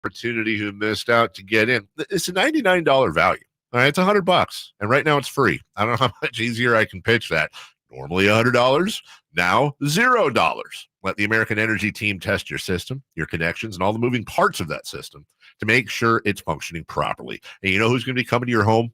opportunity who missed out to get in. It's a $99 value. All right, it's $100, and right now it's free. I don't know how much easier I can pitch that. Normally $100, now $0. Let the American Energy team test your system, your connections, and all the moving parts of that system to make sure it's functioning properly. And you know who's going to be coming to your home?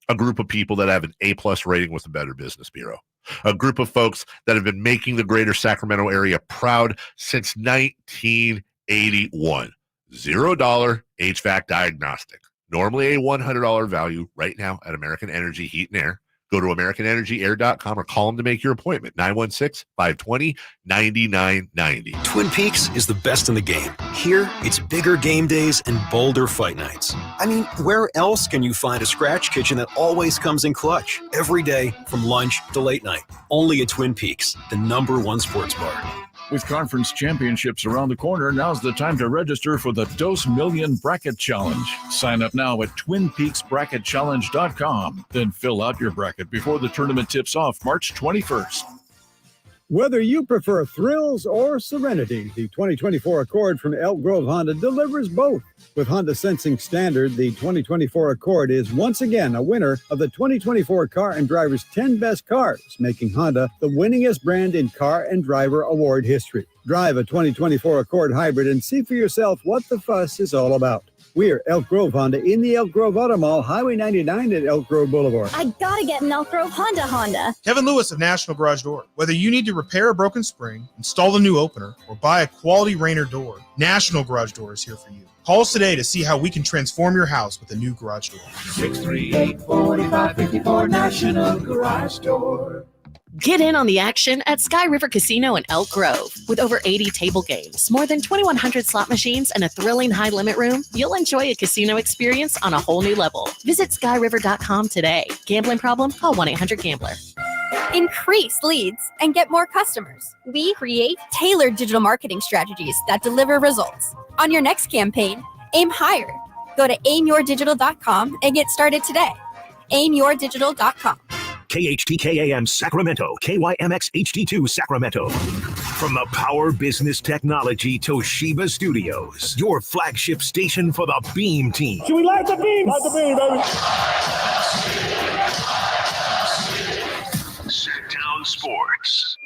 A group of people that have an A-plus rating with the Better Business Bureau. A group of folks that have been making the greater Sacramento area proud since 1981. $0 HVAC diagnostic. Normally a $100 value right now at American Energy Heat and Air. Go to AmericanEnergyAir.com or call them to make your appointment. 916-520-9990. Twin Peaks is the best in the game. Here, it's bigger game days and bolder fight nights. I mean, where else can you find a scratch kitchen that always comes in clutch? Every day, from lunch to late night. Only at Twin Peaks, the #1 sports bar. With conference championships around the corner, now's the time to register for the Dos Million Bracket Challenge. Sign up now at TwinPeaksBracketChallenge.com. Then fill out your bracket before the tournament tips off March 21st. Whether you prefer thrills or serenity, the 2024 Accord from Elk Grove Honda delivers both. With Honda Sensing Standard, the 2024 Accord is once again a winner of the 2024 Car and Driver's 10 Best Cars, making Honda the winningest brand in car and driver award history. Drive a 2024 Accord Hybrid and see for yourself what the fuss is all about. We're Elk Grove Honda in the Elk Grove Auto Mall, Highway 99 at Elk Grove Boulevard. I gotta get an Elk Grove Honda. Kevin Lewis of National Garage Door. Whether you need to repair a broken spring, install a new opener, or buy a quality Rainer door, National Garage Door is here for you. Call us today to see how we can transform your house with a new garage door. 638-4554 National Garage Door. Get in on the action at Sky River Casino in Elk Grove. With over 80 table games, more than 2,100 slot machines, and a thrilling high-limit room, you'll enjoy a casino experience on a whole new level. Visit skyriver.com today. Gambling problem? Call 1-800-GAMBLER. Increase leads and get more customers. We create tailored digital marketing strategies that deliver results. On your next campaign, aim higher. Go to aimyourdigital.com and get started today. aimyourdigital.com. KHTKAM Sacramento, KYMX HD2 Sacramento. From the Power Business Technology Toshiba Studios, your flagship station for the Beam Team. Should we light the beam? Light the beam, baby. Sactown Sports.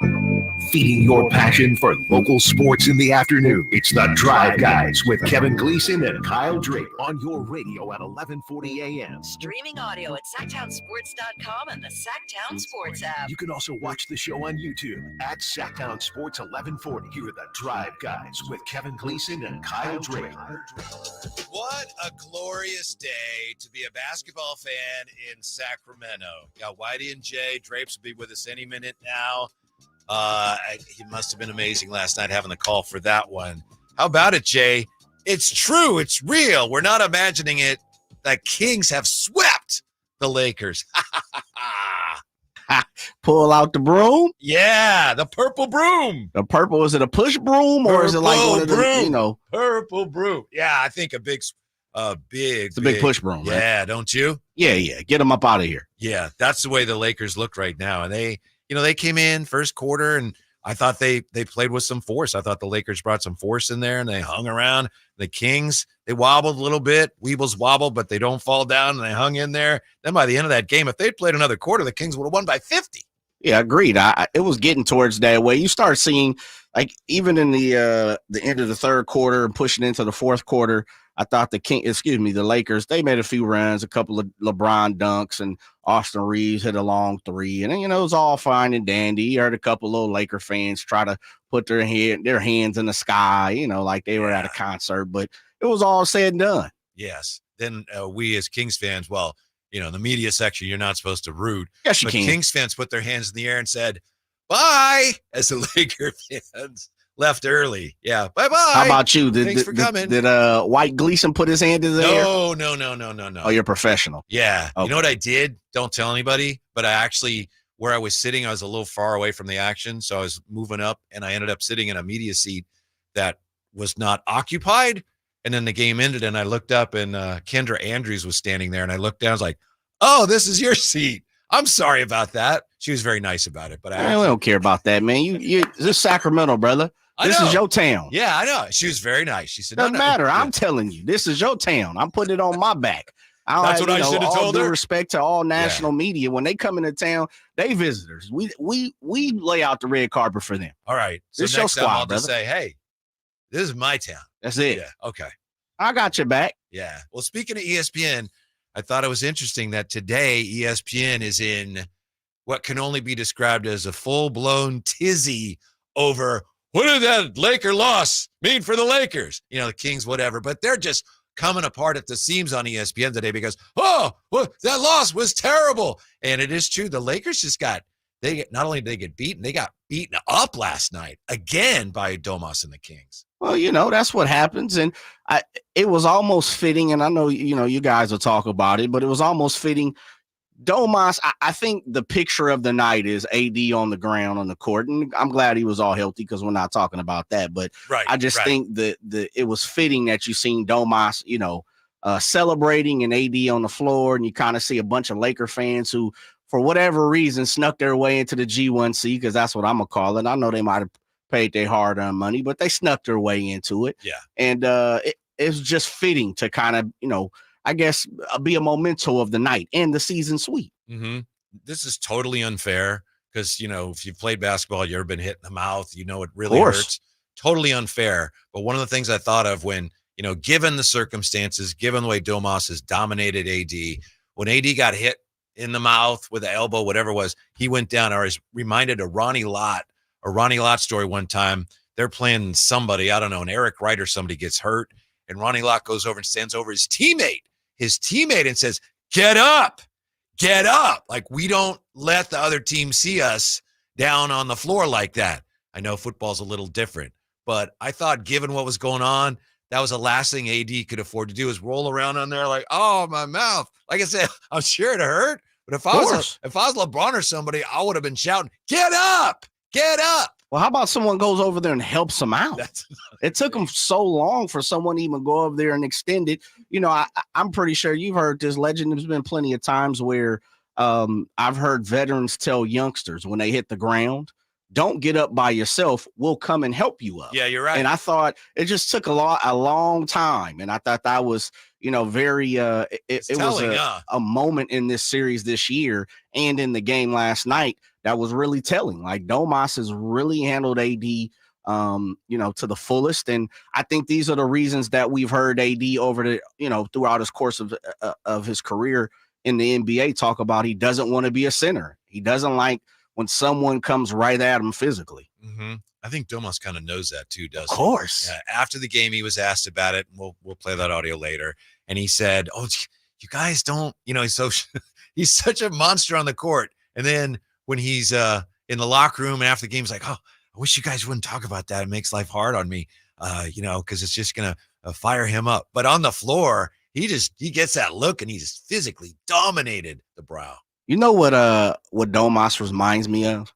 Feeding your passion for local sports in the afternoon. It's the Drive Guys with Kevin Gleason and Kyle Drape on your radio at 1140 a.m. Streaming audio at SactownSports.com and the Sactown Sports app. You can also watch the show on YouTube at Sactown Sports 1140. Here are the Drive Guys with Kevin Gleason and Kyle Drape. What a glorious day to be a basketball fan in Sacramento. Got Whitey and Jay. Drapes will be with us any minute now. He must have been amazing last night having the call for that one. How about it, Jay? It's true. It's real. We're not imagining it. The Kings have swept the Lakers. Pull out the broom? Yeah, the purple broom. The purple, is it a push broom or is it like one of the, Purple broom. Yeah, I think it's a big push broom, right? Yeah, don't you? Yeah. Get them up out of here. Yeah, that's the way the Lakers look right now. And they came in first quarter, and I thought they played with some force. I thought the Lakers brought some force in there, and they hung around. The Kings, they wobbled a little bit. Weebles wobbled, but they don't fall down, and they hung in there. Then by the end of that game, if they'd played another quarter, the Kings would have won by 50. Yeah, agreed. It was getting towards that way. You start seeing, like, even in the end of the third quarter and pushing into the fourth quarter, I thought the Lakers, they made a few runs, a couple of LeBron dunks, and Austin Reeves hit a long three. And, it was all fine and dandy. You heard a couple of little Laker fans try to put their hands in the sky, like they were at a concert. But it was all said and done. Yes. Then we as Kings fans, the media section, you're not supposed to root. Yes, you can. Kings fans put their hands in the air and said, bye, as the Laker fans left early. Yeah. Bye-bye. How about you? Thanks for coming. Did White Gleason put his hand in the air? No. Oh, you're professional. Yeah. Okay. You know what I did? Don't tell anybody. But I actually, where I was sitting, I was a little far away from the action. So I was moving up, and I ended up sitting in a media seat that was not occupied. And then the game ended, and I looked up, and Kendra Andrews was standing there. And I looked down. I was like, oh, this is your seat. I'm sorry about that. She was very nice about it. But we don't care about that, man. You this is Sacramento, brother. This is your town. Yeah, I know. She was very nice. She said, Doesn't no, matter. yeah. I'm telling you, this is your town. I'm putting it on my back. That's what I should have told her. Respect to all national media. When they come into town, they visitors. We lay out the red carpet for them. All right. So This next your time squad, I'll just say, hey, this is my town. That's it. Yeah. Okay. I got your back. Yeah. Well, speaking of ESPN, I thought it was interesting that today ESPN is in what can only be described as a full-blown tizzy over what did that Laker loss mean for the Lakers? You know, the Kings, whatever. But they're just coming apart at the seams on ESPN today because, well, that loss was terrible. And it is true. The Lakers just not only did they get beaten, they got beaten up last night again by Domas and the Kings. Well, that's what happens. And it was almost fitting. And I know, you guys will talk about it, but it was almost fitting. Domas, I think the picture of the night is AD on the ground on the court. And I'm glad he was all healthy because we're not talking about that. But I just think that it was fitting that you seen Domas, celebrating and AD on the floor. And you kind of see a bunch of Laker fans who, for whatever reason, snuck their way into the G1C, because that's what I'm going to call it. I know they might have paid their hard-earned money, but they snuck their way into it. Yeah. And it's just fitting to kind of, I guess, be a memento of the night and the season sweep. Mm-hmm. This is totally unfair because, if you've played basketball, you've ever been hit in the mouth, it really hurts. Totally unfair. But one of the things I thought of when, given the circumstances, given the way Domas has dominated AD, when AD got hit in the mouth with the elbow, whatever it was, he went down. I was reminded of Ronnie Lott story one time. They're playing somebody, I don't know, an Eric Wright or somebody gets hurt, and Ronnie Lott goes over and stands over his teammate and says, get up. Like, we don't let the other team see us down on the floor like that. I know football's a little different, but I thought given what was going on, that was the last thing AD could afford to do is roll around on there like, oh, my mouth. Like I said, I'm sure it hurt, but if I was LeBron or somebody, I would have been shouting, get up. Well, how about someone goes over there and helps them out? It took them so long for someone to even go over there and extend it. I'm pretty sure you've heard this legend. There's been plenty of times where I've heard veterans tell youngsters when they hit the ground, don't get up by yourself. We'll come and help you up. Yeah, you're right. And I thought it just took a long time. And I thought that was, very, it was a moment in this series this year and in the game last night that was really telling. Like, Domas has really handled AD, to the fullest. And I think these are the reasons that we've heard AD over the, throughout his course of his career in the NBA talk about he doesn't want to be a center. He doesn't like when someone comes right at him physically. Mm-hmm. I think Domas kind of knows that too, doesn't he? Of course. After the game, he was asked about it. And we'll play that audio later. And he said, oh, you guys don't, he's such a monster on the court. And then when he's in the locker room and after the game, he's like, oh, I wish you guys wouldn't talk about that. It makes life hard on me, because it's just going to fire him up. But on the floor, he gets that look and he just physically dominated the Brow. You know what Domas reminds me of?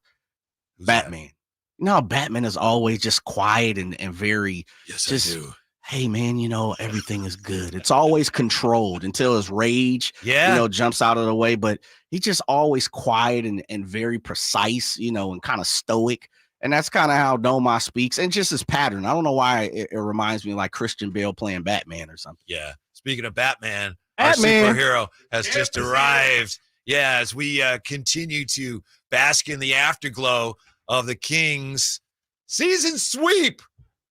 Who's Batman. That? You know how Batman is always just quiet and very I do. Hey man, everything is good. It's always controlled until his rage, jumps out of the way. But he's just always quiet and very precise, and kind of stoic. And that's kind of how Domas speaks, and just his pattern. I don't know why it reminds me like Christian Bale playing Batman or something. Yeah. Speaking of Batman, our superhero has just arrived. Yeah, as we continue to bask in the afterglow of the Kings' season sweep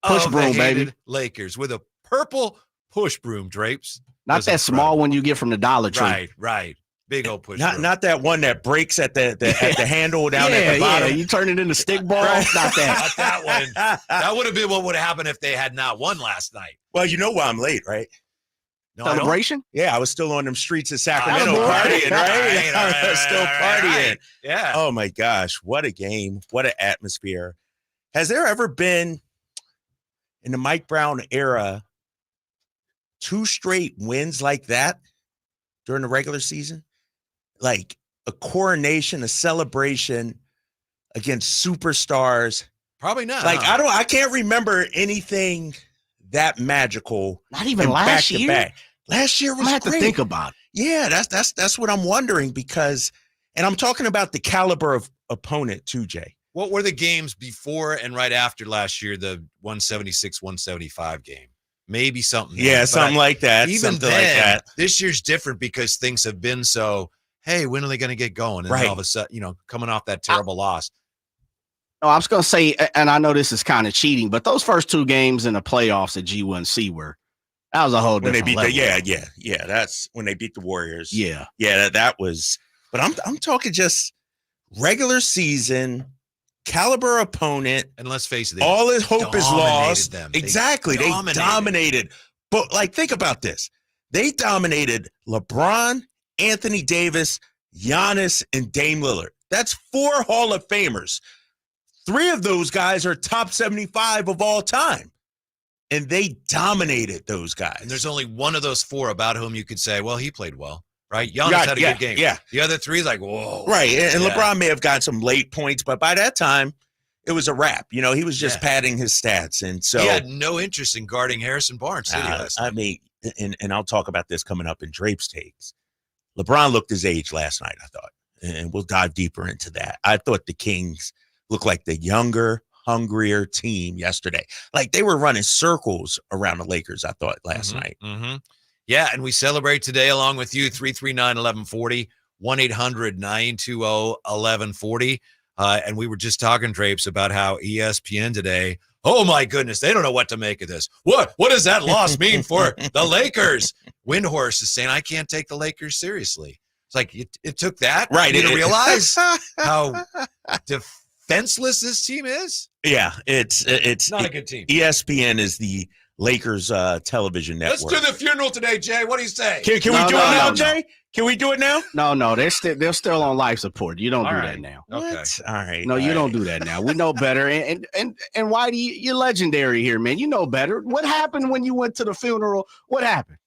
push of broom, the hated baby. Lakers with a purple push broom, Drapes. Not that small one you get from the Dollar Tree. Right. Big old push broom. Not that one that breaks at the handle down at the bottom. Yeah, you turn it into stick ball. Not that. Not that one. That would have been what would have happened if they had not won last night. Well, you know why I'm late, right? No, celebration? Yeah, I was still on them streets of Sacramento partying, right? I was still partying. Right. Yeah. Oh my gosh, what a game. What an atmosphere. Has there ever been in the Mike Brown era 2 straight wins like that during the regular season? Like a coronation, a celebration against superstars? Probably not. Like I can't remember anything that magical. Not even last year. Back. Last year was I have great. to think about it. Yeah, that's what I'm wondering because, and I'm talking about the caliber of opponent too, Jay. What were the games before and right after last year, the 176-175 game? Maybe something. Yeah, something like that. Even Something then, like that. this year's different because things have been so, hey, when are they going to get going? And then all of a sudden, coming off that terrible loss. No, I was going to say, and I know this is kind of cheating, but those first 2 games in the playoffs at G1C that was a whole when different they beat level. yeah. That's when they beat the Warriors. Yeah. That was. But I'm talking just regular season caliber opponent. And let's face it, all his hope is lost. Them. Exactly, they dominated. But think about this: they dominated LeBron, Anthony Davis, Giannis, and Dame Lillard. That's 4 Hall of Famers. 3 of those guys are top 75 of all time. And they dominated those guys. And there's only one of those 4 about whom you could say, well, he played well, right? Giannis had a good game. Yeah. The other 3 is like, whoa. Right. And LeBron may have got some late points, but by that time, it was a wrap. He was just padding his stats. And so he had no interest in guarding Harrison Barnes. I mean, and I'll talk about this coming up in Drape's takes. LeBron looked his age last night, I thought. And we'll dive deeper into that. I thought the Kings looked like the younger, hungrier team yesterday. Like they were running circles around the Lakers, I thought, last night. Mm-hmm. Yeah, and we celebrate today along with you, 339-1140, 1-800-920-1140. And we were just talking, Drapes, about how ESPN today, oh my goodness, they don't know what to make of this. What does that loss mean for the Lakers? Windhorse is saying, I can't take the Lakers seriously. It's like, it took that right to realize how defenseless this team is. Yeah, it's not a good team. ESPN is the Lakers television network. Let's do the funeral today, Jay. What do you say? Can we do it now, Jay? Can we do it now? No, they're still on life support. You don't do that now. Okay. All right. No, you don't do that now. We know better. And Whitey, you're legendary here, man. You know better. What happened when you went to the funeral? What happened?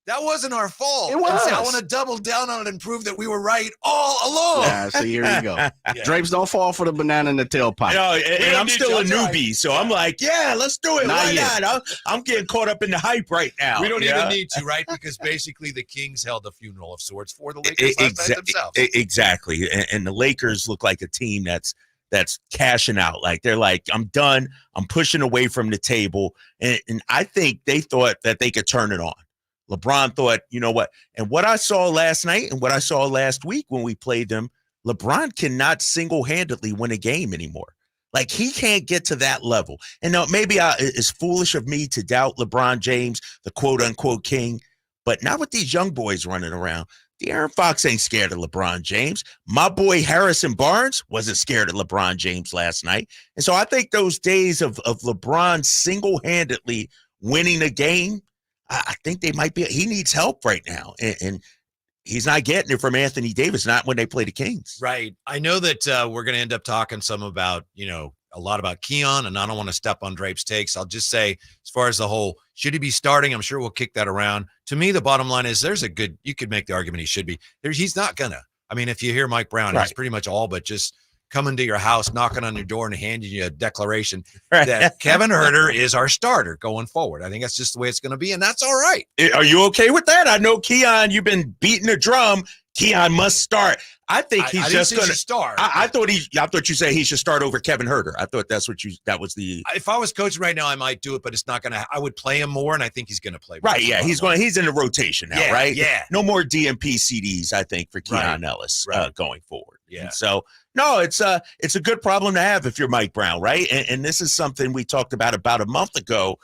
That wasn't our fault. It was. I want to double down on it and prove that we were right all along. Yeah, so here we go. Drapes don't fall for the banana in the tailpipe. And I'm still a newbie, so I'm like, yeah, let's do it. Why not? I'm getting caught up in the hype right now. We don't even need to, right? Because basically the Kings held a funeral of sorts for the Lakers last night themselves. Exactly. And the Lakers look like a team that's cashing out. Like they're like, I'm done. I'm pushing away from the table. And I think they thought that they could turn it on. LeBron thought, you know what? And what I saw last night and what I saw last week when we played them, LeBron cannot single-handedly win a game anymore. Like he can't get to that level. And now maybe it's foolish of me to doubt LeBron James, the quote-unquote king, but not with these young boys running around. De'Aaron Fox ain't scared of LeBron James. My boy Harrison Barnes wasn't scared of LeBron James last night. And so I think those days of LeBron single-handedly winning a game, I think they might be. He needs help right now, and he's not getting it from Anthony Davis. Not when they play the Kings. Right. I know that we're going to end up talking some about a lot about Keon, and I don't want to step on Drape's takes. I'll just say, as far as the whole, should he be starting? I'm sure we'll kick that around. To me, the bottom line is you could make the argument he should be. He's not gonna. I mean, if you hear Mike Brown, he's pretty much all but just coming to your house, knocking on your door, and handing you a declaration that Kevin Huerter is our starter going forward. I think that's just the way it's going to be, and that's all right. Are you okay with that? I know, Keon, you've been beating the drum. Keon must start. I think he's just going to start. I thought you said he should start over Kevin Huerter. I thought that was the. If I was coaching right now, I might do it, but it's not going to. I would play him more, and I think he's going to play more. Right? Yeah, he's in the rotation now, right? Yeah. No more DMP CDs, I think, for Keon Ellis going forward. Yeah. And so no, it's a good problem to have if you're Mike Brown, right? And this is something we talked about a month ago.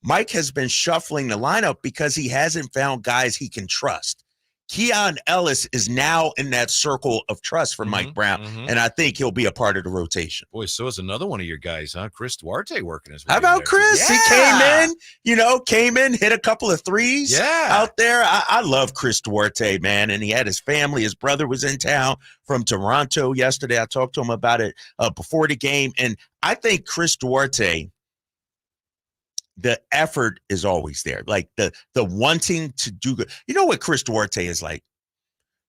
Mike has been shuffling the lineup because he hasn't found guys he can trust. Keon Ellis is now in that circle of trust for Mike Brown, and I think he'll be a part of the rotation. Boy, so is another one of your guys, huh? Chris Duarte working his way. How about Chris? Yeah. He came in, hit a couple of threes out there. I love Chris Duarte, man, and he had his family. His brother was in town from Toronto yesterday. I talked to him about it before the game, and I think Chris Duarte, the effort is always there. Like the wanting to do good. You know what Chris Duarte is like?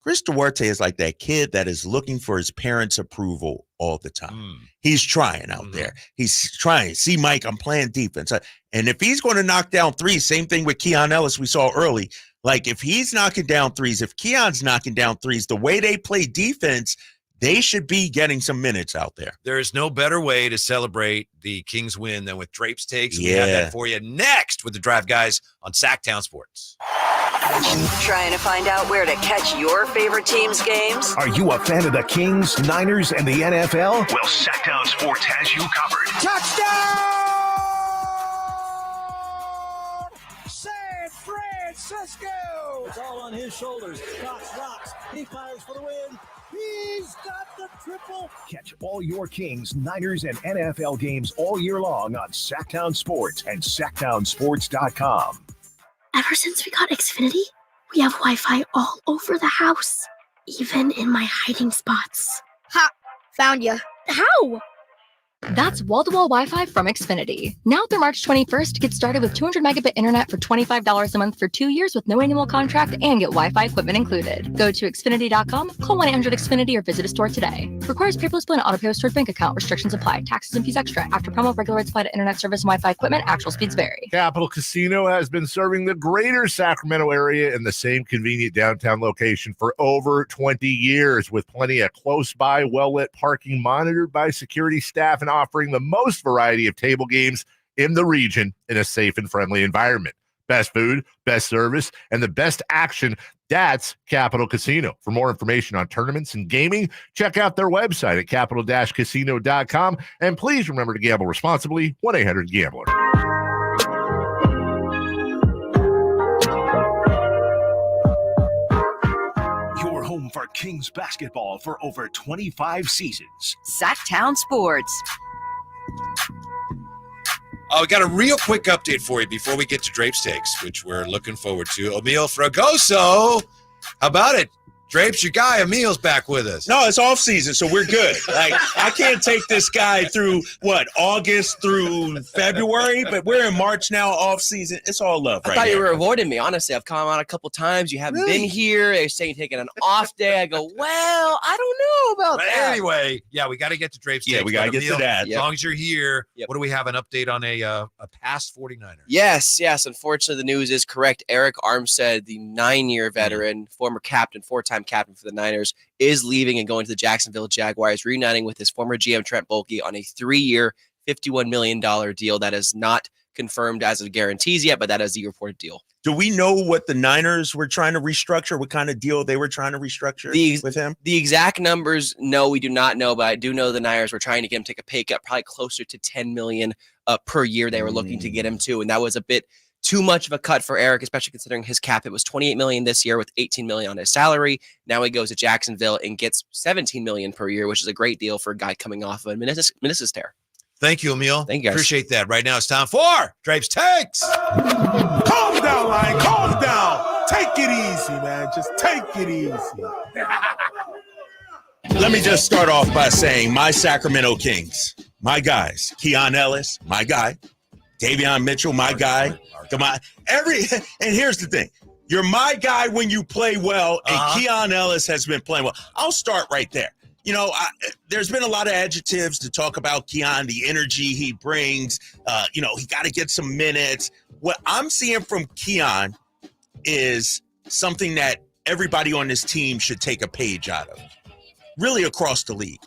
Chris Duarte is like that kid that is looking for his parents' approval all the time. He's trying out there. He's trying. See, Mike, I'm playing defense. And if he's going to knock down threes, same thing with Keon Ellis we saw early. Like if he's knocking down threes, if Keon's knocking down threes, the way they play defense, They should be getting some minutes out there. There is no better way to celebrate the Kings win than with Drape's Takes. We have that for you next with the Drive Guys on Sactown Sports. Trying to find out where to catch your favorite team's games? Are you a fan of the Kings, Niners, and the NFL? Well, Sactown Sports has you covered. Touchdown! San Francisco! It's all on his shoulders. Rocks. He fires for the win. He's got the triple. Catch all your Kings, Niners, and NFL games all year long on Sactown Sports and SactownSports.com. Ever since we got Xfinity, we have Wi-Fi all over the house, even in my hiding spots. Ha! Found ya. How? That's wall-to-wall Wi-Fi from Xfinity. Now through March 21st, get started with 200 megabit internet for $25 a month for 2 years with no annual contract and get Wi-Fi equipment included. Go to Xfinity.com, call 1-800-XFINITY or visit a store today. Requires paperless bill and auto-pay with stored bank account. Restrictions apply. Taxes and fees extra. After promo, regular rates apply to internet service and Wi-Fi equipment. Actual speeds vary. Capital Casino has been serving the greater Sacramento area in the same convenient downtown location for over 20 years with plenty of close-by, well-lit parking monitored by security staff and offering the most variety of table games in the region in a safe and friendly environment. Best food, best service, and the best action. That's Capital Casino. For more information on tournaments and gaming, check out their website at capital-casino.com. And please remember to gamble responsibly. 1-800-GAMBLER. Your home for Kings basketball for over 25 seasons. Sactown Sports. Oh, we got a real quick update for you before we get to Drape's Takes, which we're looking forward to. Emil Fragoso, how about it? Drape's your guy. Emil's back with us. No, it's off season, so we're good. Like, I can't take this guy through August through February, but we're in March now, off season. It's all love. I thought you were avoiding me. Honestly, I've come on a couple times. You haven't been here. They're saying taking an off day. I go, well, I don't know about that. Anyway, yeah, we got to get to Drape's Takes. Yeah, we got to get to that. As long as you're here, what do we have? An update on a past 49er? Yes. Unfortunately, the news is correct. Eric Armstead, the 9-year veteran, former captain, 4-time captain for the Niners, is leaving and going to the Jacksonville Jaguars, reuniting with his former GM Trent Baalke on a 3-year, $51 million deal that is not confirmed as of guarantees yet, but that is the reported deal. Do we know what the Niners were trying to restructure? What kind of deal they were trying to restructure with him? The exact numbers, no, we do not know, but I do know the Niners were trying to get him to take a pay cut, probably closer to $10 million per year they were looking to get him to, and that was a bit too much of a cut for Eric, especially considering his cap. It was $28 million this year with $18 million on his salary. Now he goes to Jacksonville and gets $17 million per year, which is a great deal for a guy coming off of a meniscus tear. Thank you, Emil. Thank you, guys. Appreciate that. Right now it's time for Drape's Takes. Calm down, Lion. Calm down. Take it easy, man. Just take it easy. Let me just start off by saying my Sacramento Kings, my guys, Keon Ellis, my guy, Davion Mitchell, my guy. Come on. And here's the thing. You're my guy when you play well, and Keon Ellis has been playing well. I'll start right there. You know, there's been a lot of adjectives to talk about Keon, the energy he brings. He got to get some minutes. What I'm seeing from Keon is something that everybody on this team should take a page out of, really across the league.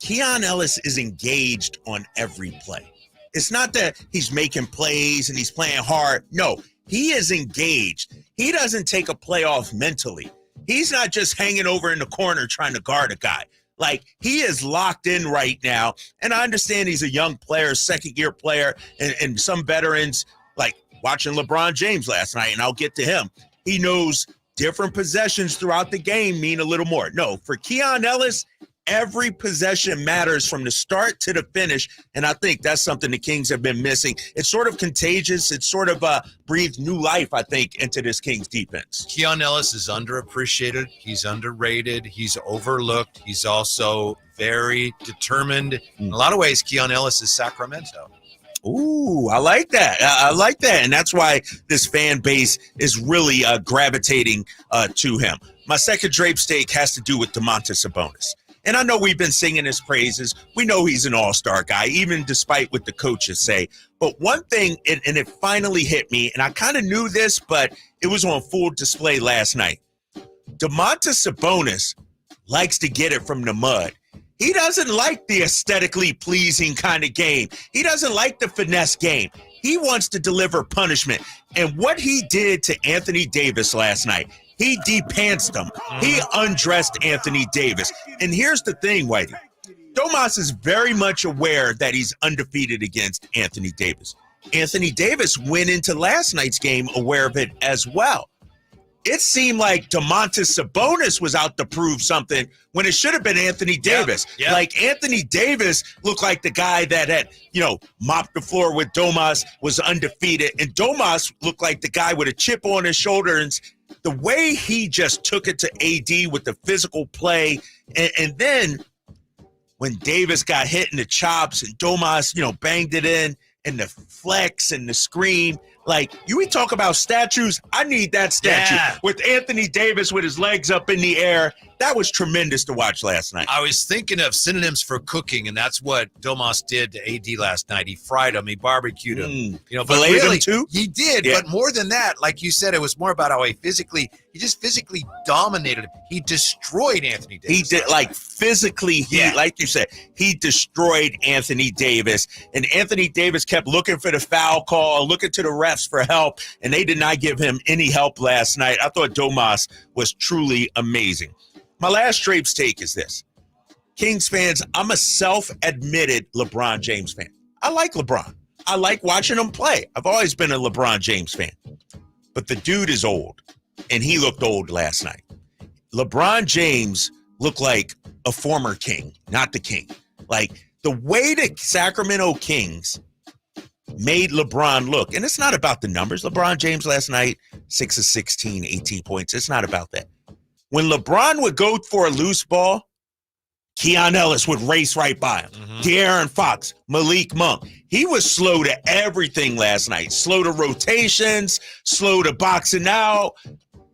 Keon Ellis is engaged on every play. It's not that he's making plays and he's playing hard. No, he is engaged. He doesn't take a play off mentally. He's not just hanging over in the corner trying to guard a guy. Like, he is locked in right now. And I understand he's a young player, second-year player, and some veterans, like watching LeBron James last night, and I'll get to him. He knows different possessions throughout the game mean a little more. No, for Keon Ellis, every possession matters from the start to the finish, and I think that's something the Kings have been missing. It's sort of contagious. It's sort of breathed new life, I think, into this Kings defense. Keon Ellis is underappreciated. He's underrated. He's overlooked. He's also very determined. In a lot of ways, Keon Ellis is Sacramento. Ooh, I like that. I like that, and that's why this fan base is really gravitating to him. My second Drape stake has to do with Domantas Sabonis. And I know we've been singing his praises. We know he's an all-star guy, even despite what the coaches say. But one thing, and it finally hit me, and I kind of knew this, but it was on full display last night. Domantas Sabonis likes to get it from the mud. He doesn't like the aesthetically pleasing kind of game. He doesn't like the finesse game. He wants to deliver punishment. And what he did to Anthony Davis last night, he de-pantsed him. He undressed Anthony Davis. And here's the thing, Whitey. Domas is very much aware that he's undefeated against Anthony Davis. Anthony Davis went into last night's game aware of it as well. It seemed like Domantas Sabonis was out to prove something when it should have been Anthony Davis. Yeah. Like Anthony Davis looked like the guy that had, mopped the floor with Domas, was undefeated. And Domas looked like the guy with a chip on his shoulder. And the way he just took it to AD with the physical play. And then when Davis got hit in the chops and Domas, banged it in, and the flex and the scream. Like, we talk about statues. I need that statue with Anthony Davis with his legs up in the air. That was tremendous to watch last night. I was thinking of synonyms for cooking, and that's what Domas did to AD last night. He fried him. He barbecued him. But Filleted really, him too? He did. Yeah. But more than that, like you said, it was more about how he just physically dominated him. He destroyed Anthony Davis. He did, like, physically, like you said, he destroyed Anthony Davis. And Anthony Davis kept looking for the foul call, looking to the refs for help, and they did not give him any help last night. I thought Domas was truly amazing. My last Drape's take is this. Kings fans, I'm a self-admitted LeBron James fan. I like LeBron. I like watching him play. I've always been a LeBron James fan. But the dude is old, and he looked old last night. LeBron James looked like a former king, not the king. Like, the way the Sacramento Kings made LeBron look, and it's not about the numbers. LeBron James last night, 6 of 16, 18 points. It's not about that. When LeBron would go for a loose ball, Keon Ellis would race right by him. De'Aaron Fox, Malik Monk. He was slow to everything last night. Slow to rotations, slow to boxing out.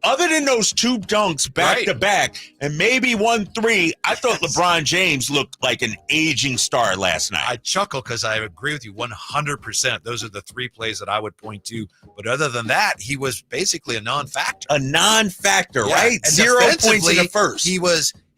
Other than those two dunks back to back and maybe 1-3, I thought LeBron James looked like an aging star last night. I chuckle because I agree with you 100%. Those are the three plays that I would point to. But other than that, he was basically a non-factor. Right? And 0 points in the first.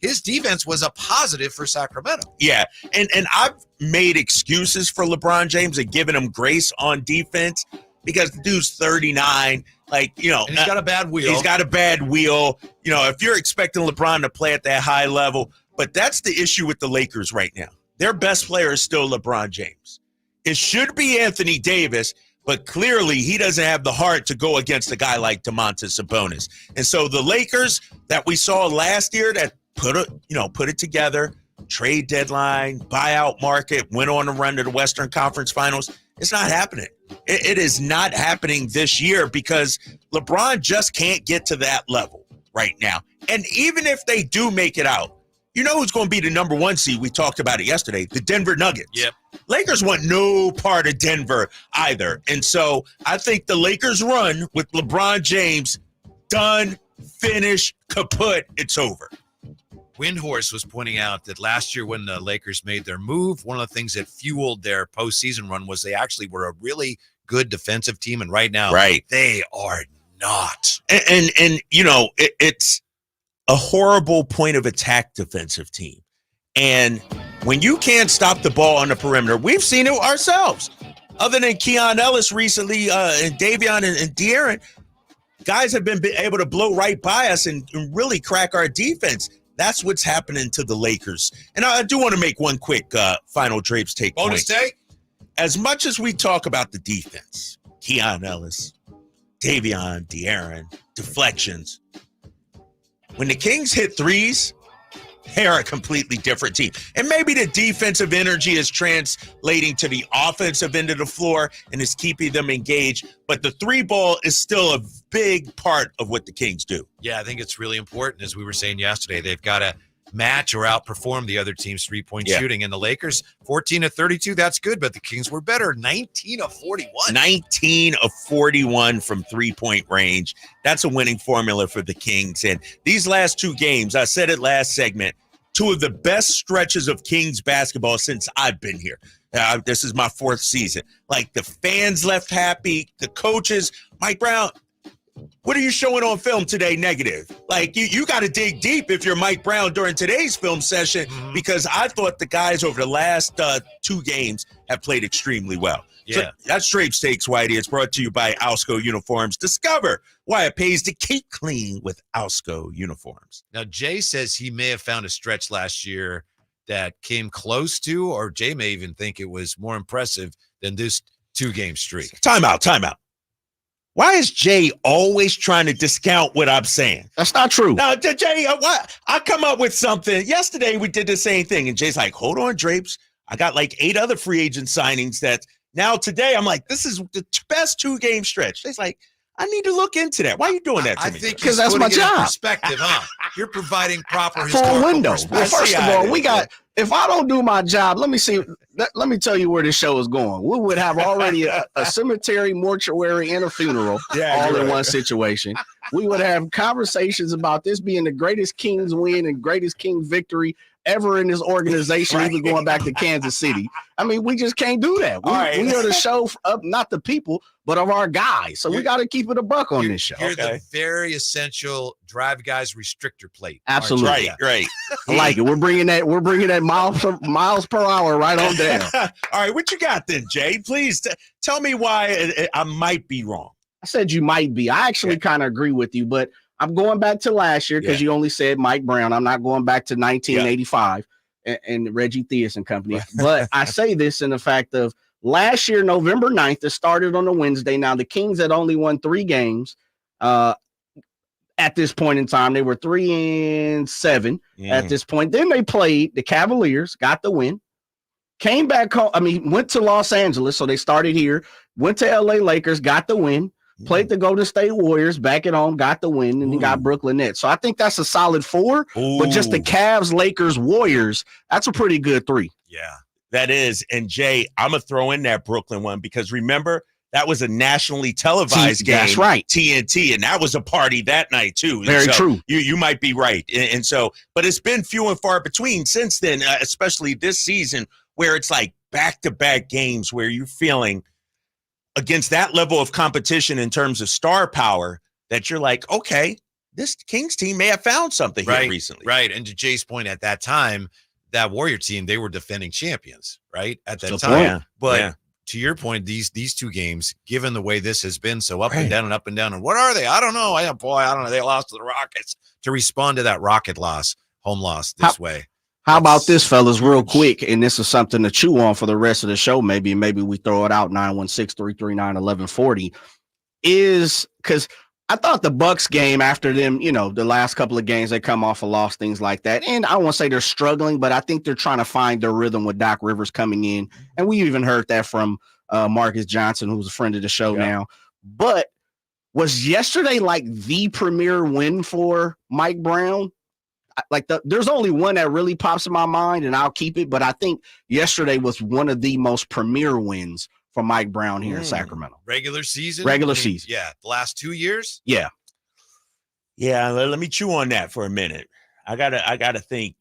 His defense was a positive for Sacramento. Yeah, and I've made excuses for LeBron James and given him grace on defense because the dude's 39. Like, and he's got a bad wheel. He's got a bad wheel. If you're expecting LeBron to play at that high level, but that's the issue with the Lakers right now. Their best player is still LeBron James. It should be Anthony Davis, but clearly he doesn't have the heart to go against a guy like Domantas Sabonis. And so the Lakers that we saw last year that put it together, trade deadline, buyout market, went on a run to the Western Conference Finals, it's not happening. It is not happening this year because LeBron just can't get to that level right now. And even if they do make it out, who's going to be the number one seed? We talked about it yesterday, the Denver Nuggets. Yep. Lakers want no part of Denver either. And so I think the Lakers run with LeBron James done, finished, kaput, it's over. Windhorse was pointing out that last year when the Lakers made their move, one of the things that fueled their postseason run was they actually were a really good defensive team. And right now, they are not. And it's a horrible point of attack defensive team. And when you can't stop the ball on the perimeter, we've seen it ourselves. Other than Keon Ellis recently and Davion and De'Aaron, guys have been able to blow right by us and really crack our defense. That's what's happening to the Lakers. And I do want to make one quick final Drape's take point. Bonus take? As much as we talk about the defense, Keon Ellis, Davion, De'Aaron, deflections, when the Kings hit threes, they're a completely different team. And maybe the defensive energy is translating to the offensive end of the floor and is keeping them engaged. But the three ball is still a big part of what the Kings do. Yeah, I think it's really important. As we were saying yesterday, they've got to match or outperform the other team's three-point shooting. And the Lakers, 14 of 32, that's good. But the Kings were better, 19 of 41. 19 of 41 from three-point range. That's a winning formula for the Kings. And these last two games, I said it last segment, two of the best stretches of Kings basketball since I've been here. This is my fourth season. Like, the fans left happy, the coaches, Mike Brown, What are you showing on film today negative? Like, you got to dig deep if you're Mike Brown during today's film session, because I thought the guys over the last 2 games have played extremely well. Yeah. So that's Drape Stakes, Whitey. It's brought to you by Alsco Uniforms. Discover why it pays to keep clean with Alsco Uniforms. Now, Jay says he may have found a stretch last year that came close to, or Jay may even think it was more impressive than this 2-game streak. Time out. Why is Jay always trying to discount what I'm saying? That's not true. Now, Jay, I come up with something. Yesterday, we did the same thing, and Jay's like, hold on, Drapes. I got like 8 other free agent signings that now today I'm like, this is the best 2-game stretch. Jay's like, I need to look into that. Why are you doing that to me? I think because that's my job. Perspective, huh? You're providing proper For a historical window. perspective. Well, first of all, if I don't do my job, let me tell you where this show is going. We would have already a cemetery, mortuary, and a funeral all in one situation. We would have conversations about this being the greatest Kings win and greatest King victory ever in this organization, even going back to Kansas City. I mean, we just can't do that. We are the show of not the people, but of our guys. So we got to keep it a buck on this show. You're the very essential Drive Guys restrictor plate. Absolutely. Right. I like it. We're bringing that miles per hour right on down. All right, what you got then, Jay? Please tell me why I might be wrong. I said you might be. I actually kind of agree with you, but I'm going back to last year because you only said Mike Brown. I'm not going back to 1985 and Reggie Theus and company. But I say this in the fact of last year, November 9th, it started on a Wednesday. Now, the Kings had only won 3 games at this point in time. They were 3-7 at this point. Then they played the Cavaliers, got the win, came back home. Went to Los Angeles. So they started here, went to LA Lakers, got the win. Played the Golden State Warriors back at home, got the win, and then got Brooklyn Nets. So I think that's a solid 4. But just the Cavs, Lakers, Warriors, that's a pretty good 3. Yeah, that is. And Jay, I'm going to throw in that Brooklyn one because remember, that was a nationally televised game. That's right. TNT, and that was a party that night too. Very true. You might be right. And so, but it's been few and far between since then, especially this season, where it's like back-to-back games where you're feeling against that level of competition in terms of star power that you're like, okay, this Kings team may have found something here recently. Right. And to Jay's point, at that time, that Warrior team, they were defending champions, right? At that time. Yeah. But to your point, these 2 games, given the way this has been so up and down, and what are they? I don't know. I don't know. They lost to the Rockets. To respond to that Rocket loss, home loss this way. How about this, fellas, real quick? And this is something to chew on for the rest of the show. Maybe we throw it out 916-339-1140. Is because I thought the Bucks game after them, the last couple of games, they come off a loss, things like that. And I don't want to say they're struggling, but I think they're trying to find their rhythm with Doc Rivers coming in. And we even heard that from Marcus Johnson, who's a friend of the show now. But was yesterday like the premier win for Mike Brown? There's only one that really pops in my mind, and I'll keep it. But I think yesterday was one of the most premier wins for Mike Brown here in Sacramento. Regular season. Yeah. The last 2 years. Yeah. Let me chew on that for a minute. I gotta think.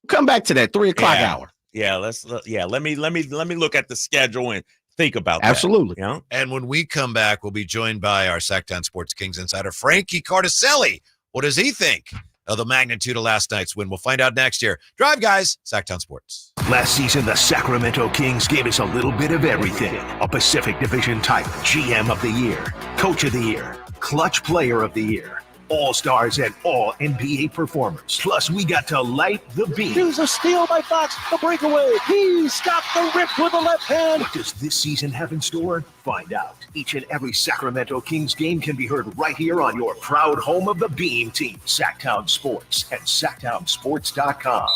Come back to that 3 o'clock hour. Yeah. Let me look at the schedule and think about that. Absolutely. And when we come back, we'll be joined by our Sactown Sports Kings insider, Frankie Cartoscelli. What does he think of the magnitude of last night's win? We'll find out next year. Drive, guys. Sactown Sports. Last season, the Sacramento Kings gave us a little bit of everything. A Pacific Division title, GM of the Year, Coach of the Year, Clutch Player of the Year, All-Stars and All-NBA performers. Plus, we got to light the beam. Here's a steal by Fox, the breakaway. He's got the rip with the left hand. What does this season have in store? Find out. Each and every Sacramento Kings game can be heard right here on your proud home of the Beam team, Sactown Sports at SactownSports.com.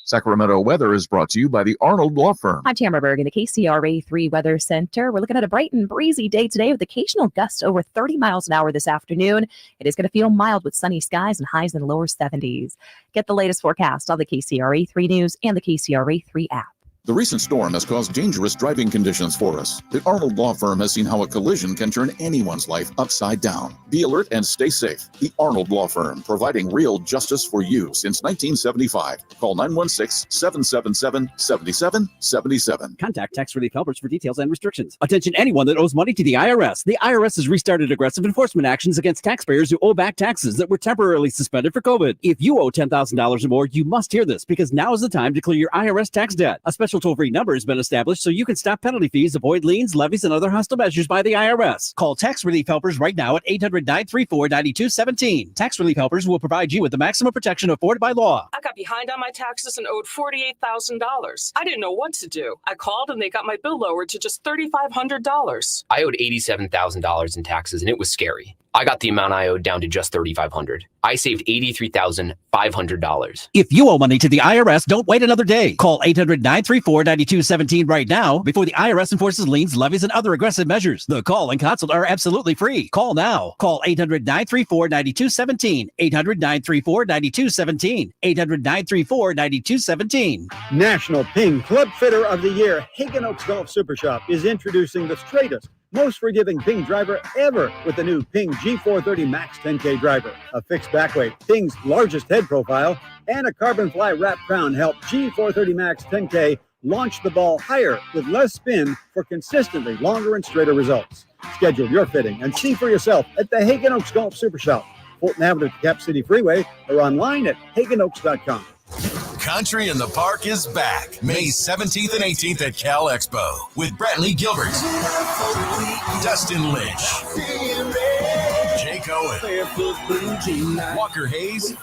Sacramento weather is brought to you by the Arnold Law Firm. I'm Tamara Berg in the KCRA 3 Weather Center. We're looking at a bright and breezy day today with occasional gusts over 30 miles an hour this afternoon. It is going to feel mild with sunny skies and highs in the lower 70s. Get the latest forecast on the KCRA 3 News and the KCRA 3 app. The recent storm has caused dangerous driving conditions for us. The Arnold Law Firm has seen how a collision can turn anyone's life upside down. Be alert and stay safe. The Arnold Law Firm, providing real justice for you since 1975. Call 916-777-7777. Contact Tax Relief Helpers for details and restrictions. Attention anyone that owes money to the IRS. The IRS has restarted aggressive enforcement actions against taxpayers who owe back taxes that were temporarily suspended for COVID. If you owe $10,000 or more, you must hear this because now is the time to clear your IRS tax debt. A special toll-free number has been established so you can stop penalty fees, avoid liens, levies, and other hostile measures by the IRS. Call Tax Relief Helpers right now at 800-934-9217. Tax Relief Helpers will provide you with the maximum protection afforded by law. I got behind on my taxes and owed $48,000. I didn't know what to do. I called and they got my bill lowered to just $3,500. I owed $87,000 in taxes and it was scary. I got the amount I owed down to just $3,500. I saved $83,500. If you owe money to the IRS, don't wait another day. Call 800-934-9217 right now before the IRS enforces liens, levies, and other aggressive measures. The call and consult are absolutely free. Call now. Call 800-934-9217. 800-934-9217. 800-934-9217. National Ping Club Fitter of the Year, Hagen Oaks Golf Super Shop is introducing the straightest, most forgiving Ping driver ever with the new Ping G430 Max 10K driver. A fixed back weight, Ping's largest head profile, and a carbon fly wrap crown help G430 Max 10K launch the ball higher with less spin for consistently longer and straighter results. Schedule your fitting and see for yourself at the Hagen Oaks Golf Super Shop, Fulton Avenue to Cap City Freeway, or online at HagenOaks.com. Country in the Park is back May 17th and 18th at Cal Expo with Brantley Gilbert, Dustin Lynch, Jake Owen, Walker Hayes,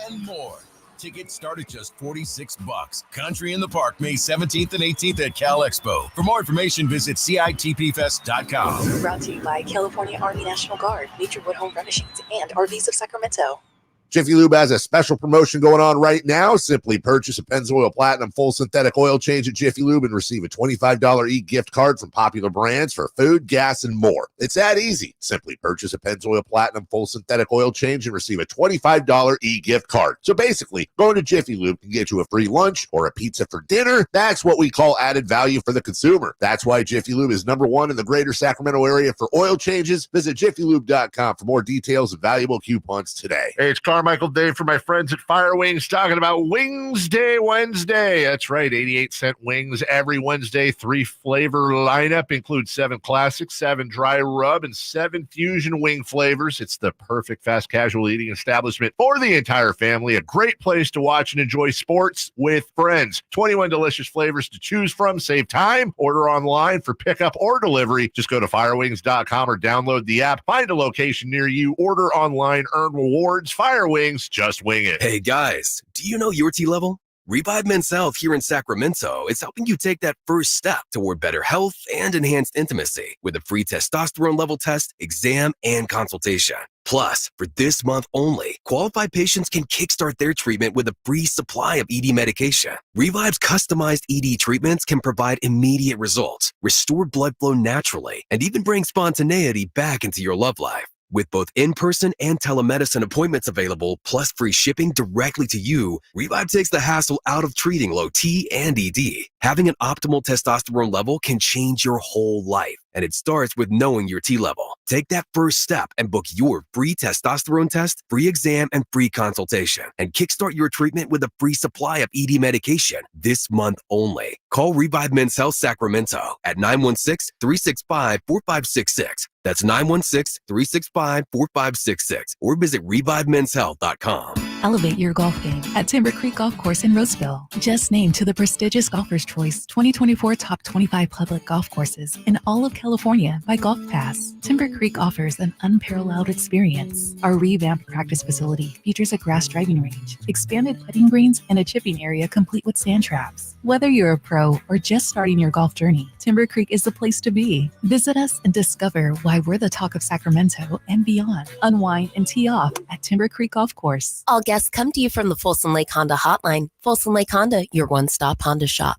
and more. Tickets start at just $46. Country in the Park May 17th and 18th at Cal Expo. For more information, visit CITPFest.com. Brought to you by California Army National Guard, Naturewood Home Furnishings, and RVs of Sacramento. Jiffy Lube has a special promotion going on right now. Simply purchase a Pennzoil Platinum full synthetic oil change at Jiffy Lube and receive a $25 e-gift card from popular brands for food, gas, and more. It's that easy. Simply purchase a Pennzoil Platinum full synthetic oil change and receive a $25 e-gift card. So basically, going to Jiffy Lube can get you a free lunch or a pizza for dinner. That's what we call added value for the consumer. That's why Jiffy Lube is #1 in the greater Sacramento area for oil changes. Visit jiffylube.com for more details and valuable coupons today. Hey, it's Carmichael Dave for my friends at Fire Wings talking about Wings Day Wednesday. That's right, 88-cent wings every Wednesday. 3-flavor lineup includes 7 classic, 7 dry rub, and 7 fusion wing flavors. It's the perfect fast casual eating establishment for the entire family. A great place to watch and enjoy sports with friends. 21 delicious flavors to choose from. Save time. Order online for pickup or delivery. Just go to firewings.com or download the app. Find a location near you. Order online. Earn rewards. Fire Wings. Just wing it. Hey guys, do you know your T level? Revive Men's Health here in Sacramento is helping you take that first step toward better health and enhanced intimacy with a free testosterone level test, exam, and consultation. Plus, for this month only, qualified patients can kickstart their treatment with a free supply of ED medication. Revive's customized ED treatments can provide immediate results, restore blood flow naturally, and even bring spontaneity back into your love life. With both in-person and telemedicine appointments available, plus free shipping directly to you, Revive takes the hassle out of treating low T and ED. Having an optimal testosterone level can change your whole life, and it starts with knowing your T level. Take that first step and book your free testosterone test, free exam, and free consultation, and kickstart your treatment with a free supply of ED medication this month only. Call Revive Men's Health Sacramento at 916-365-4566. That's 916-365-4566, or visit revivemenshealth.com. Elevate your golf game at Timber Creek Golf Course in Roseville. Just named to the prestigious Golfers' Choice 2024 Top 25 Public Golf Courses in all of California by Golf Pass. Timber Creek offers an unparalleled experience. Our revamped practice facility features a grass driving range, expanded putting greens, and a chipping area complete with sand traps. Whether you're a pro or just starting your golf journey, Timber Creek is the place to be. Visit us and discover why we're the talk of Sacramento and beyond. Unwind and tee off at Timber Creek Golf Course. All guests come to you from the Folsom Lake Honda Hotline. Folsom Lake Honda, your one-stop Honda shop.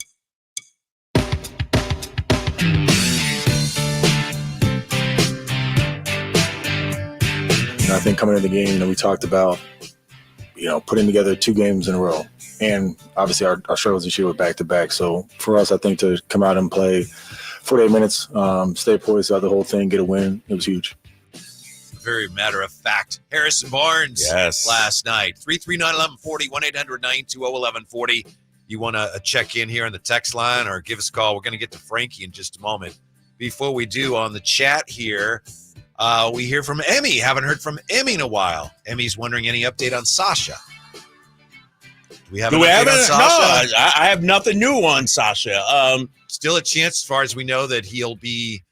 I think coming into the game, we talked about, putting together 2 games in a row and obviously our struggles this year with back-to-back. So for us, I think to come out and play 48 minutes, stay poised throughout the whole thing, get a win, it was huge. Very matter of fact. Harrison Barnes last night. 339-1140, 1-800-920-1140. You want to check in here on the text line or give us a call. We're going to get to Frankie in just a moment. Before we do, on the chat here, we hear from Emmy. Haven't heard from Emmy in a while. Emmy's wondering any update on Sasha. Do we have an update on Sasha? No, I have nothing new on Sasha. Still a chance, as far as we know, that he'll be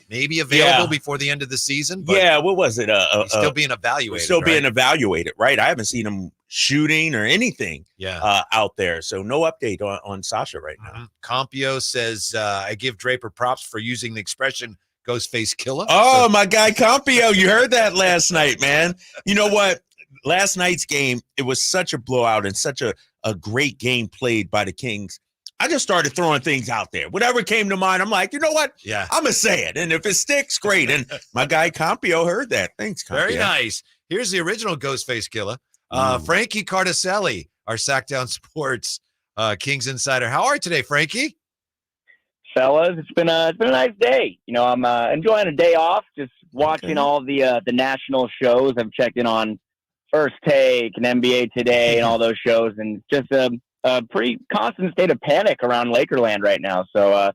maybe available before the end of the season. But what was it? He's still being evaluated. Still being evaluated, right? I haven't seen him shooting or anything out there. So no update on Sasha right now. Compio says, I give Draper props for using the expression Ghostface Killer. Oh, my guy Compio. You heard that last night, man. You know what? Last night's game, it was such a blowout and such a great game played by the Kings. I just started throwing things out there. Whatever came to mind, I'm like, you know what? Yeah. I'm going to say it. And if it sticks, great. And my guy Compio heard that. Thanks, Compio. Very nice. Here's the original Ghostface Killer. Frankie Cartoscelli, our Sactown Sports Kings insider. How are you today, Frankie? Fellas, it's been a nice day. You know, I'm enjoying a day off, just watching all the national shows. I've checked in on First Take and NBA Today and all those shows, and just a pretty constant state of panic around Lakerland right now. So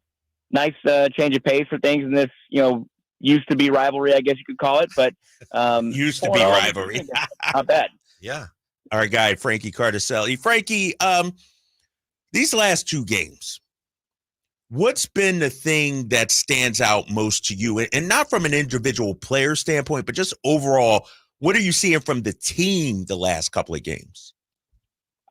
nice change of pace for things in this, used to be rivalry, I guess you could call it, but used to be rivalry. Not bad. Yeah. Our guy, Frankie Cartoscelli. Frankie, these last two games, what's been the thing that stands out most to you? And not from an individual player standpoint, but just overall, what are you seeing from the team the last couple of games?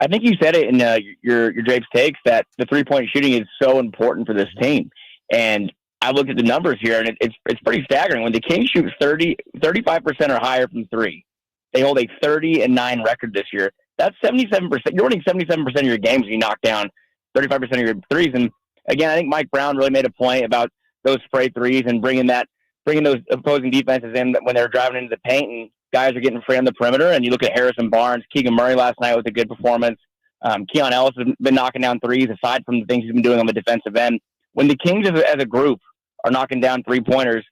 I think you said it in your Drape's takes that the three-point shooting is so important for this team. And I looked at the numbers here, and it's pretty staggering. When the Kings shoot 35% or higher from three, they hold a 30-9 record this year. That's 77%. You're winning 77% of your games when you knock down 35% of your threes. And again, I think Mike Brown really made a point about those spray threes and bringing those opposing defenses in when they're driving into the paint and guys are getting free on the perimeter. And you look at Harrison Barnes, Keegan Murray last night was a good performance. Keon Ellis has been knocking down threes aside from the things he's been doing on the defensive end. When the Kings as a group are knocking down three-pointers,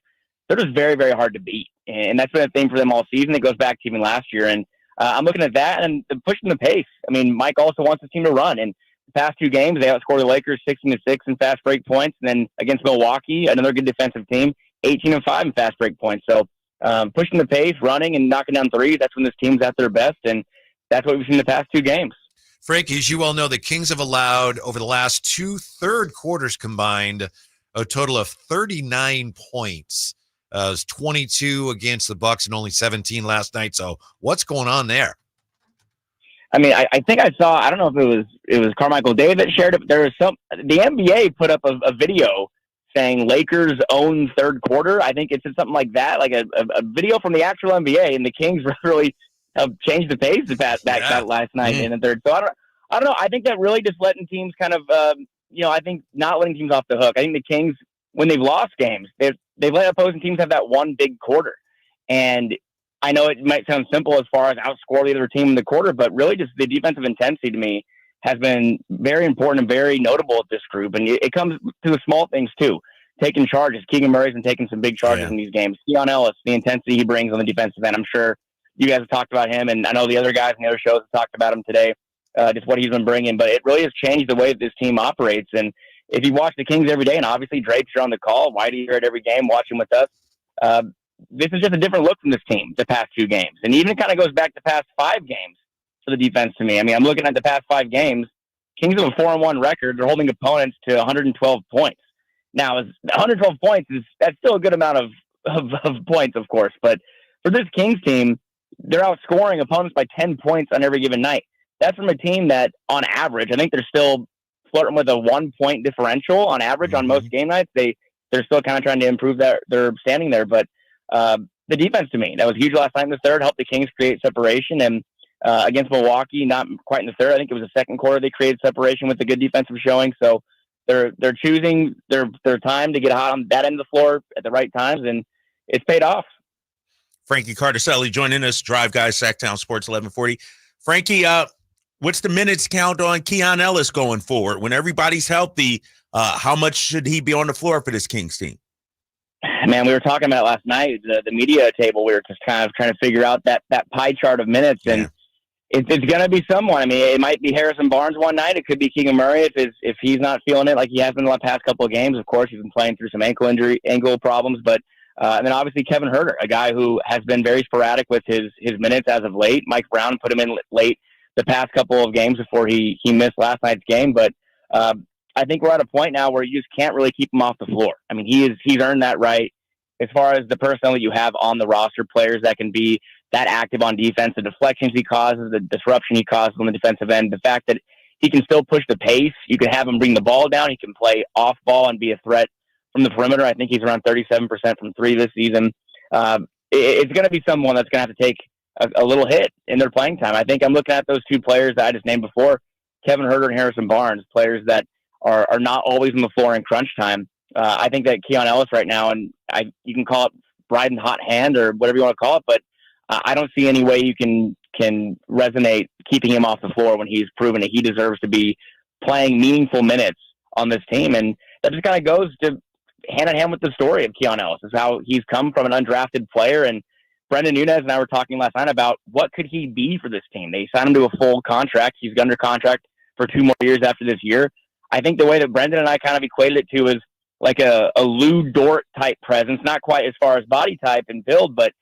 they're just very, very hard to beat. And that's been a thing for them all season. It goes back to even last year. And I'm looking at that and pushing the pace. I mean, Mike also wants his team to run. And the past two games, they outscored the Lakers 16-6 in fast break points. And then against Milwaukee, another good defensive team, 18-5 in fast break points. So pushing the pace, running, and knocking down threes, that's when this team's at their best. And that's what we've seen the past two games. Frankie, as you well know, the Kings have allowed over the last two third quarters combined a total of 39 points. It was 22 against the Bucks and only 17 last night. So what's going on there? I mean, I think I saw, I don't know if it was Carmichael Day that shared it, but there was the NBA put up a video saying Lakers own third quarter. I think it said something like that, like a video from the actual NBA, and the Kings really have changed the pace that last night in the third. So I don't know. I think that really just letting teams kind of, I think not letting teams off the hook. I think the Kings, when they've lost games, they've let opposing teams have that one big quarter. And I know it might sound simple as far as outscore the other team in the quarter, but really just the defensive intensity to me has been very important and very notable at this group. And it comes to the small things too. Taking charges. Keegan Murray's been taking some big charges in these games. Keon Ellis, the intensity he brings on the defensive end. I'm sure you guys have talked about him, and I know the other guys in the other shows have talked about him today, just what he's been bringing. But it really has changed the way that this team operates. And if you watch the Kings every day, and obviously Drape's on the call, Whitey here at every game watching with us, this is just a different look from this team the past two games. And even it kind of goes back to past 5 games for the defense to me. I mean, I'm looking at the past 5 games. Kings have a 4-1 record. They're holding opponents to 112 points. Now, 112 points that's still a good amount of points, of course. But for this Kings team, they're outscoring opponents by 10 points on every given night. That's from a team that, on average, I think they're still flirting with a 1-point differential on average on most game nights. They're still kind of trying to improve their standing there. But the defense, to me, that was huge last night in the third, helped the Kings create separation. And against Milwaukee, not quite in the third. I think it was the second quarter they created separation with a good defensive showing. So they're choosing their time to get hot on that end of the floor at the right times, and it's paid off. Frankie Cartoscelli joining us, Drive Guys, Sactown Sports 1140. Frankie, What's the minutes count on Keon Ellis going forward? When everybody's healthy, how much should he be on the floor for this Kings team? Man, we were talking about last night, the media table. We were just kind of trying to figure out that pie chart of minutes, and it's going to be someone. I mean, it might be Harrison Barnes one night. It could be Keegan Murray if he's not feeling it like he has been the past couple of games. Of course, he's been playing through some ankle problems, but and then obviously Kevin Huerter, a guy who has been very sporadic with his minutes as of late. Mike Brown put him in late the past couple of games before he missed last night's game, but I think we're at a point now where you just can't really keep him off the floor. I mean, he's earned that right. As far as the personnel that you have on the roster, players that can be that active on defense, the deflections he causes, the disruption he causes on the defensive end, the fact that he can still push the pace, you can have him bring the ball down, he can play off ball and be a threat from the perimeter. I think he's around 37% from three this season. It's going to be someone that's going to have to take a little hit in their playing time. I think I'm looking at those two players that I just named before, Kevin Huerter and Harrison Barnes, players that are not always on the floor in crunch time. I think that Keon Ellis right now, and you can call it riding hot hand or whatever you want to call it, but I don't see any way you can resonate keeping him off the floor when he's proven that he deserves to be playing meaningful minutes on this team. And that just kind of goes to hand in hand with the story of Keon Ellis, is how he's come from an undrafted player. And Brendan Nunez and I were talking last night about what could he be for this team. They signed him to a full contract. He's under contract for 2 more years after this year. I think the way that Brendan and I kind of equated it to is like a Lou Dort type presence, not quite as far as body type and build, but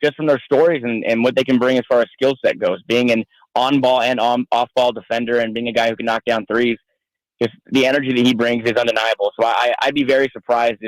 just from their stories and what they can bring as far as skill set goes, being an on-ball and off-ball defender and being a guy who can knock down threes. Just the energy that he brings is undeniable. So I'd be very surprised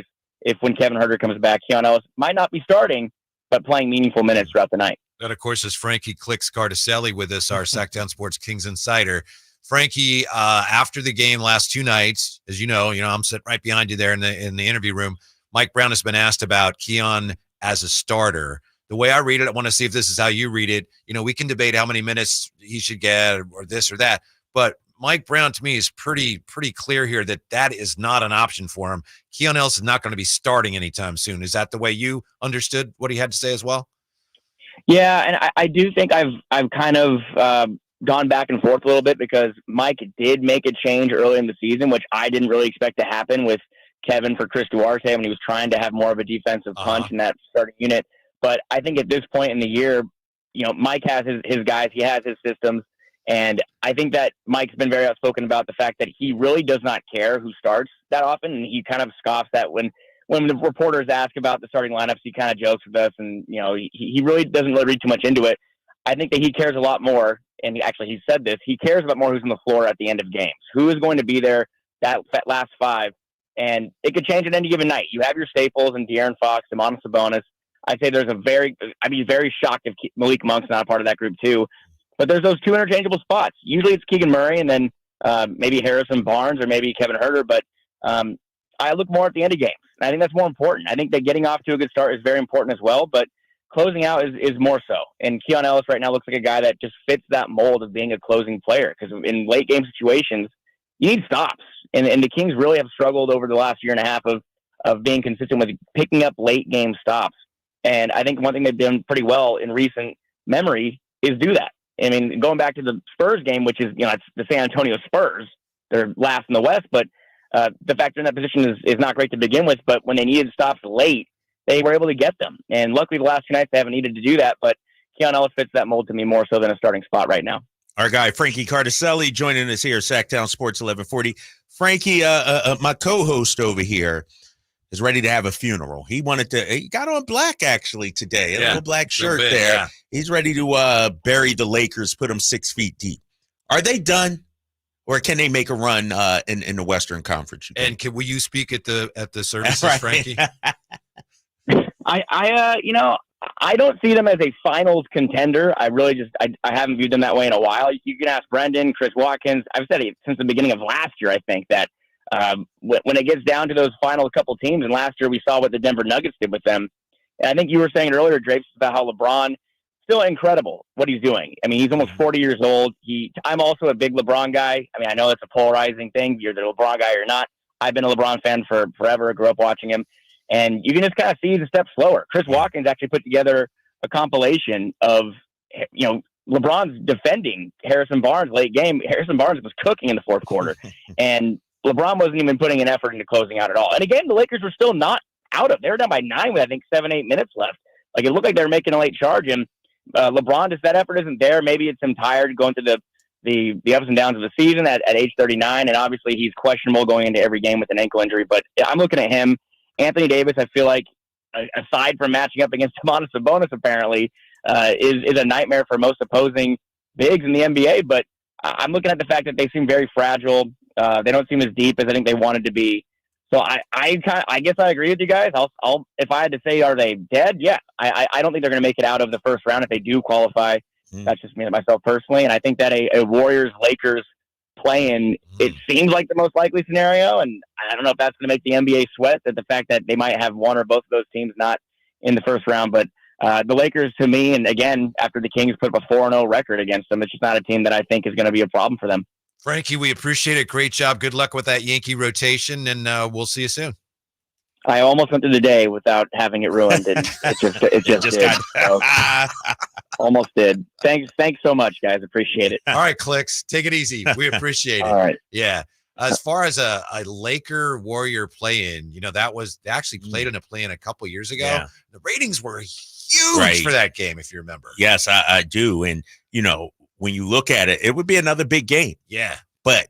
if when Kevin Huerter comes back, Keon Ellis might not be starting, but playing meaningful minutes throughout the night. That, of course, is Frankie Cartoscelli with us, our Sactown Sports Kings insider. Frankie, after the game last 2 nights, as you know, I'm sitting right behind you there in the interview room. Mike Brown has been asked about Keon as a starter. The way I read it, I want to see if this is how you read it. We can debate how many minutes he should get or this or that, but Mike Brown to me is pretty clear here that is not an option for him. Keon Ellis is not going to be starting anytime soon. Is that the way you understood what he had to say as well? Yeah, and I do think I've kind of gone back and forth a little bit, because Mike did make a change early in the season, which I didn't really expect to happen with Kevin for Chris Duarte when he was trying to have more of a defensive punch in that starting unit. But I think at this point in the year, Mike has his guys, he has his systems, and I think that Mike's been very outspoken about the fact that he really does not care who starts that often, and he kind of scoffs that when the reporters ask about the starting lineups, he kind of jokes with us, and he really doesn't really read too much into it. I think that he cares a lot more, and he said this, he cares about more who's on the floor at the end of games. Who is going to be there that last 5, and it could change at any given night. You have your staples and De'Aaron Fox, Domantas Sabonis. I'd say I'd be very shocked if Malik Monk's not a part of that group too. But there's those 2 interchangeable spots. Usually it's Keegan Murray and then maybe Harrison Barnes or maybe Kevin Huerter. But I look more at the end of games. And I think that's more important. I think that getting off to a good start is very important as well, but closing out is more so. And Keon Ellis right now looks like a guy that just fits that mold of being a closing player, because in late game situations, you need stops. And the Kings really have struggled over the last year and a half of being consistent with picking up late game stops. And I think one thing they've done pretty well in recent memory is do that. I mean, going back to the Spurs game, which is, it's the San Antonio Spurs. They're last in the West, but the fact they're in that position is not great to begin with. But when they needed stops late, they were able to get them. And luckily the last 2 nights they haven't needed to do that. But Keon Ellis fits that mold to me more so than a starting spot right now. Our guy, Frankie Cartoscelli, joining us here, Sactown Sports 1140. Frankie, my co-host over here, is ready to have a funeral. He got on black actually today, a little black shirt there. Yeah. He's ready to bury the Lakers, put them 6 feet deep. Are they done, or can they make a run in the Western Conference? And will you speak at the services, right, Frankie? I don't see them as a finals contender. I really I haven't viewed them that way in a while. You can ask Brendan, Chris Watkins. I've said it since the beginning of last year. I think that when it gets down to those final couple teams, and last year we saw what the Denver Nuggets did with them. And I think you were saying earlier, Drape, about how LeBron, still incredible what he's doing. I mean, he's almost 40 years old. I'm also a big LeBron guy. I mean, I know that's a polarizing thing. You're the LeBron guy or not. I've been a LeBron fan for forever. Grew up watching him. And you can just kind of see he's a step slower. Chris Watkins actually put together a compilation of, LeBron's defending Harrison Barnes late game. Harrison Barnes was cooking in the fourth quarter, and LeBron wasn't even putting an effort into closing out at all. And again, the Lakers were still not out of. They were down by 9 with I think 7-8 minutes left. Like it looked like they were making a late charge, and LeBron, if that effort isn't there, maybe it's him tired going through the ups and downs of the season at age 39, and obviously he's questionable going into every game with an ankle injury. But I'm looking at him. Anthony Davis, I feel like, aside from matching up against Sabonis, apparently, is a nightmare for most opposing bigs in the NBA. But I'm looking at the fact that they seem very fragile. They don't seem as deep as I think they wanted to be. So I guess I agree with you guys. I'll if I had to say, are they dead? Yeah, I don't think they're going to make it out of the first round if they do qualify. That's just me and myself personally, and I think that a Warriors-Lakers play-in, it seems like the most likely scenario, and I don't know if that's going to make the NBA sweat, that the fact that they might have one or both of those teams not in the first round. But the Lakers, to me, and again, after the Kings put up a 4-0 record against them, it's just not a team that I think is going to be a problem for them. Frankie, we appreciate it. Great job. Good luck with that Yankee rotation, and we'll see you soon. I almost went through the day without having it ruined, and it just did. So, almost did. Thanks so much, guys. Appreciate it. All right, Clicks. Take it easy. We appreciate it. All right. Yeah. As far as a Laker Warrior play-in, that was they actually played in a play-in a couple years ago. Yeah. The ratings were huge for that game, if you remember. Yes, I do. And, when you look at it, it would be another big game. Yeah. But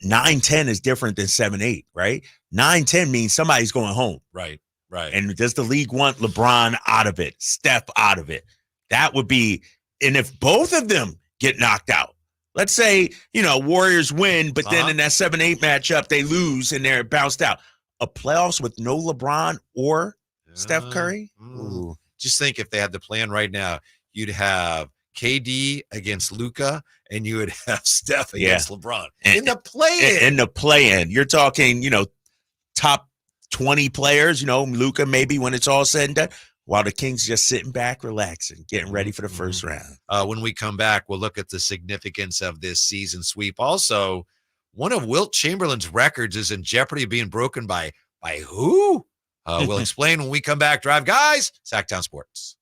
9-10 is different than 7-8, right? 9-10 means somebody's going home. Right. And does the league want LeBron out of it, Steph out of it? That would be, and if both of them get knocked out, let's say, Warriors win, but then in that 7-8 matchup, they lose and they're bounced out. A playoffs with no LeBron or Steph Curry? Ooh. Just think if they had the plan right now, you'd have KD against Luka, and you would have Steph against LeBron in the play-in. In the play-in, you're talking, top 20 players. Luka maybe when it's all said and done, while the Kings just sitting back, relaxing, getting ready for the first round. When we come back, we'll look at the significance of this season sweep. Also, one of Wilt Chamberlain's records is in jeopardy of being broken by who? We'll explain when we come back. Drive Guys, Sactown Sports.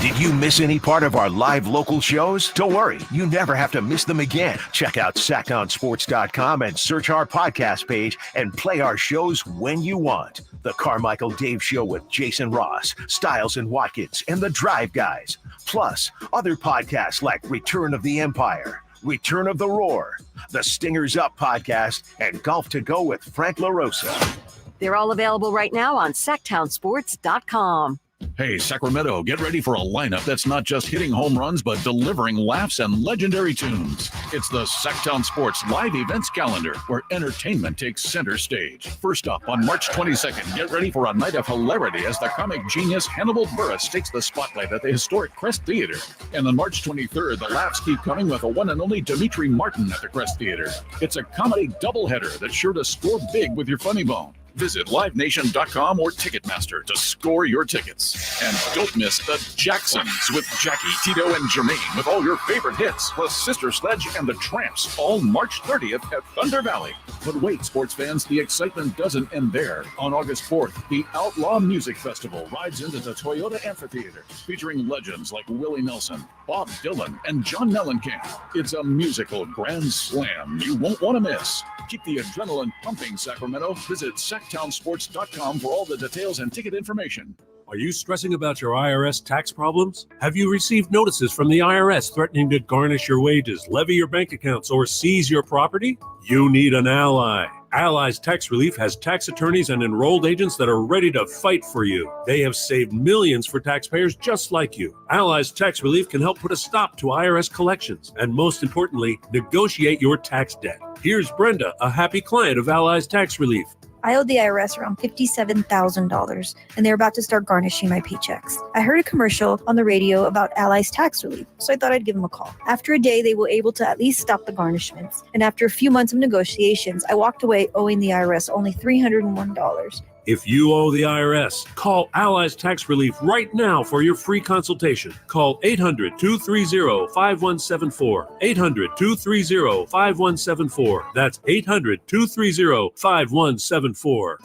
Did you miss any part of our live local shows? Don't worry, you never have to miss them again. Check out SactownSports.com and search our podcast page and play our shows when you want. The Carmichael Dave Show with Jason Ross, Stiles and Watkins, and the Drive Guys. Plus, other podcasts like Return of the Empire, Return of the Roar, the Stingers Up podcast, and Golf to Go with Frank LaRosa. They're all available right now on SactownSports.com. Hey, Sacramento, get ready for a lineup that's not just hitting home runs, but delivering laughs and legendary tunes. It's the Sactown Sports live events calendar, where entertainment takes center stage. First up, on March 22nd, get ready for a night of hilarity as the comic genius Hannibal Buress takes the spotlight at the historic Crest Theater. And on March 23rd, the laughs keep coming with the one and only Dimitri Martin at the Crest Theater. It's a comedy doubleheader that's sure to score big with your funny bone. Visit livenation.com or Ticketmaster to score your tickets. And don't miss the Jacksons with Jackie, Tito, and Jermaine with all your favorite hits, plus Sister Sledge and the Tramps, all March 30th at Thunder Valley. But wait, sports fans, the excitement doesn't end there. On August 4th, the Outlaw Music Festival rides into the Toyota Amphitheater, featuring legends like Willie Nelson, Bob Dylan, and John Mellencamp. It's a musical grand slam you won't want to miss. Keep the adrenaline pumping, Sacramento. Visit SactownSports.com for all the details and ticket information. Are you stressing about your IRS tax problems? Have you received notices from the IRS threatening to garnish your wages, levy your bank accounts, or seize your property? You need an ally. Allies Tax Relief has tax attorneys and enrolled agents that are ready to fight for you. They have saved millions for taxpayers just like you. Allies Tax Relief can help put a stop to IRS collections and, most importantly, negotiate your tax debt. Here's Brenda, a happy client of Allies Tax Relief. I owed the IRS around $57,000, and they're about to start garnishing my paychecks. I heard a commercial on the radio about Allies Tax Relief, so I thought I'd give them a call. After a day, they were able to at least stop the garnishments, and after a few months of negotiations, I walked away owing the IRS only $301. If you owe the IRS, call Allies Tax Relief right now for your free consultation. Call 800-230-5174. 800-230-5174. That's 800-230-5174.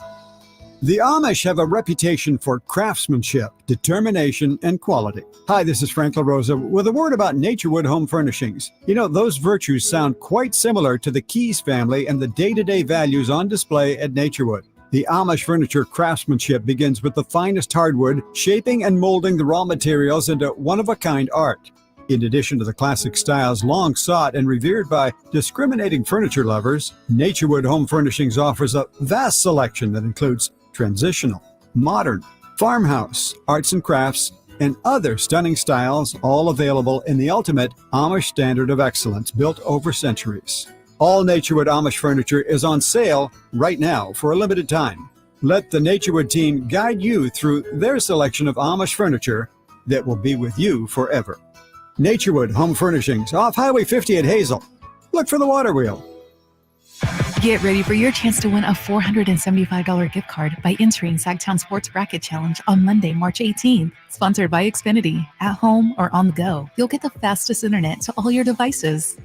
The Amish have a reputation for craftsmanship, determination, and quality. Hi, this is Frank LaRosa with a word about Naturewood Home Furnishings. You know, those virtues sound quite similar to the Keys family and the day-to-day values on display at Naturewood. The Amish furniture craftsmanship begins with the finest hardwood, shaping and molding the raw materials into one-of-a-kind art. In addition to the classic styles long sought and revered by discriminating furniture lovers, Naturewood Home Furnishings offers a vast selection that includes transitional, modern, farmhouse, arts and crafts, and other stunning styles, all available in the ultimate Amish standard of excellence built over centuries. All Naturewood Amish furniture is on sale right now for a limited time. Let the Naturewood team guide you through their selection of Amish furniture that will be with you forever. Naturewood Home Furnishings off Highway 50 at Hazel. Look for the water wheel. Get ready for your chance to win a $475 gift card by entering Sactown Sports Bracket Challenge on Monday, March 18th. Sponsored by Xfinity. At home or on the go, you'll get the fastest internet to all your devices.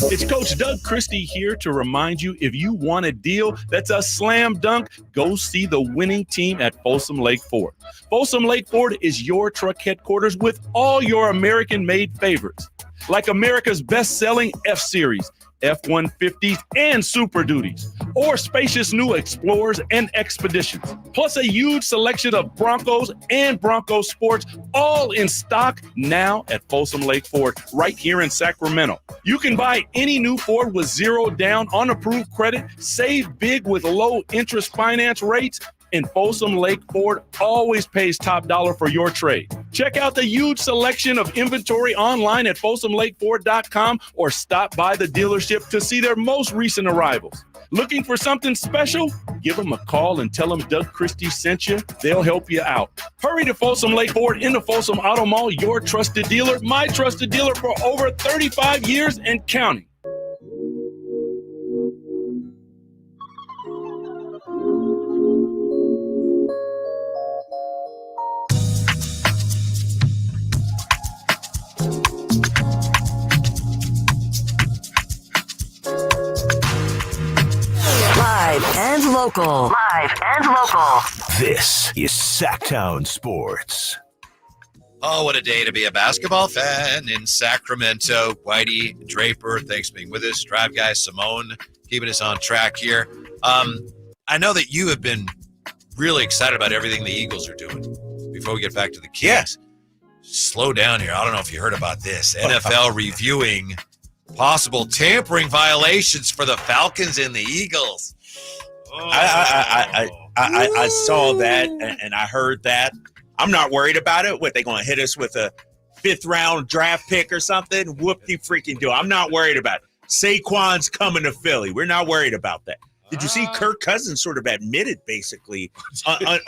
It's Coach Doug Christie here to remind you, if you want a deal that's a slam dunk, go see the winning team at Folsom Lake Ford. Folsom Lake Ford is your truck headquarters with all your American-made favorites, like America's best-selling F-Series, F-150s, and Super Duties, or spacious new Explorers and Expeditions, plus a huge selection of Broncos and Bronco Sports, all in stock now at Folsom Lake Ford, right here in Sacramento. You can buy any new Ford with zero down on approved credit, save big with low interest finance rates, and Folsom Lake Ford always pays top dollar for your trade. Check out the huge selection of inventory online at folsomlakeford.com or stop by the dealership to see their most recent arrivals. Looking for something special? Give them a call and tell them Doug Christie sent you. They'll help you out. Hurry to Folsom Lake Ford in the Folsom Auto Mall, your trusted dealer, my trusted dealer for over 35 years and counting. Live and local. Live and local. This is Sactown Sports. Oh, what a day to be a basketball fan in Sacramento. Whitey, Draper, thanks for being with us. Drive guy Simone, keeping us on track here. I know that you have been really excited about everything the Eagles are doing. Before we get back to the Kings, slow down here. I don't know if you heard about this. NFL reviewing possible tampering violations for the Falcons and the Eagles. I saw that and I heard that. I'm not worried about it. What, they going to hit us with a 5th round draft pick or something? Whoop-de-freaking do. I'm not worried about it. Saquon's coming to Philly. We're not worried about that. Did you see Kirk Cousins sort of admitted, basically,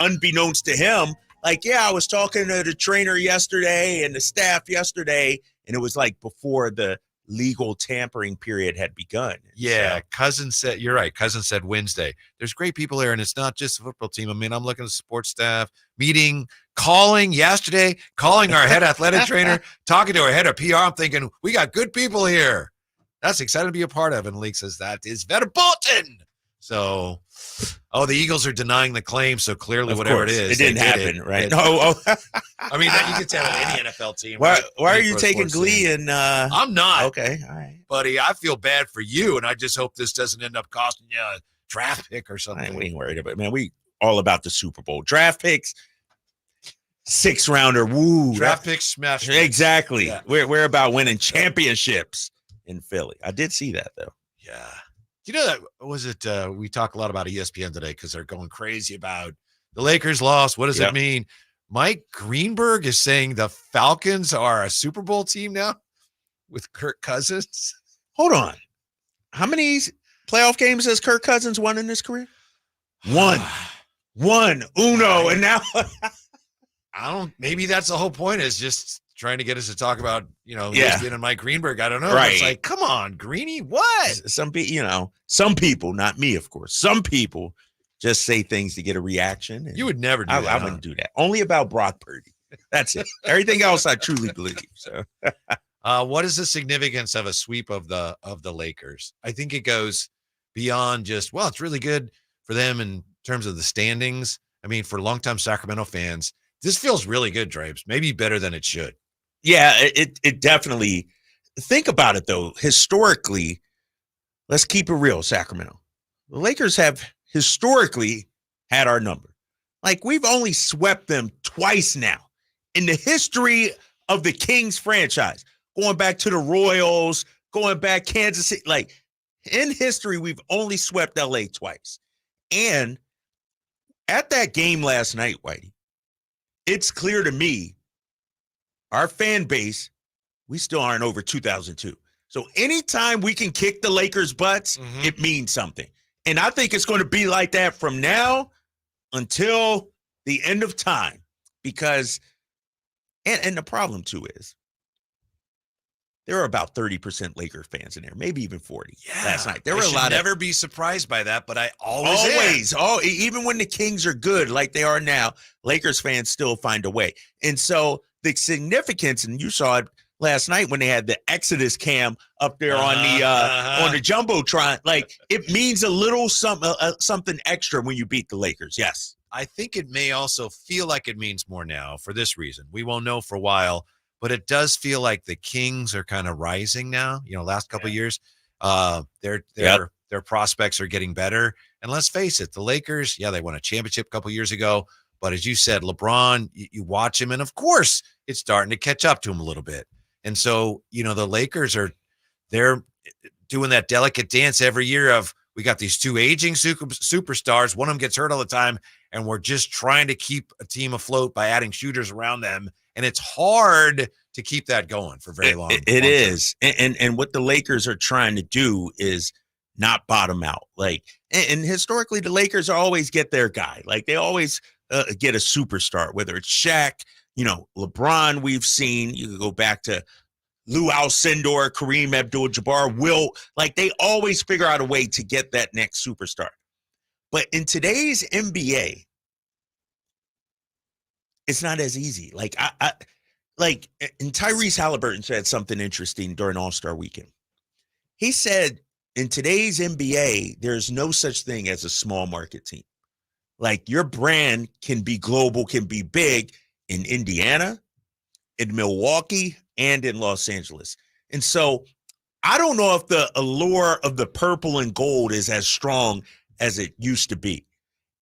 unbeknownst to him, like, yeah, I was talking to the trainer yesterday and the staff yesterday, and it was like before the legal tampering period had begun. Yeah, so, Cousins said, you're right. Cousins said Wednesday. There's great people here, and it's not just the football team. I mean, I'm looking at the sports staff meeting, calling our head athletic trainer, talking to our head of PR. I'm thinking, we got good people here. That's exciting to be a part of. And League says that is verboten. So, the Eagles are denying the claim. So clearly, of whatever course, it is, it didn't happen, right? I mean, you could tell with any NFL team. Why are any you pro taking sports glee team. in? I'm not. Okay, all right, buddy. I feel bad for you, and I just hope this doesn't end up costing you a draft pick or something. We ain't worried about it, man. We all about the Super Bowl draft picks. 6th rounder, woo! Draft picks, smash. Exactly. Yeah. We're about winning championships in Philly. I did see that though. Yeah. You know that was it? We talk a lot about ESPN today because they're going crazy about the Lakers lost. What does it mean? Mike Greenberg is saying the Falcons are a Super Bowl team now with Kirk Cousins. Hold on. How many playoff games has Kirk Cousins won in his career? One. Uno. And now maybe that's the whole point, is just trying to get us to talk about, ESPN and Mike Greenberg. I don't know. Right. It's like, come on, Greeny, what? Some people, not me, of course. Some people just say things to get a reaction. You would never do that. I wouldn't do that. Only about Brock Purdy. That's it. Everything else I truly believe. So what is the significance of a sweep of the Lakers? I think it goes beyond just, well, it's really good for them in terms of the standings, I mean, for longtime Sacramento fans, this feels really good, Drapes. Maybe better than it should. Yeah, it definitely. Think about it, though. Historically, let's keep it real, Sacramento. The Lakers have historically had our number. Like, we've only swept them twice now in the history of the Kings franchise, going back to the Royals, going back Kansas City. Like, in history, we've only swept LA twice. And at that game last night, Whitey, it's clear to me, our fan base, we still aren't over 2002. So anytime we can kick the Lakers' butts, it means something. And I think it's going to be like that from now until the end of time. Because, and the problem too is, there were about 30% Laker fans in there, maybe even 40 last night. There were a lot. Never be surprised by that, but I always am. Oh, even when the Kings are good like they are now, Lakers fans still find a way. And so the significance, and you saw it last night when they had the Exodus cam up there on the Jumbotron, like it means a little something extra when you beat the Lakers. Yes. I think it may also feel like it means more now for this reason. We won't know for a while, but it does feel like the Kings are kind of rising now. You know, last couple of years, their prospects are getting better. And let's face it, the Lakers, they won a championship a couple of years ago. But as you said, LeBron, you watch him, and of course, it's starting to catch up to him a little bit. And so, the Lakers they're doing that delicate dance every year of, we got these two aging superstars. One of them gets hurt all the time, and we're just trying to keep a team afloat by adding shooters around them. And it's hard to keep that going for very long. It is. And what the Lakers are trying to do is not bottom out. Like, and historically, the Lakers always get their guy. Like, they always get a superstar, whether it's Shaq, LeBron, we've seen. You could go back to Lou Alcindor, Kareem Abdul-Jabbar, Wilt. Like, they always figure out a way to get that next superstar. But in today's NBA, it's not as easy. Like, and Tyrese Halliburton said something interesting during All-Star Weekend. He said, in today's NBA, there's no such thing as a small market team. Like, your brand can be global, can be big in Indiana, in Milwaukee, and in Los Angeles. And so I don't know if the allure of the purple and gold is as strong as it used to be.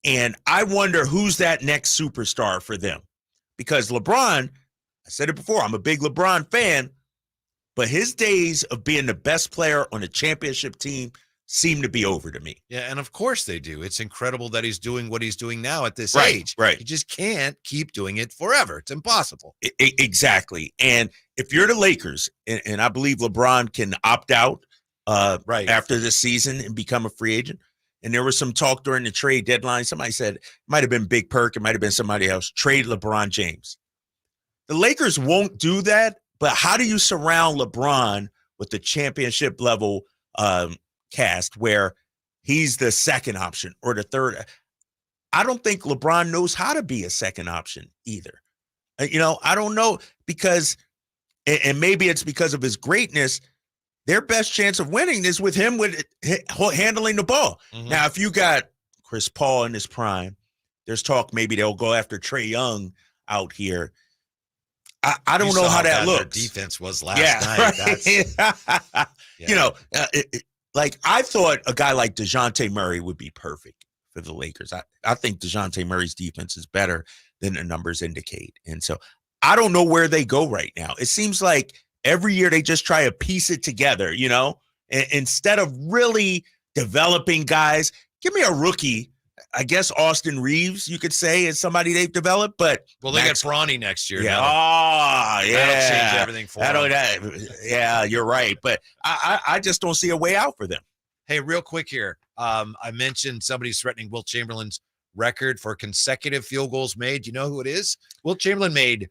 And I wonder who's that next superstar for them. Because LeBron, I said it before, I'm a big LeBron fan, but his days of being the best player on a championship team seem to be over to me. Yeah, and of course they do. It's incredible that he's doing what he's doing now at this age. Right. You just can't keep doing it forever. It's impossible. Exactly. And if you're the Lakers, and I believe LeBron can opt out after this season and become a free agent, and there was some talk during the trade deadline. Somebody said, it might have been Big Perk, it might have been somebody else, trade LeBron James. The Lakers won't do that, but how do you surround LeBron with the championship level cast where he's the second option or the third? I don't think LeBron knows how to be a second option either. I don't know, because, and maybe it's because of his greatness, their best chance of winning is with him handling the ball. Mm-hmm. Now, if you got Chris Paul in his prime, there's talk maybe they'll go after Trae Young out here. I don't know how that looks. Their defense was last night. Right. Like, I thought a guy like DeJounte Murray would be perfect for the Lakers. I think DeJounte Murray's defense is better than the numbers indicate. And so I don't know where they go right now. It seems like every year they just try to piece it together, instead of really developing guys. Give me a rookie. I guess Austin Reeves, you could say, is somebody they've developed, but they got Bronny next year. Yeah. That'll change everything for them. Yeah, you're right. But I just don't see a way out for them. Hey, real quick here. I mentioned somebody's threatening Wilt Chamberlain's record for consecutive field goals made. You know who it is? Wilt Chamberlain made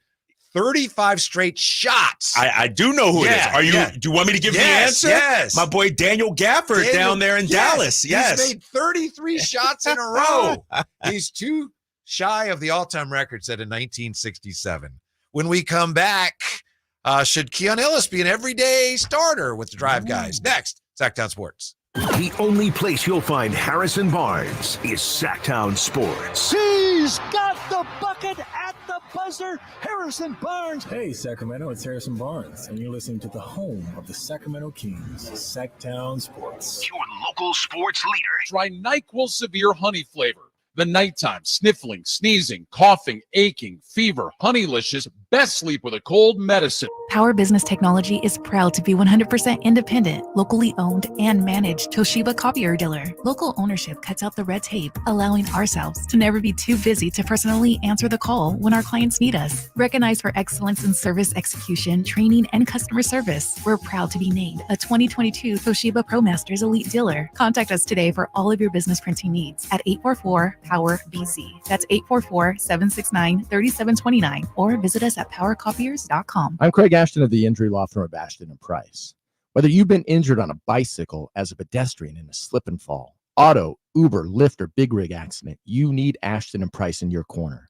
35 straight shots. I do know who it is. Do you want me to give you the answer? Yes. My boy Daniel Gafford down there in Dallas. Yes. He's made 33 shots in a row. He's too shy of the all-time record set in 1967. When we come back, should Keon Ellis be an everyday starter with the Drive guys? Next, Sactown Sports. The only place you'll find Harrison Barnes is Sactown Sports. He's got the bucket at the buzzer. Harrison Barnes. Hey, Sacramento, it's Harrison Barnes, and you're listening to the home of the Sacramento Kings, Sactown Sports. Your local sports leader. Try NyQuil Severe Honey Flavor. The nighttime, sniffling, sneezing, coughing, aching, fever, Honeylicious, best sleep with a cold medicine. Power Business Technology is proud to be 100% independent, locally owned, and managed Toshiba copier dealer. Local ownership cuts out the red tape, allowing ourselves to never be too busy to personally answer the call when our clients need us. Recognized for excellence in service execution, training, and customer service, we're proud to be named a 2022 Toshiba ProMasters Elite Dealer. Contact us today for all of your business printing needs at 844-POWER-BZ. That's 844-769-3729, or visit us at powercopiers.com. I'm Craig Ashton of the injury law firm of Ashton and Price. Whether you've been injured on a bicycle, as a pedestrian in a slip and fall, auto, Uber, Lyft, or big rig accident, you need Ashton and Price in your corner.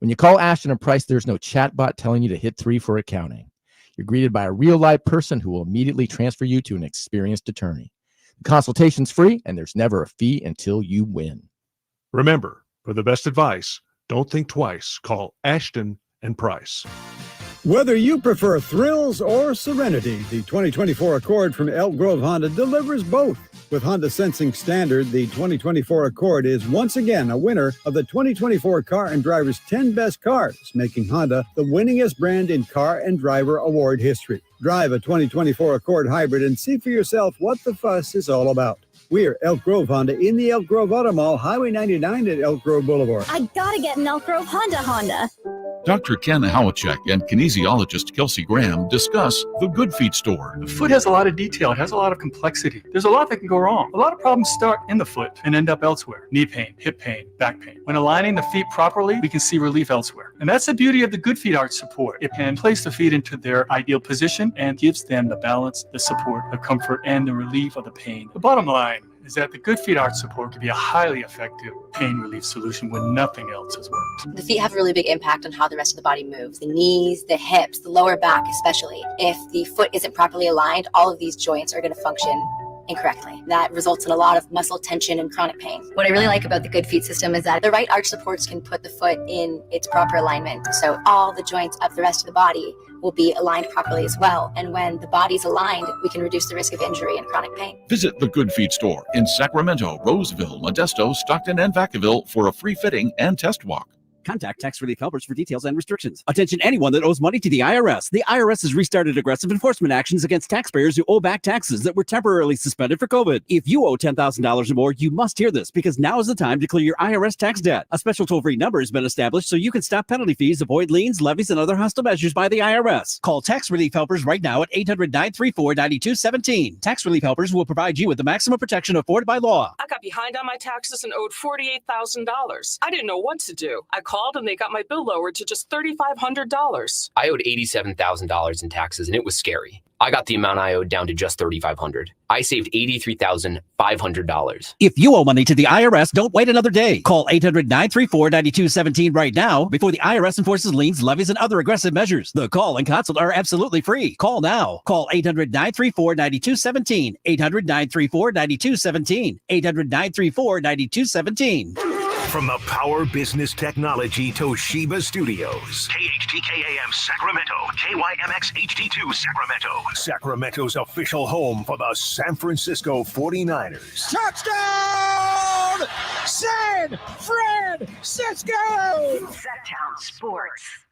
When you call Ashton and Price, there's no chatbot telling you to hit 3 for accounting. You're greeted by a real live person who will immediately transfer you to an experienced attorney. The consultation's free, and there's never a fee until you win. Remember, for the best advice, don't think twice. Call Ashton and Price. Whether you prefer thrills or serenity, the 2024 Accord from Elk Grove Honda delivers both. With Honda Sensing Standard, the 2024 Accord is once again a winner of the 2024 Car and Driver's 10 Best Cars, making Honda the winningest brand in car and driver award history. Drive a 2024 Accord Hybrid and see for yourself what the fuss is all about. We're Elk Grove Honda in the Elk Grove Auto Mall, Highway 99 at Elk Grove Boulevard. I gotta get an Elk Grove Honda. Dr. Ken Howachek and kinesiologist Kelsey Graham discuss the Good Feet store. The foot has a lot of detail. It has a lot of complexity. There's a lot that can go wrong. A lot of problems start in the foot and end up elsewhere. Knee pain, hip pain, back pain. When aligning the feet properly, we can see relief elsewhere. And that's the beauty of the Good Feet Arch support. It can place the feet into their ideal position and gives them the balance, the support, the comfort, and the relief of the pain. The bottom line is that the Good Feet Arch support can be a highly effective pain relief solution when nothing else has worked. The feet have a really big impact on how the rest of the body moves. The knees, the hips, the lower back especially. If the foot isn't properly aligned, all of these joints are going to function incorrectly. That results in a lot of muscle tension and chronic pain. What I really like about the Good Feet system is that the right arch supports can put the foot in its proper alignment. So all the joints of the rest of the body will be aligned properly as well. And when the body's aligned, we can reduce the risk of injury and chronic pain. Visit the Good Feet store in Sacramento, Roseville, Modesto, Stockton, and Vacaville for a free fitting and test walk. Contact Tax Relief Helpers for details and restrictions. Attention anyone that owes money to the IRS. The IRS has restarted aggressive enforcement actions against taxpayers who owe back taxes that were temporarily suspended for COVID. If you owe $10,000 or more, you must hear this because now is the time to clear your IRS tax debt. A special toll-free number has been established so you can stop penalty fees, avoid liens, levies, and other hostile measures by the IRS. Call Tax Relief Helpers right now at 800-934-9217. Tax Relief Helpers will provide you with the maximum protection afforded by law. I got behind on my taxes and owed $48,000. I didn't know what to do. I called and they got my bill lowered to just $3,500. I owed $87,000 in taxes, and it was scary. I got the amount I owed down to just $3,500. I saved $83,500. If you owe money to the IRS, don't wait another day. Call 800-934-9217 right now before the IRS enforces liens, levies, and other aggressive measures. The call and consult are absolutely free. Call now. Call 800-934-9217. 800-934-9217. 800-934-9217. From the Power Business Technology Toshiba Studios, KHTKAM Sacramento, KYMX HD2 Sacramento, Sacramento's official home for the San Francisco 49ers. Touchdown! San Francisco! Sactown Sports.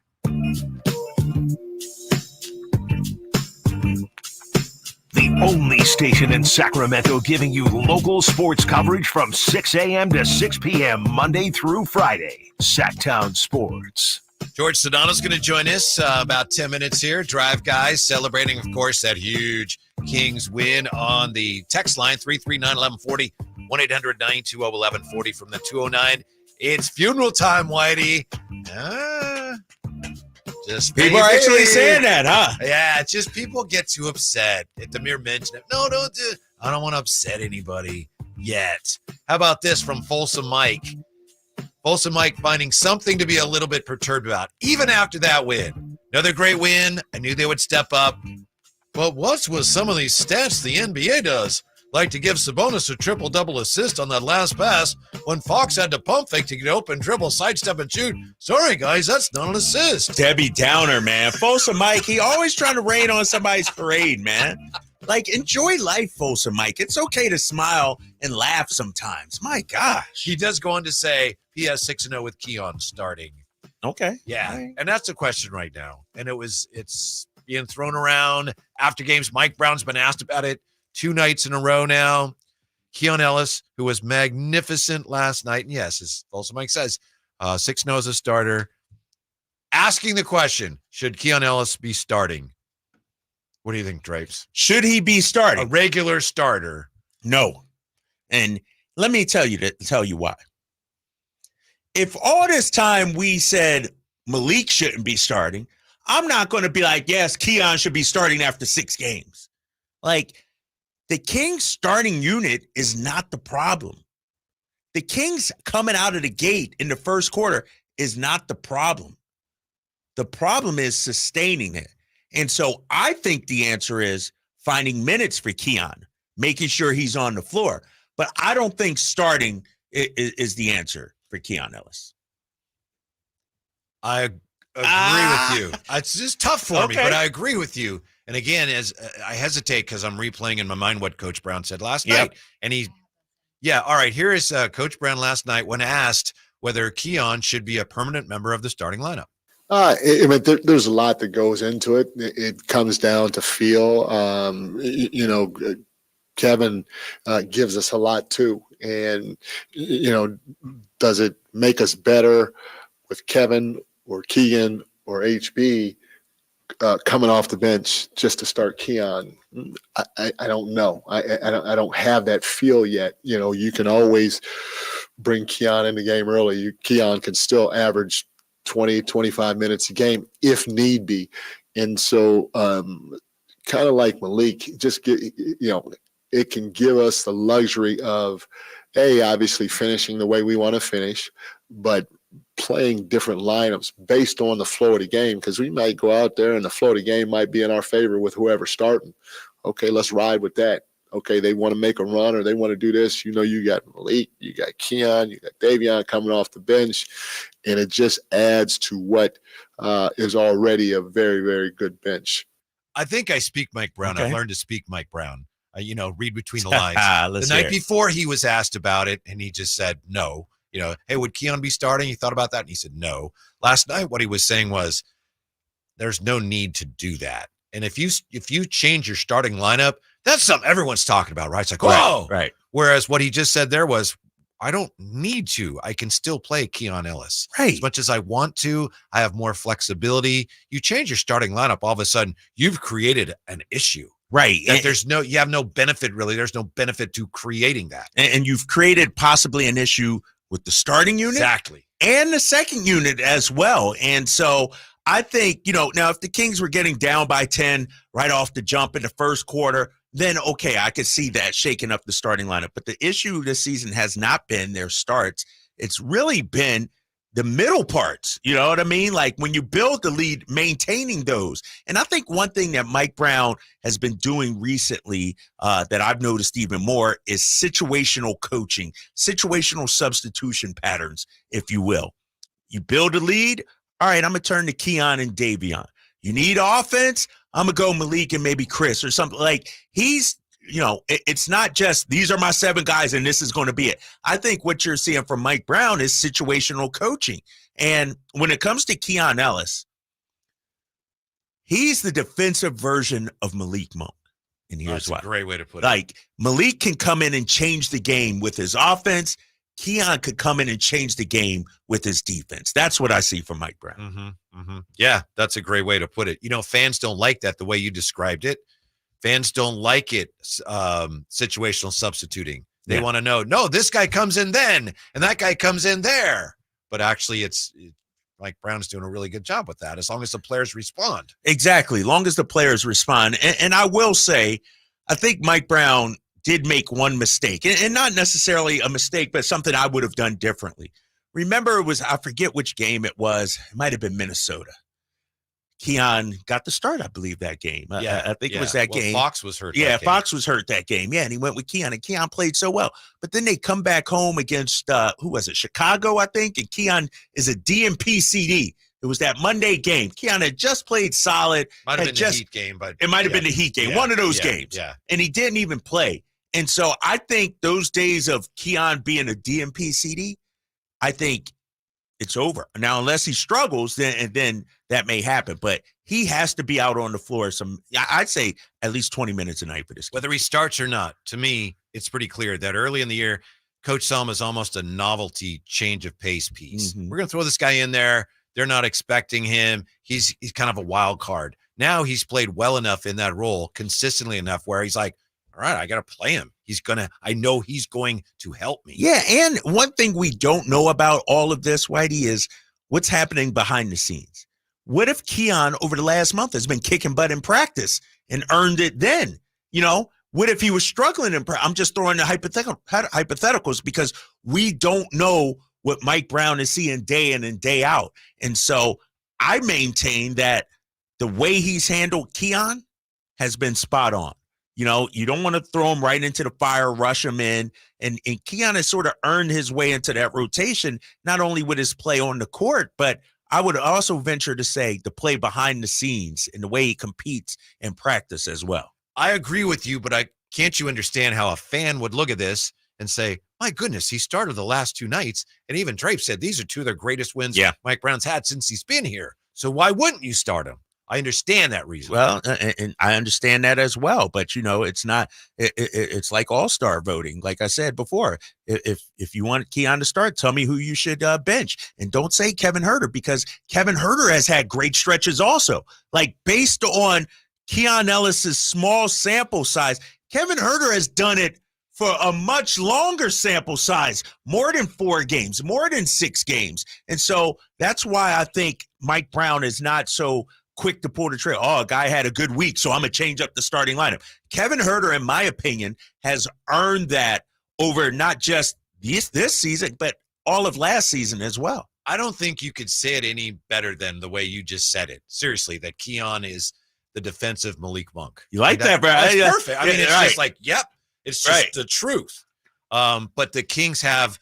The only station in Sacramento giving you local sports coverage from 6 a.m. to 6 p.m. Monday through Friday. Sactown Sports. George Sedano's going to join us about 10 minutes here. Drive Guys celebrating, of course, that huge Kings win on the text line 339-1140, 1-800-920-1140 from the 209. It's funeral time, Whitey. Just people are actually saying that, huh? Yeah, it's just people get too upset at the mere mention of, no, don't do it. I don't want to upset anybody yet. How about this from Folsom Mike? Folsom Mike finding something to be a little bit perturbed about, even after that win. Another great win. I knew they would step up. But what's with some of these stats the NBA does? Like to give Sabonis a triple-double assist on that last pass when Fox had to pump fake to get open, dribble, sidestep, and shoot. Sorry, guys, that's not an assist. Debbie Downer, man. Folsom Mike, he always trying to rain on somebody's parade, man. Like, enjoy life, Folsom Mike. It's okay to smile and laugh sometimes. My gosh. He does go on to say he has 6-0 with Keon starting. Okay. Yeah, All right. and that's the question right now. And it's being thrown around after games. Mike Brown's been asked about it 2 nights in a row now. Keon Ellis, who was magnificent last night, and yes, as Folsom Mike says, 6-0 as a starter. Asking the question, should Keon Ellis be starting? What do you think, Drapes? Should he be starting? A regular starter? No. And let me tell you why. If all this time we said Malik shouldn't be starting, I'm not going to be like, yes, Keon should be starting after 6 games. Like, the Kings starting unit is not the problem. The Kings coming out of the gate in the first quarter is not the problem. The problem is sustaining it. And so I think the answer is finding minutes for Keon, making sure he's on the floor. But I don't think starting is the answer for Keon Ellis. I agree with you. It's just tough for me, but I agree with you. And again, as I hesitate because I'm replaying in my mind what Coach Brown said last night. And all right, here is Coach Brown last night when asked whether Keon should be a permanent member of the starting lineup. I mean, there's a lot that goes into it. It comes down to feel. Kevin gives us a lot too. And, does it make us better with Kevin or Keegan or HB coming off the bench just to start Keon? I don't know. I don't have that feel yet. You can always bring Keon in the game early. Keon can still average 20, 25 minutes a game if need be. And so kind of like Malik, just it can give us the luxury of, obviously finishing the way we want to finish, but playing different lineups based on the flow of the game, because we might go out there and the flow of the game might be in our favor with whoever's starting. Okay, let's ride with that. Okay, they want to make a run or they want to do this. You got Malik, you got Keon, you got Davion coming off the bench, and it just adds to what is already a very, very good bench. I think I speak Mike Brown. Okay. I've learned to speak Mike Brown. Read between the lines. The night before he was asked about it, and he just said no. Hey, would Keon be starting? You thought about that? And he said no. Last night, what he was saying was, there's no need to do that. And if you change your starting lineup, that's something everyone's talking about, right? It's like, whoa. Right. Whereas what he just said there was, I don't need to. I can still play Keon Ellis. Right. As much as I want to, I have more flexibility. You change your starting lineup, all of a sudden, you've created an issue. Right. That you have no benefit, really. There's no benefit to creating that. And you've created possibly an issue with the starting unit. Exactly. And the second unit as well. And so I think, now if the Kings were getting down by 10 right off the jump in the first quarter, then okay, I could see that shaking up the starting lineup. But the issue this season has not been their starts. It's really been the middle parts. You know what I mean? Like when you build the lead, maintaining those. And I think one thing that Mike Brown has been doing recently that I've noticed even more is situational coaching, situational substitution patterns, if you will. You build a lead. All right, I'm going to turn to Keon and Davion. You need offense? I'm going to go Malik and maybe Chris or something. Like he's, it's not just these are my 7 guys and this is going to be it. I think what you're seeing from Mike Brown is situational coaching. And when it comes to Keon Ellis, he's the defensive version of Malik Monk. And here's why. That's a great way to put it. Like Malik can come in and change the game with his offense. Keon could come in and change the game with his defense. That's what I see from Mike Brown. Yeah, that's a great way to put it. Fans don't like that the way you described it. Fans don't like it, situational substituting. They want to know, no, this guy comes in then, and that guy comes in there. But actually, it's Mike Brown's doing a really good job with that, as long as the players respond. Exactly, long as the players respond. And I will say, I think Mike Brown did make one mistake, and not necessarily a mistake, but something I would have done differently. Remember, I forget which game it was. It might have been Minnesota. Keon got the start, I believe, that game. I think it was that game. Fox was hurt. Yeah, that game. Fox was hurt that game. Yeah, and he went with Keon, and Keon played so well. But then they come back home against, who was it, Chicago, I think, and Keon is a DMP CD. It was that Monday game. Keon had just played solid. Might have been the Heat game, but it might have been the Heat game, one of those games. Yeah. And he didn't even play. And so I think those days of Keon being a DMP CD, I think it's over. Now, unless he struggles, then that may happen. But he has to be out on the floor I'd say at least 20 minutes a night for this game. Whether he starts or not, to me, it's pretty clear that early in the year, Coach Selma is almost a novelty change of pace piece. Mm-hmm. We're going to throw this guy in there. They're not expecting him. He's kind of a wild card. Now he's played well enough in that role, consistently enough where he's like, all right, I got to play him. I know he's going to help me. Yeah, and one thing we don't know about all of this, Whitey, is what's happening behind the scenes. What if Keon over the last month has been kicking butt in practice and earned it then? What if he was struggling in practice? I'm just throwing the hypotheticals because we don't know what Mike Brown is seeing day in and day out. And so I maintain that the way he's handled Keon has been spot on. You don't want to throw him right into the fire, rush him in. And Keon has sort of earned his way into that rotation, not only with his play on the court, but I would also venture to say the play behind the scenes and the way he competes in practice as well. I agree with you, but can't you understand how a fan would look at this and say, my goodness, he started the last 2 nights. And even Drape said these are 2 of the greatest wins Mike Brown's had since he's been here. So why wouldn't you start him? I understand that reason. Well, and I understand that as well, but it's not. It's like all-star voting. Like I said before, if you want Keon to start, tell me who you should bench, and don't say Kevin Huerter because Kevin Huerter has had great stretches also. Like based on Keon Ellis's small sample size, Kevin Huerter has done it for a much longer sample size, more than 4 games, more than 6 games, and so that's why I think Mike Brown is not so quick to pull the trigger. Oh, a guy had a good week, so I'm going to change up the starting lineup. Kevin Huerter, in my opinion, has earned that over not just this season, but all of last season as well. I don't think you could say it any better than the way you just said it. Seriously, that Keon is the defensive Malik Monk. You like that, bro? That's perfect. I mean, it's right. just like, yep, it's just the truth. But the Kings have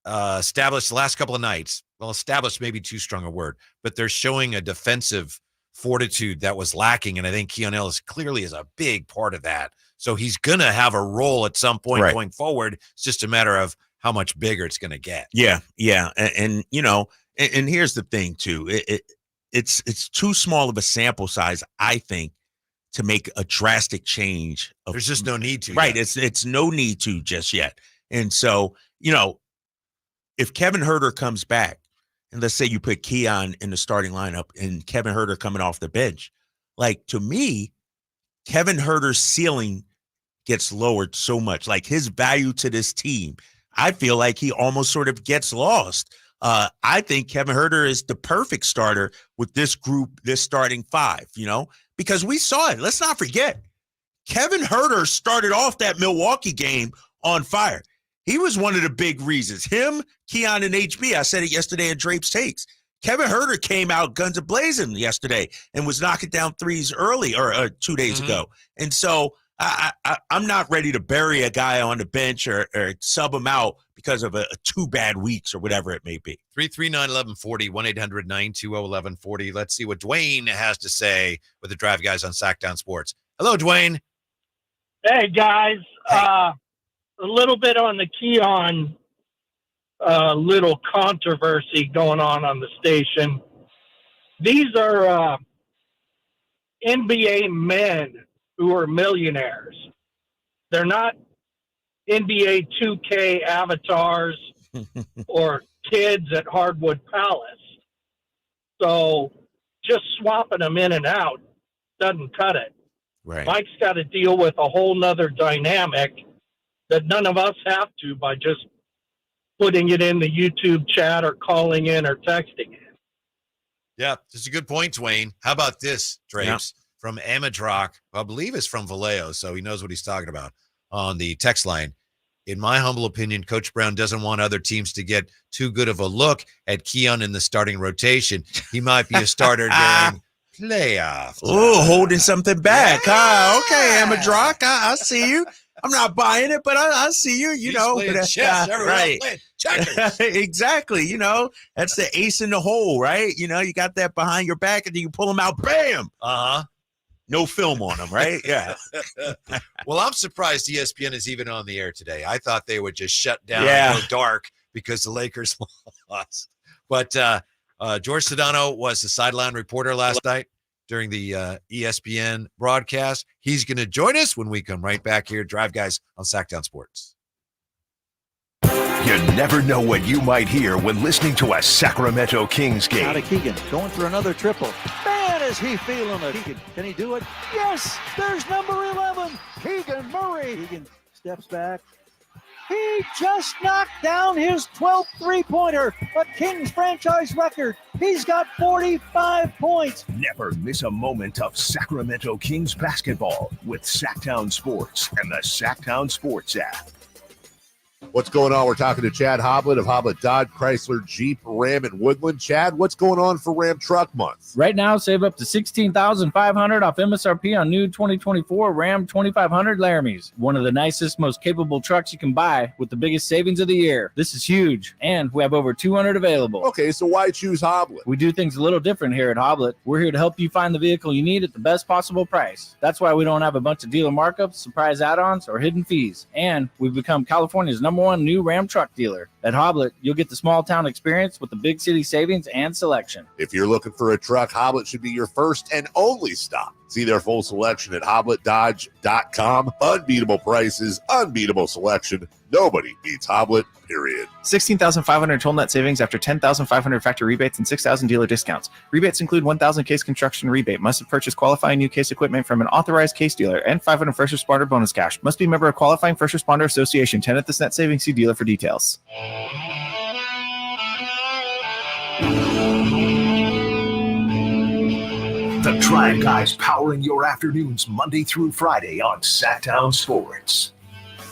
established the last couple of nights. Well, established maybe too strong a word, but they're showing a defensive fortitude that was lacking. And I think Keon Ellis clearly is a big part of that. So he's going to have a role at some point going forward. It's just a matter of how much bigger it's going to get. Yeah. And here's the thing too. It's too small of a sample size, I think, to make a drastic change. There's just no need to. Right. Yet. It's no need to just yet. And so, if Kevin Huerter comes back, and let's say you put Keon in the starting lineup and Kevin Huerter coming off the bench, like to me, Kevin Huerter's ceiling gets lowered so much. Like his value to this team, I feel like he almost sort of gets lost. I think Kevin Huerter is the perfect starter with this group, this starting 5, because we saw it. Let's not forget, Kevin Huerter started off that Milwaukee game on fire. He was one of the big reasons. Him, Keon, and HB. I said it yesterday in Drape's Takes. Kevin Huerter came out guns a-blazing yesterday and was knocking down threes early or 2 days ago. And so I'm not ready to bury a guy on the bench or sub him out because of a 2 bad weeks or whatever it may be. 339-1140, 1-800-920-1140. Let's see what Dwayne has to say with the Drive Guys on Sactown Sports. Hello, Dwayne. Hey, guys. Hey. A little bit on the Keon little controversy going on the station. These are NBA men who are millionaires. They're not NBA 2K avatars or kids at Hardwood Palace. So just swapping them in and out doesn't cut it. Right. Mike's got to deal with a whole nother dynamic that none of us have to by just putting it in the YouTube chat or calling in or texting in. Yeah, that's a good point, Dwayne. How about this, Drapes, from Amadrock, I believe it's from Vallejo, so he knows what he's talking about on the text line. In my humble opinion, Coach Brown doesn't want other teams to get too good of a look at Keon in the starting rotation. He might be a starter during playoff. Oh, holding something back. Okay, Amadrock, I see you. I'm not buying it, but I see you. He's playing chess. Everyone else playing checkers. Exactly. That's the ace in the hole, right? You got that behind your back, and then you pull them out. Bam. No film on them, right? Yeah. Well, I'm surprised ESPN is even on the air today. I thought they would just shut down and go dark because the Lakers lost. But George Sedano was the sideline reporter last night during the ESPN broadcast. He's going to join us when we come right back here. Drive Guys on Sactown Sports. You never know what you might hear when listening to a Sacramento Kings game. Out of Keegan, going for another triple. Man, is he feeling it. Keegan, can he do it? Yes, there's number 11, Keegan Murray. Keegan steps back. He just knocked down his 12th three-pointer, a Kings franchise record. He's got 45 points. Never miss a moment of Sacramento Kings basketball with Sactown Sports and the Sactown Sports app. What's going on? We're talking to Chad Hoblet of Hoblet Dodge, Chrysler, Jeep, Ram, and Woodland. Chad, what's going on for Ram Truck Month? Right now, save up to $16,500 off MSRP on new 2024 Ram 2500 Laramies. One of the nicest, most capable trucks you can buy with the biggest savings of the year. This is huge, and we have over 200 available. Okay, so why choose Hoblet? We do things a little different here at Hoblet. We're here to help you find the vehicle you need at the best possible price. That's why we don't have a bunch of dealer markups, surprise add-ons, or hidden fees. And we've become California's #1 new Ram truck dealer. At Hoblet, you'll get the small town experience with the big city savings and selection. If you're looking for a truck, Hoblet should be your first and only stop. See their full selection at HobletDodge.com. Unbeatable prices, unbeatable selection. Nobody beats Hoblet, period. $16,500 total net savings after $10,500 factory rebates and $6,000 dealer discounts. Rebates include $1,000 case construction rebate. Must have purchased qualifying new case equipment from an authorized case dealer and $500 first responder bonus cash. Must be a member of qualifying first responder association. 10 at this net savings. See dealer for details. The Drive Guys powering your afternoons Monday through Friday on Sactown Sports.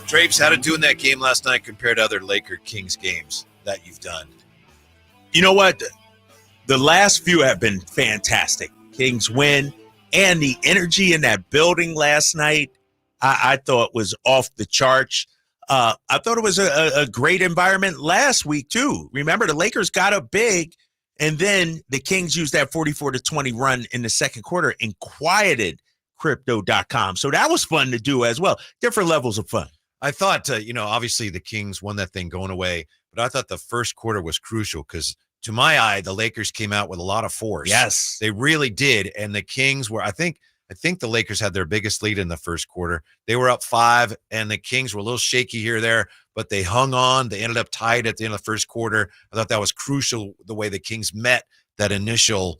Drapes, how did doing that game last night compare to other Laker Kings games that you've done? You know what? The last few have been fantastic. Kings win, and the energy in that building last night, I thought was off the charts. I thought it was a great environment last week, too. Remember, the Lakers got up big, and then the Kings used that 44-20 run in the second quarter and quieted Crypto.com. So that was fun to do as well. Different levels of fun. I thought, obviously the Kings won that thing going away, but I thought the first quarter was crucial because, to my eye, the Lakers came out with a lot of force. Yes. They really did, and the Kings were, I think the Lakers had their biggest lead in the first quarter. They were up 5, and the Kings were a little shaky here or there, but they hung on. They ended up tied at the end of the first quarter. I thought that was crucial, the way the Kings met that initial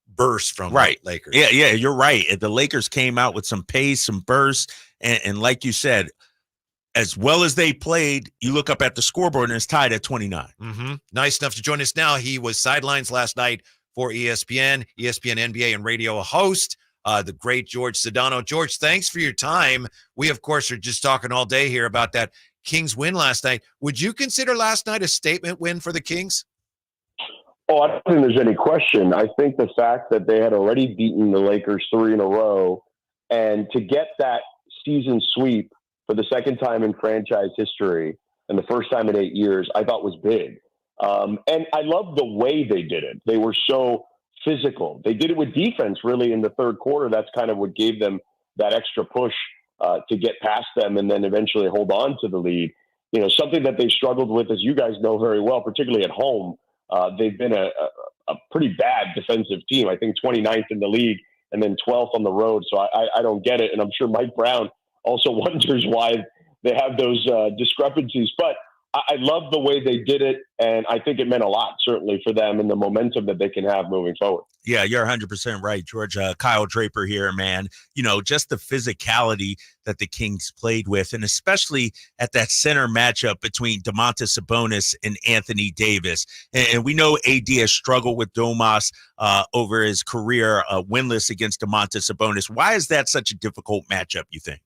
burst from the Lakers. Yeah, you're right. The Lakers came out with some pace, some burst, and like you said, as well as they played, you look up at the scoreboard and it's tied at 29. Mm-hmm. Nice enough to join us now. He was sidelines last night for ESPN NBA and radio host, the great George Sedano. George, thanks for your time. We, of course, are just talking all day here about that Kings win last night. Would you consider last night a statement win for the Kings? Oh, I don't think there's any question. I think the fact that they had already beaten the Lakers 3 in a row, and to get that season sweep for the second time in franchise history and the first time in 8 years, I thought was big. And I love the way they did it. They were so physical. They did it with defense really in the third quarter. That's kind of what gave them that extra push to get past them and then eventually hold on to the lead. Something that they struggled with, as you guys know very well, particularly at home. They've been a pretty bad defensive team. I think 29th in the league and then 12th on the road. So I don't get it. And I'm sure Mike Brown also wonders why they have those discrepancies. But I love the way they did it, and I think it meant a lot, certainly, for them and the momentum that they can have moving forward. Yeah, you're 100% right, George. Kyle Draper here, man. Just the physicality that the Kings played with, and especially at that center matchup between Domantas Sabonis and Anthony Davis. And we know AD has struggled with Domas over his career, winless against Domantas Sabonis. Why is that such a difficult matchup, you think?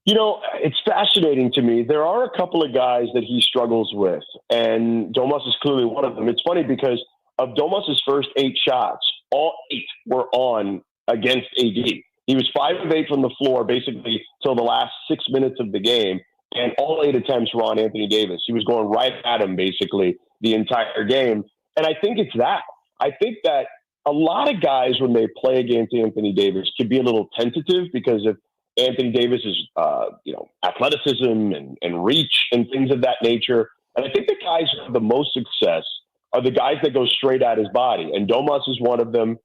It's fascinating to me. There are a couple of guys that he struggles with, and Domas is clearly one of them. It's funny because of Domas's first 8 shots, all 8 were on against AD. He was 5 of 8 from the floor basically till the last 6 minutes of the game, and all 8 attempts were on Anthony Davis. He was going right at him basically the entire game. And I think it's that. I think that a lot of guys, when they play against Anthony Davis, can be a little tentative because of Anthony Davis's, athleticism and reach and things of that nature. And I think the guys who have the most success are the guys that go straight at his body. And Domas is one of them.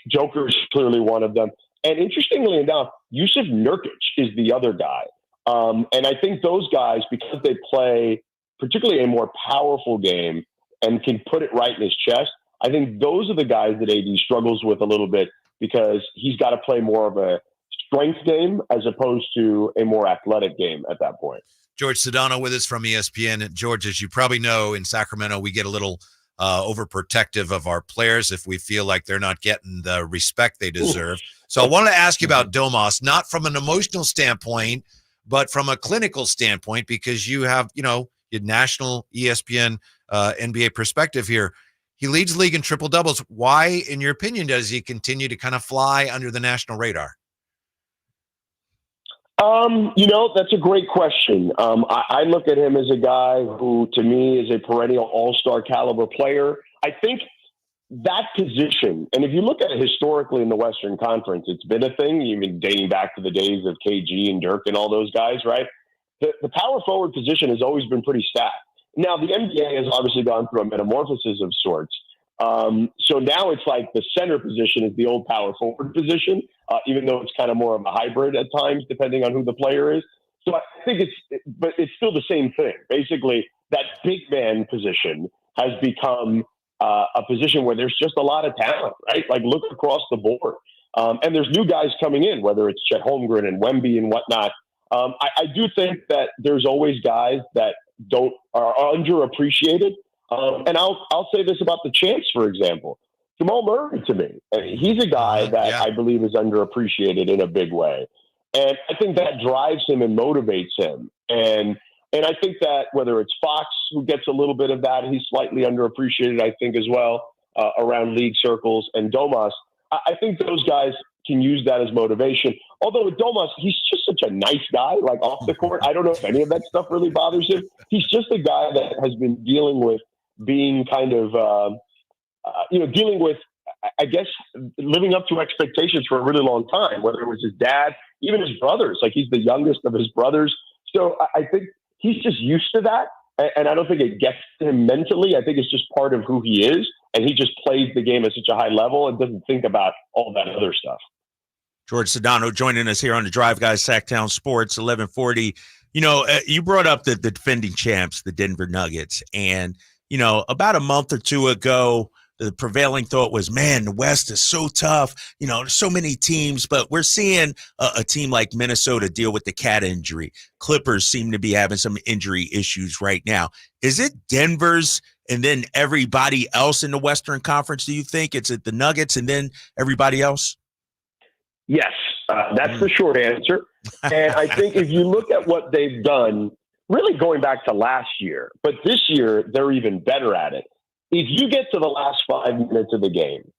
Joker is clearly one of them. And interestingly enough, Yusuf Nurkic is the other guy. And I think those guys, because they play particularly a more powerful game and can put it right in his chest, I think those are the guys that AD struggles with a little bit because he's got to play more of a strength game as opposed to a more athletic game at that point. George Sedano with us from ESPN. And George, as you probably know, in Sacramento, we get a little overprotective of our players if we feel like they're not getting the respect they deserve. So I want to ask you about Domas, not from an emotional standpoint, but from a clinical standpoint, because you have, your national ESPN NBA perspective here. He leads the league in triple doubles. Why, in your opinion, does he continue to kind of fly under the national radar? That's a great question. I look at him as a guy who, to me, is a perennial all-star caliber player. I think that position, and if you look at it historically in the Western Conference, it's been a thing, even dating back to the days of KG and Dirk and all those guys, right? The power forward position has always been pretty stacked. Now, the NBA has obviously gone through a metamorphosis of sorts. So now it's like the center position is the old power forward position, even though it's kind of more of a hybrid at times, depending on who the player is. So I think but it's still the same thing. Basically, that big man position has become a position where there's just a lot of talent, right? Like look across the board. And there's new guys coming in, whether it's Chet Holmgren and Wemby and whatnot. I do think that there's always guys that are underappreciated. And I'll say this about the Champs, for example. Jamal Murray, to me, he's a guy that I believe is underappreciated in a big way. And I think that drives him and motivates him. And I think that whether it's Fox, who gets a little bit of that, he's slightly underappreciated, I think, as well, around league circles. And Domas, I think those guys can use that as motivation. Although with Domas, he's just such a nice guy, like off the court. I don't know if any of that stuff really bothers him. He's just a guy that has been dealing with being kind of, dealing with, I guess, living up to expectations for a really long time, whether it was his dad, even his brothers. Like he's the youngest of his brothers. So I think he's just used to that. And I don't think it gets to him mentally. I think it's just part of who he is. And he just plays the game at such a high level and doesn't think about all that other stuff. George Sedano joining us here on the Drive Guys, Sactown Sports, 1140. You brought up the defending champs, the Denver Nuggets. And, about a month or two ago, the prevailing thought was, man, the West is so tough. There's so many teams, but we're seeing a team like Minnesota deal with the cat injury. Clippers seem to be having some injury issues right now. Is it Denver's and then everybody else in the Western Conference, do you think? It's the Nuggets and then everybody else? Yes, that's the short answer. And I think if you look at what they've done, really going back to last year, but this year they're even better at it. If you get to the last 5 minutes of the game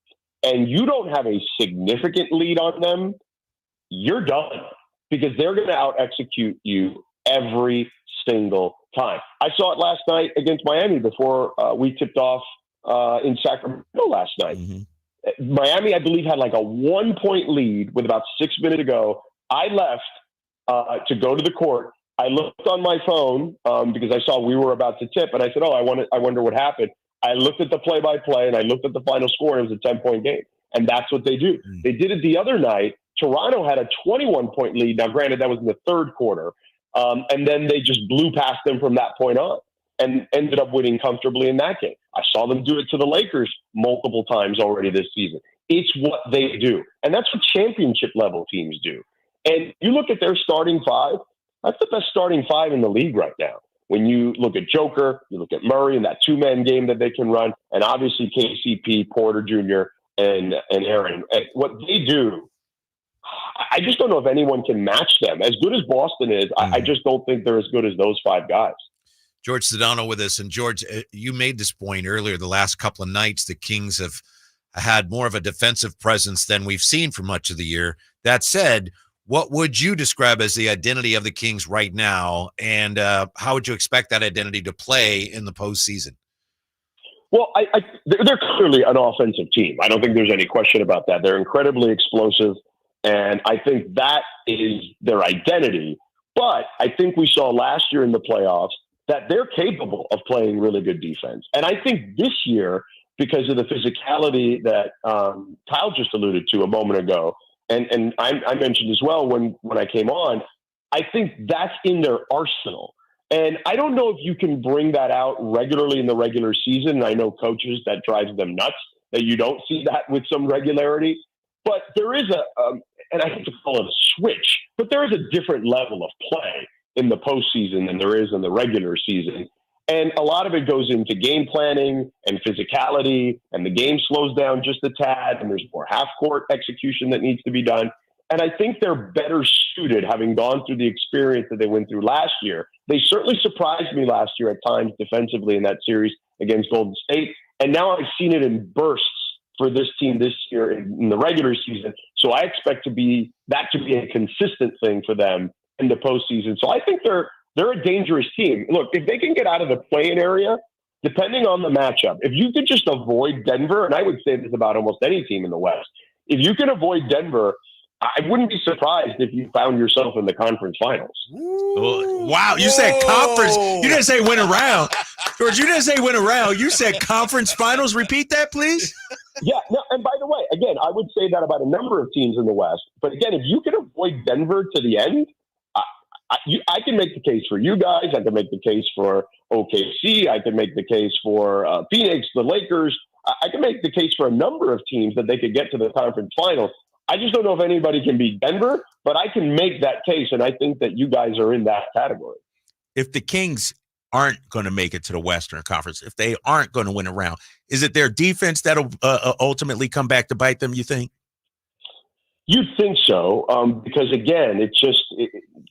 and you don't have a significant lead on them, you're done because they're going to out-execute you every single time. I saw it last night against Miami before we tipped off in Sacramento last night. Mm-hmm. Miami, I believe, had like a 1-point lead with about 6 minutes to go. I left to go to the court. I looked on my phone because I saw we were about to tip, and I said, I wonder what happened. I looked at the play-by-play, and I looked at the final score, and it was a 10-point game. And that's what they do. Mm. They did it the other night. Toronto had a 21-point lead. Now, granted, that was in the third quarter. And then they just blew past them from that point on and ended up winning comfortably in that game. I saw them do it to the Lakers multiple times already this season. It's what they do. And that's what championship-level teams do. And you look at their starting five, that's the best starting five in the league right now. When you look at Joker, you look at Murray and that two-man game that they can run, and obviously KCP, Porter Jr., and Aaron. And what they do, I just don't know if anyone can match them. As good as Boston is, I just don't think they're as good as those five guys. George Sedano with us. And George, you made this point earlier, the last couple of nights, the Kings have had more of a defensive presence than we've seen for much of the year. That said, what would you describe as the identity of the Kings right now, and how would you expect that identity to play in the postseason? Well, they're clearly an offensive team. I don't think there's any question about that. They're incredibly explosive, and I think that is their identity. But I think we saw last year in the playoffs that they're capable of playing really good defense. And I think this year, because of the physicality that Kyle just alluded to a moment ago, and I mentioned as well when I came on, I think that's in their arsenal. And I don't know if you can bring that out regularly in the regular season. And I know coaches, that drives them nuts, that you don't see that with some regularity. But there is and I hate to call it a switch, but there is a different level of play in the postseason than there is in the regular season. And a lot of it goes into game planning and physicality, and the game slows down just a tad, and there's more half-court execution that needs to be done. And I think they're better suited, having gone through the experience that they went through last year. They certainly surprised me last year at times defensively in that series against Golden State. And now I've seen it in bursts for this team this year in the regular season. So I expect that to be a consistent thing for them in the postseason. So I think they're a dangerous team. Look, if they can get out of the play-in area, depending on the matchup, if you could just avoid Denver, and I would say this about almost any team in the West, if you can avoid Denver, I wouldn't be surprised if you found yourself in the conference finals. Ooh. Wow, you said conference. You didn't say win around. George, you didn't say win around. You said conference finals. Repeat that, please. Yeah, no, and by the way, again, I would say that about a number of teams in the West. But again, if you can avoid Denver to the end, I can make the case for you guys. I can make the case for OKC. I can make the case for Phoenix, the Lakers. I can make the case for a number of teams that they could get to the conference finals. I just don't know if anybody can beat Denver, but I can make that case, and I think that you guys are in that category. If the Kings aren't going to make it to the Western Conference, if they aren't going to win a round, is it their defense that'll ultimately come back to bite them, you think? You'd think so, because, again, it's just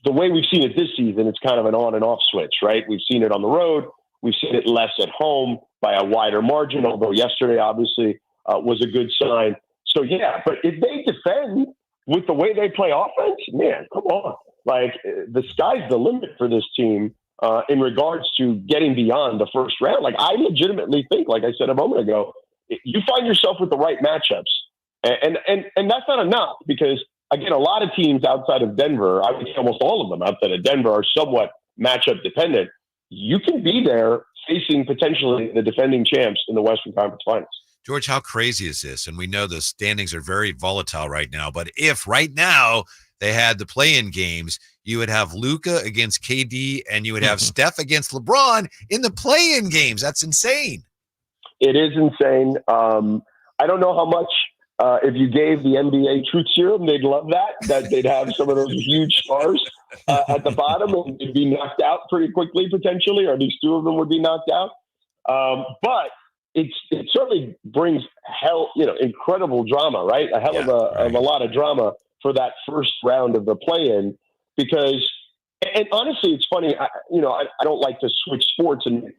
the way we've seen it this season, it's kind of an on and off switch, right? We've seen it on the road. We've seen it less at home by a wider margin, although yesterday, obviously, was a good sign. So, yeah, but if they defend with the way they play offense, man, come on. Like, the sky's the limit for this team in regards to getting beyond the first round. Like, I legitimately think, like I said a moment ago, you find yourself with the right matchups. And that's not enough because, again, a lot of teams outside of Denver, I would say almost all of them outside of Denver, are somewhat matchup dependent. You can be there facing potentially the defending champs in the Western Conference Finals. George, how crazy is this? And we know the standings are very volatile right now, but if right now they had the play-in games, you would have Luka against KD and you would have Steph against LeBron in the play-in games. That's insane. It is insane. I don't know how much, if you gave the NBA truth serum, they'd love that they'd have some of those huge stars at the bottom and they'd be knocked out pretty quickly potentially, or at least two of them would be knocked out. But it certainly brings incredible drama, right? A hell of a lot of drama for that first round of the play-in because, and honestly, it's funny. I don't like to switch sports and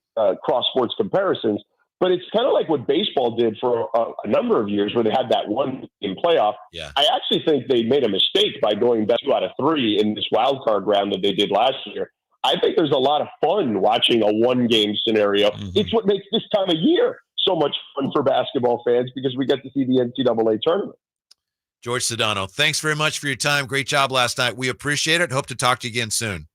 cross sports comparisons, but it's kind of like what baseball did for a number of years where they had that one game playoff. Yeah. I actually think they made a mistake by going best 2 out of 3 in this wild card round that they did last year. I think there's a lot of fun watching a one-game scenario. Mm-hmm. It's what makes this time of year so much fun for basketball fans because we get to see the NCAA tournament. George Sedano, thanks very much for your time. Great job last night. We appreciate it. Hope to talk to you again soon.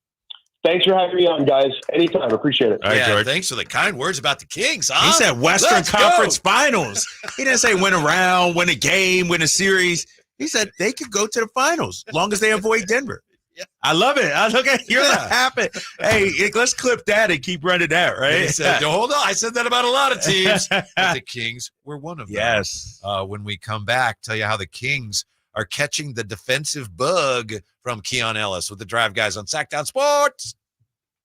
Thanks for having me on, guys. Anytime. Appreciate it. All right, George. Thanks for the kind words about the Kings, huh? He said Western Conference Finals. He didn't say win a round, win a game, win a series. He said they could go to the finals as long as they avoid Denver. Yeah. I love it. I look at you're happy. Hey, let's clip that and keep running that, right? He said, hold on. I said that about a lot of teams. But the Kings were one of them. Yes. When we come back, tell you how the Kings are catching the defensive bug from Keon Ellis with the Drive Guys on Sactown Sports.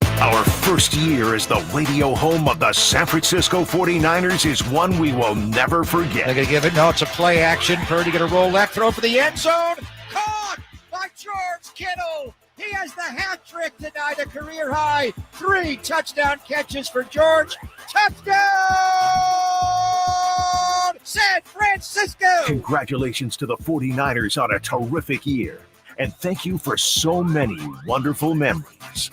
Our first year as the radio home of the San Francisco 49ers is one we will never forget. They're going to give it. No, it's a play action. Purdy going to roll left, throw for the end zone. Caught by George Kittle. He has the hat trick tonight, a career high. 3 touchdown catches for George. Touchdown! San Francisco. Congratulations to the 49ers on a terrific year. And thank you for so many wonderful memories.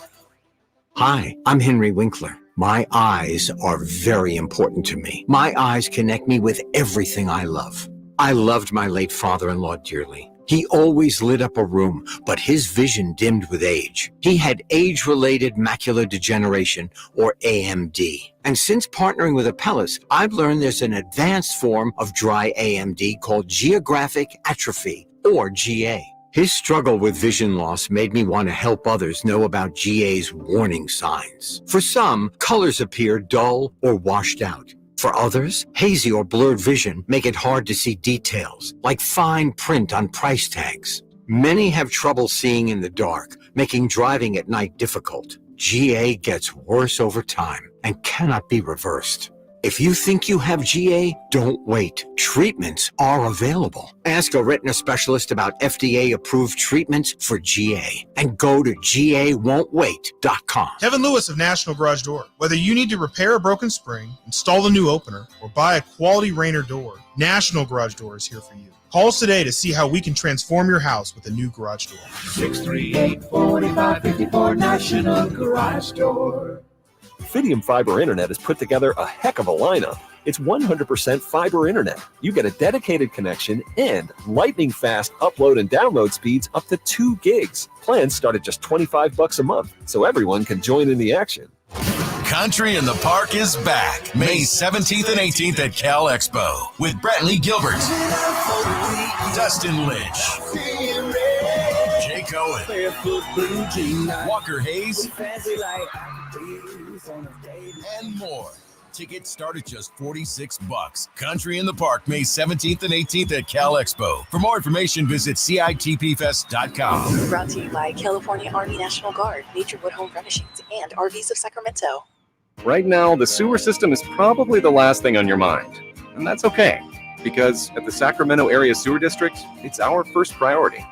Hi, I'm Henry Winkler. My eyes are very important to me. My eyes connect me with everything I love. I loved my late father-in-law dearly. He always lit up a room, but his vision dimmed with age. He had age-related macular degeneration, or AMD. And since partnering with Apellis, I've learned there's an advanced form of dry AMD called geographic atrophy, or GA. His struggle with vision loss made me want to help others know about GA's warning signs. For some, colors appear dull or washed out. For others, hazy or blurred vision make it hard to see details, like fine print on price tags. Many have trouble seeing in the dark, making driving at night difficult. GA gets worse over time and cannot be reversed. If you think you have GA, don't wait. Treatments are available. Ask a retina specialist about FDA-approved treatments for GA and go to GAWon'tWait.com. Kevin Lewis of National Garage Door. Whether you need to repair a broken spring, install a new opener, or buy a quality Rainer door, National Garage Door is here for you. Call us today to see how we can transform your house with a new garage door. 638-4554 National Garage Door. Fidium Fiber Internet has put together a heck of a lineup. It's 100% fiber internet. You get a dedicated connection and lightning-fast upload and download speeds up to 2 gigs. Plans start at just $25 a month, so everyone can join in the action. Country in the Park is back May 17th and 18th at Cal Expo with Brantley Gilbert, Dustin Lynch, Jay Cohen, Walker Hayes, and more. Tickets start at just $46. Country in the Park, May 17th and 18th at Cal Expo. For more information, visit CITPFest.com. Brought to you by California Army National Guard, Nature Wood Home Furnishings, and RVs of Sacramento. Right now, the sewer system is probably the last thing on your mind. And that's okay, because at the Sacramento Area Sewer District, it's our first priority.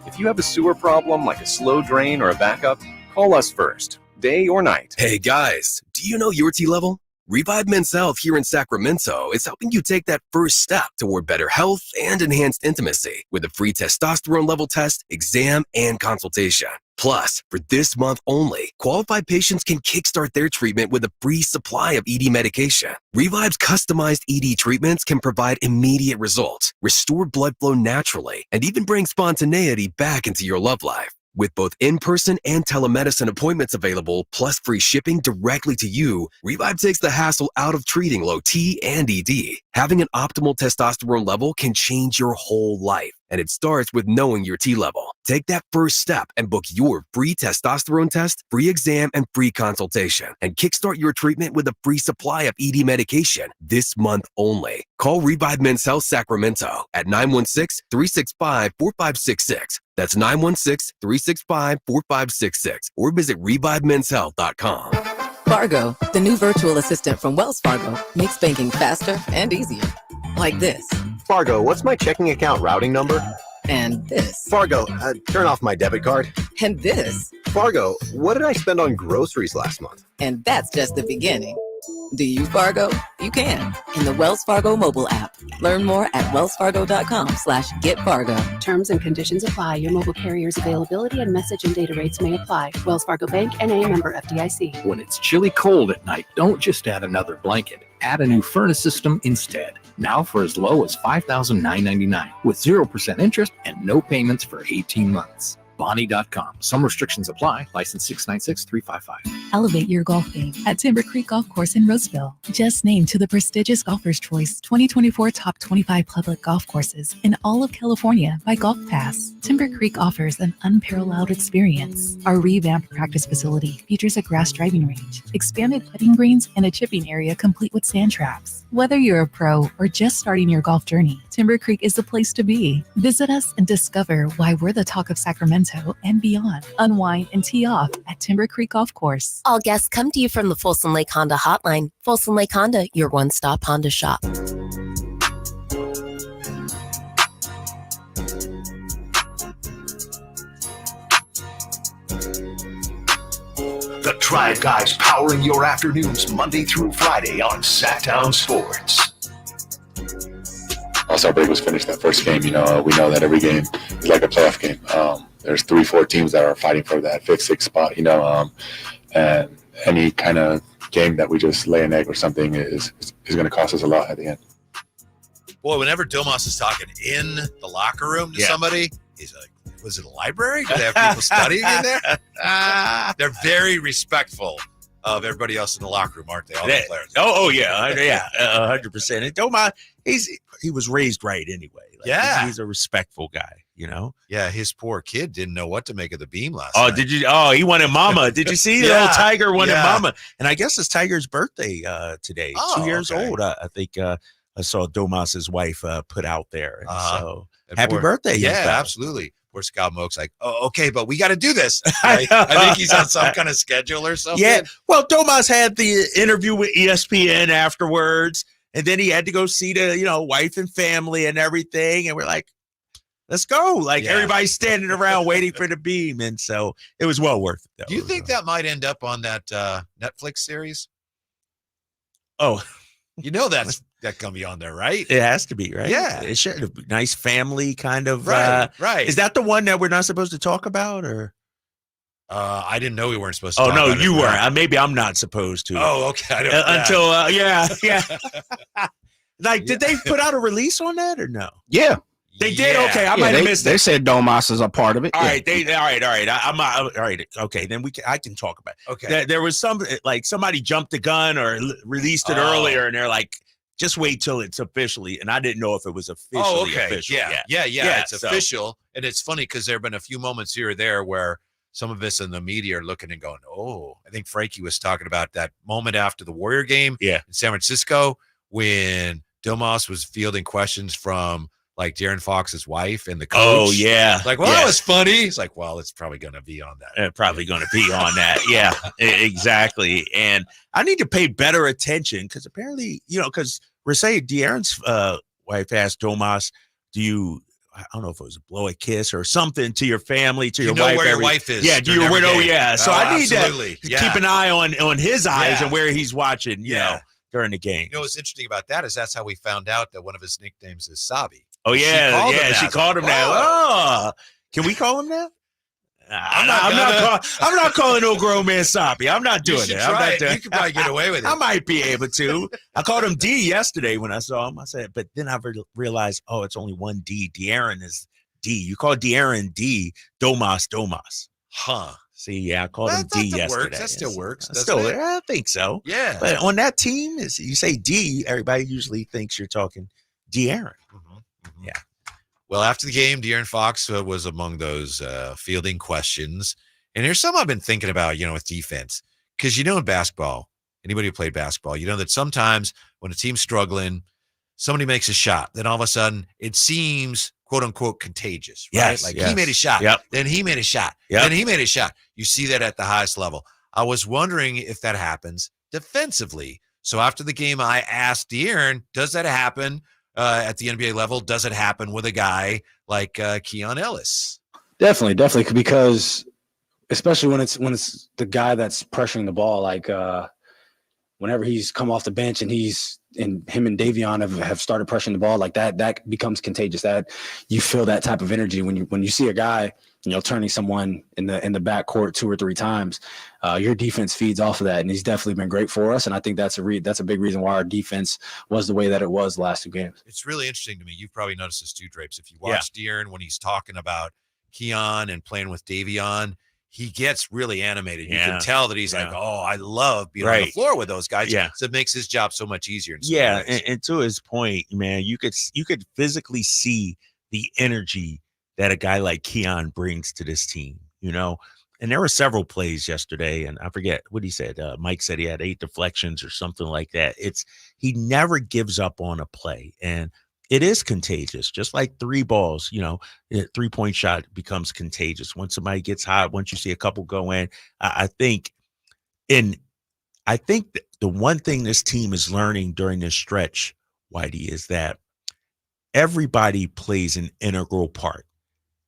If you have a sewer problem like a slow drain or a backup, call us first, day or night. Hey guys, do you know your T level? Revive Men's Health here in Sacramento is helping you take that first step toward better health and enhanced intimacy with a free testosterone level test, exam, and consultation. Plus, for this month only, qualified patients can kickstart their treatment with a free supply of ED medication. Revive's customized ED treatments can provide immediate results, restore blood flow naturally, and even bring spontaneity back into your love life. With both in-person and telemedicine appointments available, plus free shipping directly to you, Revive takes the hassle out of treating low T and ED. Having an optimal testosterone level can change your whole life, and it starts with knowing your T level. Take that first step and book your free testosterone test, free exam, and free consultation, and kickstart your treatment with a free supply of ED medication this month only. Call Revive Men's Health Sacramento at 916-365-4566. That's 916-365-4566, or visit ReviveMen'sHealth.com. Fargo, the new virtual assistant from Wells Fargo, makes banking faster and easier. Like this. Fargo, what's my checking account routing number? And this. Fargo, turn off my debit card. And this. Fargo, what did I spend on groceries last month? And that's just the beginning. Do you Fargo? You can in the Wells Fargo mobile app. Learn more at wellsfargo.com/getfargo. Terms and conditions apply. Your mobile carrier's availability and message and data rates may apply. Wells Fargo Bank, N.A., member FDIC. When it's chilly cold at night, don't just add another blanket. Add a new furnace system instead. Now for as low as $5,999 with 0% interest and no payments for 18 months. Bonnie.com. Some restrictions apply. License 696-355. Elevate your golf game at Timber Creek Golf Course in Roseville. Just named to the prestigious Golfer's Choice 2024 Top 25 Public Golf Courses in all of California by Golf Pass. Timber Creek offers an unparalleled experience. Our revamped practice facility features a grass driving range, expanded putting greens, and a chipping area complete with sand traps. Whether you're a pro or just starting your golf journey, Timber Creek is the place to be. Visit us and discover why we're the talk of Sacramento and beyond. Unwind and tee off at Timber Creek Golf Course. All guests come to you from the Folsom Lake Honda Hotline. Folsom Lake Honda, your one-stop Honda shop. The Drive Guys powering your afternoons Monday through Friday on Sactown Sports. All-Star break was finished, that first game, we know that every game is like a playoff game. There's 3-4 teams that are fighting for that 5th, 6th spot, and any kind of game that we just lay an egg or something is going to cost us a lot at the end. Boy, whenever Domas is talking in the locker room to somebody, he's like, was it a library? Do they have people studying in there? They're very respectful of everybody else in the locker room, aren't they? All the players. Yeah, 100%. And Domas, he was raised right anyway. He's a respectful guy, Yeah, his poor kid didn't know what to make of the beam last night. Did you? Oh, he wanted mama. Did you see the little tiger wanted mama? And I guess it's Tiger's birthday today. 2 years old, I think. I saw Domas's wife put out there. And so happy birthday. Yeah, absolutely. Poor Scott Moak's like, oh, okay, but we got to do this. I think he's on some kind of schedule or something. Yeah. Well, Domas had the interview with ESPN afterwards, and then he had to go see the, wife and family and everything. And we're like, let's go. Everybody's standing around waiting for the beam. And so it was well worth it, though. Do you think that might end up on that Netflix series? Oh, that's going to be on there, right? It has to be, right? Yeah. It should have nice family kind of. Right. Is that the one that we're not supposed to talk about, or? I didn't know we weren't supposed to. Oh, no, you were. Maybe I'm not supposed to. Oh, okay. I don't, yeah. Did they put out a release on that or no? Yeah. They did? Okay, I might have missed it. They said Domas is a part of it. All right, all right. Okay, then I can talk about it. Okay. There was somebody jumped the gun or released it earlier, and they're like, just wait till it's officially. And I didn't know if it was officially official. Yeah. It's official. And it's funny because there have been a few moments here or there where some of us in the media are looking and going, oh, I think Frankie was talking about that moment after the Warrior game in San Francisco when Domas was fielding questions from De'Aaron Fox's wife and the coach. Oh, yeah. That was funny. It's like, well, it's probably going to be on that. Probably going to be on that. Yeah, exactly. And I need to pay better attention because apparently, because De'Aaron's wife asked Domas, I don't know if it was blow a kiss or something to your family, to your wife. Where your wife is. Yeah, to your widow. Yeah. So I need to keep an eye on his eyes and where he's watching, during the game. What's interesting about that is that's how we found out that one of his nicknames is Sabi. Oh, yeah. She called him that. Oh, can we call him that? I'm not calling no grown man Sabi. I'm not doing that. You could probably get away with it. I might be able to. I called him D yesterday when I saw him. I said, but then I realized, it's only one D. De'Aaron is D. You call De'Aaron D. Domas. Huh. See, I called him D yesterday. That still works. I think so. Yeah. But on that team, you say D, everybody usually thinks you're talking De'Aaron. Mm-hmm. Yeah. Well, after the game, De'Aaron Fox was among those fielding questions. And here's something I've been thinking about, with defense. Because, in basketball, anybody who played basketball, that sometimes when a team's struggling, somebody makes a shot. Then all of a sudden, it seems, quote unquote, contagious. Right? Yes. He made a shot. Yep. Then he made a shot. Yep. Then he made a shot. You see that at the highest level. I was wondering if that happens defensively. So after the game, I asked De'Aaron, does that happen? At the NBA level, does it happen with a guy like Keon Ellis? Definitely, because especially when it's the guy that's pressuring the ball, whenever he's come off the bench and him and Davion have started pressuring the ball like that becomes contagious. That you feel that type of energy when you see a guy, turning someone in the backcourt 2 or 3 times, your defense feeds off of that. And he's definitely been great for us. And I think that's a big reason why our defense was the way that it was the last 2 games. It's really interesting to me. You've probably noticed this too, Drapes. If you watch De'Aaron when he's talking about Keon and playing with Davion, he gets really animated. You can tell that he's like, oh, I love being on the floor with those guys. Yeah. So it makes his job so much easier. And to his point, man, you could physically see the energy that a guy like Keon brings to this team, And there were several plays yesterday, and I forget what he said. Mike said he had 8 deflections or something like that. He never gives up on a play, and it is contagious. Just like 3 balls, a 3-point shot becomes contagious. Once somebody gets hot, once you see a couple go in, I think the one thing this team is learning during this stretch, Whitey, is that everybody plays an integral part.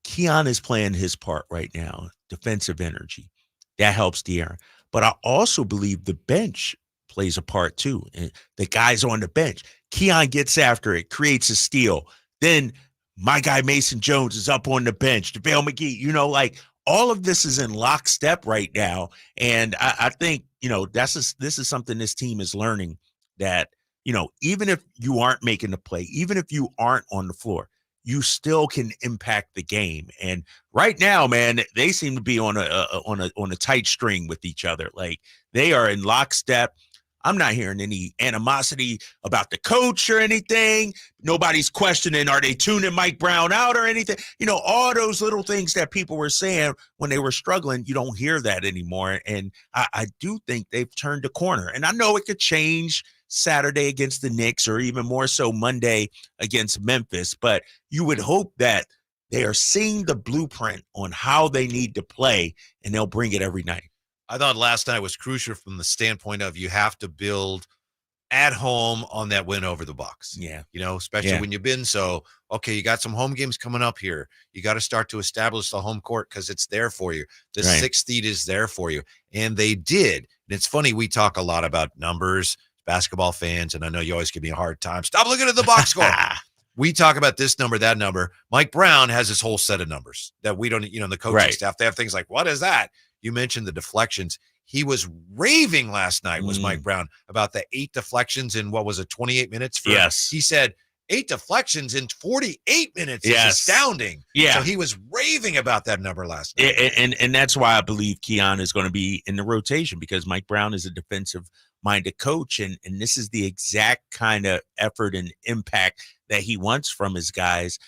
Keon is playing his part right now, defensive energy. That helps De'Aaron. But I also believe the bench plays a part too. And the guys on the bench, Keon gets after it, creates a steal. Then my guy Mason Jones is up on the bench. JaVale McGee, like all of this is in lockstep right now. And I think, this is something this team is learning, that, even if you aren't making the play, even if you aren't on the floor, you still can impact the game. And right now, man, they seem to be on a tight string with each other. Like they are in lockstep. I'm not hearing any animosity about the coach or anything. Nobody's questioning, are they tuning Mike Brown out or anything? All those little things that people were saying when they were struggling, you don't hear that anymore. And I do think they've turned a corner. And I know it could change Saturday against the Knicks, or even more so Monday against Memphis, but you would hope that they are seeing the blueprint on how they need to play, and they'll bring it every night. I thought last night was crucial from the standpoint of you have to build at home on that win over the Bucks. Yeah. Especially when you've been you got some home games coming up here. You got to start to establish the home court because it's there for you. The sixth seed is there for you. And they did. And it's funny, we talk a lot about numbers, basketball fans, and I know you always give me a hard time. Stop looking at the box score. We talk about this number, that number. Mike Brown has his whole set of numbers that we don't, the coaching staff, they have things like, what is that? You mentioned the deflections. He was raving last night, was Mike Brown, about the 8 deflections in, 28 minutes? Yes. He said 8 deflections in 48 minutes is astounding. Yeah. So he was raving about that number last night. And that's why I believe Keon is going to be in the rotation, because Mike Brown is a defensive-minded coach, and this is the exact kind of effort and impact that he wants from his guys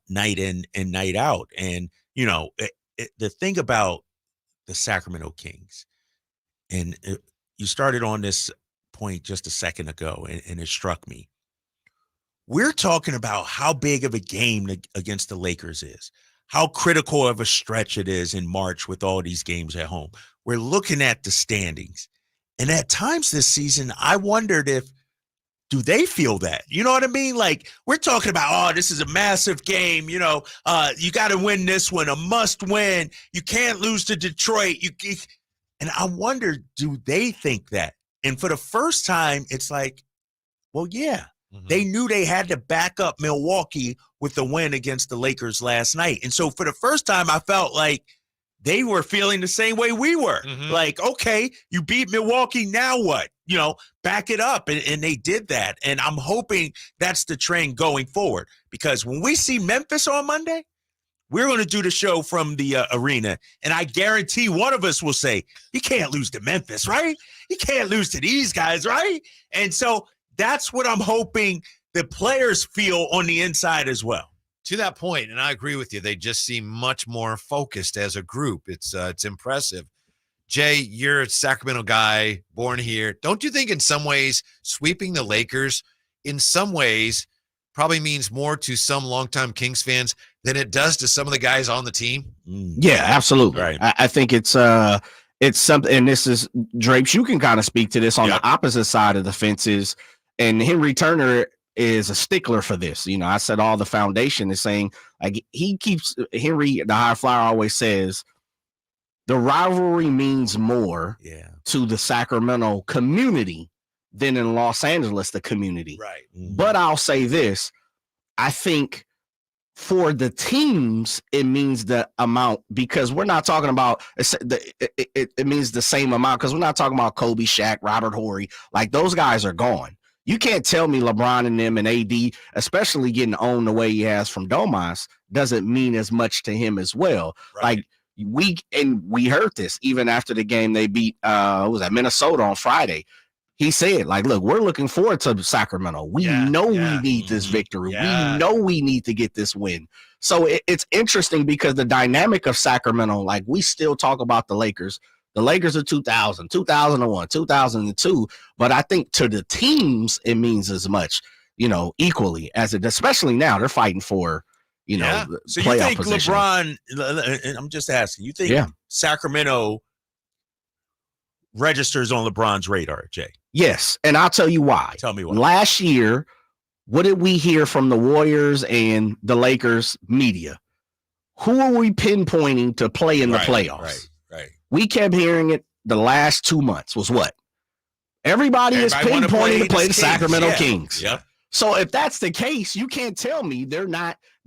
night in and night out. And, the thing about the Sacramento Kings, and you started on this point just a second ago, and it struck me. We're talking about how big of a game against the Lakers is, how critical of a stretch it is in March with all these games at home. We're looking at the standings. And at times this season, I wondered do they feel that? You know what I mean? Like, we're talking about, this is a massive game. You got to win this one, a must win. You can't lose to Detroit. And I wonder, do they think that? And for the first time, it's like, well, yeah. They knew they had to back up Milwaukee with the win against the Lakers last night. And so for the first time, I felt like they were feeling the same way we were. Like, okay, you beat Milwaukee, now what? Back it up. And they did that. And I'm hoping that's the trend going forward, because when we see Memphis on Monday, we're going to do the show from the arena. And I guarantee one of us will say, you can't lose to Memphis, right? You can't lose to these guys, right? And so that's what I'm hoping the players feel on the inside as well. To that point, and I agree with you, they just seem much more focused as a group. It's impressive. Jay, you're a Sacramento guy, born here. Don't you think in some ways sweeping the Lakers in some ways probably means more to some longtime Kings fans than it does to some of the guys on the team? Yeah, absolutely. Right. I think it's something, and this is Drape. You can kind of speak to this on the opposite side of the fences. And Henry Turner is a stickler for this. I said all the foundation is saying, like, Henry, the high flyer, always says the rivalry means more to the Sacramento community than in Los Angeles, the community. Right. But I'll say this, I think for the teams, it means the amount, because we're not talking about it means the same amount, because we're not talking about Kobe, Shaq, Robert Horry. Like, those guys are gone. You can't tell me LeBron and them and AD, especially getting owned the way he has from Domas, doesn't mean as much to him as well. Right. Like, we heard this even after the game they beat Minnesota on Friday. He said, like, look, we're looking forward to Sacramento. We know we need this victory. We know we need to get this win. So it's interesting, because the dynamic of Sacramento, like, we still talk about the Lakers. The Lakers are 2000, 2001, 2002. But I think to the teams, it means as much, equally as it, especially now they're fighting for, So playoff you think position. LeBron, and I'm just asking, you think Sacramento registers on LeBron's radar, Jay? Yes. And I'll tell you why. Tell me why. Last year, what did we hear from the Warriors and the Lakers media? Who are we pinpointing to play in the playoffs? Right. We kept hearing it the last 2 months was what? Everybody is pinpointing to play the Sacramento Kings. Yep. So if that's the case, you can't tell me they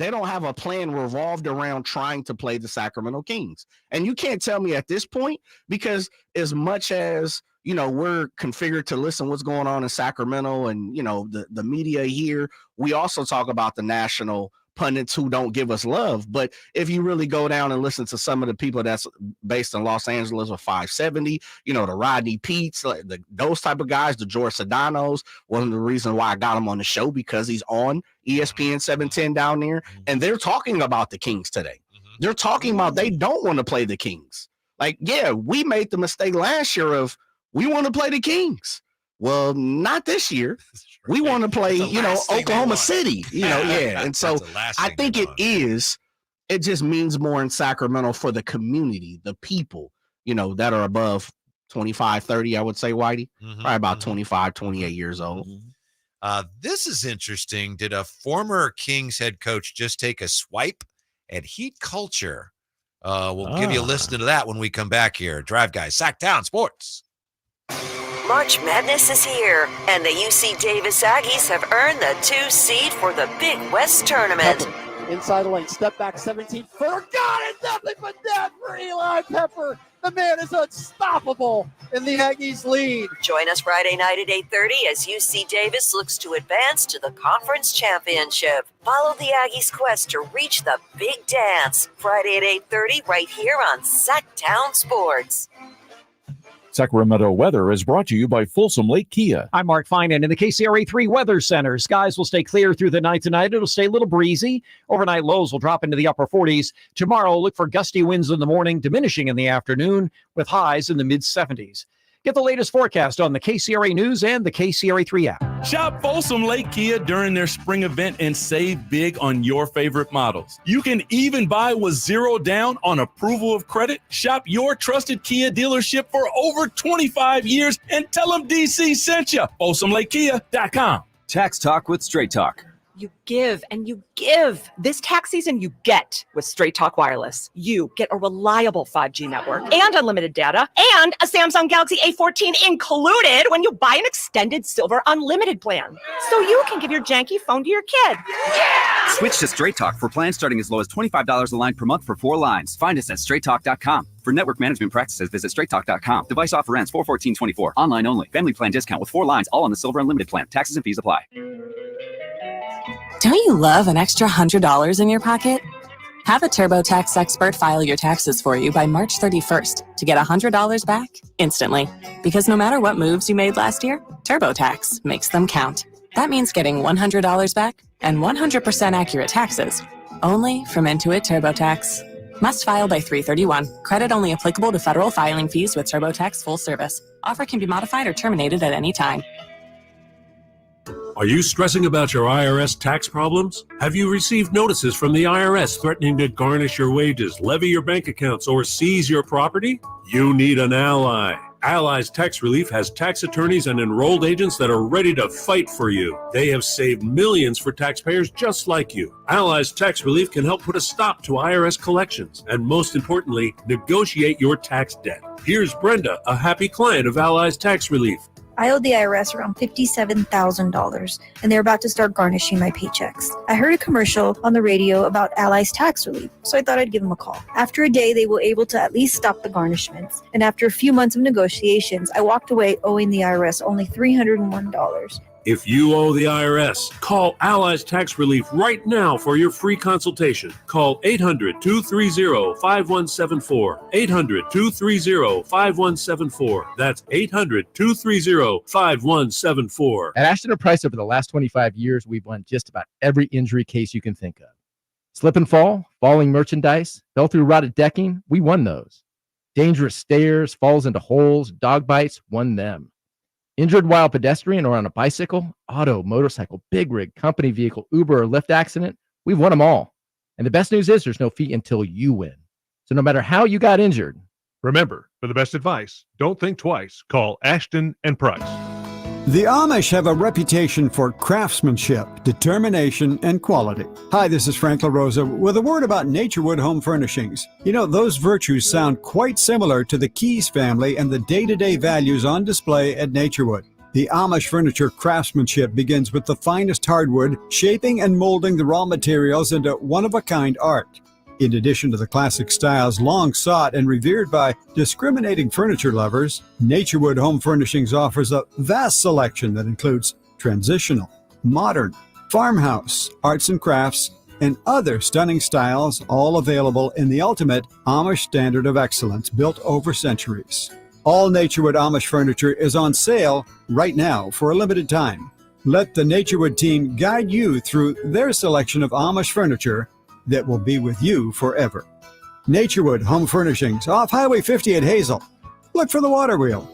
don't have a plan revolved around trying to play the Sacramento Kings. And you can't tell me at this point, because as much as, we're configured to listen what's going on in Sacramento and, the media here, we also talk about the national pundits who don't give us love. But if you really go down and listen to some of the people that's based in Los Angeles or 570, the Rodney Peets, those type of guys, the George Sedanos, one of the reasons why I got him on the show, because he's on ESPN 710 down there. And they're talking about the Kings today. They're talking about they don't want to play the Kings. Like, yeah, we made the mistake last year of we want to play the Kings. Well, not this year. We want to play, Oklahoma City, yeah. And so I think it just means more in Sacramento for the community, the people, that are above 25, 30, I would say, Whitey, probably about 25, 28 years old. This is interesting. Did a former Kings head coach just take a swipe at heat culture? We'll give you a listen to that when we come back here. Drive Guys, Sactown Sports. March Madness is here, and the UC Davis Aggies have earned the 2 seed for the Big West Tournament. Pepper, inside the lane, step back, 17-footer, got it, nothing but net for Eli Pepper. The man is unstoppable, and the Aggies lead. Join us Friday night at 8:30 as UC Davis looks to advance to the conference championship. Follow the Aggies' quest to reach the big dance. Friday at 8:30 right here on Sactown Sports. Sacramento weather is brought to you by Folsom Lake Kia. I'm Mark Finan in the KCRA 3 Weather Center. Skies will stay clear through the night tonight. It'll stay a little breezy. Overnight lows will drop into the upper 40s. Tomorrow, look for gusty winds in the morning, diminishing in the afternoon, with highs in the mid-70s. Get the latest forecast on the KCRA News and the KCRA 3 app. Shop Folsom Lake Kia during their spring event and save big on your favorite models. You can even buy with zero down on approval of credit. Shop your trusted Kia dealership for over 25 years and tell them DC sent you. FolsomLakeKia.com. Tax Talk with Straight Talk. You give and you give. This tax season, you get with Straight Talk Wireless. You get a reliable 5G network and unlimited data and a Samsung Galaxy A14 included when you buy an extended Silver Unlimited plan. So you can give your janky phone to your kid. Yeah! Switch to Straight Talk for plans starting as low as $25 a line per month for 4 lines. Find us at straighttalk.com. For network management practices, visit straighttalk.com. Device offer ends 4/14/24. Online only. Family plan discount with 4 lines, all on the Silver Unlimited plan. Taxes and fees apply. Don't you love an extra $100 in your pocket? Have a TurboTax expert file your taxes for you by March 31st to get $100 back instantly. Because no matter what moves you made last year, TurboTax makes them count. That means getting $100 back and 100% accurate taxes, only from Intuit TurboTax. Must file by 3/31. Credit only applicable to federal filing fees with TurboTax full service. Offer can be modified or terminated at any time. Are you stressing about your IRS tax problems? Have you received notices from the IRS threatening to garnish your wages, levy your bank accounts, or seize your property? You need an ally. Allies Tax Relief has tax attorneys and enrolled agents that are ready to fight for you. They have saved millions for taxpayers just like you. Allies Tax Relief can help put a stop to IRS collections and, most importantly, negotiate your tax debt. Here's Brenda, a happy client of Allies Tax Relief. I owed the IRS around $57,000, and they're about to start garnishing my paychecks. I heard a commercial on the radio about Allies Tax Relief, so I thought I'd give them a call. After a day, they were able to at least stop the garnishments, and after a few months of negotiations, I walked away owing the IRS only $301. If you owe the IRS, call Allies Tax Relief right now for your free consultation. Call 800-230-5174. 800-230-5174. That's 800-230-5174. At Ashton & Price, over the last 25 years, we've won just about every injury case you can think of. Slip and fall, falling merchandise, fell through rotted decking, we won those. Dangerous stairs, falls into holes, dog bites, won them. Injured while pedestrian or on a bicycle, auto, motorcycle, big rig, company vehicle, Uber, or Lyft accident, we've won them all. And the best news is there's no fee until you win. So no matter how you got injured, remember, for the best advice, don't think twice. Call Ashton & Price. The Amish have a reputation for craftsmanship, determination, and quality. Hi, this is Frank LaRosa with a word about Naturewood Home Furnishings. You know, those virtues sound quite similar to the Keys family and the day-to-day values on display at Naturewood. The Amish furniture craftsmanship begins with the finest hardwood, shaping and molding the raw materials into one-of-a-kind art. In addition to the classic styles long sought and revered by discriminating furniture lovers, Naturewood Home Furnishings offers a vast selection that includes transitional, modern, farmhouse, arts and crafts, and other stunning styles, all available in the ultimate Amish standard of excellence built over centuries. All Naturewood Amish furniture is on sale right now for a limited time. Let the Naturewood team guide you through their selection of Amish furniture that will be with you forever. Naturewood Home Furnishings, off Highway 50 at Hazel. Look for the water wheel.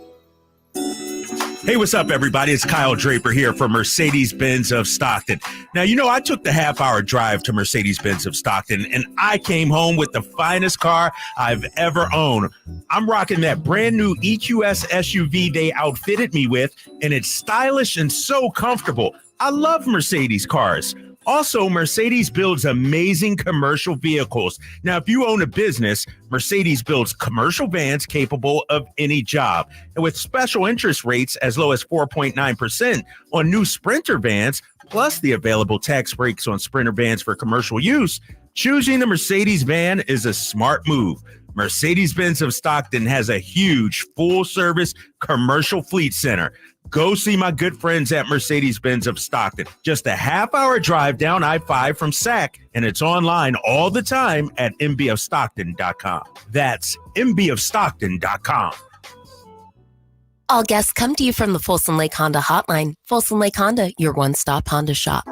Hey, what's up, everybody? It's Kyle Draper here for Mercedes-Benz of Stockton. Now, I took the half-hour drive to Mercedes-Benz of Stockton, and I came home with the finest car I've ever owned. I'm rocking that brand-new EQS SUV they outfitted me with, and it's stylish and so comfortable. I love Mercedes cars. Also, Mercedes builds amazing commercial vehicles. Now, if you own a business, Mercedes builds commercial vans capable of any job. And with special interest rates as low as 4.9% on new Sprinter vans, plus the available tax breaks on Sprinter vans for commercial use, choosing the Mercedes van is a smart move. Mercedes-Benz of Stockton has a huge full-service commercial fleet center. Go see my good friends at Mercedes-Benz of Stockton. Just a half-hour drive down I-5 from Sac, and it's online all the time at mbofstockton.com. That's mbofstockton.com. All guests come to you from the Folsom Lake Honda Hotline. Folsom Lake Honda, your one-stop Honda shop.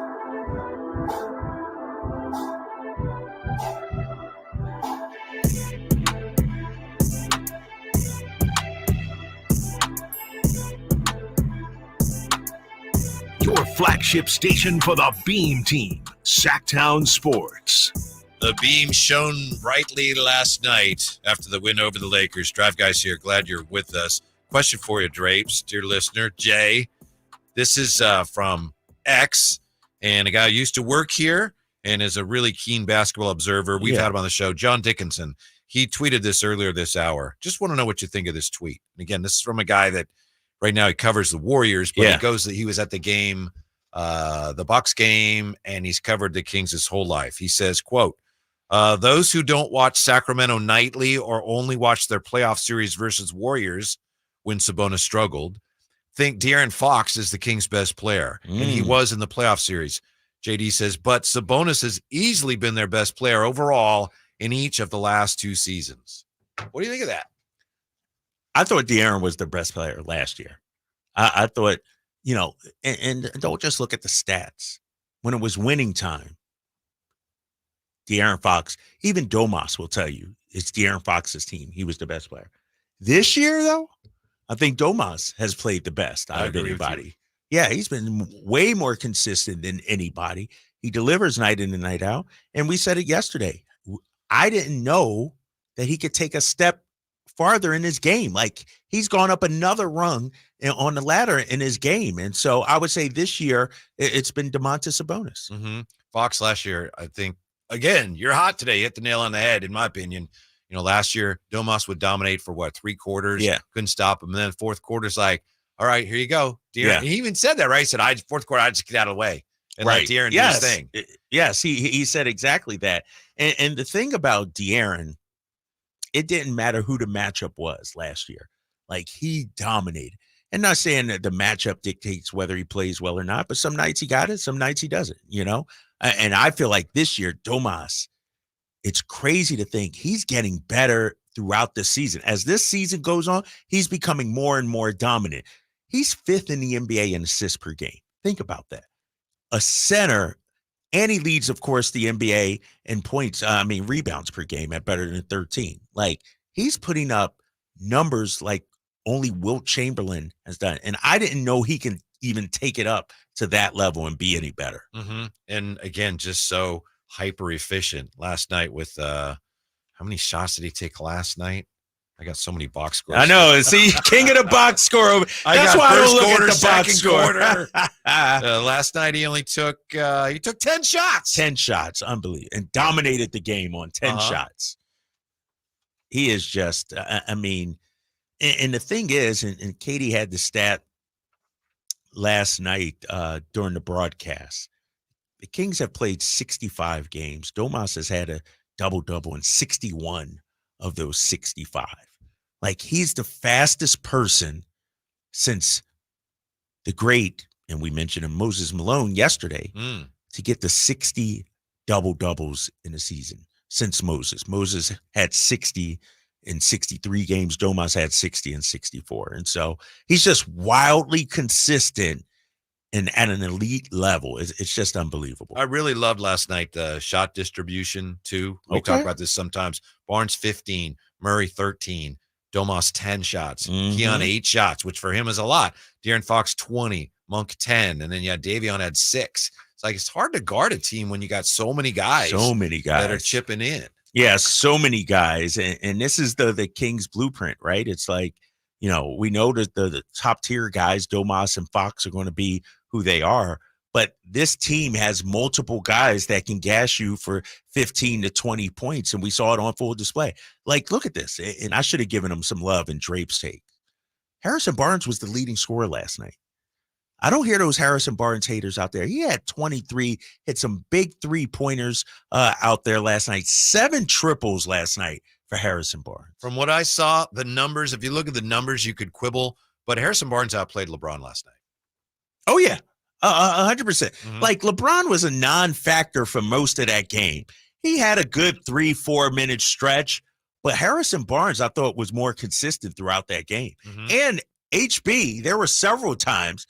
Your flagship station for the Beam Team, Sactown Sports. The Beam shone brightly last night after the win over the Lakers. Drive Guys here. Glad you're with us. Question for you, Drapes, dear listener. Jay, this is from X, and a guy who used to work here and is a really keen basketball observer. We've had him on the show, John Dickinson. He tweeted this earlier this hour. Just want to know what you think of this tweet. And again, this is from a guy that right now he covers the Warriors, but he was at the game, the Bucks game, and he's covered the Kings his whole life. He says, quote, those who don't watch Sacramento nightly or only watch their playoff series versus Warriors when Sabonis struggled, think De'Aaron Fox is the Kings' best player, and he was in the playoff series. JD says, but Sabonis has easily been their best player overall in each of the last two seasons. What do you think of that? I thought De'Aaron was the best player last year. I thought, and don't just look at the stats. When it was winning time, De'Aaron Fox, even Domas will tell you it's De'Aaron Fox's team. He was the best player. This year, though, I think Domas has played the best out of anybody. Yeah, he's been way more consistent than anybody. He delivers night in and night out. And we said it yesterday. I didn't know that he could take a step farther in his game. Like, he's gone up another rung on the ladder in his game. And so I would say this year it's been Domantas Sabonis. Mm-hmm. Fox last year, I think, again, you're hot today. You hit the nail on the head, in my opinion. Last year, Domas would dominate for 3 quarters. Yeah. Couldn't stop him. And then fourth quarter's like, all right, here you go. De'Aaron. He even said that, right? He said, fourth quarter, I just get out of the way. And let De'Aaron do his thing. Yes, he said exactly that. And the thing about De'Aaron, it didn't matter who the matchup was last year. Like, he dominated. And not saying that the matchup dictates whether he plays well or not, but some nights he got it, some nights he doesn't, And I feel like this year, Domas, it's crazy to think he's getting better throughout the season. As this season goes on, he's becoming more and more dominant. He's 5th in the NBA in assists per game. Think about that. A center, and he leads, of course, the NBA in rebounds per game at better than 13. Like, he's putting up numbers like only Wilt Chamberlain has done. And I didn't know he can even take it up to that level and be any better. Mm-hmm. And again, just so hyper efficient last night with how many shots did he take last night? I got so many box scores. I know. See, king of the box score. That's why I don't look at the box score. Last night he only took 10 shots. 10 shots, unbelievable, and dominated the game on 10 shots. He is just, and the thing is, and Katie had the stat last night during the broadcast. The Kings have played 65 games. Domas has had a double-double in 61 of those 65. Like, he's the fastest person since the great, and we mentioned him, Moses Malone yesterday, to get the 60 double-doubles in a season since Moses. Moses had 60 in 63 games. Domas had 60 in 64. And so he's just wildly consistent and at an elite level. It's just unbelievable. I really loved last night the shot distribution, too. We talk about this sometimes. Barnes 15, Murray 13, Domas 10 shots, Keon 8 shots, which for him is a lot. De'Aaron Fox 20, Monk 10, and then Davion had 6. It's like it's hard to guard a team when you got so many guys. That are chipping in. Yeah, so many guys. And this is the Kings blueprint, right? It's like, we know that the top tier guys, Domas and Fox, are going to be who they are. But this team has multiple guys that can gas you for 15 to 20 points. And we saw it on full display. Like, look at this. And I should have given him some love in Drape's take. Harrison Barnes was the leading scorer last night. I don't hear those Harrison Barnes haters out there. He had 23, hit some big 3-pointers out there last night. 7 triples last night for Harrison Barnes. From what I saw, the numbers, if you look at the numbers, you could quibble. But Harrison Barnes outplayed LeBron last night. Oh, yeah. 100%. Like, LeBron was a non-factor for most of that game. He had a good 3-4 minute stretch, but Harrison Barnes, I thought, was more consistent throughout that game. And HB, there were several times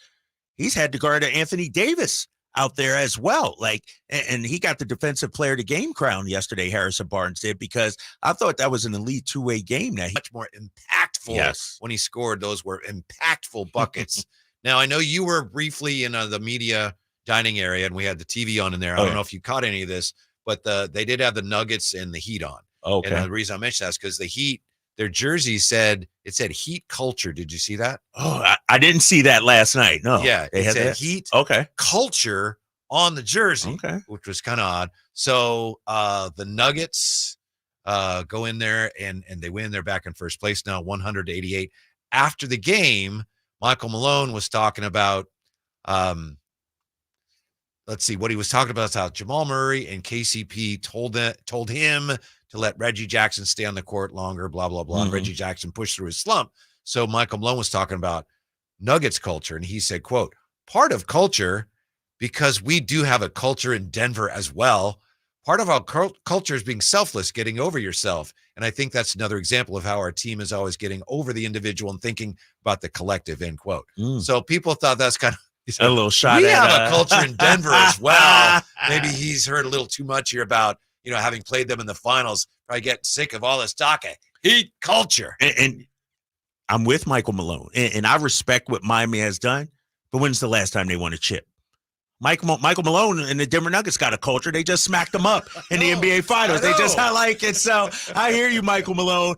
he's had to guard Anthony Davis out there as well. Like, and he got the defensive player of the game crown yesterday, Harrison Barnes did, because I thought that was an elite two-way game. That much more impactful when he scored. Those were impactful buckets. Now, I know you were briefly in the media dining area, and we had the TV on in there. I don't know if you caught any of this, but they did have the Nuggets and the Heat on. Okay. And the reason I mentioned that is because the Heat, their jersey said Heat culture. Did you see that? Oh, I didn't see that last night. No. Yeah, they it had said that? Heat culture on the jersey, which was kind of odd. So the Nuggets go in there and they win. They're back in first place now, 100-88. After the game, Michael Malone was talking about, let's see, what he was talking about is how Jamal Murray and KCP told him to let Reggie Jackson stay on the court longer, blah, blah, blah. And Reggie Jackson pushed through his slump. So Michael Malone was talking about Nuggets culture, and he said, quote, part of culture, because we do have a culture in Denver as well, part of our culture is being selfless, getting over yourself. And I think that's another example of how our team is always getting over the individual and thinking about the collective, end quote. So people thought that's kind of a little shot. We have a culture in Denver as well. Maybe he's heard a little too much here about, having played them in the finals, probably get sick of all this talk. Heat culture. And I'm with Michael Malone, and I respect what Miami has done, but when's the last time they won a chip? Michael Malone and the Denver Nuggets got a culture. They just smacked them up in the NBA Finals. They just like it. So I hear you, Michael Malone.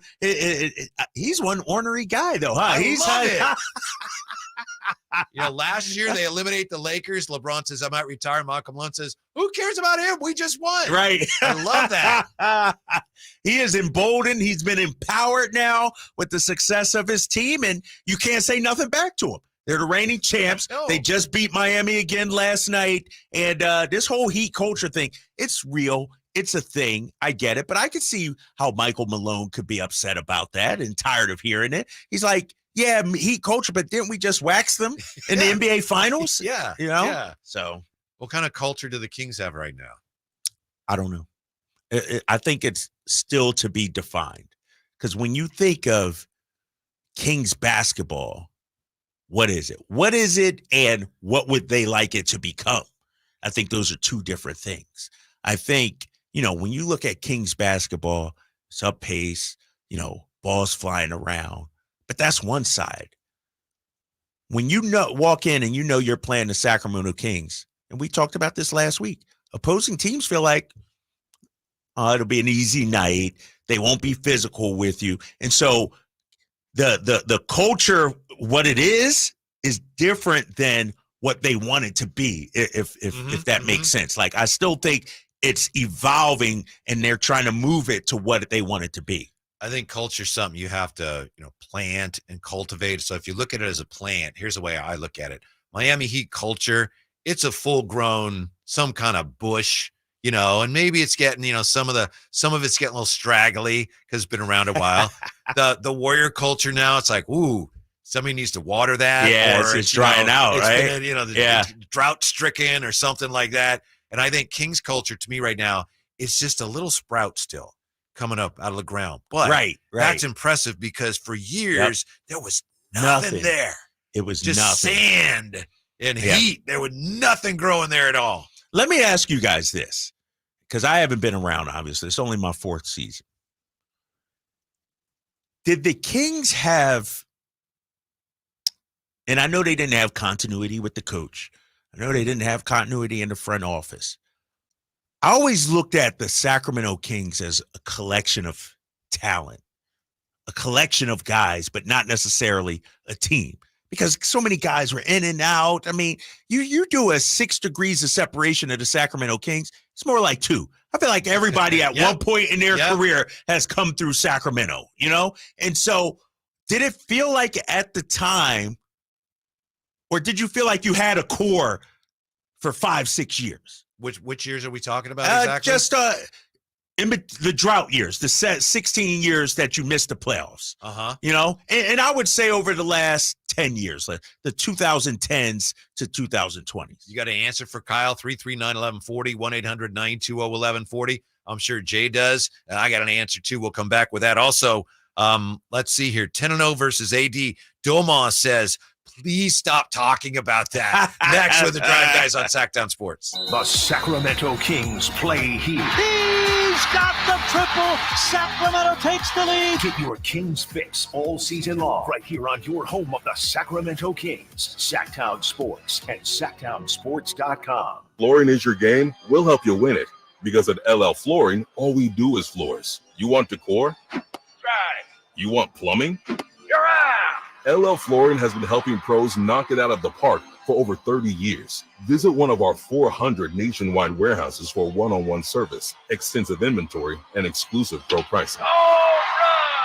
He's one ornery guy, though, huh? I love it. Last year they eliminate the Lakers. LeBron says, I might retire. Michael Malone says, who cares about him? We just won. Right. I love that. He is emboldened. He's been empowered now with the success of his team, and you can't say nothing back to him. They're the reigning champs. They just beat Miami again last night. And this whole Heat culture thing, it's real. It's a thing. I get it. But I could see how Michael Malone could be upset about that and tired of hearing it. He's like, yeah, Heat culture, but didn't we just wax them in the NBA Finals? Yeah. Yeah. So what kind of culture do the Kings have right now? I don't know. I think it's still to be defined. Because when you think of Kings basketball, what is it? What is it, and what would they like it to become? I think those are two different things. I think, when you look at Kings basketball, it's up pace, balls flying around, but that's one side. When you walk in and you're playing the Sacramento Kings, and we talked about this last week, opposing teams feel like, it'll be an easy night. They won't be physical with you. And so the culture, what it is different than what they want it to be, if that makes sense. Like, I still think it's evolving, and they're trying to move it to what they want it to be. I think culture is something you have to, plant and cultivate. So if you look at it as a plant, here's the way I look at it. Miami Heat culture, it's a full grown, some kind of bush, and maybe it's getting, some of it's getting a little straggly because it's been around a while. The Warrior culture now, it's like, ooh, somebody needs to water that. Yeah, or it's drying out, it's right? Been, drought stricken or something like that. And I think Kings culture to me right now, it's just a little sprout still coming up out of the ground. But that's impressive because for years there was nothing there. It was just nothing. Sand and heat. There was nothing growing there at all. Let me ask you guys this, because I haven't been around, obviously. It's only my 4th season. Did the Kings have, and I know they didn't have continuity with the coach. I know they didn't have continuity in the front office. I always looked at the Sacramento Kings as a collection of talent, a collection of guys, but not necessarily a team, because so many guys were in and out. I mean, you do a 6 degrees of separation of the Sacramento Kings, it's more like 2. I feel like everybody at one point in their career has come through Sacramento, And so did it feel like at the time, or did you feel like you had a core for 5-6 years? Which years are we talking about exactly? Just in the drought years, the 16 years that you missed the playoffs. And I would say over the last 10 years, like the 2010s to 2020s. You got an answer for Kyle? 339-1140, 1-800-920-1140. I'm sure Jay does. And I got an answer too. We'll come back with that. Also, let's see here. 10-0 versus AD. Domas says, please stop talking about that. Next with the Drive Guys on Sactown Sports. The Sacramento Kings play here. He's got the triple. Sacramento takes the lead. Get your Kings fix all season long right here on your home of the Sacramento Kings, Sactown Sports and SactownSports.com. Flooring is your game. We'll help you win it. Because at LL Flooring, all we do is floors. You want decor? Try. You want plumbing? You're out. LL Flooring has been helping pros knock it out of the park for over 30 years. Visit one of our 400 nationwide warehouses for one-on-one service, extensive inventory, and exclusive pro pricing.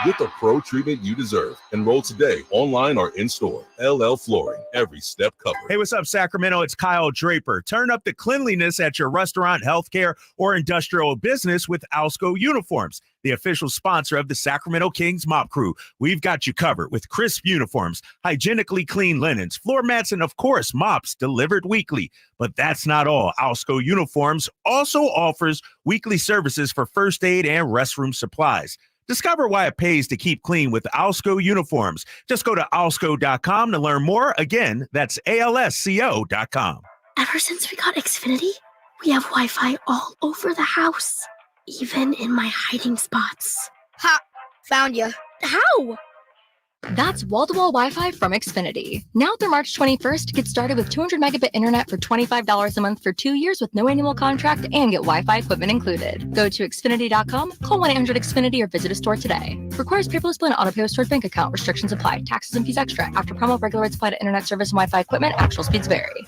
Get the pro treatment you deserve. Enroll today, online or in-store. LL Flooring, every step covered. Hey, what's up, Sacramento? It's Kyle Draper. Turn up the cleanliness at your restaurant, healthcare, or industrial business with Alsco Uniforms, the official sponsor of the Sacramento Kings Mop Crew. We've got you covered with crisp uniforms, hygienically clean linens, floor mats, and of course, mops delivered weekly. But that's not all. Alsco Uniforms also offers weekly services for first aid and restroom supplies. Discover why it pays to keep clean with Alsco Uniforms. Just go to alsco.com to learn more. Again, that's ALSCO.com. Ever since we got Xfinity, we have Wi-Fi all over the house, even in my hiding spots. Ha! Found you. How? That's wall-to-wall Wi-Fi from Xfinity. Now through March 21st, get started with 200 megabit internet for $25 a month for 2 years with no annual contract and get Wi-Fi equipment included. Go to Xfinity.com, call 1-800-XFINITY or visit a store today. Requires paperless bill and auto pay with stored bank account. Restrictions apply. Taxes and fees extra. After promo, regular rates apply to internet service and Wi-Fi equipment. Actual speeds vary.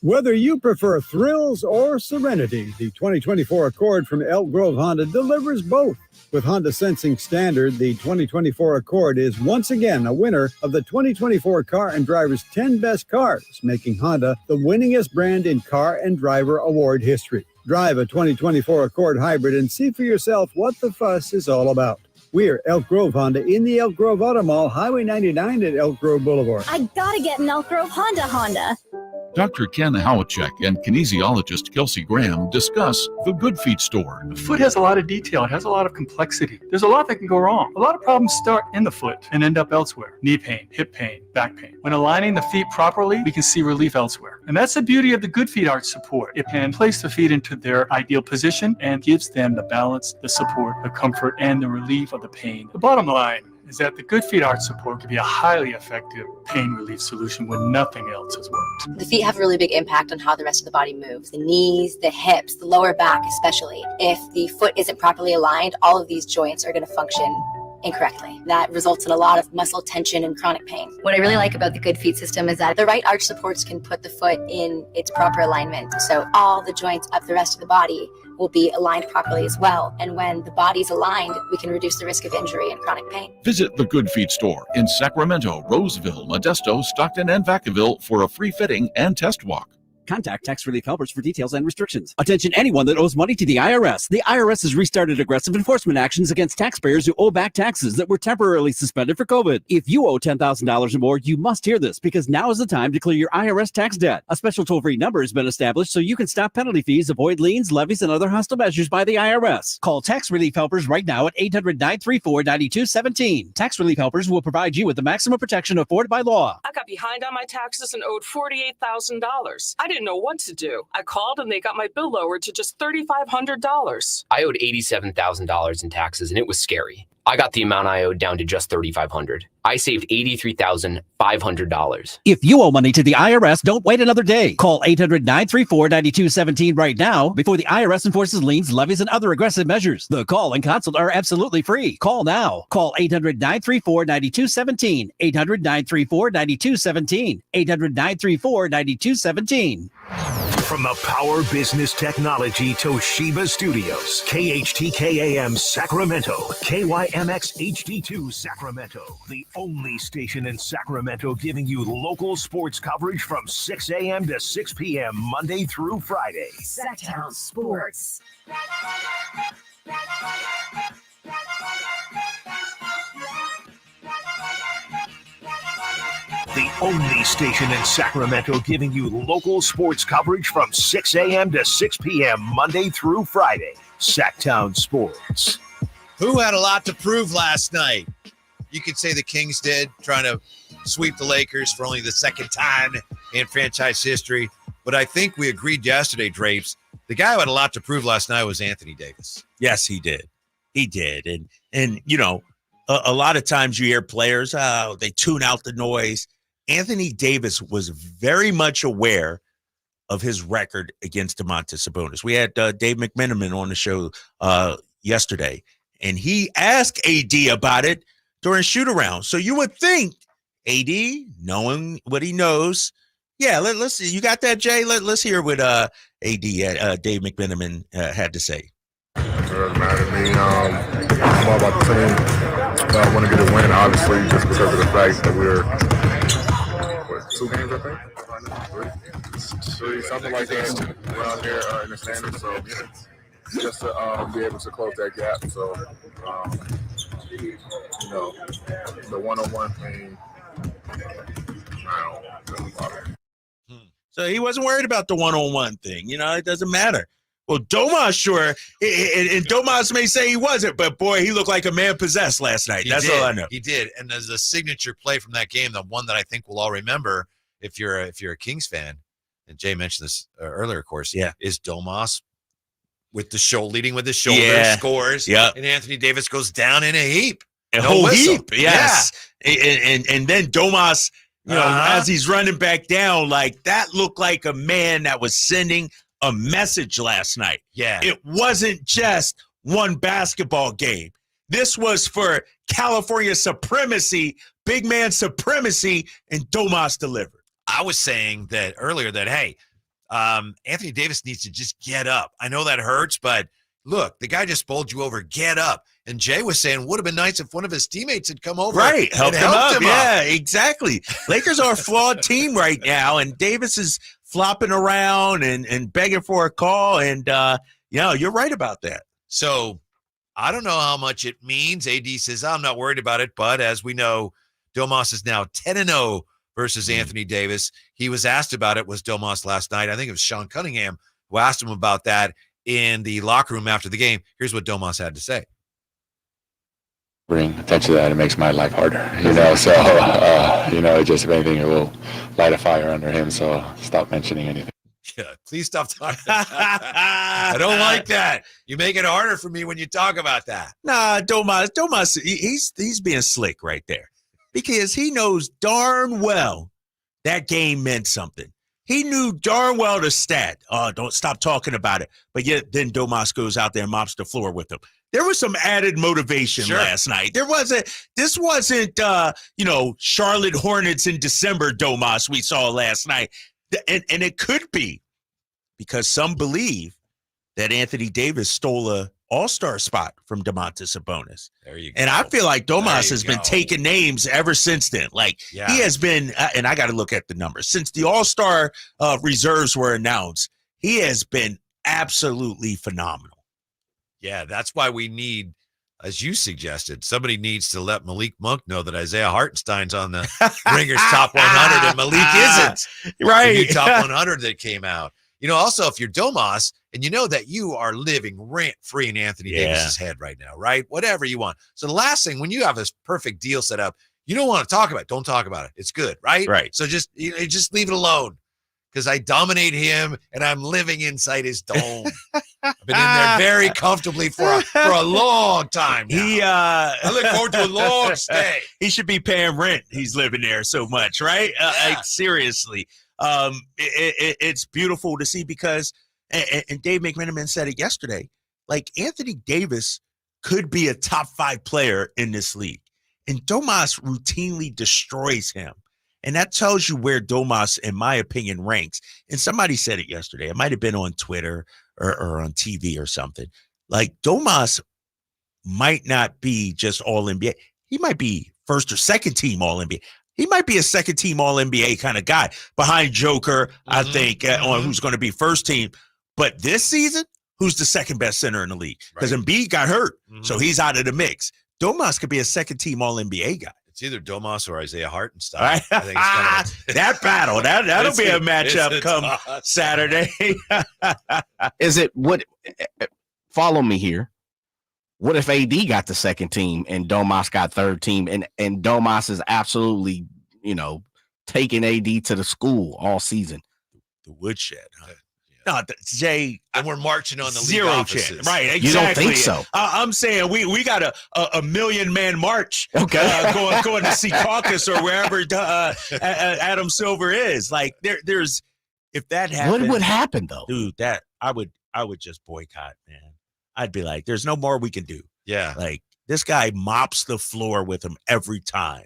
Whether you prefer thrills or serenity, the 2024 Accord from Elk Grove Honda delivers both. With Honda Sensing Standard, the 2024 Accord is once again a winner of the 2024 Car and Driver's 10 Best Cars, making Honda the winningest brand in car and driver award history. Drive a 2024 Accord Hybrid and see for yourself what the fuss is all about. We're Elk Grove Honda in the Elk Grove Auto Mall, Highway 99 at Elk Grove Boulevard. I gotta get an Elk Grove Honda. Dr. Ken Howachek and kinesiologist Kelsey Graham discuss the Good Feet store. The foot has a lot of detail. It has a lot of complexity. There's a lot that can go wrong. A lot of problems start in the foot and end up elsewhere. Knee pain, hip pain, back pain. When aligning the feet properly, we can see relief elsewhere. And that's the beauty of the Good Feet Arch support. It can place the feet into their ideal position and gives them the balance, the support, the comfort, and the relief of the pain. The bottom line is that the Good Feet Arch support can be a highly effective pain relief solution when nothing else has worked. The feet have a really big impact on how the rest of the body moves. The knees, the hips, the lower back especially. If the foot isn't properly aligned, all of these joints are going to function incorrectly. That results in a lot of muscle tension and chronic pain. What I really like about the Good Feet system is that the right arch supports can put the foot in its proper alignment. So all the joints up the rest of the body will be aligned properly as well. And when the body's aligned, we can reduce the risk of injury and chronic pain. Visit the Good Feet store in Sacramento, Roseville, Modesto, Stockton, and Vacaville for a free fitting and test walk. Contact Tax Relief Helpers for details and restrictions. Attention anyone that owes money to the IRS. The IRS has restarted aggressive enforcement actions against taxpayers who owe back taxes that were temporarily suspended for COVID. If you owe $10,000 or more, you must hear this because now is the time to clear your IRS tax debt. A special toll-free number has been established so you can stop penalty fees, avoid liens, levies, and other hostile measures by the IRS. Call Tax Relief Helpers right now at 800-934-9217. Tax Relief Helpers will provide you with the maximum protection afforded by law. I got behind on my taxes and owed $48,000. I didn't know what to do. I called and they got my bill lowered to just $3,500. I owed $87,000 in taxes and it was scary. I got the amount I owed down to just $3,500. I saved $83,500. If you owe money to the IRS, don't wait another day. Call 800-934-9217 right now before the IRS enforces liens, levies, and other aggressive measures. The call and consult are absolutely free. Call now. Call 800-934-9217. 800-934-9217. 800-934-9217. From the Power Business Technology Toshiba Studios, KHTK-AM Sacramento, KYMX HD2 Sacramento, the only station in Sacramento giving you local sports coverage from 6 a.m. to 6 p.m. Monday through Friday. Sactown Sports. The only station in Sacramento giving you local sports coverage from 6 a.m. to 6 p.m. Monday through Friday. Sactown Sports. Who had a lot to prove last night? You could say the Kings did, trying to sweep the Lakers for only the second time in franchise history. But I think we agreed yesterday, Drapes, the guy who had a lot to prove last night was Anthony Davis. Yes, he did. He did. And you know, a lot of times you hear players, they tune out the noise. Anthony Davis was very much aware of his record against Domantas Sabonis. We had Dave McMenamin on the show yesterday, and he asked AD about it during shoot-around. So you would think AD, knowing what he knows, yeah, let's see. You got that, Jay? Let's hear what AD, Dave McMenamin, had to say. It doesn't matter to me. I'm all about the team. I want to get a win, obviously, just because of the fact that we're 2 games, I think. 3, something like that around here in the standings. So just to be able to close that gap. So, you know, the one-on-one thing, doesn't bother me. So he wasn't worried about the one-on-one thing. You know, it doesn't matter. Well, Domas sure, and Domas may say he wasn't, but boy, he looked like a man possessed last night. That's all I know. He did, and there's a signature play from that game, the one that I think we'll all remember if you're a Kings fan. And Jay mentioned this earlier, of course. Yeah, is Domas with the shoulder, leading with his shoulder, scores. Yeah, and Anthony Davis goes down in a heap, a whole heap. Yes, and then Domas, you know, as he's running back down, like that looked like a man that was sending a message last night. Yeah. It wasn't just one basketball game. This was for California supremacy, big man supremacy, and Domas delivered. I was saying that earlier that, hey, Anthony Davis needs to just get up. I know that hurts, but look, the guy just bowled you over. Get up. And Jay was saying, would have been nice if one of his teammates had come over. Right. Helped him up. Yeah, exactly. Lakers are a flawed team right now, and Davis is flopping around and begging for a call. And, you're right about that. So I don't know how much it means. AD says, I'm not worried about it. But as we know, Domas is now 10-0 versus Anthony Davis. He was asked about it, was Domas last night. I think it was Sean Cunningham who asked him about that in the locker room after the game. Here's what Domas had to say. Bring attention to that, it makes my life harder, so, just if anything, it will light a fire under him, so stop mentioning anything. Yeah, please stop talking about that. I don't like that. You make it harder for me when you talk about that. Nah, Domas, he's being slick right there because he knows darn well that game meant something. He knew darn well the stat. Oh, don't stop talking about it. But yet then Domas goes out there and mops the floor with him. there was some added motivation last night. This wasn't Charlotte Hornets in December Domas we saw last night. And it could be because some believe that Anthony Davis stole a all-star spot from Domantas Sabonis. There you go. And I feel like Domas has been taking names ever since then. Like he has been, and I got to look at the numbers. Since the all-star reserves were announced, he has been absolutely phenomenal. Yeah, that's why we need, as you suggested, somebody needs to let Malik Monk know that Isaiah Hartenstein's on the Ringers Top 100 and Malik isn't. Right. The new Top 100 that came out. Also, if you're Domas and you know that you are living rent-free in Anthony Davis's head right now, right? Whatever you want. So the last thing, when you have this perfect deal set up, you don't want to talk about it. Don't talk about it. It's good, right? Right. So just leave it alone because I dominate him and I'm living inside his dome. I've been in there very comfortably for a long time now. I look forward to a long stay. He should be paying rent. He's living there so much, right? Like, seriously. It's beautiful to see because, and Dave McMenamin said it yesterday, like Anthony Davis could be a top 5 player in this league. And Domas routinely destroys him. And that tells you where Domas, in my opinion, ranks. And somebody said it yesterday. It might have been on Twitter or on TV or something. Like Domas might not be just all NBA. He might be first or second team all NBA. He might be a second team all NBA kind of guy behind Joker, I think, on who's going to be first team. But this season, who's the second best center in the league? Because Embiid got hurt, so he's out of the mix. Domas could be a second team all NBA guy. It's either Domas or Isaiah Hartenstein. Right? I think it's kind of that battle. That'll be a matchup come Saturday. Is it what? Follow me here. What if AD got the second team and Domas got third team, and Domas is absolutely, taking AD to the school all season? The woodshed, huh? No, Jay, and we're marching on the zero league offices. Right? Exactly. You don't think so? I'm saying we got a million-man march. Okay, going to see Caucus or wherever Adam Silver is. Like there's if that happened, what would happen though, dude? That I would just boycott, man. I'd be like, there's no more we can do. Yeah, like this guy mops the floor with him every time,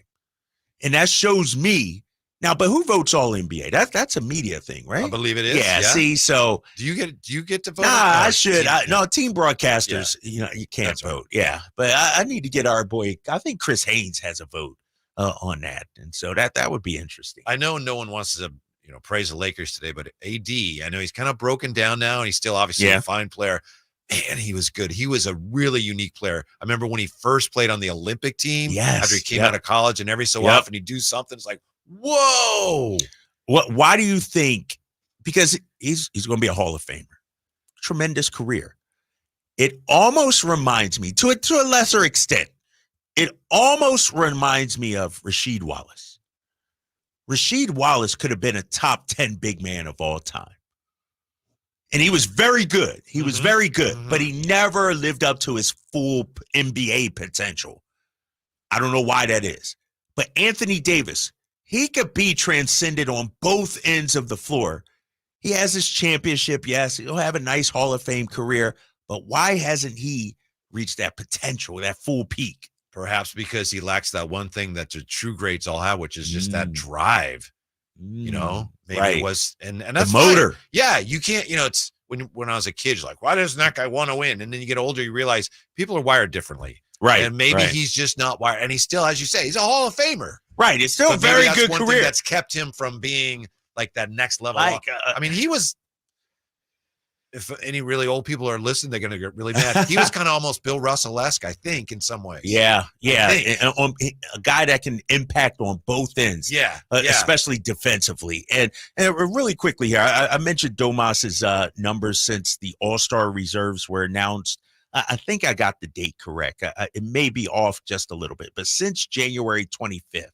and that shows me. Now, but who votes all NBA? That's a media thing, right? I believe it is. Yeah. See, so do you get to vote? Nah, I should. No, team broadcasters. Yeah. You can't vote. Yeah, but I need to get our boy. I think Chris Haynes has a vote on that, and so that would be interesting. I know no one wants to praise the Lakers today, but AD, I know he's kind of broken down now, and he's still obviously a fine player. Man, he was good. He was a really unique player. I remember when he first played on the Olympic team after he came out of college, and every so often he'd do something. It's like, whoa. Why do you think? Because he's going to be a Hall of Famer. Tremendous career. It almost reminds me, to a lesser extent, it almost reminds me of Rasheed Wallace. Rasheed Wallace could have been a top 10 big man of all time. And he was very good. He was very good, but he never lived up to his full NBA potential. I don't know why that is. But Anthony Davis, he could be transcended on both ends of the floor. He has his championship, yes. He'll have a nice Hall of Fame career, but why hasn't he reached that potential, that full peak? Perhaps because he lacks that one thing that the true greats all have, which is just that drive. Maybe it was, and that's the motor. Fine. Yeah, you can't, it's when I was a kid, you're like, why doesn't that guy want to win? And then you get older, you realize people are wired differently. Right. And maybe he's just not wired. And he's still, as you say, he's a Hall of Famer. Right. It's still a very good one career. Thing that's kept him from being like that next level. I mean, he was, if any really old people are listening, they're going to get really mad. He was kind of almost Bill Russell-esque, I think, in some ways. Yeah. And a guy that can impact on both ends. Yeah. Especially defensively. And really quickly here, I mentioned Domas's numbers since the All-Star reserves were announced. I think I got the date correct. It may be off just a little bit, but since January 25th,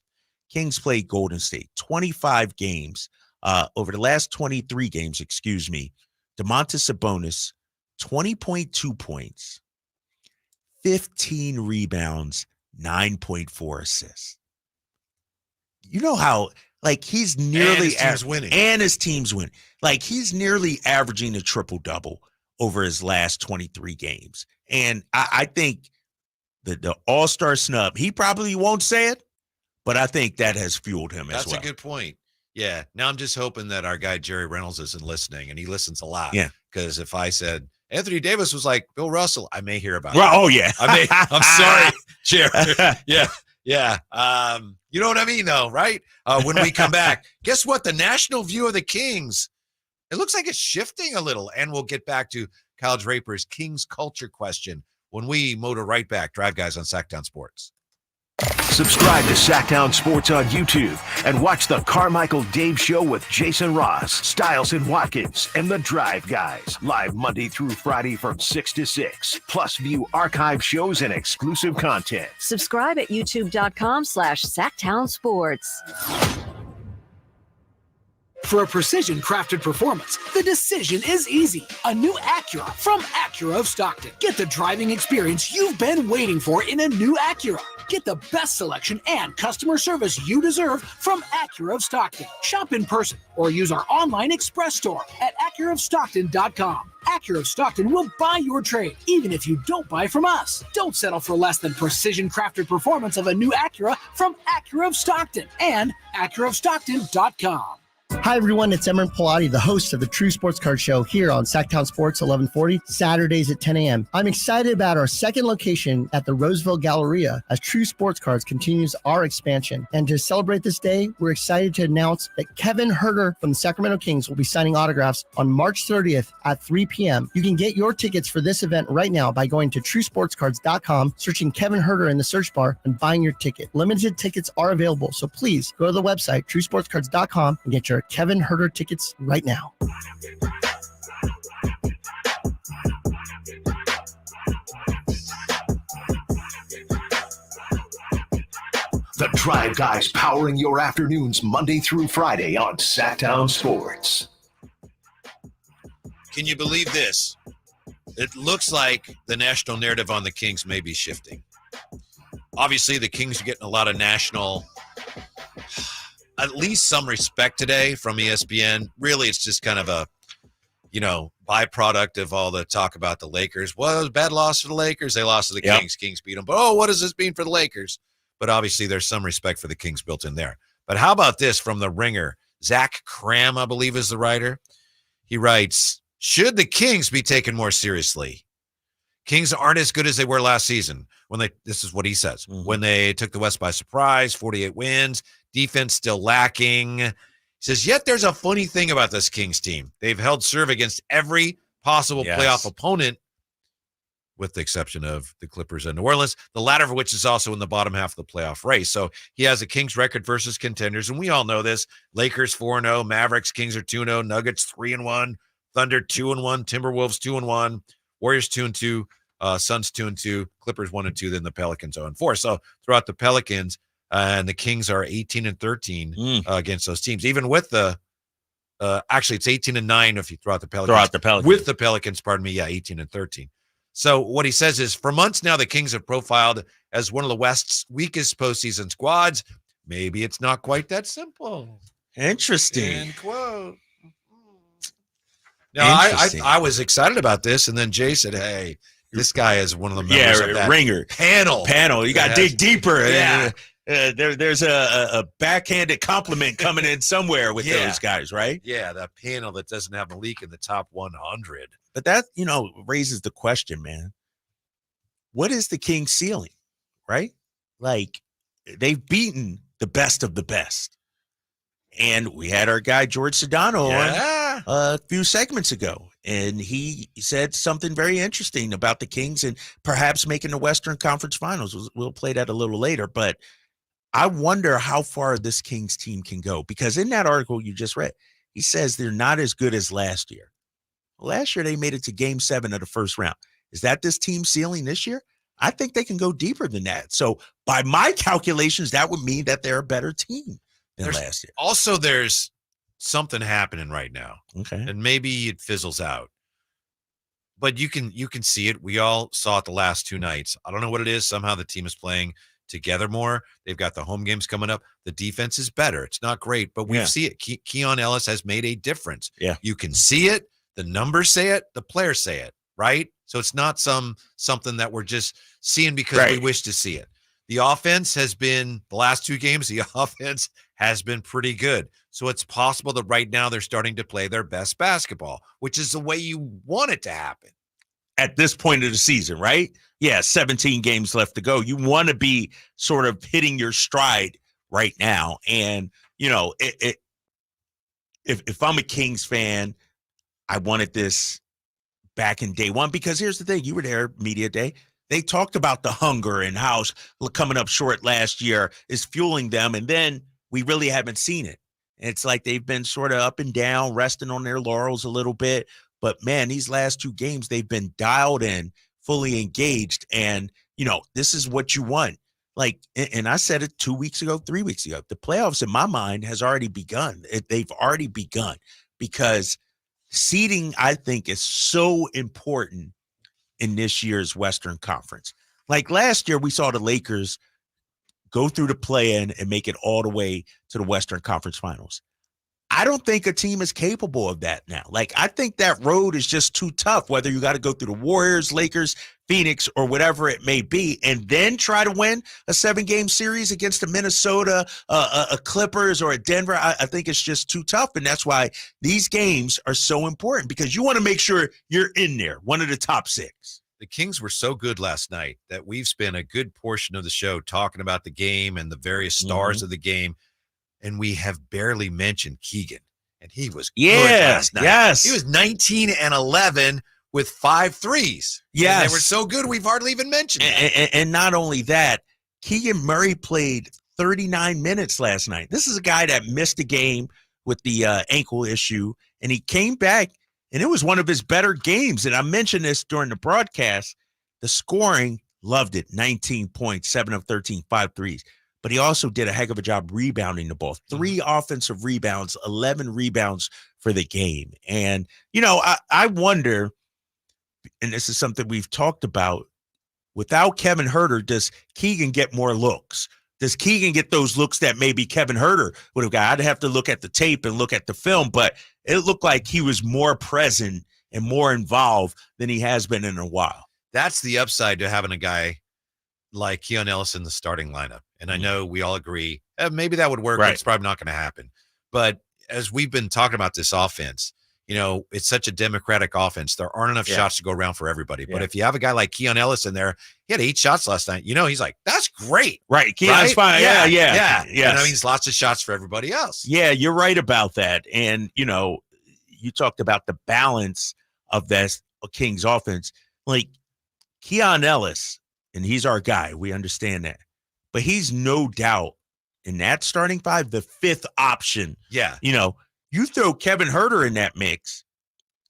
Kings played Golden State 25 games. Over the last 23 games, Domantas Sabonis, 20.2 points, 15 rebounds, 9.4 assists. You know how, he's nearly winning. And his team's winning. He's nearly averaging a triple-double over his last 23 games. And I think the all-star snub, he probably won't say it, but I think that has fueled him as well. That's a good point. Yeah. Now I'm just hoping that our guy Jerry Reynolds isn't listening, and he listens a lot. Yeah. Because if I said Anthony Davis was like Bill Russell, I may hear about it. Oh, yeah. I'm sorry, Jerry. Yeah. You know what I mean, though, right? When we come back, guess what? The national view of the Kings, it looks like it's shifting a little, and we'll get back to Kyle Draper's Kings culture question when we motor right back. Drive Guys on Sactown Sports. Subscribe to Sactown Sports on YouTube and watch the Carmichael Dave Show with Jason Ross, Stiles and Watkins, and the Drive Guys, live Monday through Friday from 6 to 6. Plus, view archive shows and exclusive content. Subscribe at youtube.com/Sactown Sports. For a precision-crafted performance, the decision is easy. A new Acura from Acura of Stockton. Get the driving experience you've been waiting for in a new Acura. Get the best selection and customer service you deserve from Acura of Stockton. Shop in person or use our online express store at AcuraofStockton.com. Acura of Stockton will buy your trade, even if you don't buy from us. Don't settle for less than precision-crafted performance of a new Acura from Acura of Stockton and AcuraofStockton.com. Hi, everyone. It's Emran Pilati, the host of the True Sports Card Show here on Sactown Sports 1140, Saturdays at 10 a.m. I'm excited about our second location at the Roseville Galleria as True Sports Cards continues our expansion. And to celebrate this day, we're excited to announce that Kevin Huerter from the Sacramento Kings will be signing autographs on March 30th at 3 p.m. You can get your tickets for this event right now by going to TrueSportsCards.com, searching Kevin Huerter in the search bar, and buying your ticket. Limited tickets are available, so please go to the website, TrueSportsCards.com, and get your Kevin Huerter tickets right now. The Drive Guys powering your afternoons Monday through Friday on Sactown Sports. Can you believe this? It looks like the national narrative on the Kings may be shifting. Obviously, the Kings are getting a lot of national, at least some respect today from ESPN. Really, it's just kind of a, byproduct of all the talk about the Lakers. Well, it was a bad loss for the Lakers. They lost to the Kings. Kings beat them. But, what does this mean for the Lakers? But obviously, there's some respect for the Kings built in there. But how about this from the Ringer? Zach Cram, I believe, is the writer. He writes, should the Kings be taken more seriously? Kings aren't as good as they were last season. This is what he says. When they took the West by surprise, 48 wins, defense still lacking. He says, yet there's a funny thing about this Kings team. They've held serve against every possible playoff opponent, with the exception of the Clippers and New Orleans, the latter of which is also in the bottom half of the playoff race. So he has a Kings record versus contenders, and we all know this. Lakers 4-0, Mavericks, Kings are 2-0, Nuggets 3-1, Thunder 2-1, Timberwolves 2-1, Warriors 2-2, Suns 2-2, Clippers 1-2, then the Pelicans 0-4. So throughout the Pelicans, and the Kings are 18-13 against those teams. Even with the actually it's 18-9 if you throw out the Pelicans. With the Pelicans, 18-13. So what he says is, for months now, the Kings have profiled as one of the West's weakest postseason squads. Maybe it's not quite that simple. Interesting. End quote. Now, I was excited about this, and then Jay said, hey, this guy is one of the members of that Ringer panel. You got to dig deeper. Yeah. There's a backhanded compliment coming in somewhere with those guys, right? Yeah, that panel that doesn't have Malik in the top 100. But that, raises the question, man. What is the Kings' ceiling, right? Like, they've beaten the best of the best. And we had our guy, George Sedano, on a few segments ago. And he said something very interesting about the Kings and perhaps making the Western Conference Finals. We'll play that a little later. But I wonder how far this Kings team can go. Because in that article you just read, he says they're not as good as last year. Last year, they made it to Game 7 of the first round. Is that this team's ceiling this year? I think they can go deeper than that. So by my calculations, that would mean that they're a better team than last year. Also, there's something happening right now. Okay. And maybe it fizzles out. But you can see it. We all saw it the last two nights. I don't know what it is. Somehow the team is playing together more. They've got the home games coming up. The defense is better. It's not great, but we see it. Keon Ellis has made a difference. Yeah. You can see it. The numbers say it, the players say it, right? So it's not something that we're just seeing because we wish to see it. The offense has been, the last 2 games, the offense has been pretty good. So it's possible that right now they're starting to play their best basketball, which is the way you want it to happen. At this point of the season, right? Yeah, 17 games left to go. You want to be sort of hitting your stride right now. And, you know, if I'm a Kings fan, I wanted this back in day one, because here's the thing. You were there, media day. They talked about the hunger and how coming up short last year is fueling them. And then we really haven't seen it. It's like they've been sort of up and down, resting on their laurels a little bit. But, man, these last 2 games, they've been dialed in, fully engaged. And, you know, this is what you want. Like, and I said it 2 weeks ago, 3 weeks ago, the playoffs in my mind has already begun. They've already begun, because seeding, I think, is so important in this year's Western Conference. Like last year, we saw the Lakers go through the play-in and make it all the way to the Western Conference Finals. I don't think a team is capable of that now. Like, I think that road is just too tough, whether you got to go through the Warriors, Lakers, Phoenix, or whatever it may be, and then try to win a 7-game series against a Minnesota, a Clippers, or a Denver. I think it's just too tough, and that's why these games are so important, because you want to make sure you're in there, one of the top 6. The Kings were so good last night that we've spent a good portion of the show talking about the game and the various stars of the game. And we have barely mentioned Keegan, and he was good last night. Yes. He was 19 and 11 with 5 threes. Yes. And they were so good, we've hardly even mentioned it. And not only that, Keegan Murray played 39 minutes last night. This is a guy that missed a game with the ankle issue, and he came back, and it was one of his better games. And I mentioned this during the broadcast. The scoring, loved it. 19 points, 7 of 13, 5 threes. But he also did a heck of a job rebounding the ball. 3 offensive rebounds, 11 rebounds for the game. And, you know, I wonder, and this is something we've talked about, without Kevin Huerter, does Keegan get more looks? Does Keegan get those looks that maybe Kevin Huerter would have got? I'd have to look at the tape and look at the film, but it looked like he was more present and more involved than he has been in a while. That's the upside to having a guy like Keon Ellis in the starting lineup. And I know we all agree maybe that would work. But it's probably not going to happen. But as we've been talking about this offense, you know, it's such a democratic offense. There aren't enough shots to go around for everybody. But if you have a guy like Keon Ellis in there, he had 8 shots last night. You know, he's like, that's great. Right. Keon's fine. Yeah. Yes. And that means lots of shots for everybody else. Yeah, you're right about that. And, you know, you talked about the balance of this Kings offense. Like Keon Ellis, and he's our guy. We understand that. But he's no doubt in that starting 5, the 5th option. Yeah. You know, you throw Kevin Huerter in that mix.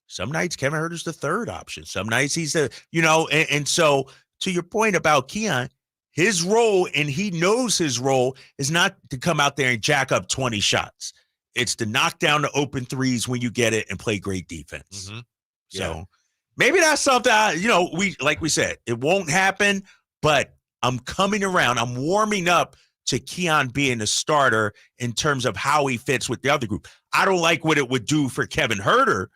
Some nights Kevin Huerter's the 3rd option. Some nights he's the, you know, and so to your point about Keon, his role, and he knows his role, is not to come out there and jack up 20 shots. It's to knock down the open threes when you get it and play great defense. Mm-hmm. So maybe that's something, you know, like we said, it won't happen, but I'm coming around. I'm warming up to Keon being a starter in terms of how he fits with the other group. I don't like what it would do for Kevin Huerter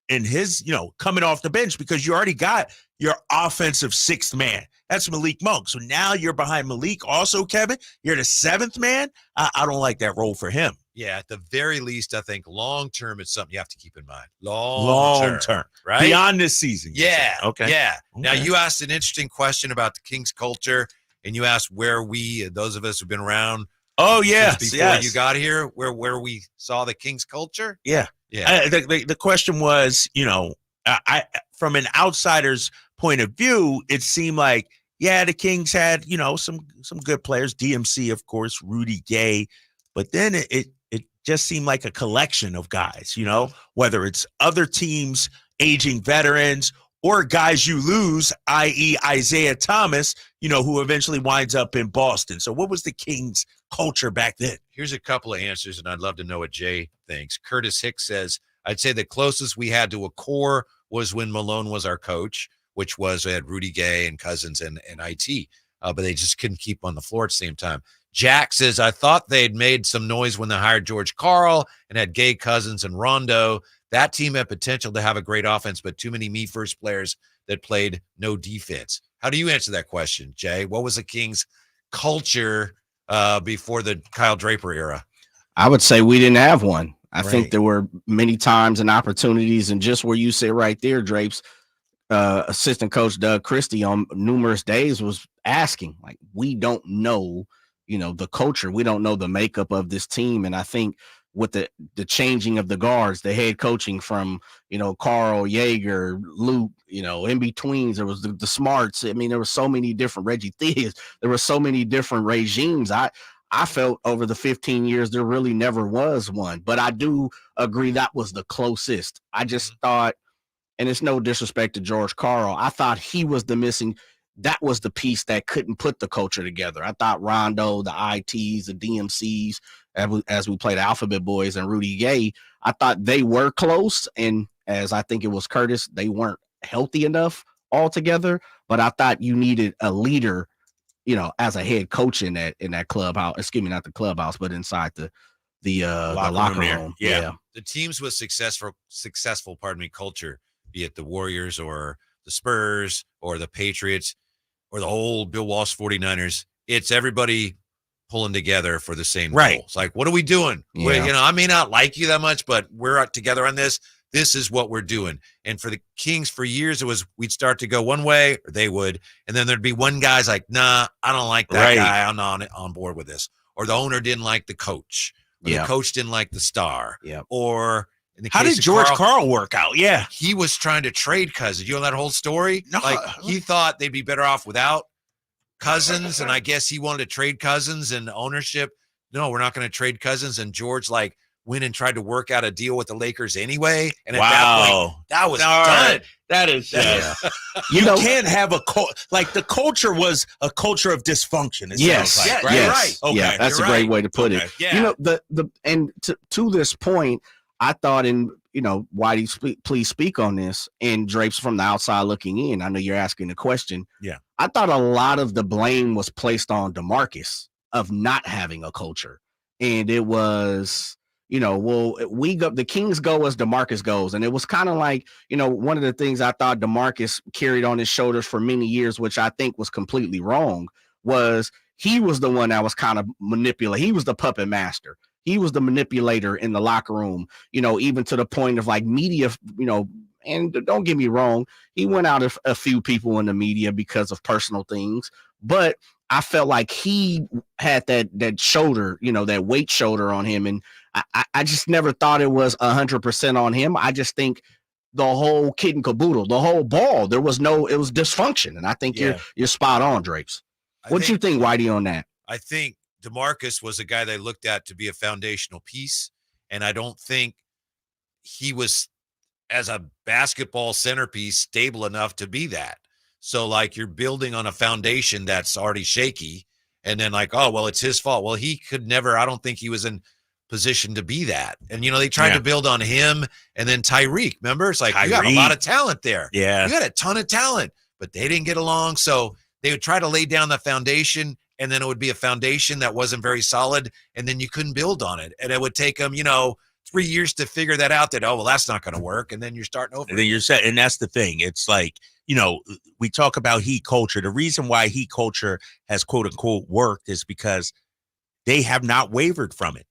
and his, you know, coming off the bench, because you already got your offensive 6th man. That's Malik Monk. So now you're behind Malik. Also, Kevin, you're the 7th man. I don't like that role for him. Yeah, at the very least, I think long-term, it's something you have to keep in mind. Long-term. Right? Beyond this season. Yeah. Okay. Yeah. Okay. Now, you asked an interesting question about the Kings culture, and you asked where those of us who've been around before you got here, where we saw the Kings culture. Yeah. Yeah. The question was, you know, I from an outsider's point of view, it seemed like, the Kings had, you know, some good players, DMC, of course, Rudy Gay, but then it just seemed like a collection of guys, you know, whether it's other teams, aging veterans, or guys you lose, i.e. Isaiah Thomas, you know, who eventually winds up in Boston. So what was the Kings culture back then? Here's a couple of answers, and I'd love to know what Jay thinks. Curtis Hicks says, I'd say the closest we had to a core was when Malone was our coach, which was we had Rudy Gay and Cousins and IT, but they just couldn't keep on the floor at the same time. Jack says, I thought they'd made some noise when they hired George Karl and had Gay, Cousins, and Rondo. That team had potential to have a great offense, but too many me-first players that played no defense. How do you answer that question, Jay? What was the Kings' culture before the Kyle Draper era? I would say we didn't have one. I think Right. there were many times and opportunities, and just where you sit right there, Drapes, assistant coach Doug Christie on numerous days was asking, like, we don't know, the culture. We don't know the makeup of this team. And I think with the changing of the guards, the head coaching from, Carl Yeager, Luke, in betweens, there was the smarts. I mean, there were so many different Reggie Theus. There were so many different regimes. I felt over the 15 years, there really never was one, but I do agree that was the closest. I just thought, and it's no disrespect to George Karl, I thought he was that was the piece that couldn't put the culture together. I thought Rondo, the ITs, the DMCs, as we played Alphabet Boys and Rudy Gay, I thought they were close. And as I think it was Curtis, they weren't healthy enough altogether, but I thought you needed a leader, as a head coach in that clubhouse, excuse me, not the clubhouse, but inside the locker room. Yeah. The teams with successful, culture, be it the Warriors or the Spurs or the Patriots or the whole Bill Walsh 49ers, it's everybody pulling together for the same goal. It's like, what are we doing? Yeah. Well, I may not like you that much, but we're together on this. This is what we're doing. And for the Kings, for years, it was we'd start to go one way, or they would, and then there'd be one guy's like, nah, I don't like that guy. I'm not on board with this. Or the owner didn't like the coach. Or the coach didn't like the star. Yeah. Or in the How case did of George Karl work out? Yeah. He was trying to trade Cousins. You know that whole story? No. Like, he thought they'd be better off without Cousins, and I guess he wanted to trade Cousins, and ownership, no, we're not going to trade Cousins. And George, went and tried to work out a deal with the Lakers anyway. And at that point, that was done. That is, you can't have the culture was a culture of dysfunction. Yes. Right? Yes. Okay. Yeah, that's a great way to put it. Yeah. And to this point, I thought Whitey, please speak on this, and Drapes from the outside looking in. I know you're asking the question. Yeah. I thought a lot of the blame was placed on DeMarcus of not having a culture. And it was, the Kings go as DeMarcus goes. And it was kind of like, one of the things I thought DeMarcus carried on his shoulders for many years, which I think was completely wrong, was he was the one that was kind of manipulating. He was the puppet master. He was the manipulator in the locker room, even to the point of media, and don't get me wrong, he went out a few people in the media because of personal things, but I felt like he had that shoulder, that weight shoulder on him. And I just never thought it was 100% on him. I just think the whole kit and caboodle, the whole ball, it was dysfunction. And I think you're spot on, Drapes. What do you think, Whitey, on that? I think DeMarcus was a guy they looked at to be a foundational piece. And I don't think he was, as a basketball centerpiece, stable enough to be that. So you're building on a foundation that's already shaky, and then oh, well, it's his fault. Well, he could never, I don't think he was in position to be that. And, they tried to build on him, and then Tyreek, remember? It's you got a lot of talent there. Yeah. You got a ton of talent, but they didn't get along. So they would try to lay down the foundation, and then it would be a foundation that wasn't very solid, and then you couldn't build on it. And it would take them, 3 years to figure that out, that, oh, well, that's not going to work. And then you're starting over. And then you're set. And that's the thing. It's we talk about heat culture. The reason why heat culture has quote unquote worked is because they have not wavered from it.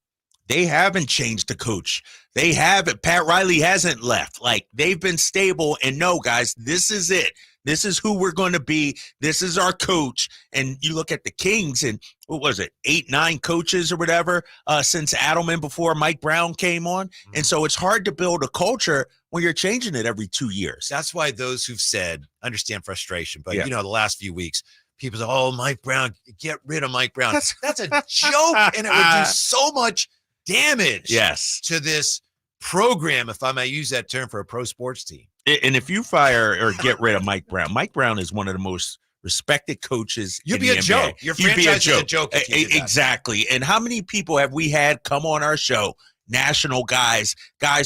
They haven't changed the coach. They haven't. Pat Riley hasn't left. They've been stable. And no, guys, this is it. This is who we're going to be. This is our coach. And you look at the Kings, and what was it, 8, 9 coaches or whatever since Adelman, before Mike Brown came on. And so it's hard to build a culture when you're changing it every 2 years. That's why those who've said, understand frustration, but the last few weeks, people say, oh, Mike Brown, get rid of Mike Brown. That's a joke, and it would do so much damage to this program, if I may use that term, for a pro sports team. And if you fire or get rid of Mike Brown is one of the most respected coaches. You'd be a joke. Your franchise is a joke. Exactly. And how many people have we had come on our show, national guys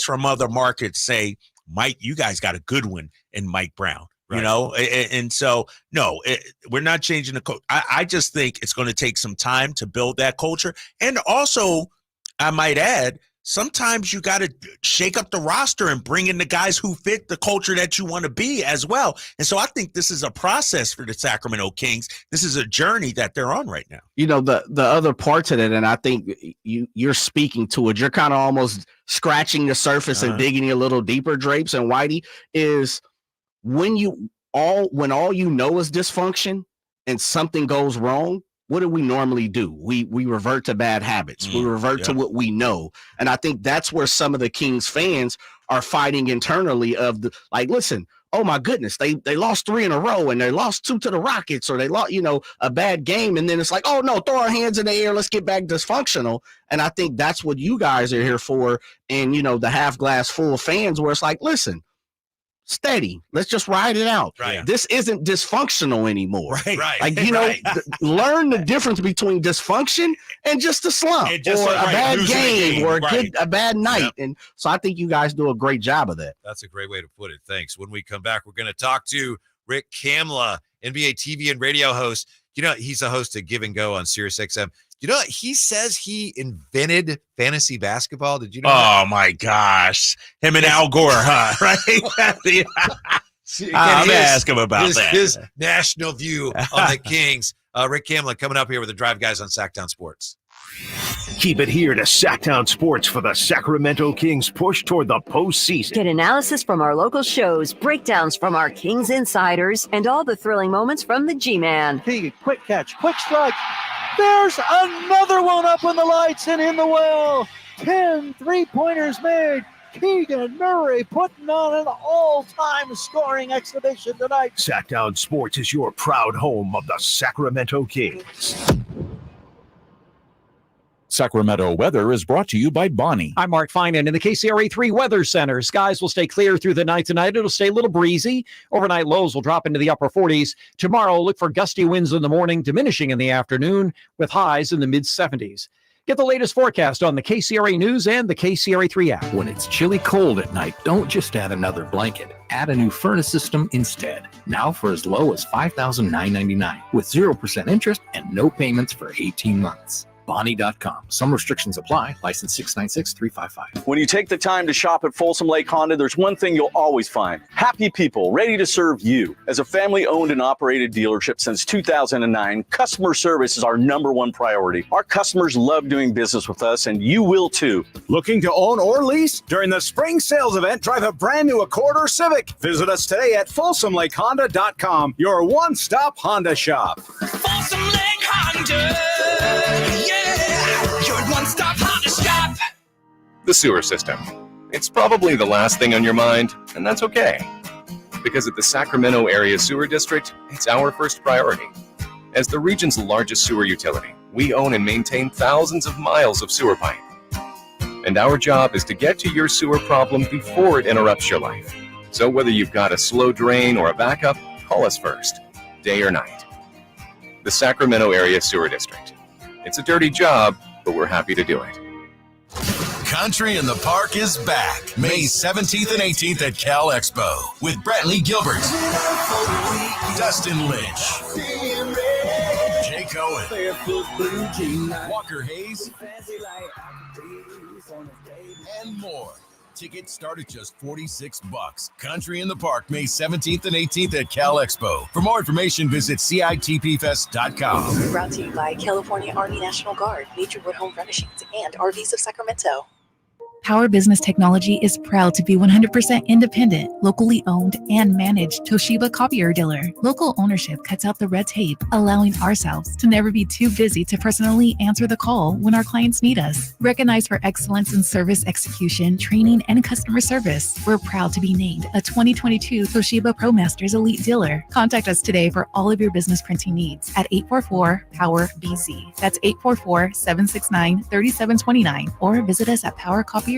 from other markets, say, Mike, you guys got a good one in Mike Brown. Right. And so, no, we're not changing the coach. I just think it's going to take some time to build that culture. And also, I might add, sometimes you got to shake up the roster and bring in the guys who fit the culture that you want to be as well. And so I think this is a process for the Sacramento Kings. This is a journey that they're on right now. You know, the other parts of it, and I think you're speaking to it, you're kind of almost scratching the surface and digging a little deeper, Drapes and Whitey, is when all you know is dysfunction and something goes wrong, what do we normally do? We revert to bad habits. We revert to what we know. And I think that's where some of the Kings fans are fighting internally of the, like, listen, oh my goodness, they lost 3 in a row and they lost 2 to the Rockets, or they lost, a bad game. And then it's like, oh no, throw our hands in the air. Let's get back dysfunctional. And I think that's what you guys are here for. And, the half glass full of fans where it's like, listen, steady. Let's just ride it out. Right. This isn't dysfunctional anymore. Right. Like, learn the difference between dysfunction and just a slump, or a bad game, or a bad night. Yep. And so I think you guys do a great job of that. That's a great way to put it. Thanks. When we come back, we're going to talk to Rick Camla, NBA TV and radio host. He's a host of Give and Go on SiriusXM. He says he invented fantasy basketball. Did you know that? My gosh. Him and Al Gore, huh? Right? I'm going to ask him about that. His national view on the Kings. Rick Camla coming up here with the Drive Guys on Sactown Sports. Keep it here to Sactown Sports for the Sacramento Kings push toward the postseason. Get analysis from our local shows, breakdowns from our Kings insiders, and all the thrilling moments from the G-Man. Keegan, quick catch, quick strike. There's another one up in the lights and in the well. 10 3-pointers made. Keegan Murray putting on an all-time scoring exhibition tonight. Sactown Sports is your proud home of the Sacramento Kings. Sacramento weather is brought to you by Bonnie. I'm Mark Finan in the KCRA 3 Weather Center. Skies will stay clear through the night tonight. It'll stay a little breezy. Overnight lows will drop into the upper 40s. Tomorrow, look for gusty winds in the morning, diminishing in the afternoon, with highs in the mid-70s. Get the latest forecast on the KCRA News and the KCRA 3 app. When it's chilly cold at night, don't just add another blanket. Add a new furnace system instead. Now for as low as $5,999 with 0% interest and no payments for 18 months. Bonnie.com. Some restrictions apply. License 696-355. When you take the time to shop at Folsom Lake Honda, there's one thing you'll always find. Happy people ready to serve you. As a family-owned and operated dealership since 2009, customer service is our #1 priority. Our customers love doing business with us, and you will too. Looking to own or lease? During the spring sales event, drive a brand new Accord or Civic. Visit us today at FolsomLakeHonda.com, your one-stop Honda shop. Folsom Lake Honda. Your one-stop Honda shop. The sewer system. It's probably the last thing on your mind, and that's okay. Because at the Sacramento Area Sewer District, it's our first priority. As the region's largest sewer utility, we own and maintain thousands of miles of sewer pipe. And our job is to get to your sewer problem before it interrupts your life. So whether you've got a slow drain or a backup, call us first, day or night. The Sacramento Area Sewer District. It's a dirty job, but we're happy to do it. Country in the Park is back May 17th and 18th at Cal Expo with Brantley Gilbert, Dustin Lynch, Jake Owen, Walker Hayes, and more. Tickets start at just $46. Country in the Park, May 17th and 18th at Cal Expo. For more information, visit CITPFest.com. Brought to you by California Army National Guard, Major Wood Home Furnishings, and RVs of Sacramento. Power Business Technology is proud to be 100% independent, locally owned, and managed Toshiba copier dealer. Local ownership cuts out the red tape, allowing ourselves to never be too busy to personally answer the call when our clients need us. Recognized for excellence in service execution, training, and customer service, we're proud to be named a 2022 Toshiba ProMasters Elite Dealer. Contact us today for all of your business printing needs at 844-POWER-BZ. That's 844-769-3729, or visit us at PowerCopier.com.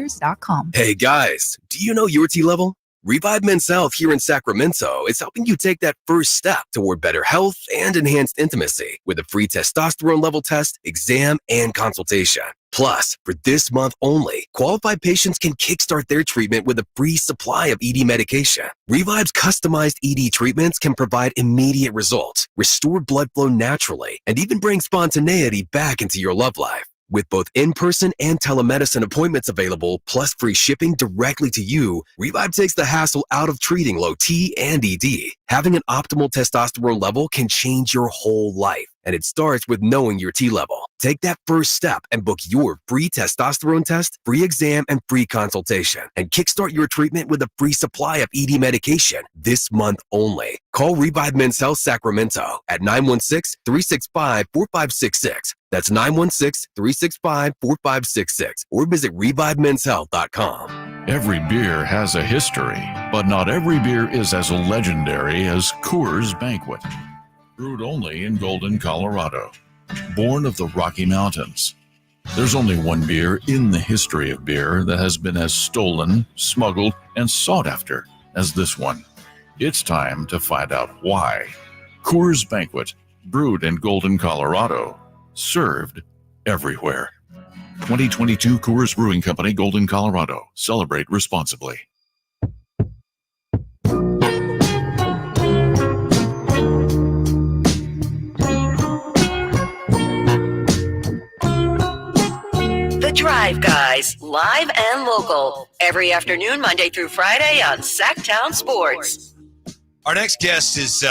Hey guys, do you know your T-level? Revive Men's Health here in Sacramento is helping you take that first step toward better health and enhanced intimacy with a free testosterone level test, exam, and consultation. Plus, for this month only, qualified patients can kickstart their treatment with a free supply of ED medication. Revive's customized ED treatments can provide immediate results, restore blood flow naturally, and even bring spontaneity back into your love life. With both in-person and telemedicine appointments available, plus free shipping directly to you, Revive takes the hassle out of treating low T and ED. Having an optimal testosterone level can change your whole life, and it starts with knowing your T level. Take that first step and book your free testosterone test, free exam, and free consultation, and kickstart your treatment with a free supply of ED medication this month only. Call Revive Men's Health Sacramento at 916-365-4566. That's 916-365-4566, or visit ReviveMen'sHealth.com. Every beer has a history, but not every beer is as legendary as Coors Banquet. Brewed only in Golden, Colorado. Born of the Rocky Mountains. There's only one beer in the history of beer that has been as stolen, smuggled, and sought after as this one. It's time to find out why. Coors Banquet, brewed in Golden, Colorado. Served everywhere. 2022 Coors Brewing Company, Golden, Colorado. Celebrate responsibly. The Drive Guys, live and local. Every afternoon, Monday through Friday on Sactown Sports. Our next guest is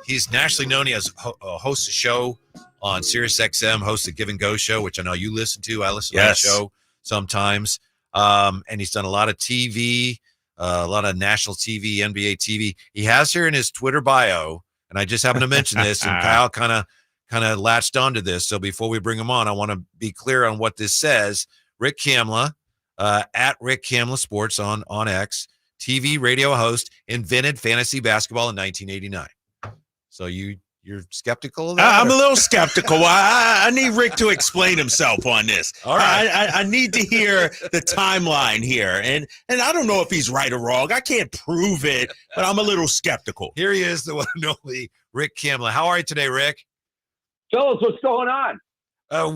he's nationally known. He has hosts a show on Sirius XM, hosts the Give and Go show, which I know you listen to. I listen to that show sometimes. And he's done a lot of TV, a lot of national TV, NBA TV. He has here in his Twitter bio, and I just happened to mention this, and Kyle kind of latched onto this. So before we bring him on, I want to be clear on what this says. Rick Camla, at Rick Camla Sports on X, TV radio host, invented fantasy basketball in 1989. So you're skeptical of that? I'm a little skeptical. I need Rick to explain himself on this. All right. I need to hear the timeline here. And I don't know if he's right or wrong. I can't prove it, but I'm a little skeptical. Here he is, the one and only Rick Camla. How are you today, Rick? Fellas, what's going on?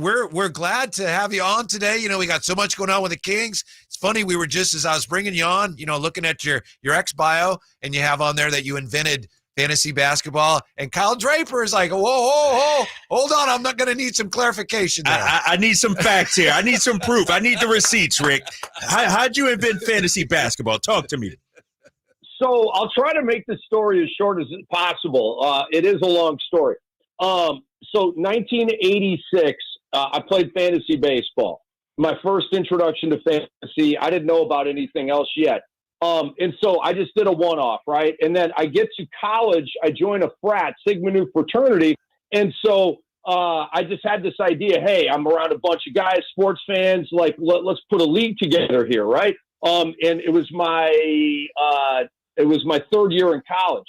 We're glad to have you on today. You know, we got so much going on with the Kings. It's funny, we were just, as I was bringing you on, you know, looking at your ex bio, and you have on there that you invented fantasy basketball, and Kyle Draper is like, whoa, hold on, I'm not going to need some clarification there. I need some facts here. I need some proof. I need the receipts, Rick. How'd you invent fantasy basketball? Talk to me. So I'll try to make this story as short as possible. It is a long story. So 1986, I played fantasy baseball. My first introduction to fantasy, I didn't know about anything else yet. And so I just did a one-off, right? And then I get to college, I join a frat, Sigma Nu fraternity. And so I just had this idea, hey, I'm around a bunch of guys, sports fans, like let's put a league together here, right? And it was my third year in college.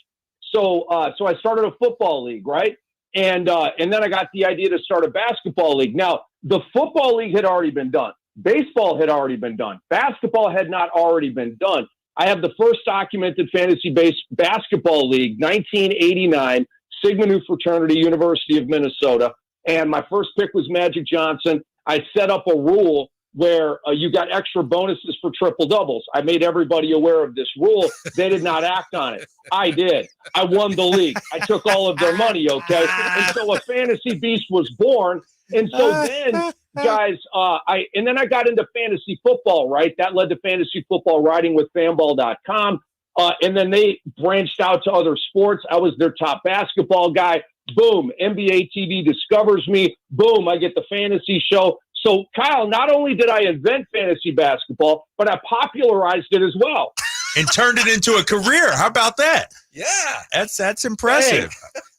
So I started a football league, right? And then I got the idea to start a basketball league. Now, the football league had already been done. Baseball had already been done. Basketball had not already been done. I have the first documented fantasy-based basketball league, 1989, Sigma Nu fraternity, University of Minnesota. And my first pick was Magic Johnson. I set up a rule where you got extra bonuses for triple doubles. I made everybody aware of this rule. They did not act on it. I did. I won the league. I took all of their money, okay? And so a fantasy beast was born. And so then, guys, I got into fantasy football, right? That led to fantasy football writing with fanball.com. And then they branched out to other sports. I was their top basketball guy. Boom, NBA TV discovers me. Boom, I get the fantasy show. So, Kyle, not only did I invent fantasy basketball, but I popularized it as well. And turned it into a career. How about that? Yeah. That's impressive.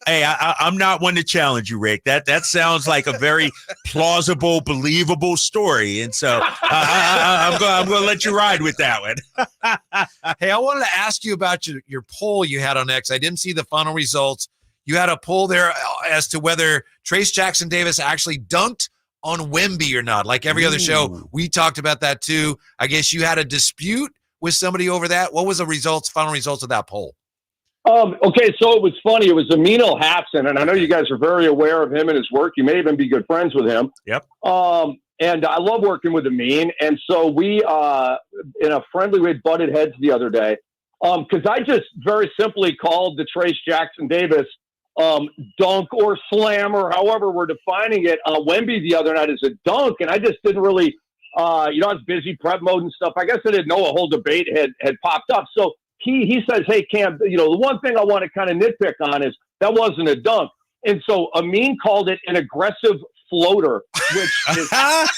Hey, I'm not one to challenge you, Rick. That sounds like a very plausible, believable story. And so I'm going to let you ride with that one. Hey, I wanted to ask you about your poll you had on X. I didn't see the final results. You had a poll there as to whether Trayce Jackson-Davis actually dunked on Wemby or not. Like every other show, we talked about that too. I guess you had a dispute with somebody over that. What was the final results of that poll? Okay, so it was funny. It was Amin Elhassan, and I know you guys are very aware of him and his work. You may even be good friends with him. Yep. And I love working with Amin. And so we, in a friendly way, butted heads the other day because I just very simply called the Trayce Jackson-Davis dunk or slam or however we're defining it. Wemby the other night is a dunk, and I just didn't really, I was busy prep mode and stuff. I guess I didn't know a whole debate had popped up. So he says, hey, Cam, the one thing I want to kind of nitpick on is that wasn't a dunk. And so Amin called it an aggressive floater, which is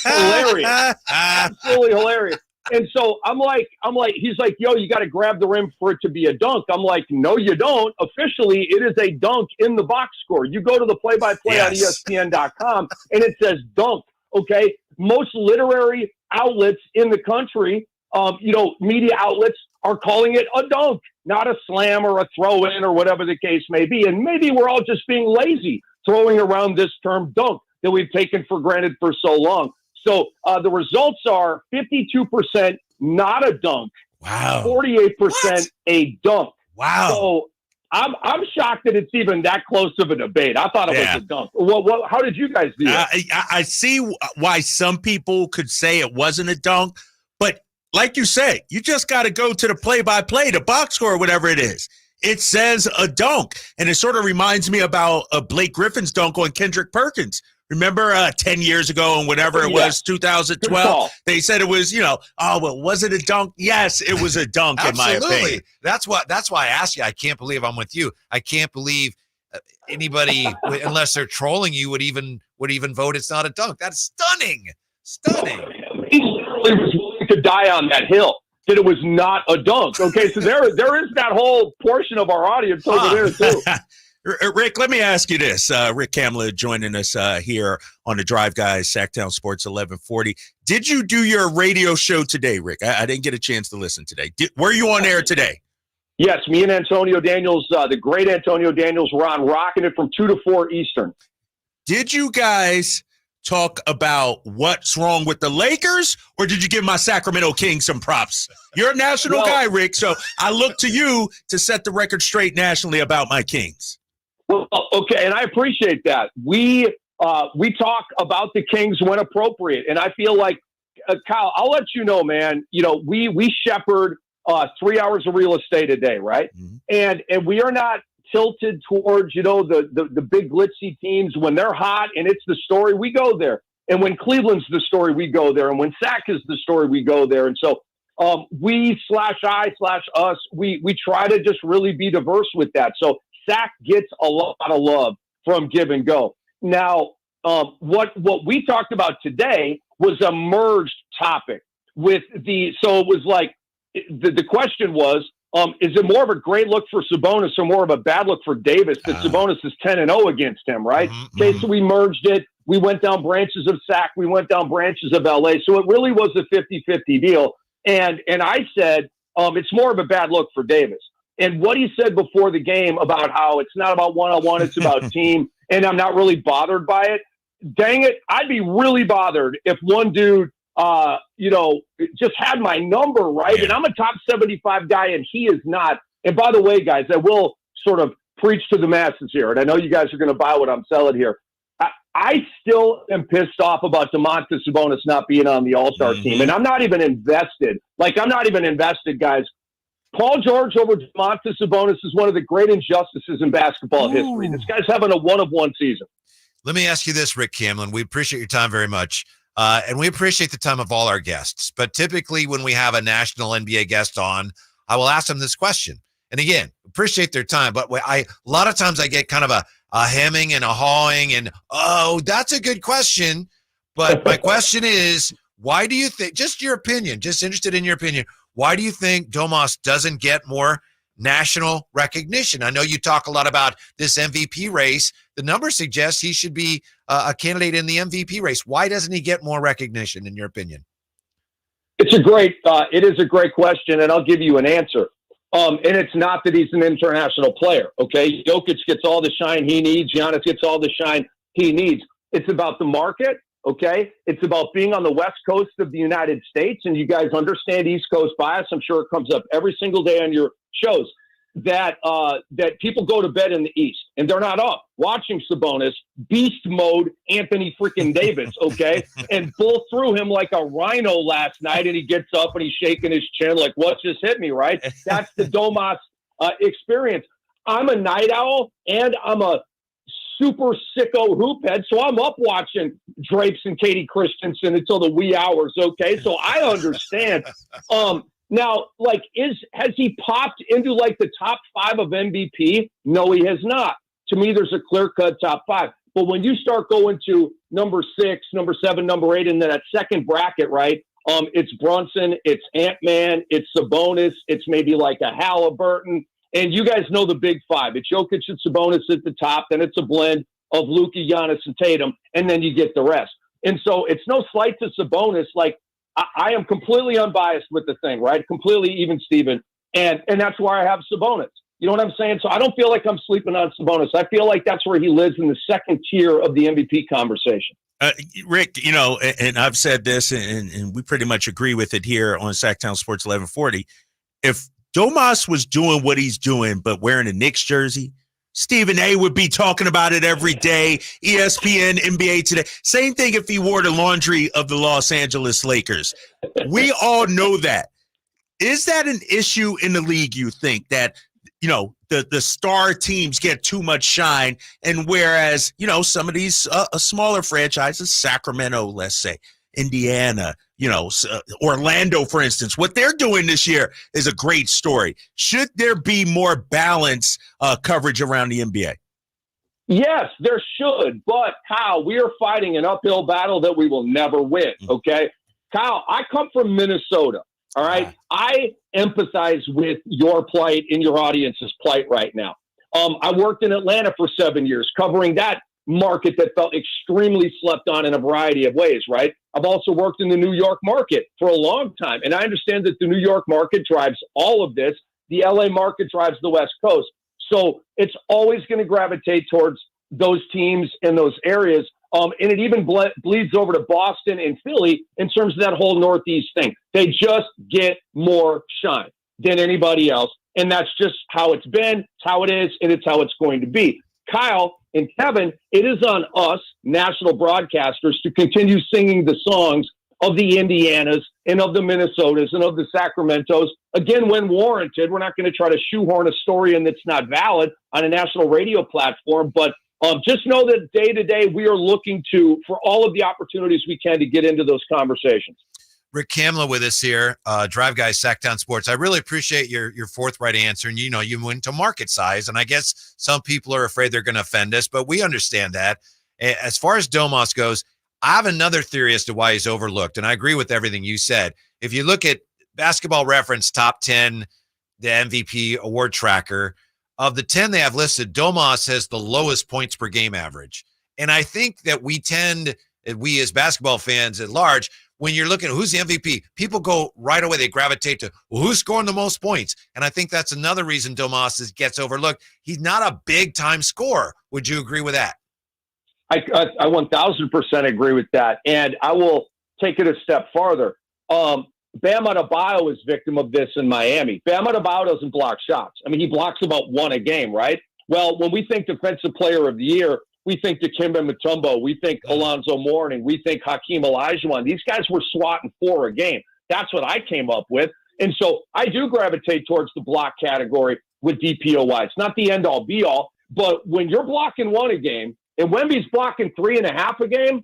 hilarious. Absolutely hilarious. And so I'm like, he's like, yo, you got to grab the rim for it to be a dunk. I'm like, no, you don't. Officially, it is a dunk in the box score. You go to the play-by-play on ESPN.com, and it says dunk, okay? Most literary outlets in the country, media outlets are calling it a dunk, not a slam or a throw-in or whatever the case may be. And maybe we're all just being lazy throwing around this term dunk that we've taken for granted for so long. So the results are 52% not a dunk, wow, 48% a dunk. Wow. So I'm shocked that it's even that close of a debate. I thought it was a dunk. How did you guys do it? I see why some people could say it wasn't a dunk, but like you say, you just got to go to the play-by-play, the box score, whatever it is. It says a dunk, and it sort of reminds me about Blake Griffin's dunk on Kendrick Perkins. Remember 10 years ago and whatever it was, 2012, they said it was, was it a dunk? Yes, it was a dunk in my opinion. That's why I asked you. I can't believe I'm with you. I can't believe anybody, unless they're trolling you, would even vote it's not a dunk. That's stunning. He literally was willing to die on that hill that it was not a dunk. Okay, so there is that whole portion of our audience over there too. Rick, let me ask you this. Rick Camla joining us here on the Drive Guys, Sactown Sports 1140. Did you do your radio show today, Rick? I didn't get a chance to listen today. Were you on air today? Yes, me and Antonio Daniels, the great Antonio Daniels, were on rocking it from 2 to 4 Eastern. Did you guys talk about what's wrong with the Lakers, or did you give my Sacramento Kings some props? You're a national guy, Rick, so I look to you to set the record straight nationally about my Kings. Well, okay, and I appreciate that. We talk about the Kings when appropriate, and I feel like, Kyle, I'll let you know, man. We shepherd 3 hours of real estate a day, right? Mm-hmm. And we are not tilted towards the big glitzy teams. When they're hot and it's the story, we go there. And when Cleveland's the story, we go there. And when Sac is the story, we go there. And so we/I/us, we try to just really be diverse with that. So Sac gets a lot of love from Give and Go. Now, what we talked about today was a merged topic so it was like, the question was, is it more of a great look for Sabonis or more of a bad look for Davis that Sabonis is 10-0 against him, right? Okay, so we merged it. We went down branches of Sac. We went down branches of LA. So it really was a 50-50 deal. And I said, it's more of a bad look for Davis. And what he said before the game about how it's not about one-on-one, it's about team, and I'm not really bothered by it. Dang it, I'd be really bothered if one dude, just had my number, right? Yeah. And I'm a top 75 guy, and he is not. And by the way, guys, I will sort of preach to the masses here, and I know you guys are going to buy what I'm selling here. I still am pissed off about Domantas Sabonis not being on the All-Star team, and I'm not even invested. Guys. Paul George over Domantas Sabonis is one of the great injustices in basketball history. This guy's having a one-of-one season. Let me ask you this, Rick Camlin. We appreciate your time very much, and we appreciate the time of all our guests. But typically when we have a national NBA guest on, I will ask them this question. And again, appreciate their time, but a lot of times I get kind of a hemming and a hawing and, oh, that's a good question. But my question is, why do you think, just your opinion, just interested in your opinion, why do you think Domas doesn't get more national recognition? I know you talk a lot about this MVP race. The numbers suggest he should be a candidate in the MVP race. Why doesn't he get more recognition, in your opinion? It is a great question, and I'll give you an answer. And it's not that he's an international player, okay? Jokic gets all the shine he needs. Giannis gets all the shine he needs. It's about the market, okay? It's about being on the West Coast of the United States, and you guys understand East Coast bias. I'm sure it comes up every single day on your shows, that people go to bed in the East, and they're not up watching Sabonis, beast mode Anthony freaking Davis, okay? And bull through him like a rhino last night, and he gets up and he's shaking his chin like, what just hit me, right? That's the Domas experience. I'm a night owl, and I'm a super sicko hoop head, so I'm up watching Drapes and Katie Christensen until the wee hours, okay? So I understand. Now, like, has he popped into, like, the top 5 of MVP? No, he has not. To me, there's a clear-cut top 5. But when you start going to number 6, number 7, number 8, and then that second bracket, right, it's Brunson, it's Ant-Man, it's Sabonis, it's maybe like a Halliburton. And you guys know the big 5. It's Jokic and Sabonis at the top. Then it's a blend of Luka, Giannis, and Tatum. And then you get the rest. And so it's no slight to Sabonis. Like, I am completely unbiased with the thing, right? Completely even, Steven. And that's why I have Sabonis. You know what I'm saying? So I don't feel like I'm sleeping on Sabonis. I feel like that's where he lives in the second tier of the MVP conversation. Rick, you know, and I've said this, and we pretty much agree with it here on Sactown Sports 1140. If Domas was doing what he's doing, but wearing a Knicks jersey, Stephen A would be talking about it every day. ESPN, NBA Today. Same thing if he wore the laundry of the Los Angeles Lakers. We all know that. Is that an issue in the league, you think, that, you know, the star teams get too much shine, and whereas, you know, some of these smaller franchises, Sacramento, let's say, Indiana, you know, Orlando, for instance, what they're doing this year is a great story. Should there be more balance coverage around the NBA? Yes, there should. But, Kyle, we are fighting an uphill battle that we will never win, okay? Kyle, I come from Minnesota, all right? I empathize with your plight and your audience's plight right now. I worked in Atlanta for 7 years covering that market that felt extremely slept on in a variety of ways, right? I've also worked in the New York market for a long time, and I understand that the New York market drives all of this. The LA market drives the West Coast. So it's always going to gravitate towards those teams in those areas. And it even bleeds over to Boston and Philly in terms of that whole Northeast thing. They just get more shine than anybody else. And that's just how it's been, it's how it is, and it's how it's going to be. Kyle and Kevin, it is on us, national broadcasters, to continue singing the songs of the Indianas and of the Minnesotas and of the Sacramentos. Again, when warranted, we're not going to try to shoehorn a story in that's not valid on a national radio platform, but just know that day to day, we are looking for all of the opportunities we can to get into those conversations. Rick Camla with us here, Drive Guys, Sactown Sports. I really appreciate your forthright answer. And, you know, you went to market size, and I guess some people are afraid they're going to offend us, but we understand that. As far as Domas goes, I have another theory as to why he's overlooked, and I agree with everything you said. If you look at Basketball Reference Top 10, the MVP award tracker, of the 10 they have listed, Domas has the lowest points per game average. And I think that we as basketball fans at large, when you're looking at who's the MVP, people go right away, they gravitate to who's scoring the most points. And I think that's another reason Domas gets overlooked. He's not a big-time scorer. Would you agree with that? I 1,000% agree with that. And I will take it a step farther. Bam Adebayo is victim of this in Miami. Bam Adebayo doesn't block shots. I mean, he blocks about 1 a game, right? Well, when we think Defensive Player of the Year, we think Dikembe Mutombo, we think Alonzo Mourning, we think Hakeem Olajuwon. These guys were swatting 4 a game. That's what I came up with. And so I do gravitate towards the block category with DPOY. It's not the end-all, be-all, but when you're blocking 1 a game and Wemby's blocking 3.5 a game,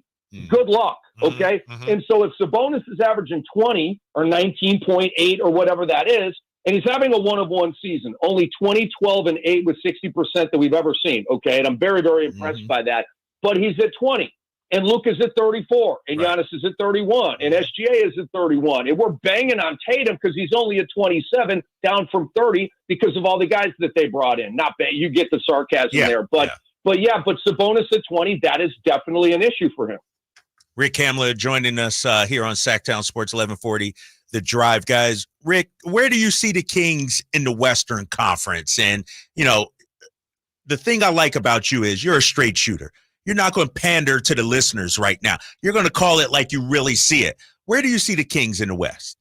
good luck, okay? And so if Sabonis is averaging 20 or 19.8 or whatever that is, and he's having a 1-of-1 season, only 20, 12, and 8 with 60% that we've ever seen, okay? And I'm very, very impressed by that. But he's at 20, and Luka's at 34, and Giannis is at 31, and SGA is at 31. And we're banging on Tatum because he's only at 27, down from 30 because of all the guys that they brought in. Not bad. You get the sarcasm there. But Sabonis at 20, that is definitely an issue for him. Rick Camla joining us here on Sactown Sports 1140, The Drive, guys. Rick, where do you see the Kings in the Western Conference? And, you know, the thing I like about you is you're a straight shooter. You're not going to pander to the listeners right now. You're going to call it like you really see it. Where do you see the Kings in the West?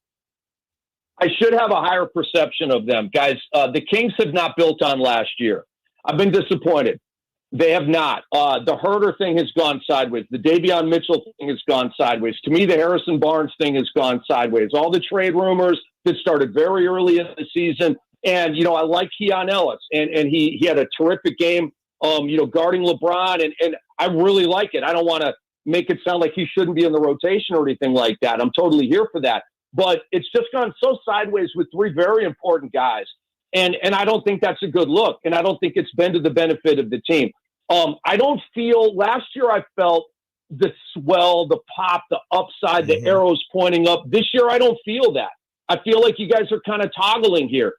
I should have a higher perception of them. Guys, the Kings have not built on last year. I've been disappointed. They have not. The Herter thing has gone sideways. The Davion Mitchell thing has gone sideways. To me, the Harrison Barnes thing has gone sideways. All the trade rumors that started very early in the season. And, you know, I like Keon Ellis. And he had a terrific game guarding LeBron. And I really like it. I don't want to make it sound like he shouldn't be in the rotation or anything like that. I'm totally here for that. But it's just gone so sideways with three very important guys. And I don't think that's a good look. And I don't think it's been to the benefit of the team. I don't feel, last year I felt the swell, the pop, the upside, the arrows pointing up. This year I don't feel that. I feel like you guys are kind of toggling here.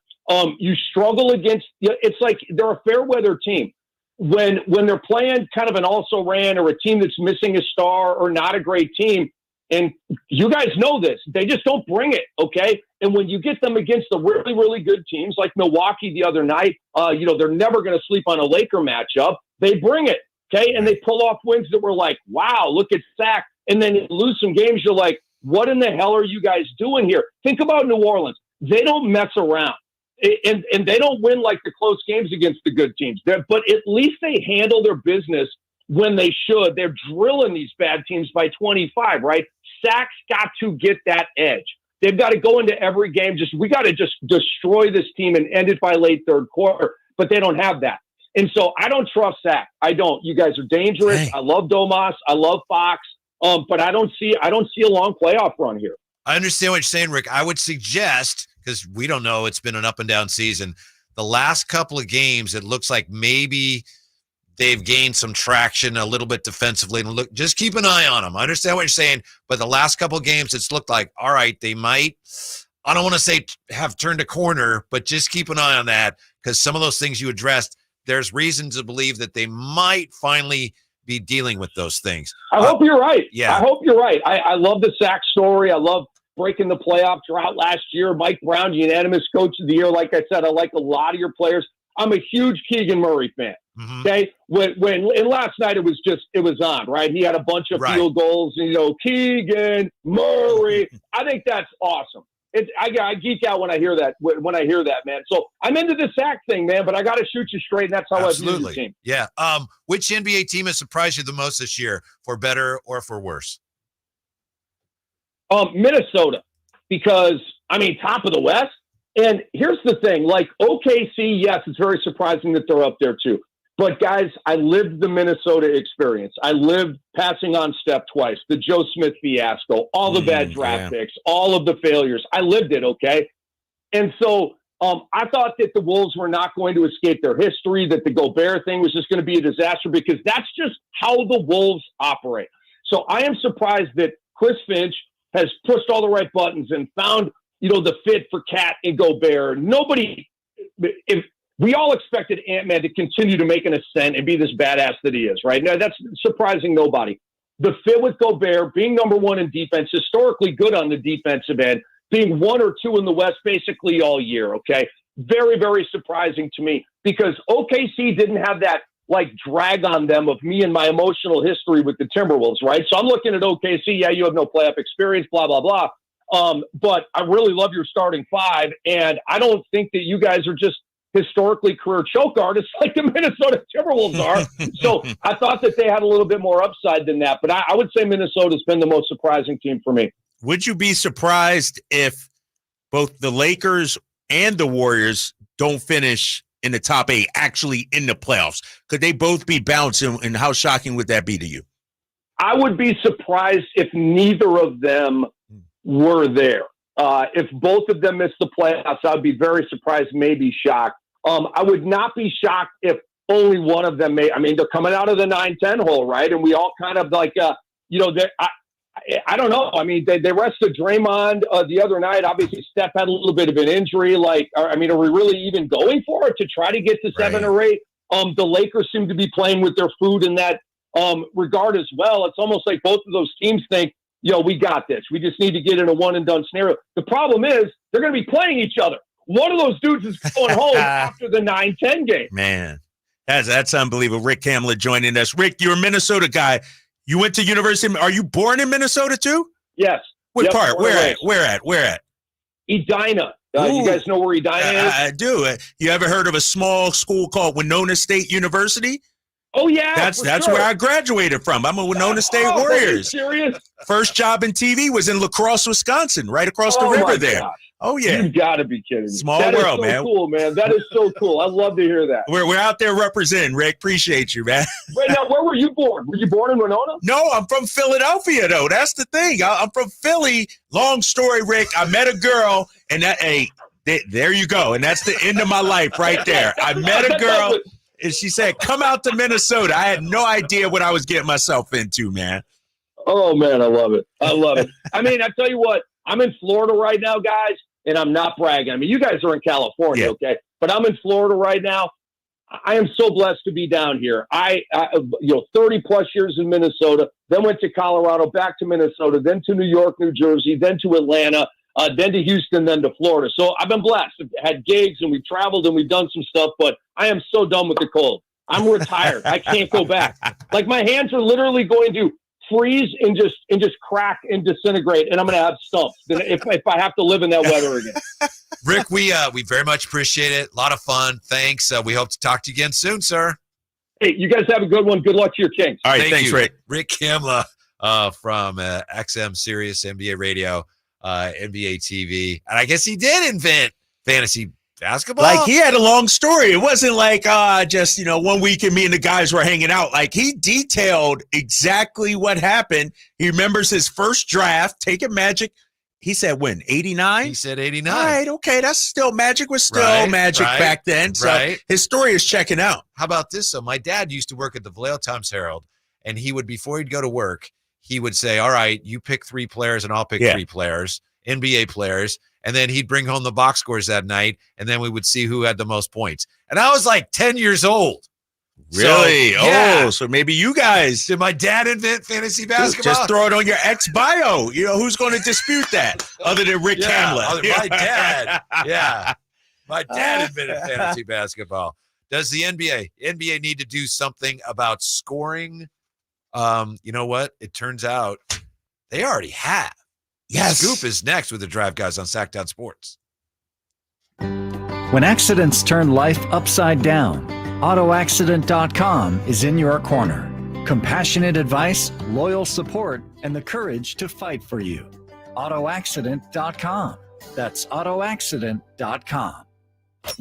You struggle against, it's like they're a fair weather team. When they're playing kind of an also-ran or a team that's missing a star or not a great team, and you guys know this, they just don't bring it, okay? And when you get them against the really, really good teams like Milwaukee the other night, they're never going to sleep on a Laker matchup. They bring it, okay? And they pull off wins that were like, wow, look at Sac. And then you lose some games, you're like, what in the hell are you guys doing here? Think about New Orleans. They don't mess around. And they don't win like the close games against the good teams. But at least they handle their business when they should. They're drilling these bad teams by 25, right? Sac's got to get that edge. They've got to go into every game. We got to just destroy this team and end it by late third quarter. But they don't have that. And so I don't trust Sac. I don't. You guys are dangerous. Dang. I love Domas. I love Fox. But I don't see a long playoff run here. I understand what you're saying, Rick. I would suggest, because we don't know, it's been an up and down season. The last couple of games, it looks like maybe they've gained some traction a little bit defensively. And look, just keep an eye on them. I understand what you're saying, but the last couple of games, it's looked like, all right, they might, I don't want to say have turned a corner, but just keep an eye on that, because some of those things you addressed, there's reason to believe that they might finally be dealing with those things. I hope you're right. Yeah. I hope you're right. I love the Sac story. I love breaking the playoff drought last year. Mike Brown, unanimous coach of the year. Like I said, I like a lot of your players. I'm a huge Keegan Murray fan. Okay. And last night it was on, right? He had a bunch of field goals, Keegan Murray. I think that's awesome. I geek out when I hear that, man. So I'm into the Sac thing, man, but I got to shoot you straight. And that's how I view the team. Yeah. Which NBA team has surprised you the most this year, for better or for worse? Minnesota, because top of the West. And here's the thing, like OKC, yes, it's very surprising that they're up there too. But guys, I lived the Minnesota experience. I lived passing on step twice, the Joe Smith fiasco, all the bad draft picks, all of the failures. I lived it, okay? And so I thought that the Wolves were not going to escape their history, that the Gobert thing was just going to be a disaster, because that's just how the Wolves operate. So I am surprised that Chris Finch has pushed all the right buttons and found, the fit for Cat and Gobert. If we all expected Ant-Man to continue to make an ascent and be this badass that he is, right? Now, that's surprising nobody. The fit with Gobert, being number one in defense, historically good on the defensive end, being 1 or 2 in the West basically all year, okay? Very, very surprising to me, because OKC didn't have that, drag on them of me and my emotional history with the Timberwolves, right? So I'm looking at OKC, yeah, you have no playoff experience, blah, blah, blah. But I really love your starting five, and I don't think that you guys are just historically career choke artists like the Minnesota Timberwolves are. So I thought that they had a little bit more upside than that, but I would say Minnesota's been the most surprising team for me. Would you be surprised if both the Lakers and the Warriors don't finish in the top 8, actually in the playoffs? Could they both be bouncing, and how shocking would that be to you? I would be surprised if neither of them were there. If both of them missed the playoffs, I'd be very surprised, maybe shocked. I would not be shocked if only one of them they're coming out of the 9-10 hole, right? And we all kind of I don't know. They rested Draymond the other night. Obviously, Steph had a little bit of an injury. Are we really even going for it to try to get to 7 or 8? The Lakers seem to be playing with their food in that regard as well. It's almost like both of those teams think, we got this. We just need to get in a one-and-done scenario. The problem is they're going to be playing each other. One of those dudes is going home after the 9-10 game. Man, that's unbelievable. Rick Camla joining us. Rick, you're a Minnesota guy. You went to university. Are you born in Minnesota too? Yes. What part? Where at? Edina. You guys know where Edina is? I do. You ever heard of a small school called Winona State University? Oh, yeah. That's where I graduated from. I'm a Winona State Warriors. Are you serious? First job in TV was in La Crosse, Wisconsin, right across the river there. Gosh. Oh, yeah. You got to be kidding me. Small that world, is so man. Cool, man. That is so cool. I love to hear that. We're out there representing, Rick. Appreciate you, man. Right now, where were you born? Were you born in Winona? No, I'm from Philadelphia, though. That's the thing. I'm from Philly. Long story, Rick. I met a girl, and there you go. And that's the end of my life right there. I met a girl, and she said, come out to Minnesota. I had no idea what I was getting myself into, man. Oh, man, I love it. I love it. I mean, I tell you what, I'm in Florida right now, guys, and I'm not bragging. I mean, you guys are in California, okay? But I'm in Florida right now. I am so blessed to be down here. I 30 plus years in Minnesota, then went to Colorado, back to Minnesota, then to New York, New Jersey, then to Atlanta, then to Houston, then to Florida. So I've been blessed. I've had gigs and we've traveled and we've done some stuff, but I am so done with the cold. I'm retired. I can't go back. Like my hands are literally going to freeze and just crack and disintegrate, and I'm going to have stumps if I have to live in that weather again. Rick, we very much appreciate it. A lot of fun. Thanks. We hope to talk to you again soon, sir. Hey, you guys have a good one. Good luck to your Kings. All right, thanks, Rick. Rick Camla from XM Sirius NBA Radio, NBA TV. And I guess he did invent fantasy basketball. Like he had a long story. It wasn't like just 1 week and me and the guys were hanging out. Like he detailed exactly what happened. He remembers his first draft, taking Magic. He said when? 89? He said 89. All right, okay. That's still Magic was still Magic back then. So his story is checking out. How about this? So my dad used to work at the Vallejo Times-Herald, and he would, before he'd go to work, he would say, all right, you pick 3 players and I'll pick 3 players, NBA players. And then he'd bring home the box scores that night, and then we would see who had the most points. And I was like 10 years old. Really? So, so maybe you guys. Did my dad invent fantasy basketball? Just throw it on your ex bio. Who's going to dispute that other than Rick Camla? My dad. Yeah. My dad invented fantasy basketball. Does the NBA need to do something about scoring? You know what? It turns out they already have. Yes. Scoop is next with the Drive Guys on Sactown Sports. When accidents turn life upside down, AutoAccident.com is in your corner. Compassionate advice, loyal support, and the courage to fight for you. AutoAccident.com. That's AutoAccident.com.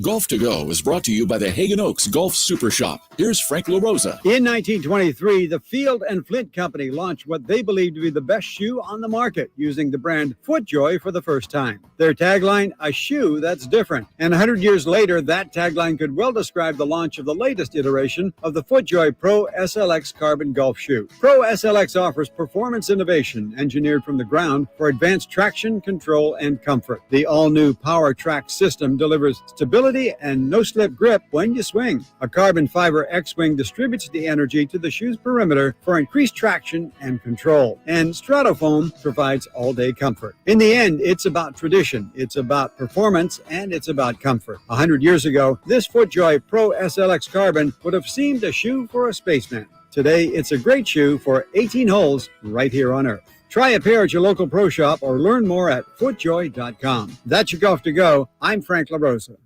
Golf to Go is brought to you by the Hagen Oaks Golf Super Shop. Here's Frank LaRosa. In 1923, the Field and Flint Company launched what they believed to be the best shoe on the market, using the brand FootJoy for the first time. Their tagline, a shoe that's different. And 100 years later, that tagline could well describe the launch of the latest iteration of the FootJoy Pro SLX Carbon Golf Shoe. Pro SLX offers performance innovation engineered from the ground for advanced traction, control, and comfort. The all-new Power Track system delivers stability and no-slip grip when you swing. A carbon fiber X-Wing distributes the energy to the shoe's perimeter for increased traction and control. And Stratofoam provides all-day comfort. In the end, it's about tradition, it's about performance, and it's about comfort. 100 years ago, this FootJoy Pro SLX Carbon would have seemed a shoe for a spaceman. Today, it's a great shoe for 18 holes right here on Earth. Try a pair at your local pro shop or learn more at FootJoy.com. That's your Golf to Go. I'm Frank LaRosa.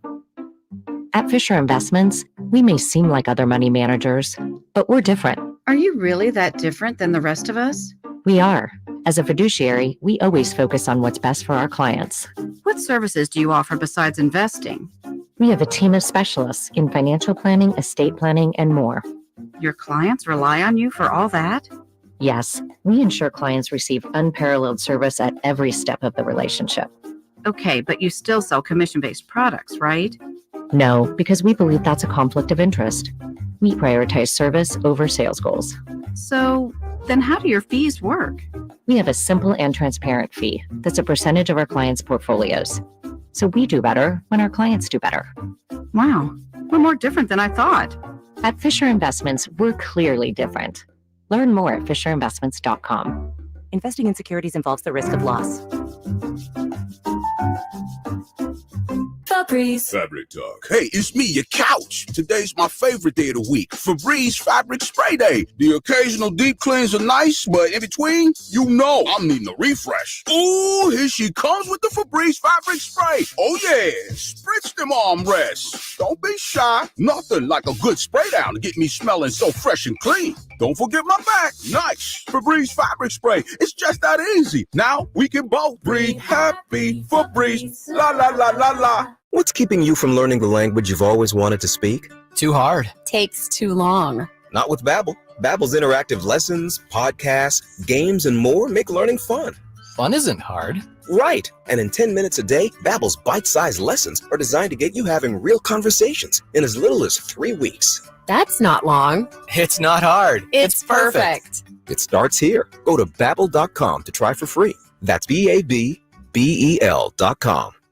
At Fisher Investments, we may seem like other money managers, but we're different. Are you really that different than the rest of us? We are. As a fiduciary, we always focus on what's best for our clients. What services do you offer besides investing? We have a team of specialists in financial planning, estate planning, and more. Your clients rely on you for all that? Yes, we ensure clients receive unparalleled service at every step of the relationship. Okay, but you still sell commission-based products, right? No, because we believe that's a conflict of interest. We prioritize service over sales goals. So then how do your fees work? We have a simple and transparent fee that's a percentage of our clients' portfolios. So we do better when our clients do better. Wow, we're more different than I thought. At Fisher Investments, we're clearly different. Learn more at FisherInvestments.com. Investing in securities involves the risk of loss. The Febreze. Fabric Talk. Hey, it's me, your couch. Today's my favorite day of the week. Febreze Fabric Spray Day. The occasional deep cleanse are nice, but in between, you know I'm needing a refresh. Ooh, here she comes with the Febreze Fabric Spray. Oh yeah, spritz them armrests. Don't be shy. Nothing like a good spray down to get me smelling so fresh and clean. Don't forget my back. Nice. Febreze Fabric Spray. It's just that easy. Now we can both breathe happy. Febreze. La la la la la. What's keeping you from learning the language you've always wanted to speak? Too hard. Takes too long. Not with Babbel. Babbel's interactive lessons, podcasts, games, and more make learning fun. Fun isn't hard. Right. And in 10 minutes a day, Babbel's bite-sized lessons are designed to get you having real conversations in as little as 3 weeks. That's not long. It's not hard. It's perfect. It starts here. Go to Babbel.com to try for free. That's BABBEL.com.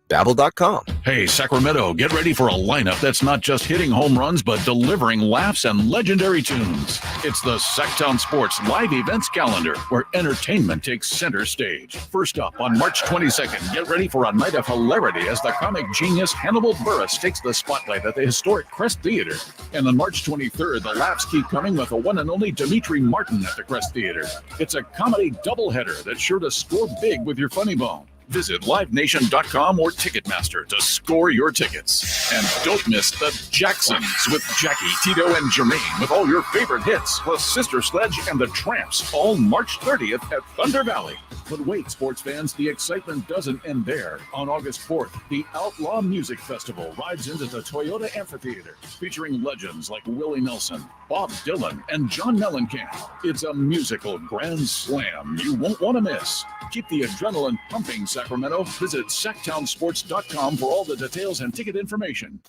Babbel.com. Hey, Sacramento, get ready for a lineup that's not just hitting home runs, but delivering laughs and legendary tunes. It's the Sactown Sports live events calendar, where entertainment takes center stage. First up, on March 22nd, get ready for a night of hilarity as the comic genius Hannibal Buress takes the spotlight at the historic Crest Theater. And on March 23rd, the laughs keep coming with the one and only Dimitri Martin at the Crest Theater. It's a comedy doubleheader that's sure to score big with your funny bone. Visit livenation.com or Ticketmaster to score your tickets. And don't miss the Jacksons with Jackie, Tito, and Jermaine with all your favorite hits, plus Sister Sledge and the Tramps, all March 30th at Thunder Valley. But wait, sports fans, the excitement doesn't end there. On August 4th, the Outlaw Music Festival rides into the Toyota Amphitheater, featuring legends like Willie Nelson, Bob Dylan, and John Mellencamp. It's a musical grand slam you won't want to miss. Keep the adrenaline pumping, Sacramento. Visit SactownSports.com for all the details and ticket information.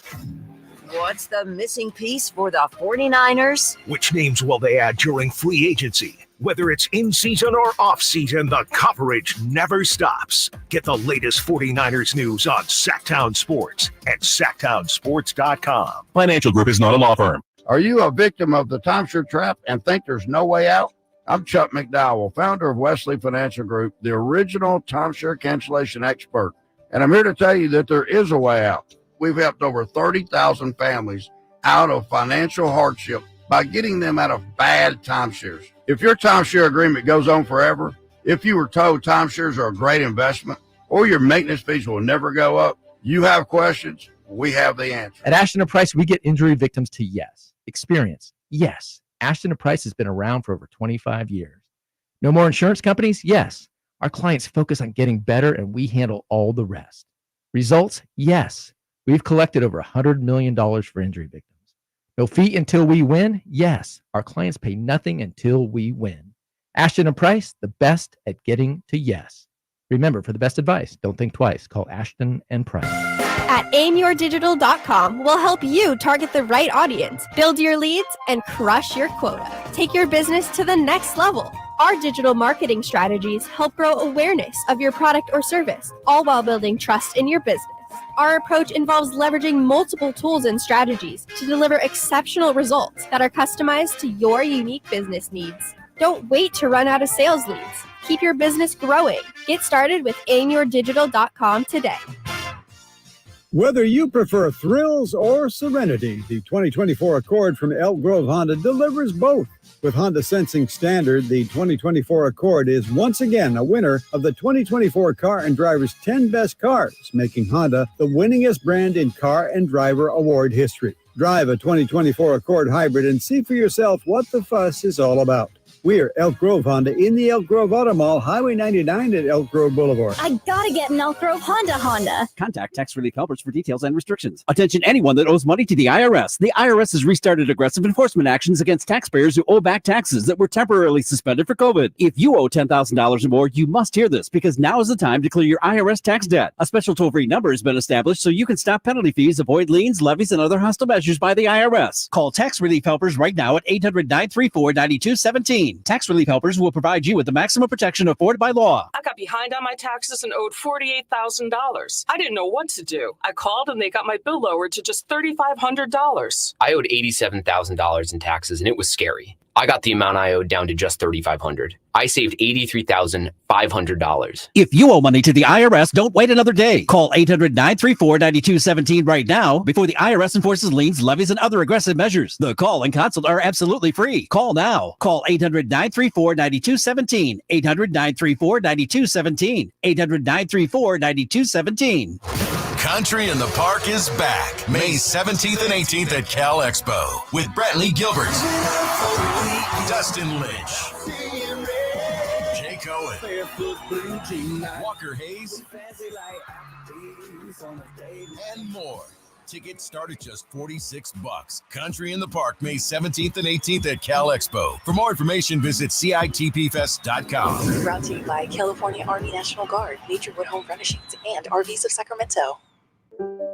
What's the missing piece for the 49ers? Which names will they add during free agency? Whether it's in season or off season, the coverage never stops. Get the latest 49ers news on Sactown Sports at SactownSports.com. Financial Group is not a law firm. Are you a victim of the timeshare trap and think there's no way out? I'm Chuck McDowell, founder of Wesley Financial Group, the original timeshare cancellation expert. And I'm here to tell you that there is a way out. We've helped over 30,000 families out of financial hardship by getting them out of bad timeshares. If your timeshare agreement goes on forever, if you were told timeshares are a great investment, or your maintenance fees will never go up, you have questions, we have the answer. At Ashton & Price, we get injury victims to yes. Experience, yes. Ashton & Price has been around for over 25 years. No more insurance companies? Yes. Our clients focus on getting better, and we handle all the rest. Results? Yes. We've collected over $100 million for injury victims. No fee until we win? Yes. Our clients pay nothing until we win. Ashton & Price, the best at getting to yes. Remember, for the best advice, don't think twice. Call Ashton & Price. At aimyourdigital.com, we'll help you target the right audience, build your leads, and crush your quota. Take your business to the next level. Our digital marketing strategies help grow awareness of your product or service, all while building trust in your business. Our approach involves leveraging multiple tools and strategies to deliver exceptional results that are customized to your unique business needs. Don't wait to run out of sales leads. Keep your business growing. Get started with aimyourdigital.com today. Whether you prefer thrills or serenity, the 2024 Accord from Elk Grove Honda delivers both. With Honda Sensing Standard, the 2024 Accord is once again a winner of the 2024 Car and Driver's 10 Best Cars, making Honda the winningest brand in car and driver award history. Drive a 2024 Accord Hybrid and see for yourself what the fuss is all about. We're Elk Grove Honda in the Elk Grove Auto Mall, Highway 99 at Elk Grove Boulevard. I gotta get an Elk Grove Honda. Contact Tax Relief Helpers for details and restrictions. Attention anyone that owes money to the IRS. The IRS has restarted aggressive enforcement actions against taxpayers who owe back taxes that were temporarily suspended for COVID. If you owe $10,000 or more, you must hear this because now is the time to clear your IRS tax debt. A special toll-free number has been established so you can stop penalty fees, avoid liens, levies, and other hostile measures by the IRS. Call Tax Relief Helpers right now at 800-934-9217. Tax Relief Helpers will provide you with the maximum protection afforded by law. I got behind on my taxes and owed $48,000. I didn't know what to do. I called and they got my bill lowered to just $3,500. I owed $87,000 in taxes and it was scary. I got the amount I owed down to just $3,500. I saved $83,500. If you owe money to the IRS, don't wait another day. Call 800-934-9217 right now before the IRS enforces liens, levies, and other aggressive measures. The call and consult are absolutely free. Call now. Call 800-934-9217. 800-934-9217. 800-934-9217. Country in the Park is back May 17th and 18th at Cal Expo with Brantley Gilbert, Dustin Lynch, Jay Cohen, Walker Hayes, and more. Tickets start at just $46. Country in the Park May 17th and 18th at Cal Expo. For more information, visit CITPFest.com. Brought to you by California Army National Guard, Naturewood Home Furnishings, and RVs of Sacramento.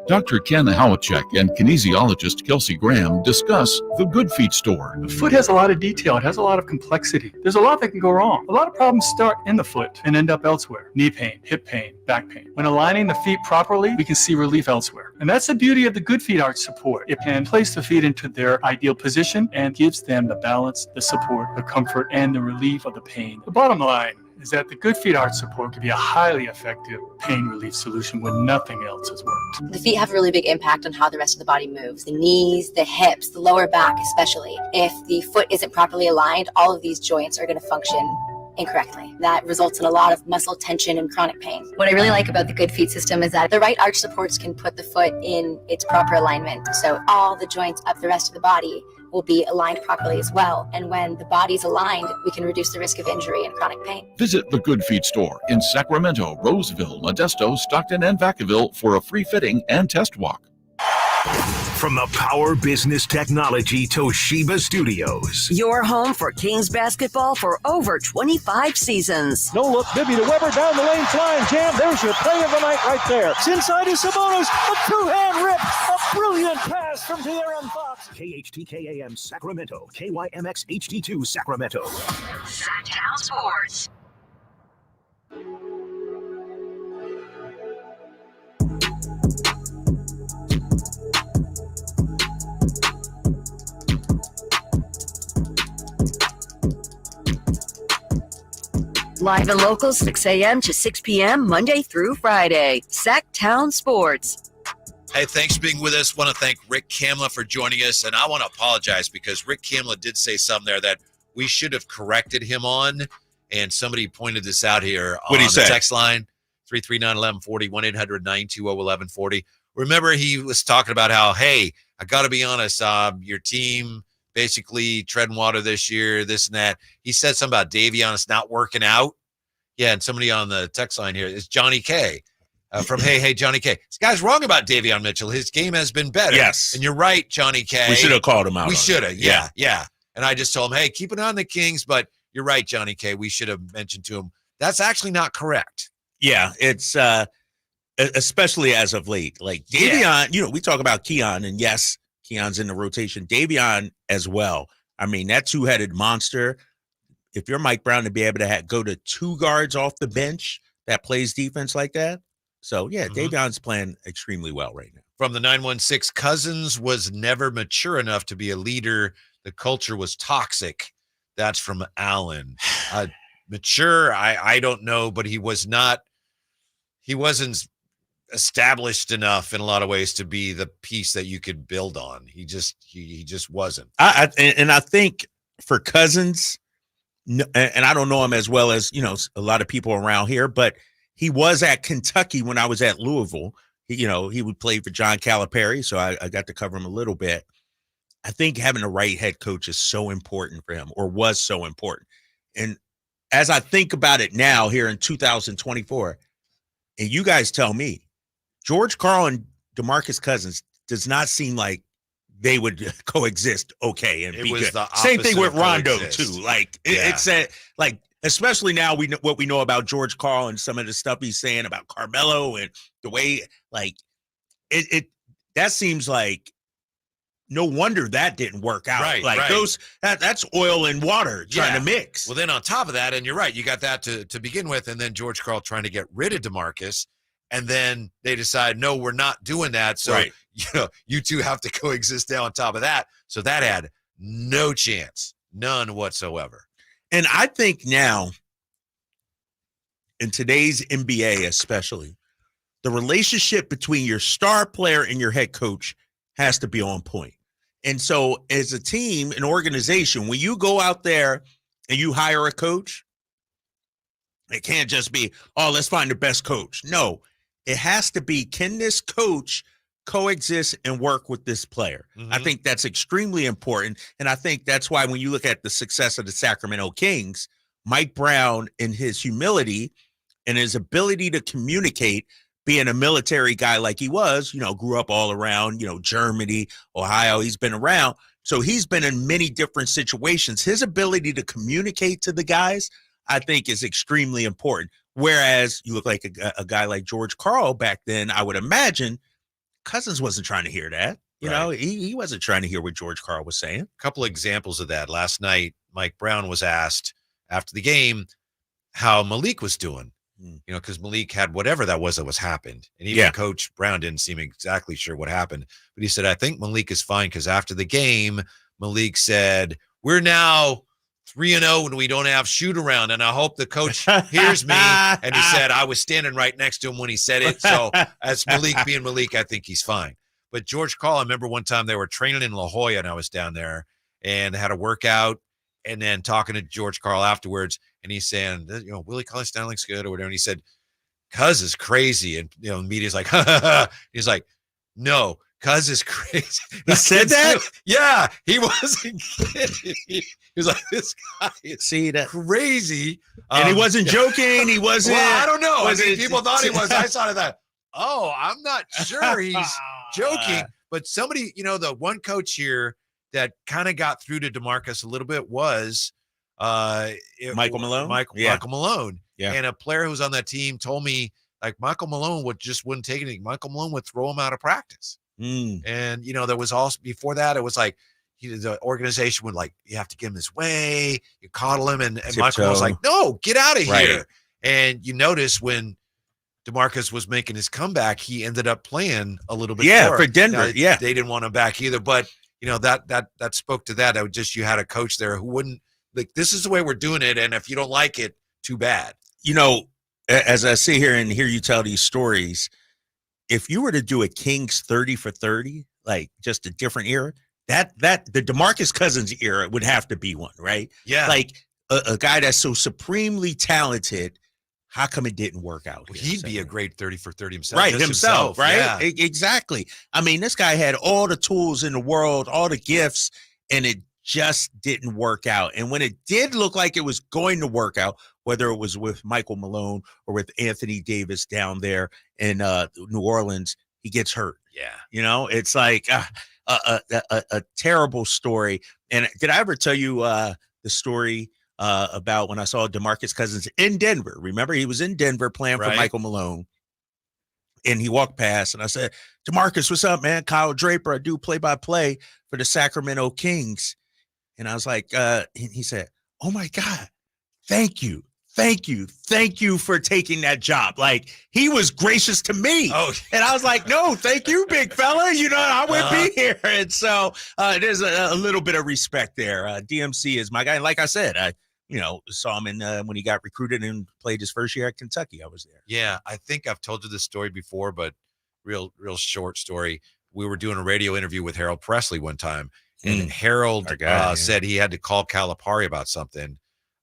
Dr. Ken Howachek and kinesiologist Kelsey Graham discuss the Good Feet store. The foot has a lot of detail. It has a lot of complexity. There's a lot that can go wrong. A lot of problems start in the foot and end up elsewhere. Knee pain, hip pain, back pain. When aligning the feet properly, we can see relief elsewhere. And that's the beauty of the Good Feet Arch support. It can place the feet into their ideal position and gives them the balance, the support, the comfort, and the relief of the pain. The bottom line is that the Good Feet Arch support can be a highly effective pain relief solution when nothing else has worked. The feet have a really big impact on how the rest of the body moves. The knees, the hips, the lower back especially. If the foot isn't properly aligned, all of these joints are going to function incorrectly. That results in a lot of muscle tension and chronic pain. What I really like about the Good Feet system is that the right arch supports can put the foot in its proper alignment. So all the joints up the rest of the body will be aligned properly as well. And when the body's aligned, we can reduce the risk of injury and chronic pain. Visit the Good Feet store in Sacramento, Roseville, Modesto, Stockton, and Vacaville for a free fitting and test walk. From the Power Business Technology Toshiba Studios. Your home for Kings basketball for over 25 seasons. No look, Bibby to Weber, down the lane, flying jam. There's your play of the night right there. It's inside is Sabonis, a two-hand rip, a brilliant pass from De'Aaron Fox. KHTKAM Sacramento, KYMX HD2 Sacramento. Sactown Sports. Live and local, 6 a.m. to 6 p.m., Monday through Friday. Sactown Sports. Hey, thanks for being with us. Want to thank Rick Camla for joining us. And I want to apologize because Rick Camla did say something there that we should have corrected him on. And somebody pointed this out here on the text line, 339-1140, 1-800-920-1140. Remember, he was talking about how, hey, I got to be honest, your team basically treading water this year, this and that. He said something about Davion not working out. Yeah, and somebody on the text line here is Johnny K. From Hey Johnny K. This guy's wrong about Davion Mitchell. His game has been better. Yes. And you're right, Johnny K. We should have called him out. We should have, yeah. And I just told him, hey, keep an eye on the Kings, but you're right, Johnny K. We should have mentioned to him. That's actually not correct. Yeah, it's especially as of late. Like Davion, we talk about Keon, and yes, Keon's in the rotation. Davion as well. I mean, that two-headed monster. If you're Mike Brown to be able to go to two guards off the bench that plays defense like that. So, yeah, Davion's playing extremely well right now. From the 916, Cousins was never mature enough to be a leader. The culture was toxic. That's from Allen. Mature, I don't know, but he wasn't established enough in a lot of ways to be the piece that you could build on. He just wasn't. I think for Cousins, and I don't know him as well as a lot of people around here, but he was at Kentucky when I was at Louisville. He would play for John Calipari, so I got to cover him a little bit. I think having the right head coach is so important for him, or was so important. And as I think about it now here in 2024, and you guys tell me, George Karl and DeMarcus Cousins does not seem like they would coexist okay and it be was good. The same thing with opposite of Rondo coexist. too. Like it's like especially now we know what we know about George Karl and some of the stuff he's saying about Carmelo and the way like it that seems like no wonder that didn't work out. Right, like right. That's oil and water trying to mix. Well, then on top of that, and you're right, you got that to begin with, and then George Karl trying to get rid of DeMarcus. And then they decide, no, we're not doing that. So, you two have to coexist now on top of that. So that had no chance None whatsoever. And I think now, in today's NBA especially, the relationship between your star player and your head coach has to be on point. And so as a team, an organization, when you go out there and you hire a coach, it can't just be, oh, let's find the best coach. No, it has to be, can this coach coexist and work with this player? I think that's extremely important. And I think that's why when you look at the success of the Sacramento Kings, Mike Brown and his humility and his ability to communicate, being a military guy like he was, grew up all around, Germany, Ohio, he's been around. So he's been in many different situations. His ability to communicate to the guys, I think, is extremely important. Whereas you look like a guy like George Karl back then, I would imagine Cousins wasn't trying to hear that. He wasn't trying to hear what George Karl was saying. A couple of examples of that. Last night, Mike Brown was asked after the game how Malik was doing. Because Malik had whatever that was happened. And even Coach Brown didn't seem exactly sure what happened. But he said, I think Malik is fine, because after the game, Malik said, we're now 3-0 when we don't have shoot around, and I hope the coach hears me. And he said, I was standing right next to him when he said it. So as Malik being Malik, I think he's fine. But George Karl, I remember one time they were training in La Jolla, and I was down there and had a workout, and then talking to George Karl afterwards, and he's saying, Willie Cauley-Stein looks good or whatever. And he said, Cuz is crazy. And, the media's like, he's like, no, Cuz is crazy. He said that? Yeah, he wasn't kidding. He was like, this guy is crazy. And he wasn't joking. He wasn't. Well, I don't know. People thought he was. I saw that. Oh, I'm not sure he's joking. But somebody, the one coach here that kind of got through to DeMarcus a little bit was Michael Malone. Michael Malone. Yeah. And a player who was on that team told me, like, Michael Malone wouldn't take anything. Michael Malone would throw him out of practice. And, there was also, before that, it was like, the organization would, like, you have to give him his way. You coddle him. And Michael was like, no, get out of here. And you notice when DeMarcus was making his comeback, he ended up playing a little bit more. For Denver. Now, they didn't want him back either. But, that spoke to that. You had a coach there who wouldn't, like, this is the way we're doing it. And if you don't like it, too bad. As I sit here and hear you tell these stories, if you were to do a Kings 30 for 30, like just a different era, that the DeMarcus Cousins era would have to be one, right? Yeah. Like a guy that's so supremely talented, how come it didn't work out? Well, he'd be a great 30 for 30 himself. Right, himself, right? Yeah. Exactly. I mean, this guy had all the tools in the world, all the gifts, and it just didn't work out. And when it did look like it was going to work out, whether it was with Michael Malone or with Anthony Davis down there in New Orleans, he gets hurt. Yeah. It's like a terrible story. And did I ever tell you the story about when I saw DeMarcus Cousins in Denver? Remember, he was in Denver playing for Michael Malone. And he walked past, and I said, DeMarcus, what's up, man? Kyle Draper, I do play-by-play for the Sacramento Kings. And I was like, he said, oh, my God, thank you for taking that job. Like, he was gracious to me. And I was like, no, thank you, big fella. I wouldn't be here. And so there's a little bit of respect there. DMC is my guy. And like I said, I saw him when he got recruited and played his first year at Kentucky. I was there. Yeah, I think I've told you this story before, but real short story. We were doing a radio interview with Harold Presley one time, and Harold said he had to call Calipari about something.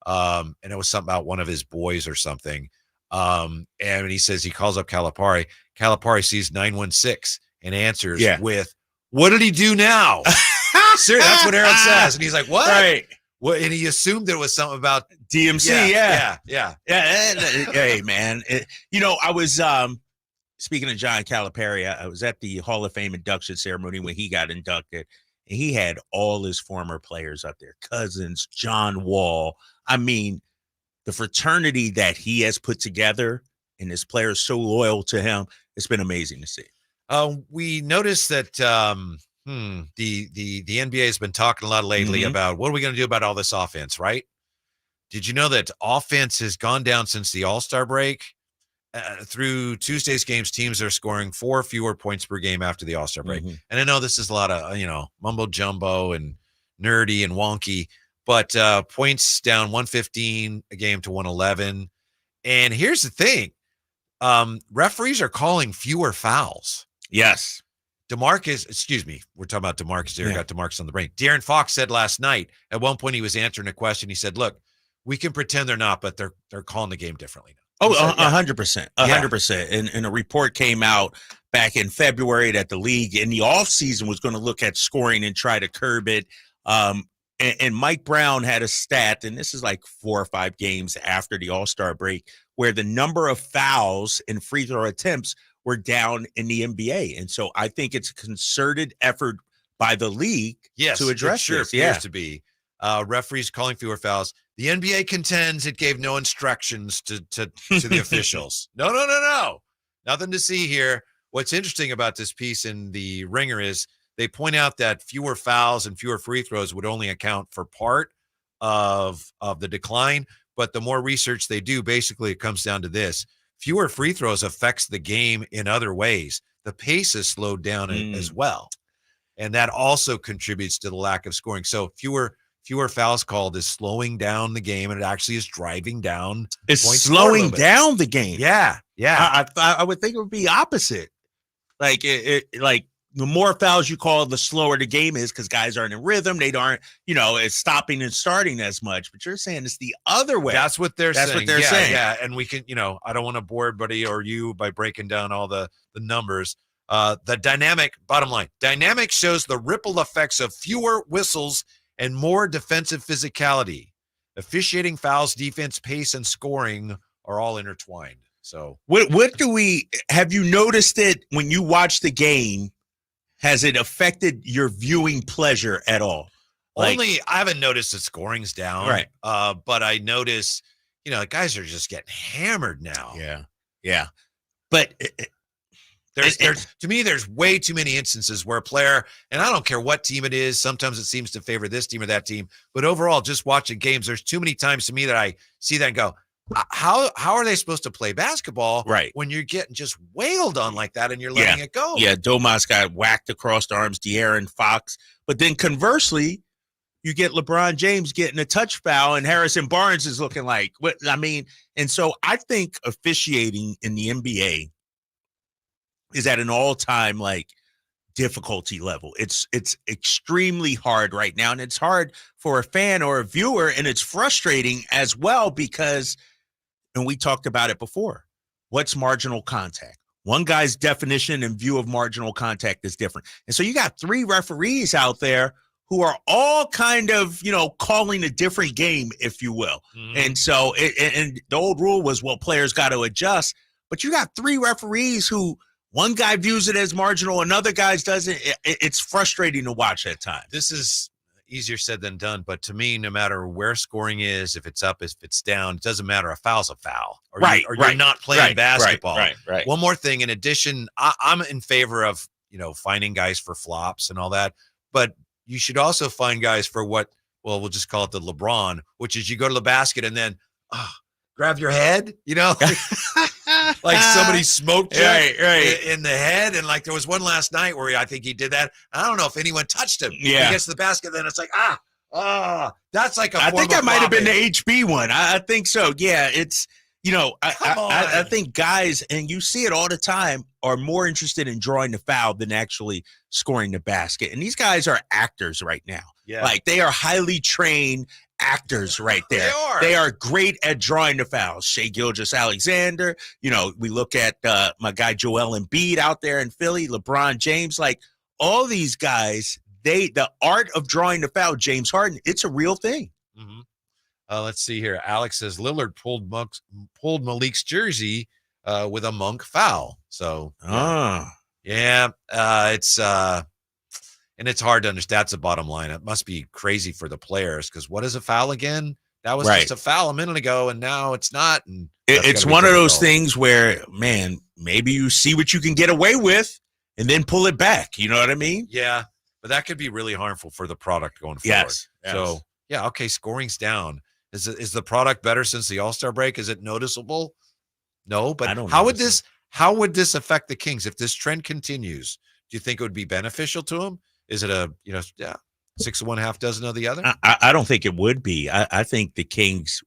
And it was something about one of his boys or something. And he says he calls up Calipari. Calipari sees 916 and answers with, what did he do now? Seriously, that's what Harold says. And he's like, what? Right. Well, and he assumed it was something about DMC. Yeah. Hey, man. I was speaking of John Calipari, I was at the Hall of Fame induction ceremony when he got inducted, and he had all his former players up there, Cousins, John Wall. I mean, the fraternity that he has put together and his players so loyal to him, it's been amazing to see. We noticed that the NBA has been talking a lot lately about what are we going to do about all this offense, right? Did you know that offense has gone down since the All-Star break? Through Tuesday's games, teams are scoring 4 fewer points per game after the All-Star break. And I know this is a lot of, mumbo jumbo and nerdy and wonky, But points down 115 a game to 111. And here's the thing. Referees are calling fewer fouls. Yes. We're talking about DeMarcus. Got DeMarcus on the brain. De'Aaron Fox said last night, at one point he was answering a question. He said, look, we can pretend they're not, but they're calling the game differently now. Oh, 100%. 100%. And a report came out back in February that the league in the offseason was going to look at scoring and try to curb it. And Mike Brown had a stat, and this is like 4 or 5 games after the All-Star break, where the number of fouls and free throw attempts were down in the NBA. And so I think it's a concerted effort by the league to address it this. appears to be. Referees calling fewer fouls. The NBA contends it gave no instructions to the officials. No. Nothing to see here. What's interesting about this piece in the Ringer is they point out that fewer fouls and fewer free throws would only account for part of the decline. But the more research they do, basically it comes down to this. Fewer free throws affects the game in other ways. The pace is slowed down as well. And that also contributes to the lack of scoring. So fewer fouls called is slowing down the game, and it actually is driving down. It's slowing down the game. Yeah. I would think it would be opposite. Like like the more fouls you call, the slower the game is because guys aren't in rhythm. They aren't, it's stopping and starting as much. But you're saying it's the other way. That's what they're saying. That's what they're saying. Yeah, and we can, I don't want to bore everybody or you by breaking down all the numbers. The dynamic, bottom line, dynamic shows the ripple effects of fewer whistles and more defensive physicality. Officiating, fouls, defense, pace, and scoring are all intertwined. So have you noticed it when you watch the game? Has it affected your viewing pleasure at all? I haven't noticed that scoring's down. Right. But I notice, guys are just getting hammered now. Yeah. But to me, there's way too many instances where a player, and I don't care what team it is, sometimes it seems to favor this team or that team, but overall, just watching games, there's too many times to me that I see that and go, how are they supposed to play basketball when you're getting just wailed on like that and you're letting it go? Yeah, Domas got whacked across the arms, De'Aaron Fox. But then conversely, you get LeBron James getting a touch foul and Harrison Barnes is looking like, and so I think officiating in the NBA is at an all-time difficulty level. It's extremely hard right now, and it's hard for a fan or a viewer, and it's frustrating as well because, and we talked about it before, what's marginal contact? One guy's definition and view of marginal contact is different. And so you got 3 referees out there who are all kind of, calling a different game, if you will. Mm-hmm. And so and the old rule was, players got to adjust, but you got 3 referees who one guy views it as marginal, another guy doesn't. It's frustrating to watch at times. This is easier said than done, but to me, no matter where scoring is, if it's up, if it's down, it doesn't matter. A foul's a foul. You're not playing basketball. Right. One more thing. In addition, I'm in favor of, finding guys for flops and all that, but you should also find guys for we'll just call it the LeBron, which is you go to the basket and then grab your head, like somebody smoked you in the head. And there was one last night where I think he did that. I don't know if anyone touched him. Yeah. He gets to the basket, then it's like, that's like I think that might have been the HB one. I think so. Yeah. It's, I think guys, and you see it all the time, are more interested in drawing the foul than actually scoring the basket. And these guys are actors right now. Yeah. They are highly trained actors right there. They are great at drawing the fouls. Shai Gilgeous-Alexander, we look at my guy Joel Embiid out there in Philly, LeBron James, all these guys, the art of drawing the foul, James Harden, it's a real thing. Mm-hmm. Let's see here. Alex says Lillard pulled Malik's jersey with a Monk foul. So it's hard to understand. That's the bottom line. It must be crazy for the players because what is a foul again? That was just a foul a minute ago, and now it's not. And it's one of those things where, man, maybe you see what you can get away with and then pull it back. You know what I mean? Yeah, but that could be really harmful for the product going forward. Yes. So, okay, scoring's down. Is the product better since the All-Star break? Is it noticeable? No, but how would this affect the Kings if this trend continues? Do you think it would be beneficial to them? Is it 6 of one, half dozen of the other? I don't think it would be. I think the Kings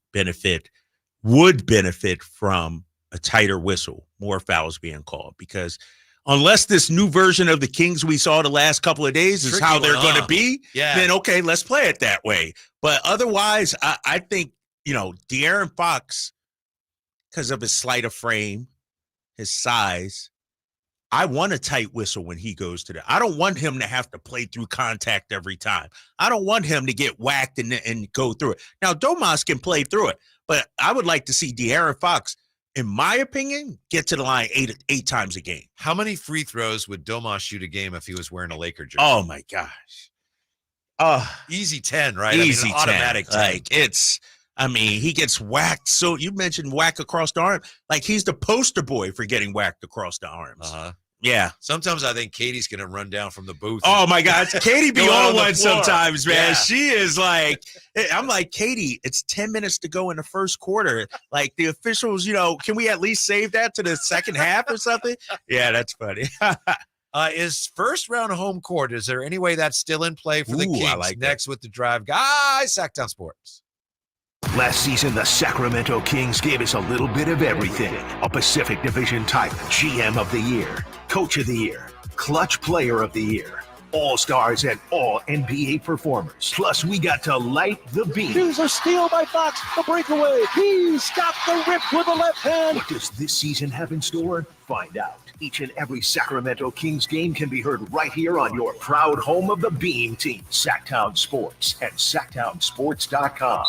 would benefit from a tighter whistle, more fouls being called, because unless this new version of the Kings we saw the last couple of days is how they're going to be, then okay, let's play it that way. But otherwise, I think, De'Aaron Fox, because of his slight of frame, his size, I want a tight whistle when he goes to I don't want him to have to play through contact every time. I don't want him to get whacked and go through it. Now, Domas can play through it, but I would like to see De'Aaron Fox, in my opinion, get to the line eight times a game. How many free throws would Domas shoot a game if he was wearing a Laker jersey? Oh, my gosh. Easy 10, right? Easy 10. Automatic 10. He gets whacked. So you mentioned whack across the arm. Like, he's the poster boy for getting whacked across the arms. Uh-huh. Yeah. Sometimes I think Katie's going to run down from the booth. Oh, my God. Katie be on one floor. sometimes, man. Yeah. She is like, I'm like, Katie, it's 10 minutes to go in the first quarter. Like, the officials, can we at least save that to the second half or something? Yeah, that's funny. Is first round home court, is there any way that's still in play for the Kings? I like Next with the Drive Guys, Sactown Sports. Last season, the Sacramento Kings gave us a little bit of everything. A Pacific Division title, GM of the Year, Coach of the Year, Clutch Player of the Year, All-Stars and all NBA performers. Plus, we got to light the beam. Here's a steal by Fox, the breakaway. He's got the rip with the left hand. What does this season have in store? Find out. Each and every Sacramento Kings game can be heard right here on your proud home of the Beam team, Sactown Sports and SactownSports.com.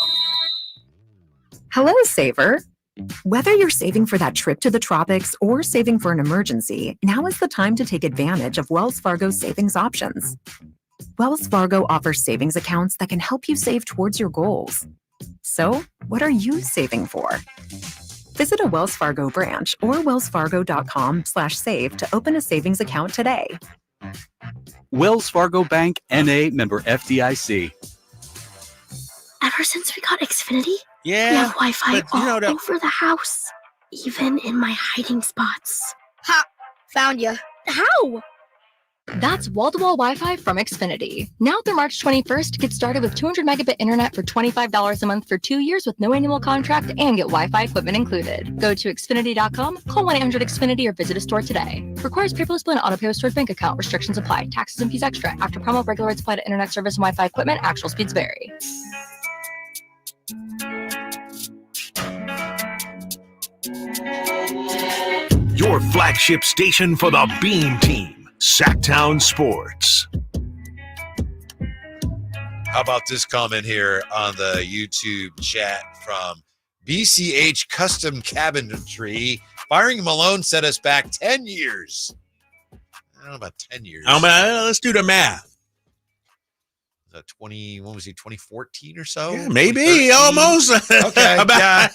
Hello, saver. Whether you're saving for that trip to the tropics or saving for an emergency, now is the time to take advantage of Wells Fargo's savings options. Wells Fargo offers savings accounts that can help you save towards your goals. So, what are you saving for? Visit a Wells Fargo branch or wellsfargo.com/save to open a savings account today. Wells Fargo Bank, N.A., member FDIC. Ever since we got Xfinity, Yeah, we have Wi-Fi but all over the house, even in my hiding spots. Ha! Found you. How? That's wall-to-wall Wi-Fi from Xfinity. Now through March 21st, get started with 200 megabit internet for $25 a month for 2 years with no annual contract and get Wi-Fi equipment included. Go to Xfinity.com, call 1-800-XFINITY or visit a store today. Requires paperless bill and auto-pay with stored bank account. Restrictions apply. Taxes and fees extra. After promo, regular rates apply to internet service and Wi-Fi equipment. Actual speeds vary. Your flagship station for the Beam team, Sactown Sports. How about this comment here on the YouTube chat from BCH Custom Cabinetry? Firing Malone set us back 10 years. I don't know about 10 years. Let's do the math. 2014 or so? Yeah, maybe, almost. Okay. About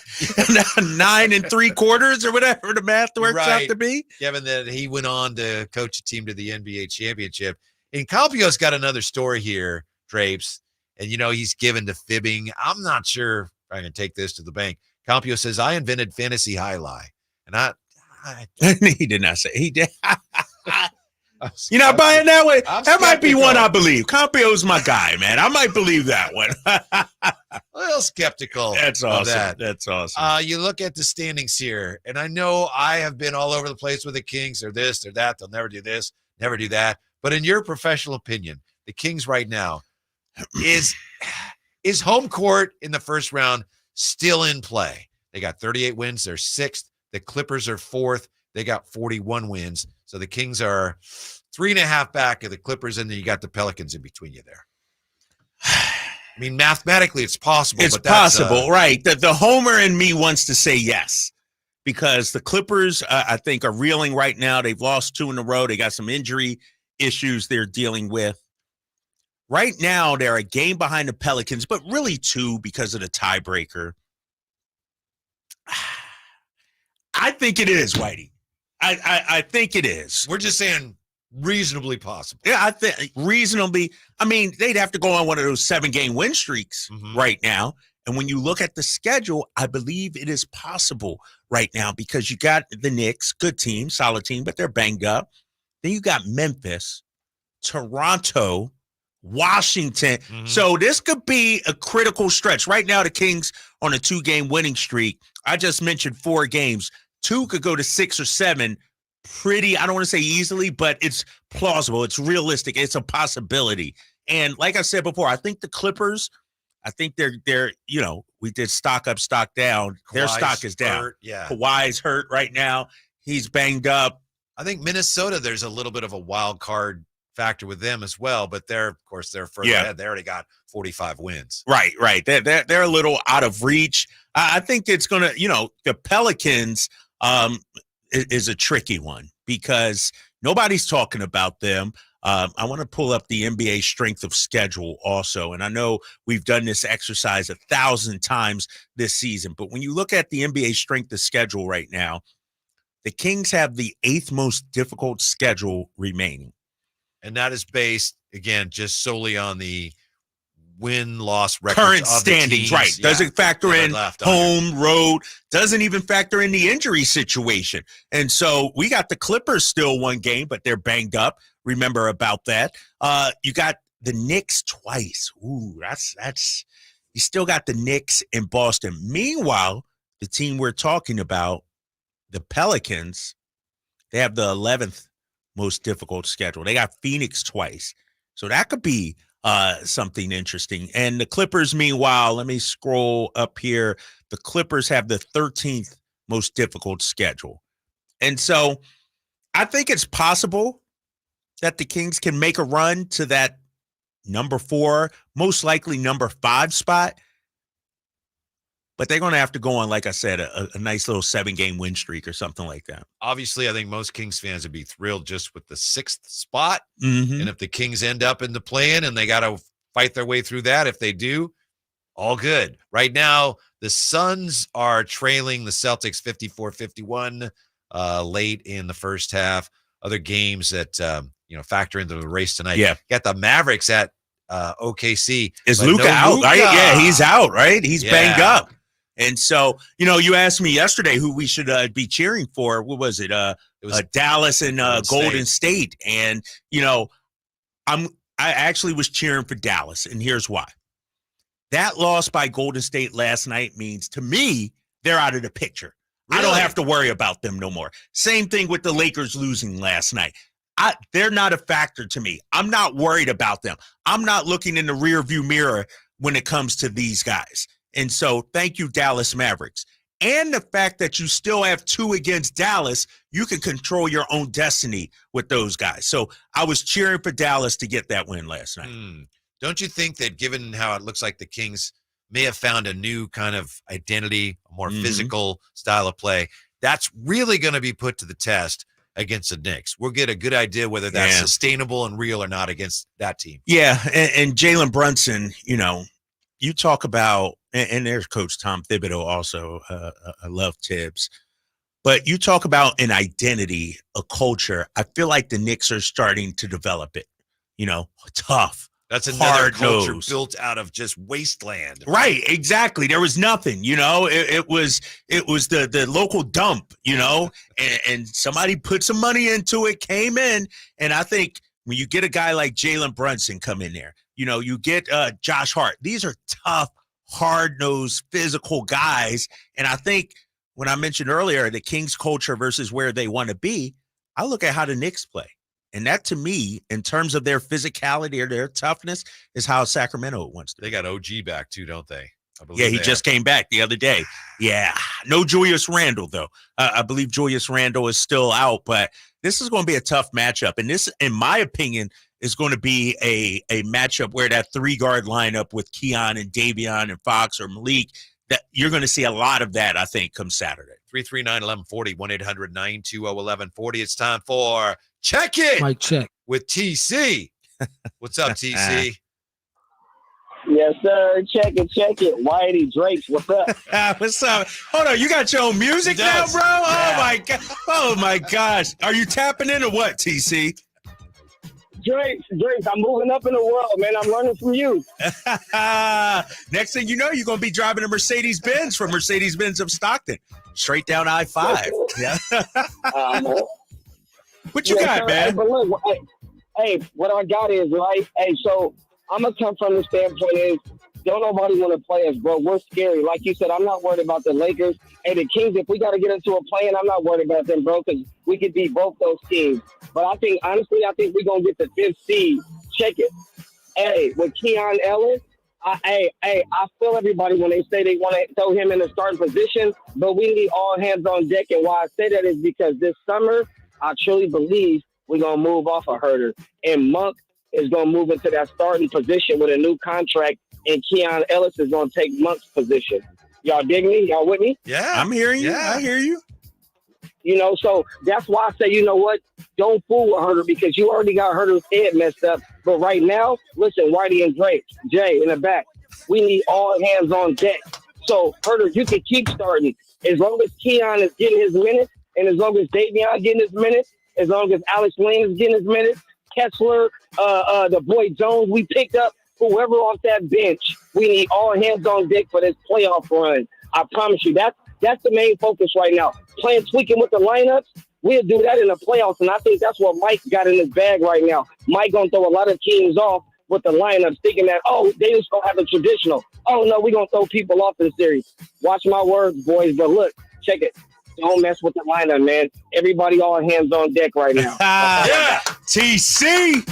9 3/4 or whatever the math works out to be. Given that he went on to coach a team to the NBA championship. And Campio's got another story here, Drapes. And, he's given to fibbing. I'm not sure if I can take this to the bank. Campio says, I invented fantasy high lie. And he did not say. He did. You're not buying that one? That might be one I believe. Campio's my guy, man. I might believe that one. A little skeptical. That's awesome. That's awesome. You look at the standings here, and I know I have been all over the place with the Kings. They're this, they're that. They'll never do this, never do that. But in your professional opinion, the Kings right now, is home court in the first round still in play? They got 38 wins. They're 6th. The Clippers are 4th. They got 41 wins. So the Kings are 3.5 back of the Clippers, and then you got the Pelicans in between you there. I mean, mathematically, it's possible. It's but that's, possible, right? The homer in me wants to say yes, because the Clippers, I think, are reeling right now. They've lost 2 in a row. They got some injury issues they're dealing with. Right now, they're a game behind the Pelicans, but really 2 because of the tiebreaker. I think it is, Whitey. I think it is. We're just saying reasonably possible. Yeah, I think reasonably. I mean, they'd have to go on one of those 7-game win streaks right now. And when you look at the schedule, I believe it is possible right now, because you got the Knicks, good team, solid team, but they're banged up. Then you got Memphis, Toronto, Washington. So this could be a critical stretch. Right now, the Kings on a 2-game winning streak. I just mentioned 4 games. 2 could go to 6 or 7 pretty, I don't want to say easily, but it's plausible. It's realistic. It's a possibility. And like I said before, I think the Clippers, I think they're we did stock up, stock down. Their stock is down. Hurt, yeah. Kawhi's hurt right now. He's banged up. I think Minnesota, there's a little bit of a wild card factor with them as well, but they're further ahead. They already got 45 wins. Right. They're a little out of reach. I think it's going to, the Pelicans is a tricky one because nobody's talking about them. I want to pull up the NBA strength of schedule also. And I know we've done this exercise 1,000 times this season, but when you look at the NBA strength of schedule right now, the Kings have the 8th most difficult schedule remaining. And that is based, again, just solely on the win-loss records current of standings, the teams. right? Doesn't factor in home, road, doesn't even factor in the injury situation. And so we got the Clippers still 1 game, but they're banged up. Remember about that. You got the Knicks twice. Ooh, that's you still got the Knicks in Boston. Meanwhile, the team we're talking about, the Pelicans, they have the 11th most difficult schedule. They got Phoenix twice. So that could be something interesting. And the Clippers, meanwhile, let me scroll up here. The Clippers have the 13th most difficult schedule. And so I think it's possible that the Kings can make a run to that number 4, most likely number 5 spot. But they're going to have to go on, like I said, a nice little 7-game win streak or something like that. Obviously, I think most Kings fans would be thrilled just with the 6th spot. Mm-hmm. And if the Kings end up in the play-in and they got to fight their way through that, if they do, all good. Right now, the Suns are trailing the Celtics 54-51 late in the first half. Other games that factor into the race tonight. Yeah. Got the Mavericks at OKC. Is Luka out, right? Yeah, he's out, right? He's banged up. And so, you asked me yesterday who we should be cheering for. What was it? It was Dallas and Golden State. And, I actually was cheering for Dallas, and here's why. That loss by Golden State last night means, to me, they're out of the picture. Really? I don't have to worry about them no more. Same thing with the Lakers losing last night. They're not a factor to me. I'm not worried about them. I'm not looking in the rearview mirror when it comes to these guys. And so thank you, Dallas Mavericks. And the fact that you still have 2 against Dallas, you can control your own destiny with those guys. So I was cheering for Dallas to get that win last night. Don't you think that given how it looks like the Kings may have found a new kind of identity, a more physical style of play, that's really going to be put to the test against the Knicks? We'll get a good idea whether that's sustainable and real or not against that team. Yeah, and Jalen Brunson, you talk about, and there's Coach Tom Thibodeau also. I love Tibbs. But you talk about an identity, a culture. I feel like the Knicks are starting to develop it, tough. That's another culture nose. built out of just wasteland. Right, exactly. There was nothing, it was the local dump, and somebody put some money into it, came in. And I think when you get a guy like Jalen Brunson come in there, you get Josh Hart. These are tough, hard-nosed, physical guys. And I think when I mentioned earlier the Kings culture versus where they want to be, I look at how the Knicks play. And that, to me, in terms of their physicality or their toughness, is how Sacramento wants to. They got OG back, too, don't they? Yeah, he just came back the other day. Yeah. No Julius Randle, though. I believe Julius Randle is still out. But this is going to be a tough matchup. And this, in my opinion, is going to be a matchup where that 3-guard lineup with Keon and Davion and Fox or Malik, that you're going to see a lot of that, I think, come Saturday. 339-1140, 1-800-920-1140. It's time for Check It. Mic check. With TC. What's up, TC? Yes, sir. Check it. Whitey Drape, what's up? What's up? Hold on, you got your own music now, bro? Yeah. Oh my gosh. Are you tapping in or what, TC? Drape, I'm moving up in the world, man. I'm learning from you. Next thing you know, you're going to be driving a Mercedes-Benz from Mercedes-Benz of Stockton, straight down I-5. Yeah. What you got, sir, man? But look, hey, what I got is, right, so I'm going to come from the standpoint is, don't nobody want to play us, bro. We're scary. Like you said, I'm not worried about the Lakers. And the Kings, if we got to get into a play-in, I'm not worried about them, bro, because we could beat both those teams. But I think, honestly, we're going to get the 5th seed. Check it. Hey, with Keon Ellis, I feel everybody when they say they want to throw him in the starting position, but we need all hands on deck. And why I say that is because this summer, I truly believe we're going to move off of Herter. And Monk is going to move into that starting position with a new contract, and Keon Ellis is going to take Monk's position. Y'all dig me? Y'all with me? Yeah. I'm hearing you. Yeah. I hear you. You know, so that's why I say, you know what? Don't fool with Herter because you already got Herter's head messed up. But right now, listen, Whitey and Drape, Jay in the back, we need all hands on deck. So, Herter, you can keep starting. As long as Keon is getting his minutes, and as long as Davion getting his minutes, as long as Alex Lane is getting his minutes, Kessler, the boy Jones we picked up, whoever off that bench, we need all hands on deck for this playoff run. I promise you, that's the main focus right now. Playing tweaking with the lineups, we'll do that in the playoffs, and I think that's what Mike got in his bag right now. Mike gonna throw a lot of teams off with the lineups, thinking that, they just gonna have a traditional. Oh no, we're gonna throw people off in the series. Watch my words, boys. But look, check it. Don't mess with the lineup, man. Everybody all hands on deck right now. Yeah. TC.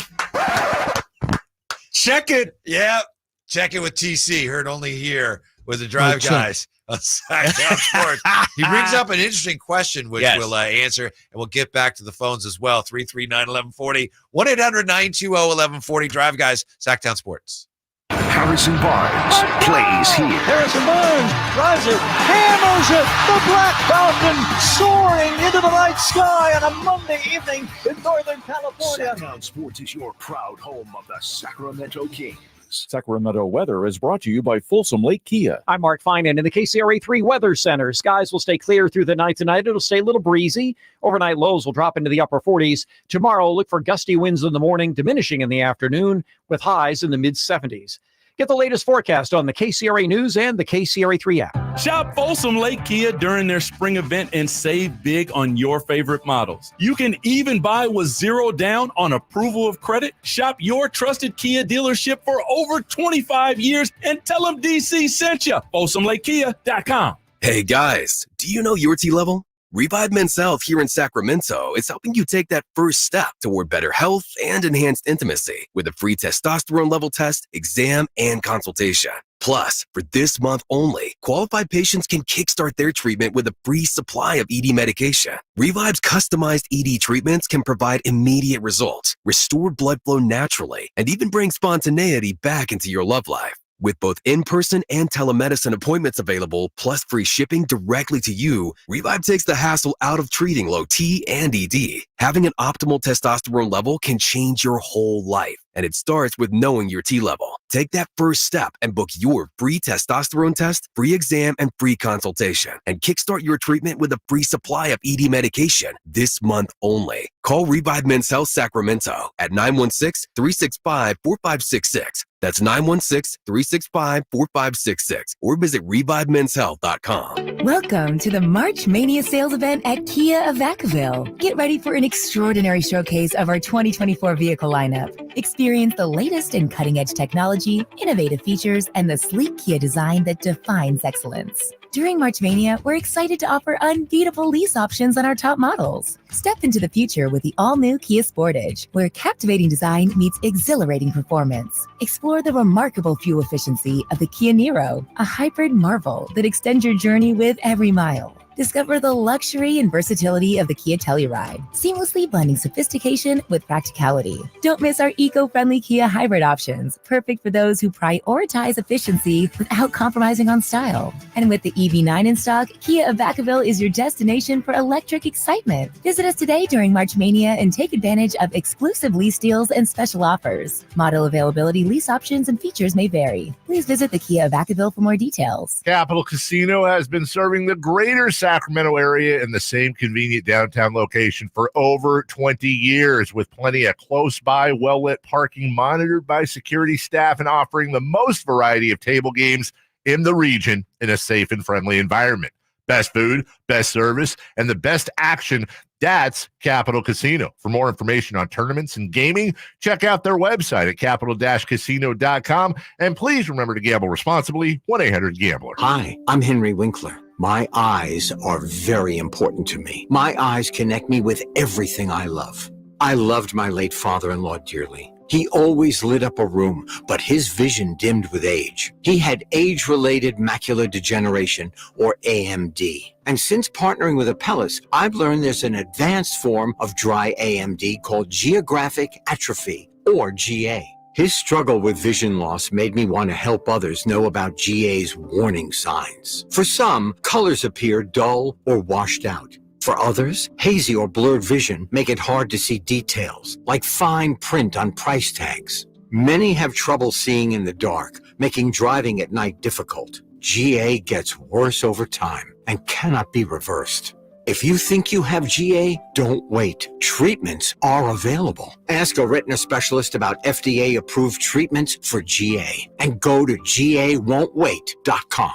Check it. Yeah. Check it with TC. Heard only here with the Drive Guys on Sactown Sports. He brings up an interesting question, which we'll answer, and we'll get back to the phones as well. 339-1140, 1-800-920-1140. Drive Guys, Sactown Sports. Harrison Barnes plays here. Harrison Barnes drives it, hammers it. The Black Falcon soaring into the night sky on a Monday evening in Northern California. Sactown Sports is your proud home of the Sacramento Kings. Sacramento weather is brought to you by Folsom Lake Kia. I'm Mark Finan in the KCRA 3 Weather Center. Skies will stay clear through the night tonight. It'll stay a little breezy. Overnight lows will drop into the upper 40s. Tomorrow, look for gusty winds in the morning, diminishing in the afternoon, with highs in the mid-70s. Get the latest forecast on the KCRA News and the KCRA 3 app. Shop Folsom Lake Kia during their spring event and save big on your favorite models. You can even buy with zero down on approval of credit. Shop your trusted Kia dealership for over 25 years and tell them DC sent you. FolsomLakeKia.com. Hey guys, do you know your T level? Revive Men's Health here in Sacramento is helping you take that first step toward better health and enhanced intimacy with a free testosterone level test, exam, and consultation. Plus, for this month only, qualified patients can kickstart their treatment with a free supply of ED medication. Revive's customized ED treatments can provide immediate results, restore blood flow naturally, and even bring spontaneity back into your love life. With both in-person and telemedicine appointments available, plus free shipping directly to you, Revive takes the hassle out of treating low T and ED. Having an optimal testosterone level can change your whole life, and it starts with knowing your T level. Take that first step and book your free testosterone test, free exam, and free consultation, and kickstart your treatment with a free supply of ED medication this month only. Call Revive Men's Health Sacramento at 916-365-4566. That's 916-365-4566, or visit ReviveMen'sHealth.com. Welcome to the March Mania sales event at Kia of Vacaville. Get ready for an extraordinary showcase of our 2024 vehicle lineup. Experience the latest in cutting-edge technology, innovative features, and the sleek Kia design that defines excellence. During March Mania, we're excited to offer unbeatable lease options on our top models. Step into the future with the all-new Kia Sportage, where captivating design meets exhilarating performance. Explore the remarkable fuel efficiency of the Kia Niro, a hybrid marvel that extends your journey with every mile. Discover the luxury and versatility of the Kia Telluride, seamlessly blending sophistication with practicality. Don't miss our eco-friendly Kia hybrid options, perfect for those who prioritize efficiency without compromising on style. And with the EV9 in stock, Kia of Vacaville is your destination for electric excitement. Visit us today during March Mania and take advantage of exclusive lease deals and special offers. Model availability, lease options, and features may vary. Please visit the Kia of Vacaville for more details. Capital Casino has been serving the greater Sacramento area in the same convenient downtown location for over 20 years, with plenty of close by, well-lit parking monitored by security staff and offering the most variety of table games in the region in a safe and friendly environment. Best food, best service, and the best action. That's Capital Casino. For more information on tournaments and gaming, check out their website at capital-casino.com. And please remember to gamble responsibly. 1-800-GAMBLER. Hi, I'm Henry Winkler. My eyes are very important to me. My eyes connect me with everything I love. I loved my late father-in-law dearly. He always lit up a room, but his vision dimmed with age. He had age-related macular degeneration, or AMD. And since partnering with Apellis, I've learned there's an advanced form of dry AMD called geographic atrophy, or GA. His struggle with vision loss made me want to help others know about GA's warning signs. For some, colors appear dull or washed out. For others, hazy or blurred vision make it hard to see details, like fine print on price tags. Many have trouble seeing in the dark, making driving at night difficult. GA gets worse over time and cannot be reversed. If you think you have GA, don't wait. Treatments are available. Ask a retina specialist about FDA-approved treatments for GA and go to GAWon'tWait.com.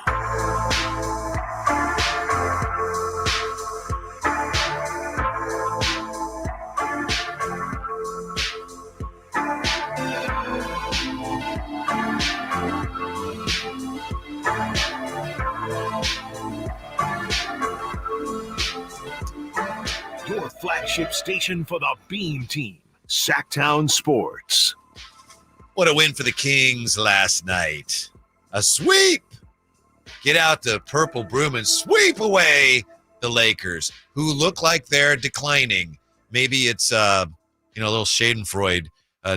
Your flagship station for the Beam Team, Sactown Sports. What a win for the Kings last night. A sweep. Get out the purple broom and sweep away the Lakers, who look like they're declining. Maybe it's a little Schadenfreude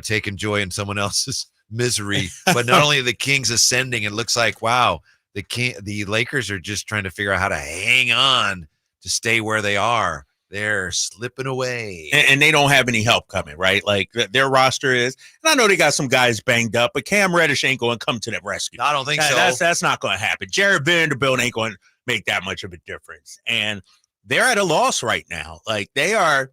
taking joy in someone else's misery. But not only are the Kings ascending, it looks like, wow, the Lakers are just trying to figure out how to hang on to stay where they are. They're slipping away. And they don't have any help coming, right? Like their roster is, and I know they got some guys banged up, but Cam Reddish ain't going to come to the rescue. I don't think so. That's not going to happen. Jared Vanderbilt ain't going to make that much of a difference. And they're at a loss right now. Like they are,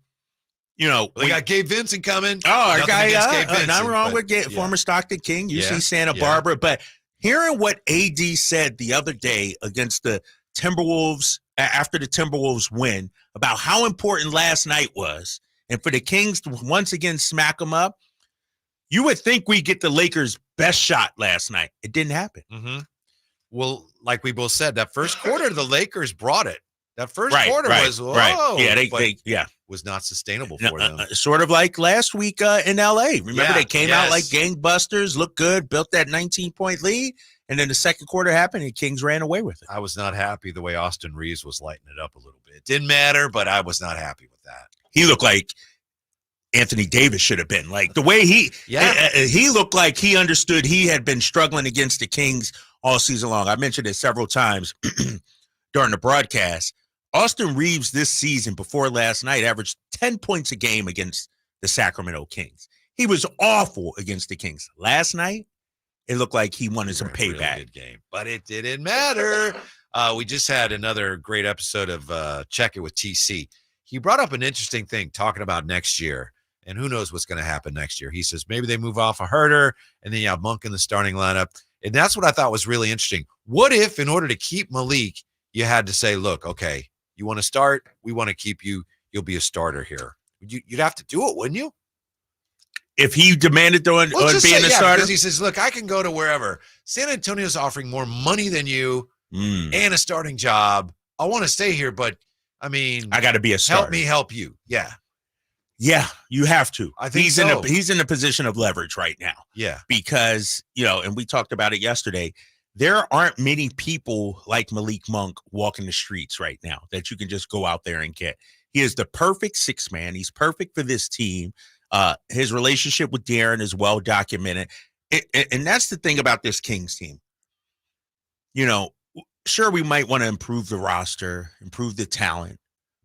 we got Gabe Vincent coming. Oh, our guy, Vincent, not wrong with former Stockton King, UC Santa Barbara. But hearing what AD said the other day against the Timberwolves, after the Timberwolves win, about how important last night was, and for the Kings to once again smack them up, you would think we get the Lakers' best shot last night. It didn't happen. Mm-hmm. Well, like we both said, that first quarter, the Lakers brought it. That first quarter was, whoa. Right. Yeah, they was not sustainable for them. Sort of like last week in L.A. Remember, they came out like gangbusters, looked good, built that 19-point lead, and then the second quarter happened, and Kings ran away with it. I was not happy the way Austin Reeves was lighting it up a little bit. It didn't matter, but I was not happy with that. He looked like Anthony Davis should have been. Like the way he looked like he understood he had been struggling against the Kings all season long. I mentioned it several times during the broadcast. Austin Reeves this season before last night averaged 10 points a game against the Sacramento Kings. He was awful against the Kings. Last night, it looked like he wanted some payback. Really good game, but it didn't matter. We just had another great episode of Check It with TC. He brought up an interesting thing talking about next year, and who knows what's going to happen next year. He says maybe they move off a Herter, and then you have Monk in the starting lineup. And that's what I thought was really interesting. What if, in order to keep Malik, you had to say, look, okay, you want to start? We want to keep you. You'll be a starter here. You'd have to do it, wouldn't you? If he demanded on being a starter? Because he says, look, I can go to wherever. San Antonio's offering more money than you and a starting job. I want to stay here, but, I mean. I got to be a starter. Help me help you. Yeah. Yeah, you have to. I think he's in a position of leverage right now. Yeah. Because, and we talked about it yesterday, there aren't many people like Malik Monk walking the streets right now that you can just go out there and get. He is the perfect six man. He's perfect for this team. His relationship with Darren is well documented. And that's the thing about this Kings team. Sure, we might want to improve the roster, improve the talent.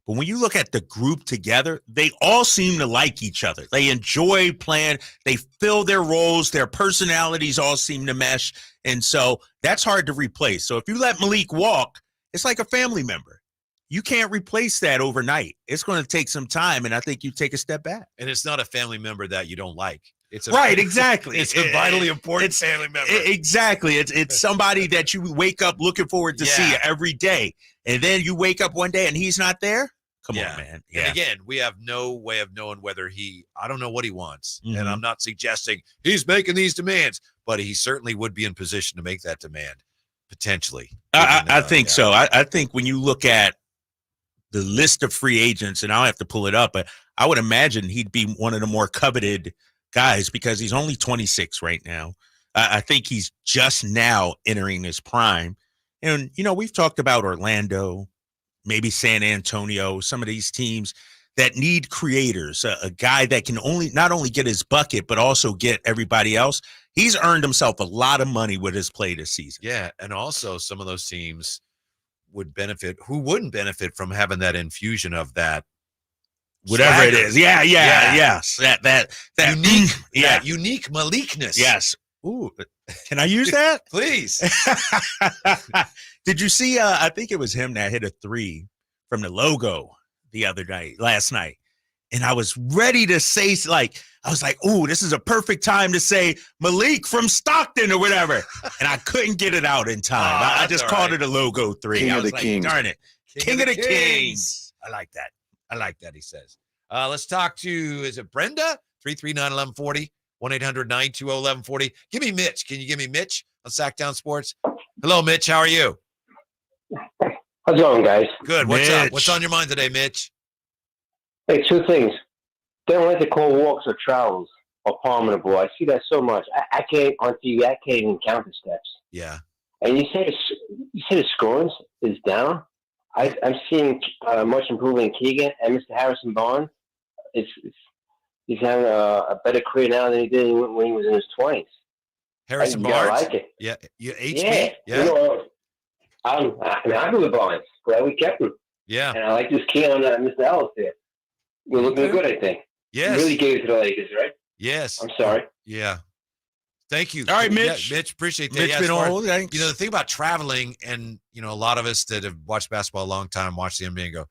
But when you look at the group together, they all seem to like each other. They enjoy playing. They fill their roles. Their personalities all seem to mesh. And so that's hard to replace. So if you let Malik walk, it's like a family member. You can't replace that overnight. It's going to take some time, and I think you take a step back. And it's not a family member that you don't like. It's right, exactly. It's a vitally important family member. Exactly. It's somebody that you wake up looking forward to see every day. And then you wake up one day and he's not there? Come on, man. Yeah. And again, we have no way of knowing whether I don't know what he wants. Mhm. And I'm not suggesting he's making these demands, but he certainly would be in position to make that demand, potentially. I think so. I think when you look at the list of free agents, and I'll have to pull it up, but I would imagine he'd be one of the more coveted guys because he's only 26 right now. I think he's just now entering his prime. And, we've talked about Orlando, maybe San Antonio, some of these teams that need creators, a guy that can not only get his bucket, but also get everybody else. He's earned himself a lot of money with his play this season. Yeah, and also some of those teams wouldn't benefit from having that infusion of that whatever swagger. it is. Yes. That unique, yeah. that unique Malikness. Yes. Ooh, can I use that? Please. Did you see, I think it was him that hit a 3 from the logo last night. And I was ready to say, ooh, this is a perfect time to say Malik from Stockton or whatever. And I couldn't get it out in time. I just called it a logo 3. King I of was the like, Kings. darn it. King of the Kings. I like that, he says. Let's talk to, is it Brenda? 339-1140, 1-800-920-1140. Give me Mitch. Can you give me Mitch on Sactown Sports? Hello, Mitch. How are you? How's it going, guys? Good. What's up? What's on your mind today, Mitch? Hey, two things. They don't like to call walks or travels or palmable. I see that so much. I can't on TV. I can't even count the steps. Yeah. And you say the scoring is down. I'm seeing much improvement in Keegan and Mr. Harrison Barnes. He's having a better career now than he did when he was in his 20s. Harrison I Barnes? like it. Yeah. HB? Yeah. I'm happy with Barnes. Glad we kept him. Yeah. And I like this Keon Mr. Ellis there. We're looking good, I think. Yes. You really gave it to the Lakers, right? Yes. I'm sorry. Yeah. Thank you. All right, Mitch. Yeah, Mitch, appreciate that. Mitch Yeah, been on hold, thanks. The thing about traveling, and a lot of us that have watched basketball a long time watch the NBA and go,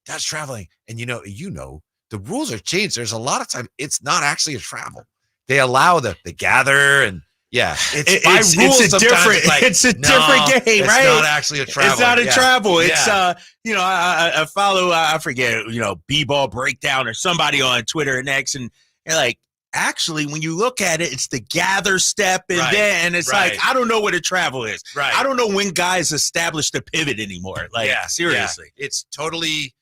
that's traveling. And the rules are changed. There's a lot of time it's not actually a travel. They allow the gather and it's a different game, right? It's not actually a travel. It's not a travel. It's I follow I forget B-ball breakdown or somebody on Twitter and X, and they're like, actually, when you look at it, it's the gather step, and it's like, I don't know what a travel is. Right. I don't know when guys establish the pivot anymore. Like, seriously. Yeah. It's totally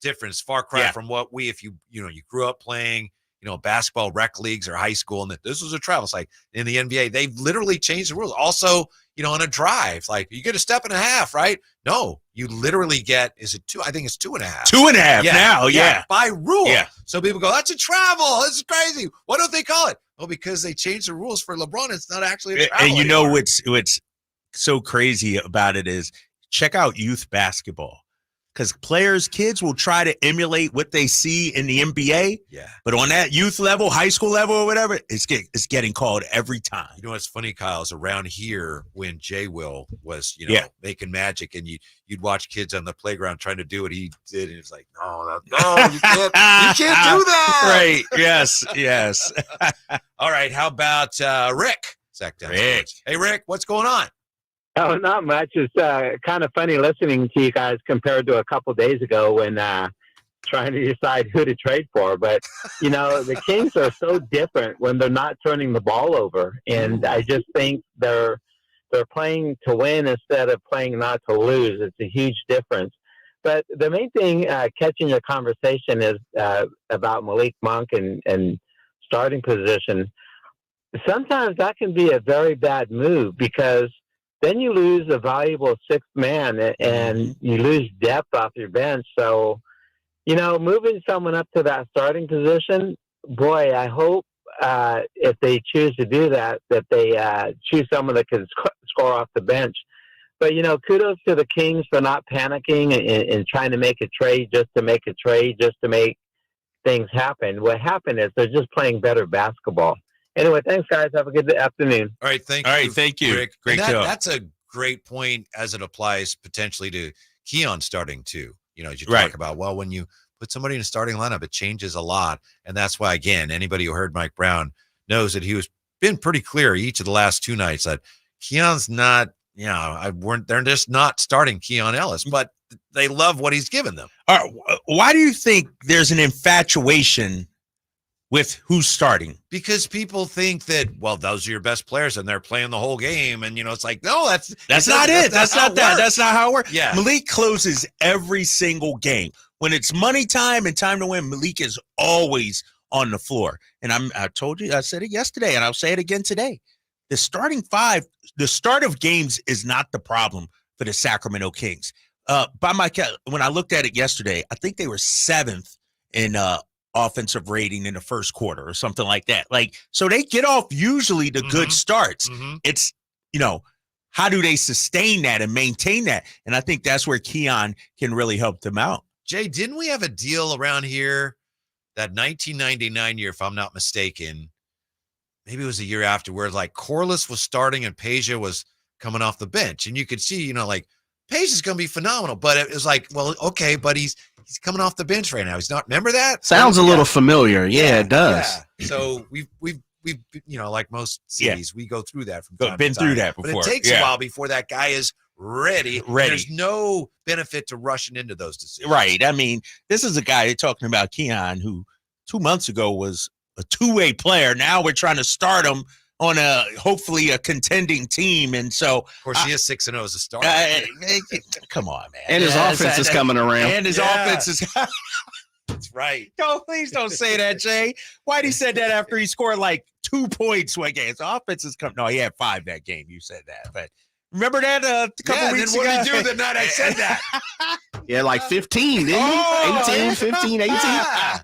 different. It's far cry from what if you grew up playing, basketball rec leagues or high school, and this was a travel. It's like in the NBA, they've literally changed the rules. Also, on a drive, like you get a step and a half, right? No, you literally get, is it 2? I think it's 2.5. 2.5 now, yeah. By rule. Yeah. So people go, that's a travel. This is crazy. Why don't they call it? Well, because they changed the rules for LeBron. It's not actually a travel. And what's so crazy about it is check out youth basketball. Because kids will try to emulate what they see in the NBA. Yeah. But on that youth level, high school level or whatever, it's getting called every time. You know what's funny, Kyle, is around here when Jay Will was, making magic, and you'd watch kids on the playground trying to do what he did, and it's like, no, you can't do that. Right. Yes. All right. How about Rick? Rick. Hey, Rick, what's going on? Oh, not much. It's kind of funny listening to you guys compared to a couple days ago when trying to decide who to trade for. But, the Kings are so different when they're not turning the ball over. And I just think they're playing to win instead of playing not to lose. It's a huge difference. But the main thing catching your conversation is about Malik Monk and starting position. Sometimes that can be a very bad move because then you lose a valuable sixth man and you lose depth off your bench. So, moving someone up to that starting position, boy, I hope if they choose to do that they choose someone that can score off the bench. But, kudos to the Kings for not panicking and trying to make a trade just to make a trade, just to make things happen. What happened is they're just playing better basketball. Anyway, thanks, guys. Have a good afternoon. All right, thank you, Rick. Great job. That's a great point as it applies potentially to Keon starting too. As you talk about, when you put somebody in a starting lineup. It changes a lot. And that's why, again, anybody who heard Mike Brown knows that he was been pretty clear each of the last 2 nights that Keon's not, they're just not starting Keon Ellis, but they love what he's given them. All right, why do you think there's an infatuation with who's starting? Because people think that, well, those are your best players and they're playing the whole game. And, it's like, no, that's not it. That's not that. That's not how it works. Yeah. Malik closes every single game. When it's money time and time to win, Malik is always on the floor. And I told you, I said it yesterday, and I'll say it again today. The starting 5, the start of games is not the problem for the Sacramento Kings. When I looked at it yesterday, I think they were 7th in offensive rating in the first quarter or something like that. So they get off usually the good starts. It's, how do they sustain that and maintain that? And I think that's where Keon can really help them out. Jay, didn't we have a deal around here that 1999 year, if I'm not mistaken, maybe it was a year after, where Corliss was starting and Peja was coming off the bench, and you could see, Peja's going to be phenomenal, but it was like, well, okay, but he's coming off the bench right now. He's not. Remember that? Sounds a little familiar. Yeah, it does. Yeah. So we've like most cities, we go through that from time been to time. through that before. But it takes a while before that guy is ready. There's no benefit to rushing into those decisions. Right. I mean, this is a guy talking about Keon who 2 months ago was a two-way player. Now we're trying to start him on hopefully a contending team. And so, of course, he is 6-0 as a starter. Come on, man. And his offense is coming around. And his offense is. That's right. No, please don't say that, Jay. Why'd he said that after he scored 2 points one game? His offense is coming. No, he had 5 that game. You said that, but remember that a couple weeks ago? What did he do the night I said that? Yeah, 15, didn't he? 18, 15, 18. Yeah.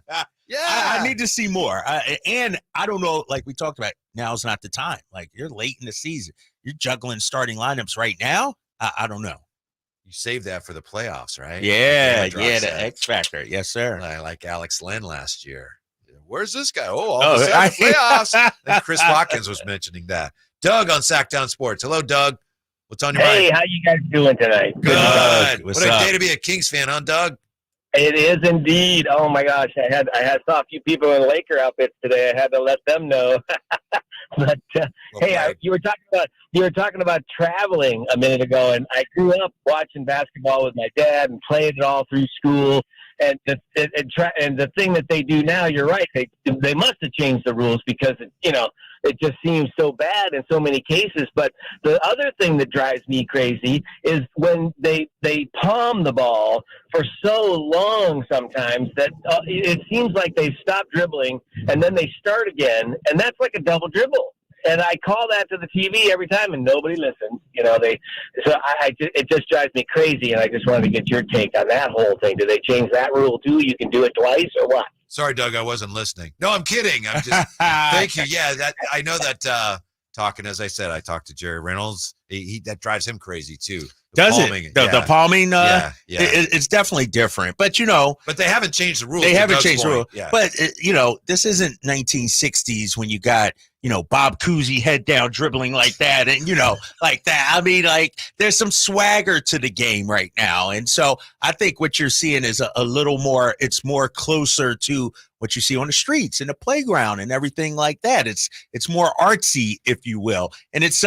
I need to see more. And I don't know, like we talked about, now's not the time. You're late in the season. You're juggling starting lineups right now. I don't know. You save that for the playoffs, right? Yeah, the X factor. Yes, sir. Like Alex Len last year. Where's this guy? All of a sudden, the playoffs. And Chris Watkins was mentioning that. Doug on Sactown Sports. Hello, Doug. What's on your mind? Hey, how you guys doing tonight? Good. What a day to be a Kings fan, huh, Doug? It is indeed. Oh my gosh, I saw a few people in Laker outfits today. I had to let them know. But you were talking about traveling a minute ago, and I grew up watching basketball with my dad and played it all through school. And the thing that they do now, you're right. They must have changed the rules because it just seems so bad in so many cases. But the other thing that drives me crazy is when they palm the ball for so long sometimes that it seems like they stop dribbling and then they start again, and that's like a double dribble. And I call that to the TV every time, and nobody listens. It just drives me crazy, and I just wanted to get your take on that whole thing. Do they change that rule too? You can do it twice, or what? Sorry, Doug, I wasn't listening. No, I'm kidding. I'm just thank you. Yeah, I know that. Talking, as I said, I talked to Jerry Reynolds. He that drives him crazy too. Does palming, it? The palming, it's definitely different. But but they haven't changed the rules. They haven't changed the rule. Yeah. But this isn't 1960s when you got Bob Cousy head down dribbling like that, and like that. I mean, there's some swagger to the game right now, and so I think what you're seeing is a little more. It's more closer to what you see on the streets and the playground and everything like that. It's more artsy, if you will, and it's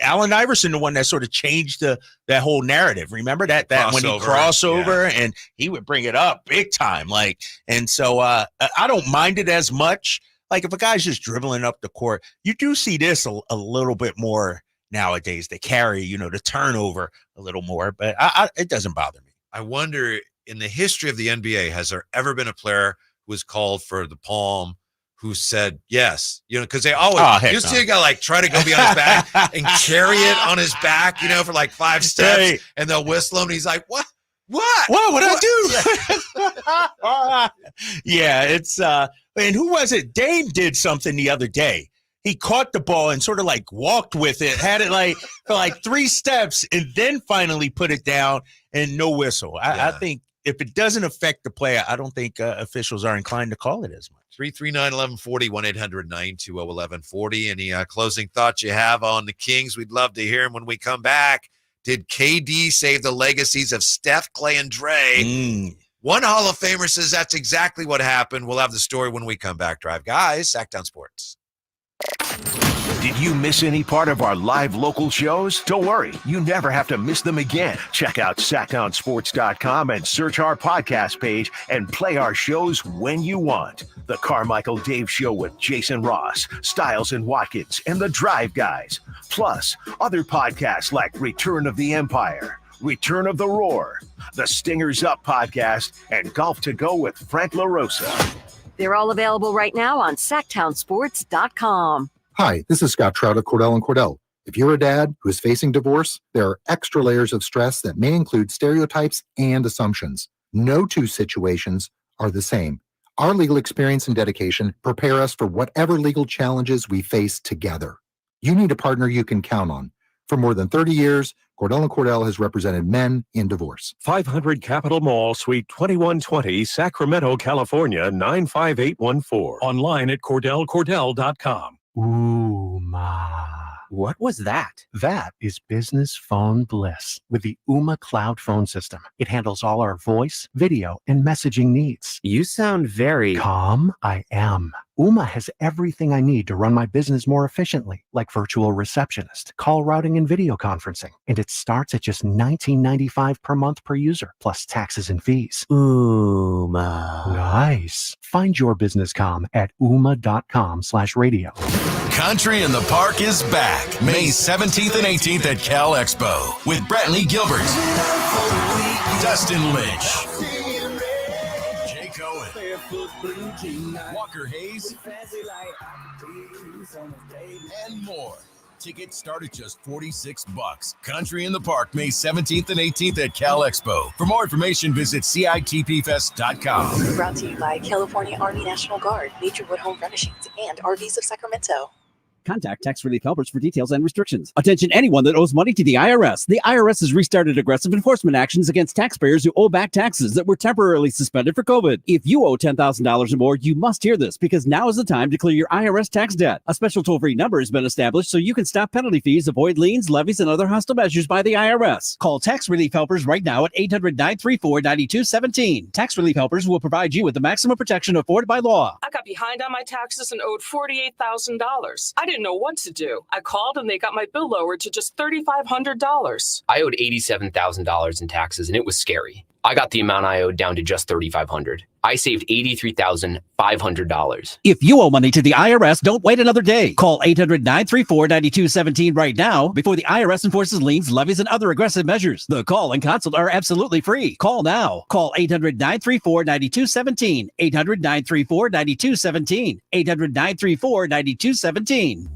Allen Iverson, the one that sort of changed that whole narrative. Remember that when he crossover and he would bring it up big time, and so I don't mind it as much. If a guy's just dribbling up the court, you do see this a little bit more nowadays. They carry, the turnover a little more, but it doesn't bother me. I wonder, in the history of the NBA, has there ever been a player who was called for the palm who said yes? Because they always see a guy try to go behind his back and carry it on his back, for 5 steps, and they'll whistle him, and he's like, what? What? What I do? Yeah, it's and who was it? Dame did something the other day. He caught the ball and sort of walked with it, had it for 3 steps, and then finally put it down and no whistle. I think if it doesn't affect the play, I don't think officials are inclined to call it as much. 339-1140, 1-800-920-1140. Any closing thoughts you have on the Kings? We'd love to hear them when we come back. Did KD save the legacies of Steph, Clay, and Dre? One Hall of Famer says that's exactly what happened. We'll have the story when we come back. Drive Guys, Sactown Sports. Did you miss any part of our live local shows? Don't worry, you never have to miss them again. Check out SactownSports.com and search our podcast page and play our shows when you want. The Carmichael Dave Show with Jason Ross, Stiles and Watkins, and the Drive Guys. Plus, other podcasts like Return of the Empire, Return of the Roar, the Stingers Up podcast, and Golf to Go with Frank LaRosa. They're all available right now on SactownSports.com. Hi, this is Scott Trout of Cordell & Cordell. If you're a dad who is facing divorce, there are extra layers of stress that may include stereotypes and assumptions. No two situations are the same. Our legal experience and dedication prepare us for whatever legal challenges we face together. You need a partner you can count on. For more than 30 years, Cordell & Cordell has represented men in divorce. 500 Capitol Mall, Suite 2120, Sacramento, California, 95814. Online at CordellCordell.com. Ooh, ma. What was that? That is business phone bliss with the Ooma Cloud Phone System. It handles all our voice, video, and messaging needs. You sound very calm. I am. Ooma has everything I need to run my business more efficiently, like virtual receptionist, call routing, and video conferencing. And it starts at just $19.95 per month per user, plus taxes and fees. Ooma. Nice. Find your business comm at ooma.com/radio. Country in the Park is back May 17th and 18th at Cal Expo with Brantley Gilbert, Dustin Lynch, Jay Cohen, Walker Hayes, and more. Tickets start at just $46. Country in the Park, May 17th and 18th at Cal Expo. For more information, visit CITPFest.com. Brought to you by California Army National Guard, Naturewood Home Furnishings, and RVs of Sacramento. Contact Tax Relief Helpers for details and restrictions. Attention anyone that owes money to the IRS. The IRS has restarted aggressive enforcement actions against taxpayers who owe back taxes that were temporarily suspended for COVID. If you owe $10,000 or more, you must hear this because now is the time to clear your IRS tax debt. A special toll-free number has been established so you can stop penalty fees, avoid liens, levies, and other hostile measures by the IRS. Call Tax Relief Helpers right now at 800-934-9217. Tax Relief Helpers will provide you with the maximum protection afforded by law. I got behind on my taxes and owed $48,000. I didn't know what to do. I called and they got my bill lowered to just $3,500. I owed $87,000 in taxes and it was scary. I got the amount I owed down to just $3,500. I saved $83,500. If you owe money to the IRS, don't wait another day. Call 800-934-9217 right now before the IRS enforces liens, levies, and other aggressive measures. The call and consult are absolutely free. Call now. Call 800-934-9217. 800-934-9217. 800-934-9217.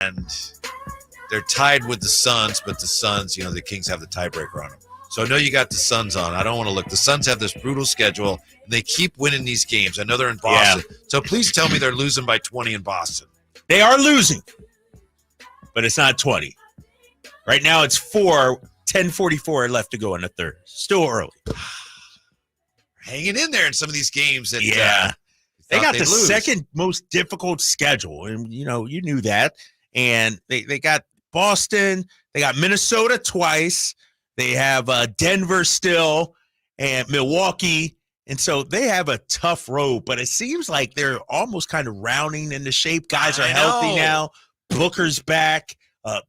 And they're tied with the Suns, but the Suns, the Kings have the tiebreaker on them. So I know you got the Suns on. I don't want to look. The Suns have this brutal schedule, and they keep winning these games. I know they're in Boston. Yeah. So please tell me they're losing by 20 in Boston. They are losing, but it's not 20. Right now it's 10:44 left to go in the third. Still early. Hanging in there in some of these games. That, they got the second most difficult schedule, and you knew that. And they got Boston, they got Minnesota twice, they have Denver still, and Milwaukee. And so they have a tough road, but it seems like they're almost kind of rounding into shape. Guys are healthy now. Booker's back.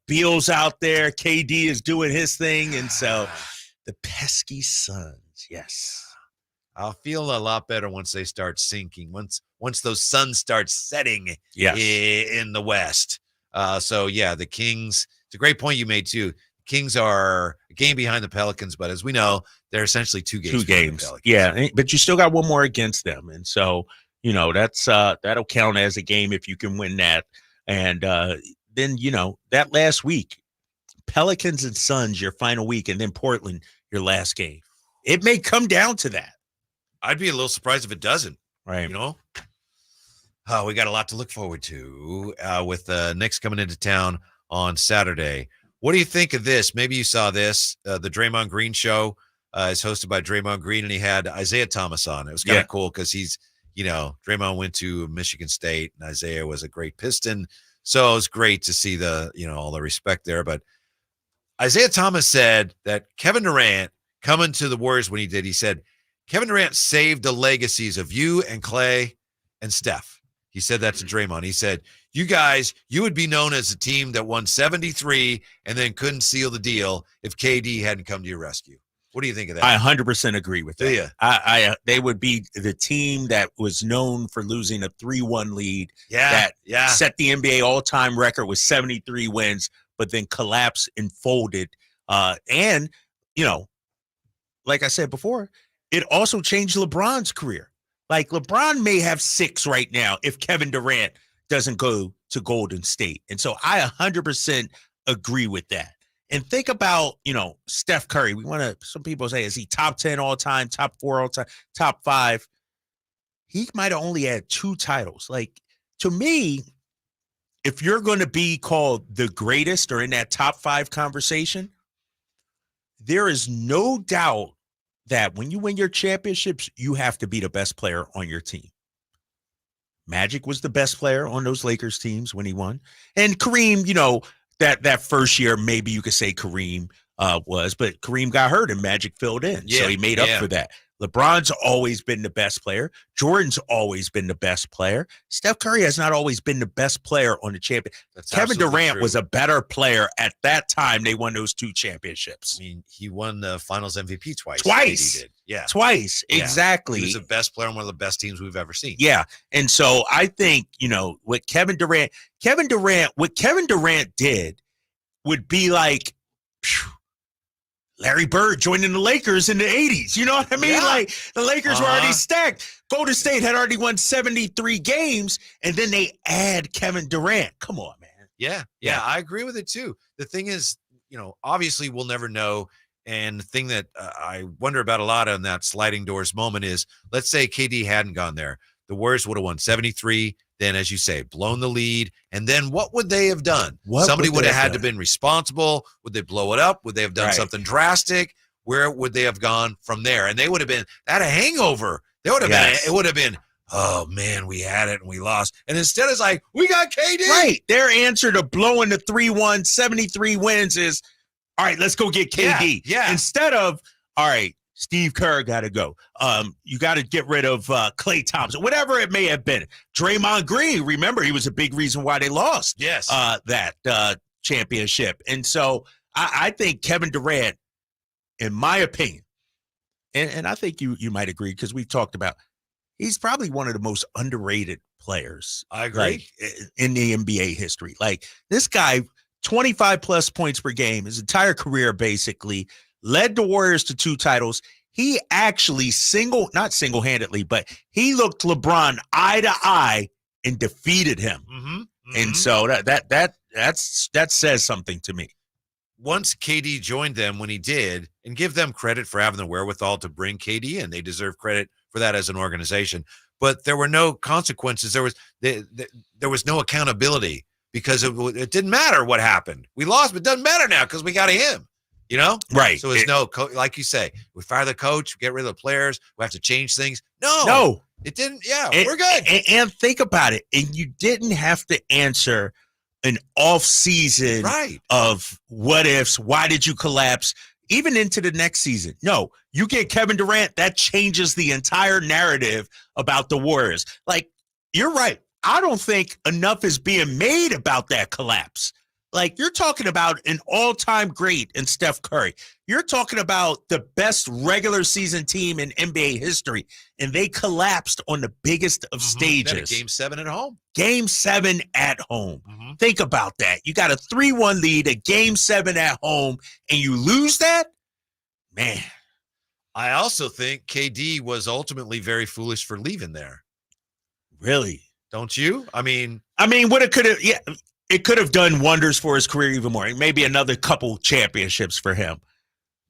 Beal's out there. KD is doing his thing. And so the pesky Suns, yes. I'll feel a lot better once they start sinking, once those suns start setting in the West. The Kings, it's a great point you made too. Kings are a game behind the Pelicans, but as we know, they're essentially two games. Yeah, but you still got one more against them. And so, that's that'll count as a game if you can win that. And then, that last week, Pelicans and Suns, your final week, and then Portland, your last game. It may come down to that. I'd be a little surprised if it doesn't. Right. You know? Oh, we got a lot to look forward to with Knicks coming into town on Saturday. What do you think of this? Maybe you saw this. The Draymond Green show is hosted by Draymond Green, and he had Isaiah Thomas on. It was kind of cool because he's, Draymond went to Michigan State, and Isaiah was a great Piston. So it was great to see all the respect there. But Isaiah Thomas said that Kevin Durant coming to the Warriors when he did, he said, Kevin Durant saved the legacies of you and Clay and Steph. He said that to Draymond. He said, you guys, you would be known as a team that won 73 and then couldn't seal the deal if KD hadn't come to your rescue. What do you think of that? I 100% agree with that. Yeah. They would be the team that was known for losing a 3-1 lead. Yeah. Set the NBA all-time record with 73 wins, but then collapsed and folded. And, like I said before, it also changed LeBron's career. Like LeBron may have 6 right now if Kevin Durant doesn't go to Golden State. And so I 100% agree with that. And think about, Steph Curry. Some people say, is he top 10 all time, top 4 all time, top 5? He might have only had 2 titles. Like, to me, if you're going to be called the greatest or in that top 5 conversation, there is no doubt that when you win your championships, you have to be the best player on your team. Magic was the best player on those Lakers teams when he won. And Kareem, that first year, maybe you could say Kareem was, but Kareem got hurt and Magic filled in. So he made up for that. LeBron's always been the best player. Jordan's always been the best player. Steph Curry has not always been the best player on the champion. Kevin Durant was a better player at that time. They won those 2 championships. I mean, he won the Finals MVP twice. Twice. He did. Yeah. Twice. Yeah. Exactly. He was the best player on one of the best teams we've ever seen. Yeah. And so I think, what Kevin Durant did would be like, phew, Larry Bird joining the Lakers in the 80s. You know what I mean? Yeah. Like the Lakers were already stacked. Golden State had already won 73 games, and then they add Kevin Durant. Come on, man. Yeah, I agree with it too. The thing is, obviously we'll never know. And the thing that I wonder about a lot on that sliding doors moment is, let's say KD hadn't gone there. The Warriors would have won 73. Then, as you say, blown the lead. And then what would they have done? Somebody would have had to been responsible. Would they blow it up? Would they have done something drastic? Where would they have gone from there? And they would have been at a hangover. They would have been, it would have been, oh man, we had it and we lost. And instead it's like, we got KD. Right. Their answer to blowing the 3-1, 73 wins is, all right, let's go get KD. Yeah. Instead of, all right, Steve Kerr got to go. You got to get rid of Klay Thompson, whatever it may have been. Draymond Green, remember, he was a big reason why they lost that championship. And so I think Kevin Durant, in my opinion, and I think you might agree because we've talked about, he's probably one of the most underrated players. I agree. In the NBA history. Like this guy, 25-plus points per game, his entire career basically, led the Warriors to 2 titles. He actually not single-handedly, but he looked LeBron eye to eye and defeated him. And so that says something to me. Once KD joined them when he did, and give them credit for having the wherewithal to bring KD in. They deserve credit for that as an organization. But there were no consequences. There was no accountability because it didn't matter what happened. We lost, but it doesn't matter now because we got him. Right. So it's like you say, we fire the coach, get rid of the players, we have to change things. No, it didn't. Yeah, we're good. And think about it. And you didn't have to answer an off season of what ifs. Why did you collapse? Even into the next season. No, you get Kevin Durant. That changes the entire narrative about the Warriors. Like, you're right. I don't think enough is being made about that collapse. Like, you're talking about an all-time great in Steph Curry. You're talking about the best regular season team in NBA history, and they collapsed on the biggest of stages. Game 7 at home. Game 7 at home. Think about that. You got a 3-1 lead, a Game 7 at home, and you lose that? Man. I also think KD was ultimately very foolish for leaving there. Really? Don't you? I mean, what it could have, it could have done wonders for his career even more. Maybe another couple championships for him.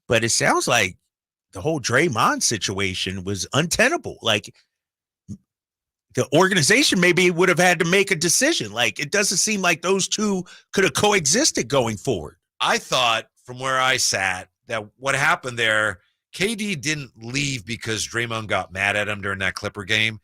But it sounds like the whole Draymond situation was untenable. Like, the organization maybe would have had to make a decision. Like, it doesn't seem like those two could have coexisted going forward. I thought from where I sat that what happened there, KD didn't leave because Draymond got mad at him during that Clipper game.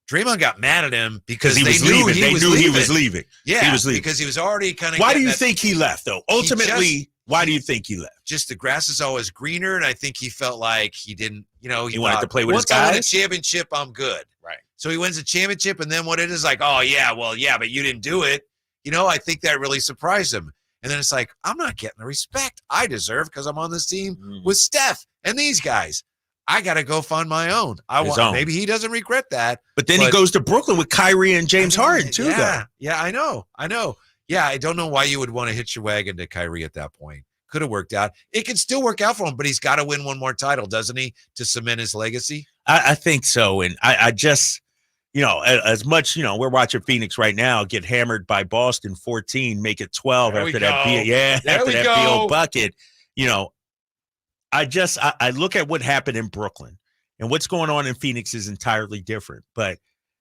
Draymond got mad at him because he was leaving. They knew he was leaving. Yeah, he was leaving. because he was already kind of. Why do you think he left, though? Ultimately, why do you think he left? Just the grass is always greener, and I think he felt like he didn't, he wanted to play with his guys. Once I win a guys? championship, I'm good. Right. So he wins a championship, and then what it is like, oh, yeah, well, yeah, but you didn't do it. I think that really surprised him. And then it's like, I'm not getting the respect I deserve because I'm on this team with Steph and these guys. I got to go find my own. Maybe he doesn't regret that. But then he goes to Brooklyn with Kyrie and James Harden, too, though. Yeah, I know. Yeah, I don't know why you would want to hitch your wagon to Kyrie at that point. Could have worked out. It can still work out for him, but he's got to win one more title, doesn't he, to cement his legacy? I think so. And I just, as much, we're watching Phoenix right now get hammered by Boston 14, make it 12 after that. After that Beal bucket. I look at what happened in Brooklyn, and what's going on in Phoenix is entirely different, but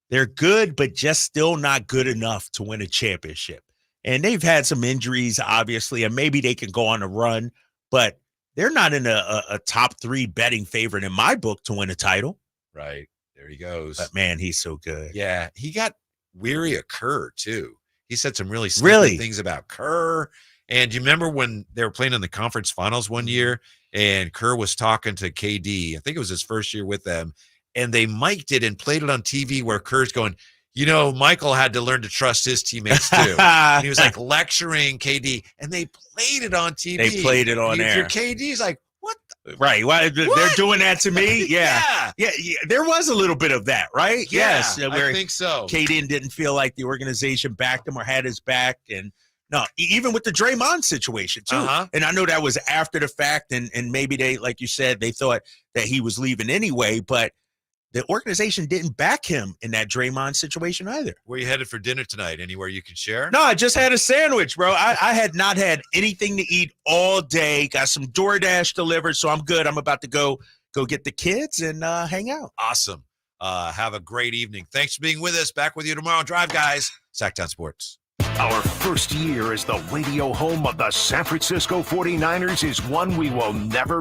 they're good, but just still not good enough to win a championship. And they've had some injuries, obviously, and maybe they can go on a run, but they're not in a top 3 betting favorite in my book to win a title. Right. There he goes. But man, he's so good. Yeah. He got weary of Kerr too. He said some really stupid things about Kerr. And do you remember when they were playing in the conference finals one year and Kerr was talking to KD? I think it was his first year with them. And they mic'd it and played it on TV where Kerr's going, Michael had to learn to trust his teammates too. And he was like lecturing KD, and they played it on TV. They played it on air. Your KD's like, what? Right. Why they're doing that to me? Yeah. Yeah. There was a little bit of that, right? Yeah, yes. I think so. KD didn't feel like the organization backed him or had his back. And no, even with the Draymond situation too. And I know that was after the fact. And maybe they, like you said, they thought that he was leaving anyway, but the organization didn't back him in that Draymond situation either. Where you headed for dinner tonight? Anywhere you can share? No, I just had a sandwich, bro. I had not had anything to eat all day. Got some DoorDash delivered, so I'm good. I'm about to go get the kids and hang out. Awesome. Have a great evening. Thanks for being with us. Back with you tomorrow. Drive, guys. Sactown Sports. Our first year as the radio home of the San Francisco 49ers is one we will never